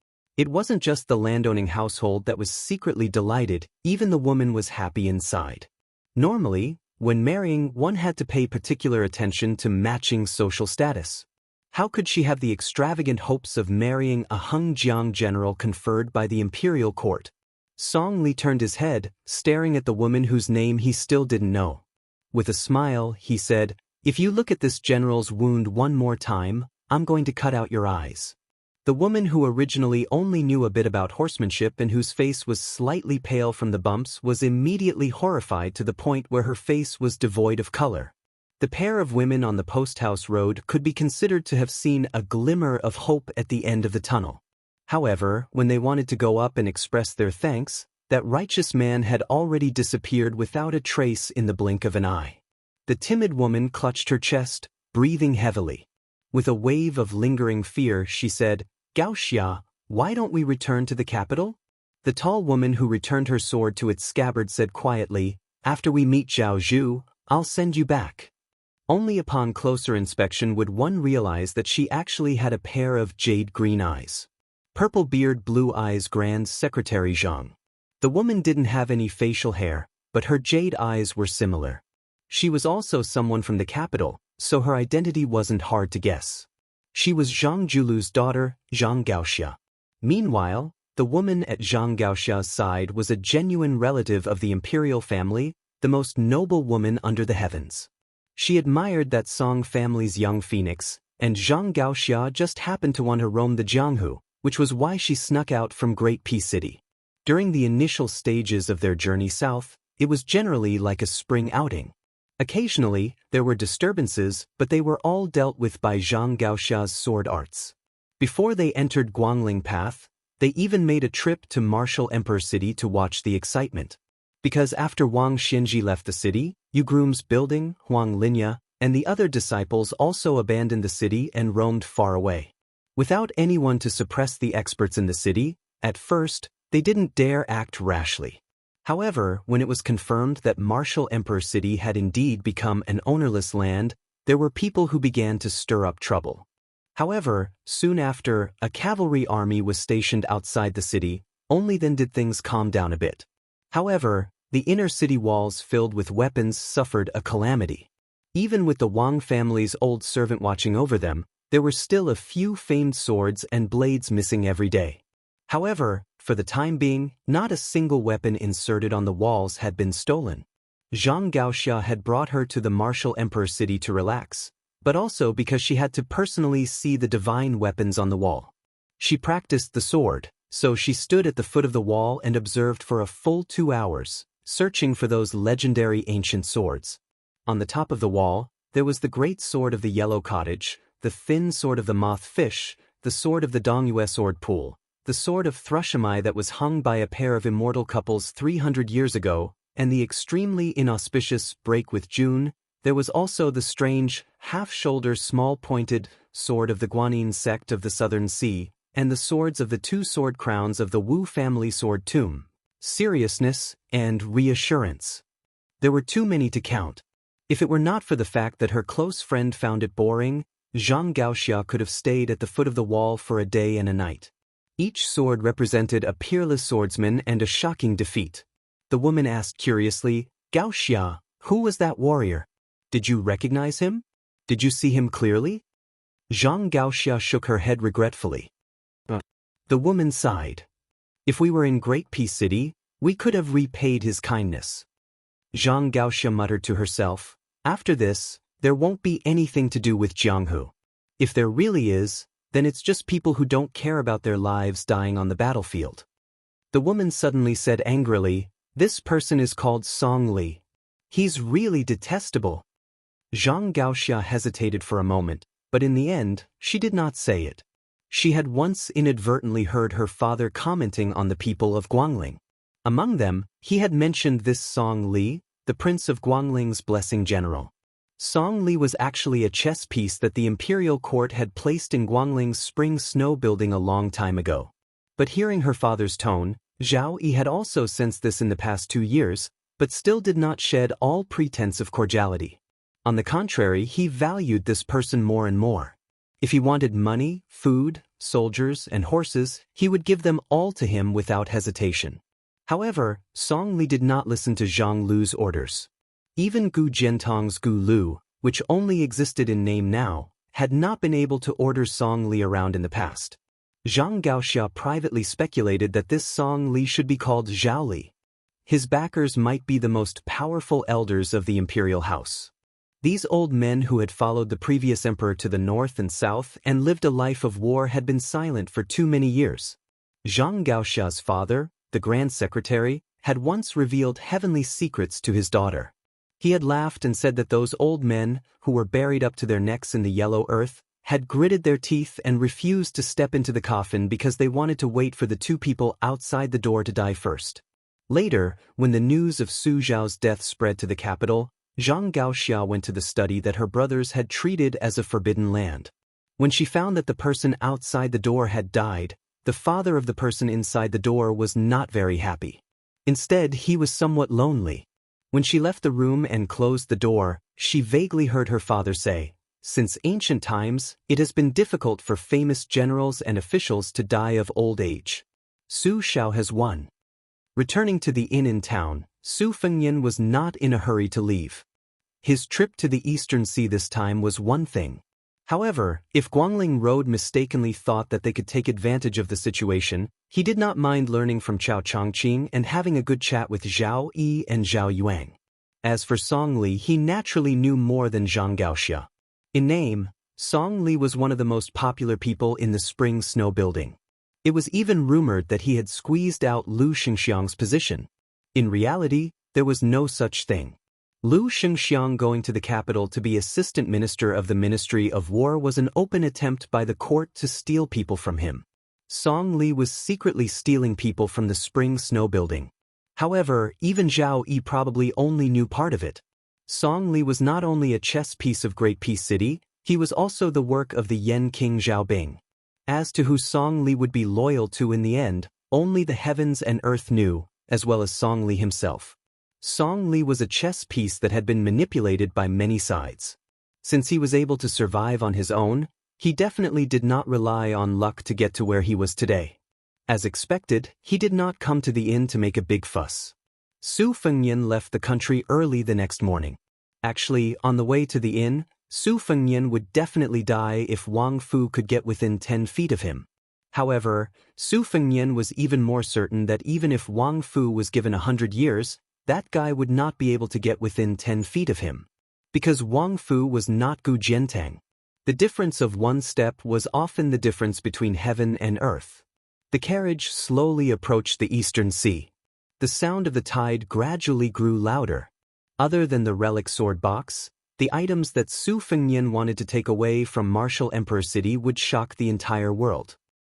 Speaker 1: It wasn't just the landowning household that was secretly delighted, even the woman was happy inside. Normally, when marrying, one had to pay particular attention to matching social status. How could she have the extravagant hopes of marrying a Hengjiang general conferred by the imperial court? Song Li turned his head, staring at the woman whose name he still didn't know. With a smile, he said, "If you look at this general's wound one more time, I'm going to cut out your eyes." The woman who originally only knew a bit about horsemanship and whose face was slightly pale from the bumps was immediately horrified to the point where her face was devoid of color. The pair of women on the post-house road could be considered to have seen a glimmer of hope at the end of the tunnel. However, when they wanted to go up and express their thanks, that righteous man had already disappeared without a trace in the blink of an eye. The timid woman clutched her chest, breathing heavily. With a wave of lingering fear, she said, "Gao Xia, why don't we return to the capital?" The tall woman who returned her sword to its scabbard said quietly, "After we meet Zhao Zhu, I'll send you back." Only upon closer inspection would one realize that she actually had a pair of jade green eyes. Purple beard, blue eyes, Grand Secretary Zhang. The woman didn't have any facial hair, but her jade eyes were similar. She was also someone from the capital, so her identity wasn't hard to guess. She was Zhang Julu's daughter, Zhang Gaoxia. Meanwhile, the woman at Zhang Gaoxia's side was a genuine relative of the imperial family, the most noble woman under the heavens. She admired that Song family's young phoenix, and Zhang Gaoxia just happened to want to roam the Jianghu, which was why she snuck out from Great Peace City. During the initial stages of their journey south, it was generally like a spring outing. Occasionally, there were disturbances, but they were all dealt with by Zhang Gaoxia's sword arts. Before they entered Guangling Path, they even made a trip to Martial Emperor City to watch the excitement. Because after Wang Xinji left the city, Yu Groom's building, Huang Linya, and the other disciples also abandoned the city and roamed far away. Without anyone to suppress the experts in the city, at first, they didn't dare act rashly. However, when it was confirmed that Martial Emperor City had indeed become an ownerless land, there were people who began to stir up trouble. However, soon after, a cavalry army was stationed outside the city, only then did things calm down a bit. However, the inner city walls filled with weapons suffered a calamity. Even with the Wang family's old servant watching over them, there were still a few famed swords and blades missing every day. However, for the time being, not a single weapon inserted on the walls had been stolen. Zhang Gaoxia had brought her to the Martial Emperor City to relax, but also because she had to personally see the divine weapons on the wall. She practiced the sword, so she stood at the foot of the wall and observed for a full 2 hours, searching for those legendary ancient swords. On the top of the wall, there was the great sword of the Yellow Cottage, the thin sword of the Moth Fish, the sword of the Dongyue Sword Pool, the sword of Thrushimai that was hung by a pair of immortal couples 300 years ago, and the extremely inauspicious Break with June. There was also the strange, half-shoulder small-pointed sword of the Guanyin sect of the Southern Sea, and the swords of the 2 sword crowns of the Wu family sword tomb. Seriousness and reassurance. There were too many to count. If it were not for the fact that her close friend found it boring, Zhang Gaoxia could have stayed at the foot of the wall for a day and a night. Each sword represented a peerless swordsman and a shocking defeat. The woman asked curiously, "Gaoxia, who was that warrior? Did you recognize him? Did you see him clearly?" Zhang Gaoxia shook her head regretfully. The woman sighed. "If we were in Great Peace City, we could have repaid his kindness." Zhang Gaoxia muttered to herself, "After this, there won't be anything to do with Jianghu. If there really is, then it's just people who don't care about their lives dying on the battlefield." The woman suddenly said angrily, "This person is called Song Li. He's really detestable." Zhang Gaoxia hesitated for a moment, but in the end, she did not say it. She had once inadvertently heard her father commenting on the people of Guangling. Among them, he had mentioned this Song Li, the Prince of Guangling's blessing general. Song Li was actually a chess piece that the imperial court had placed in Guangling's spring snow building a long time ago. But hearing her father's tone, Zhao Yi had also sensed this in the past 2 years, but still did not shed all pretense of cordiality. On the contrary, he valued this person more and more. If he wanted money, food, soldiers, and horses, he would give them all to him without hesitation. However, Song Li did not listen to Zhang Lu's orders. Even Gu Jiantong's Gu Lu, which only existed in name now, had not been able to order Song Li around in the past. Zhang Gaoxia privately speculated that this Song Li should be called Zhao Li. His backers might be the most powerful elders of the imperial house. These old men who had followed the previous emperor to the north and south and lived a life of war had been silent for too many years. Zhang Gaoxia's father, the Grand Secretary, had once revealed heavenly secrets to his daughter. He had laughed and said that those old men, who were buried up to their necks in the yellow earth, had gritted their teeth and refused to step into the coffin because they wanted to wait for the two people outside the door to die first. Later, when the news of Su Zhao's death spread to the capital, Zhang Gaoxia went to the study that her brothers had treated as a forbidden land. When she found that the person outside the door had died, the father of the person inside the door was not very happy. Instead, he was somewhat lonely. When she left the room and closed the door, she vaguely heard her father say, "Since ancient times, it has been difficult for famous generals and officials to die of old age. Su Shao has won." Returning to the inn in town, Su Fengyan was not in a hurry to leave. His trip to the Eastern Sea this time was one thing. However, if Guangling Road mistakenly thought that they could take advantage of the situation, he did not mind learning from Cao Chongqing and having a good chat with Zhao Yi and Zhao Yuang. As for Song Li, he naturally knew more than Zhang Gaoxia. In name, Song Li was one of the most popular people in the Spring Snow Building. It was even rumored that he had squeezed out Lu Xingxiang's position. In reality, there was no such thing. Lu Xingxiang going to the capital to be assistant minister of the Ministry of War was an open attempt by the court to steal people from him. Song Li was secretly stealing people from the Spring Snow Building. However, even Zhao Yi probably only knew part of it. Song Li was not only a chess piece of Great Peace City, he was also the work of the Yen King Zhaobing. As to who Song Li would be loyal to in the end, only the heavens and earth knew, as well as Song Li himself. Song Li was a chess piece that had been manipulated by many sides. Since he was able to survive on his own, he definitely did not rely on luck to get to where he was today. As expected, he did not come to the inn to make a big fuss. Su Fengyan left the country early the next morning. Actually, on the way to the inn, Su Fengyan would definitely die if Wang Fu could get within 10 feet of him. However, Su Fengyan was even more certain that even if Wang Fu was given 100 years, that guy would not be able to get within 10 feet of him. Because Wang Fu was not Gu Jiantang. The difference of one step was often the difference between heaven and earth. The carriage slowly approached the Eastern Sea. The sound of the tide gradually grew louder. Other than the relic sword box, the items that Su Fengyan wanted to take away from Martial Emperor City would shock the entire world.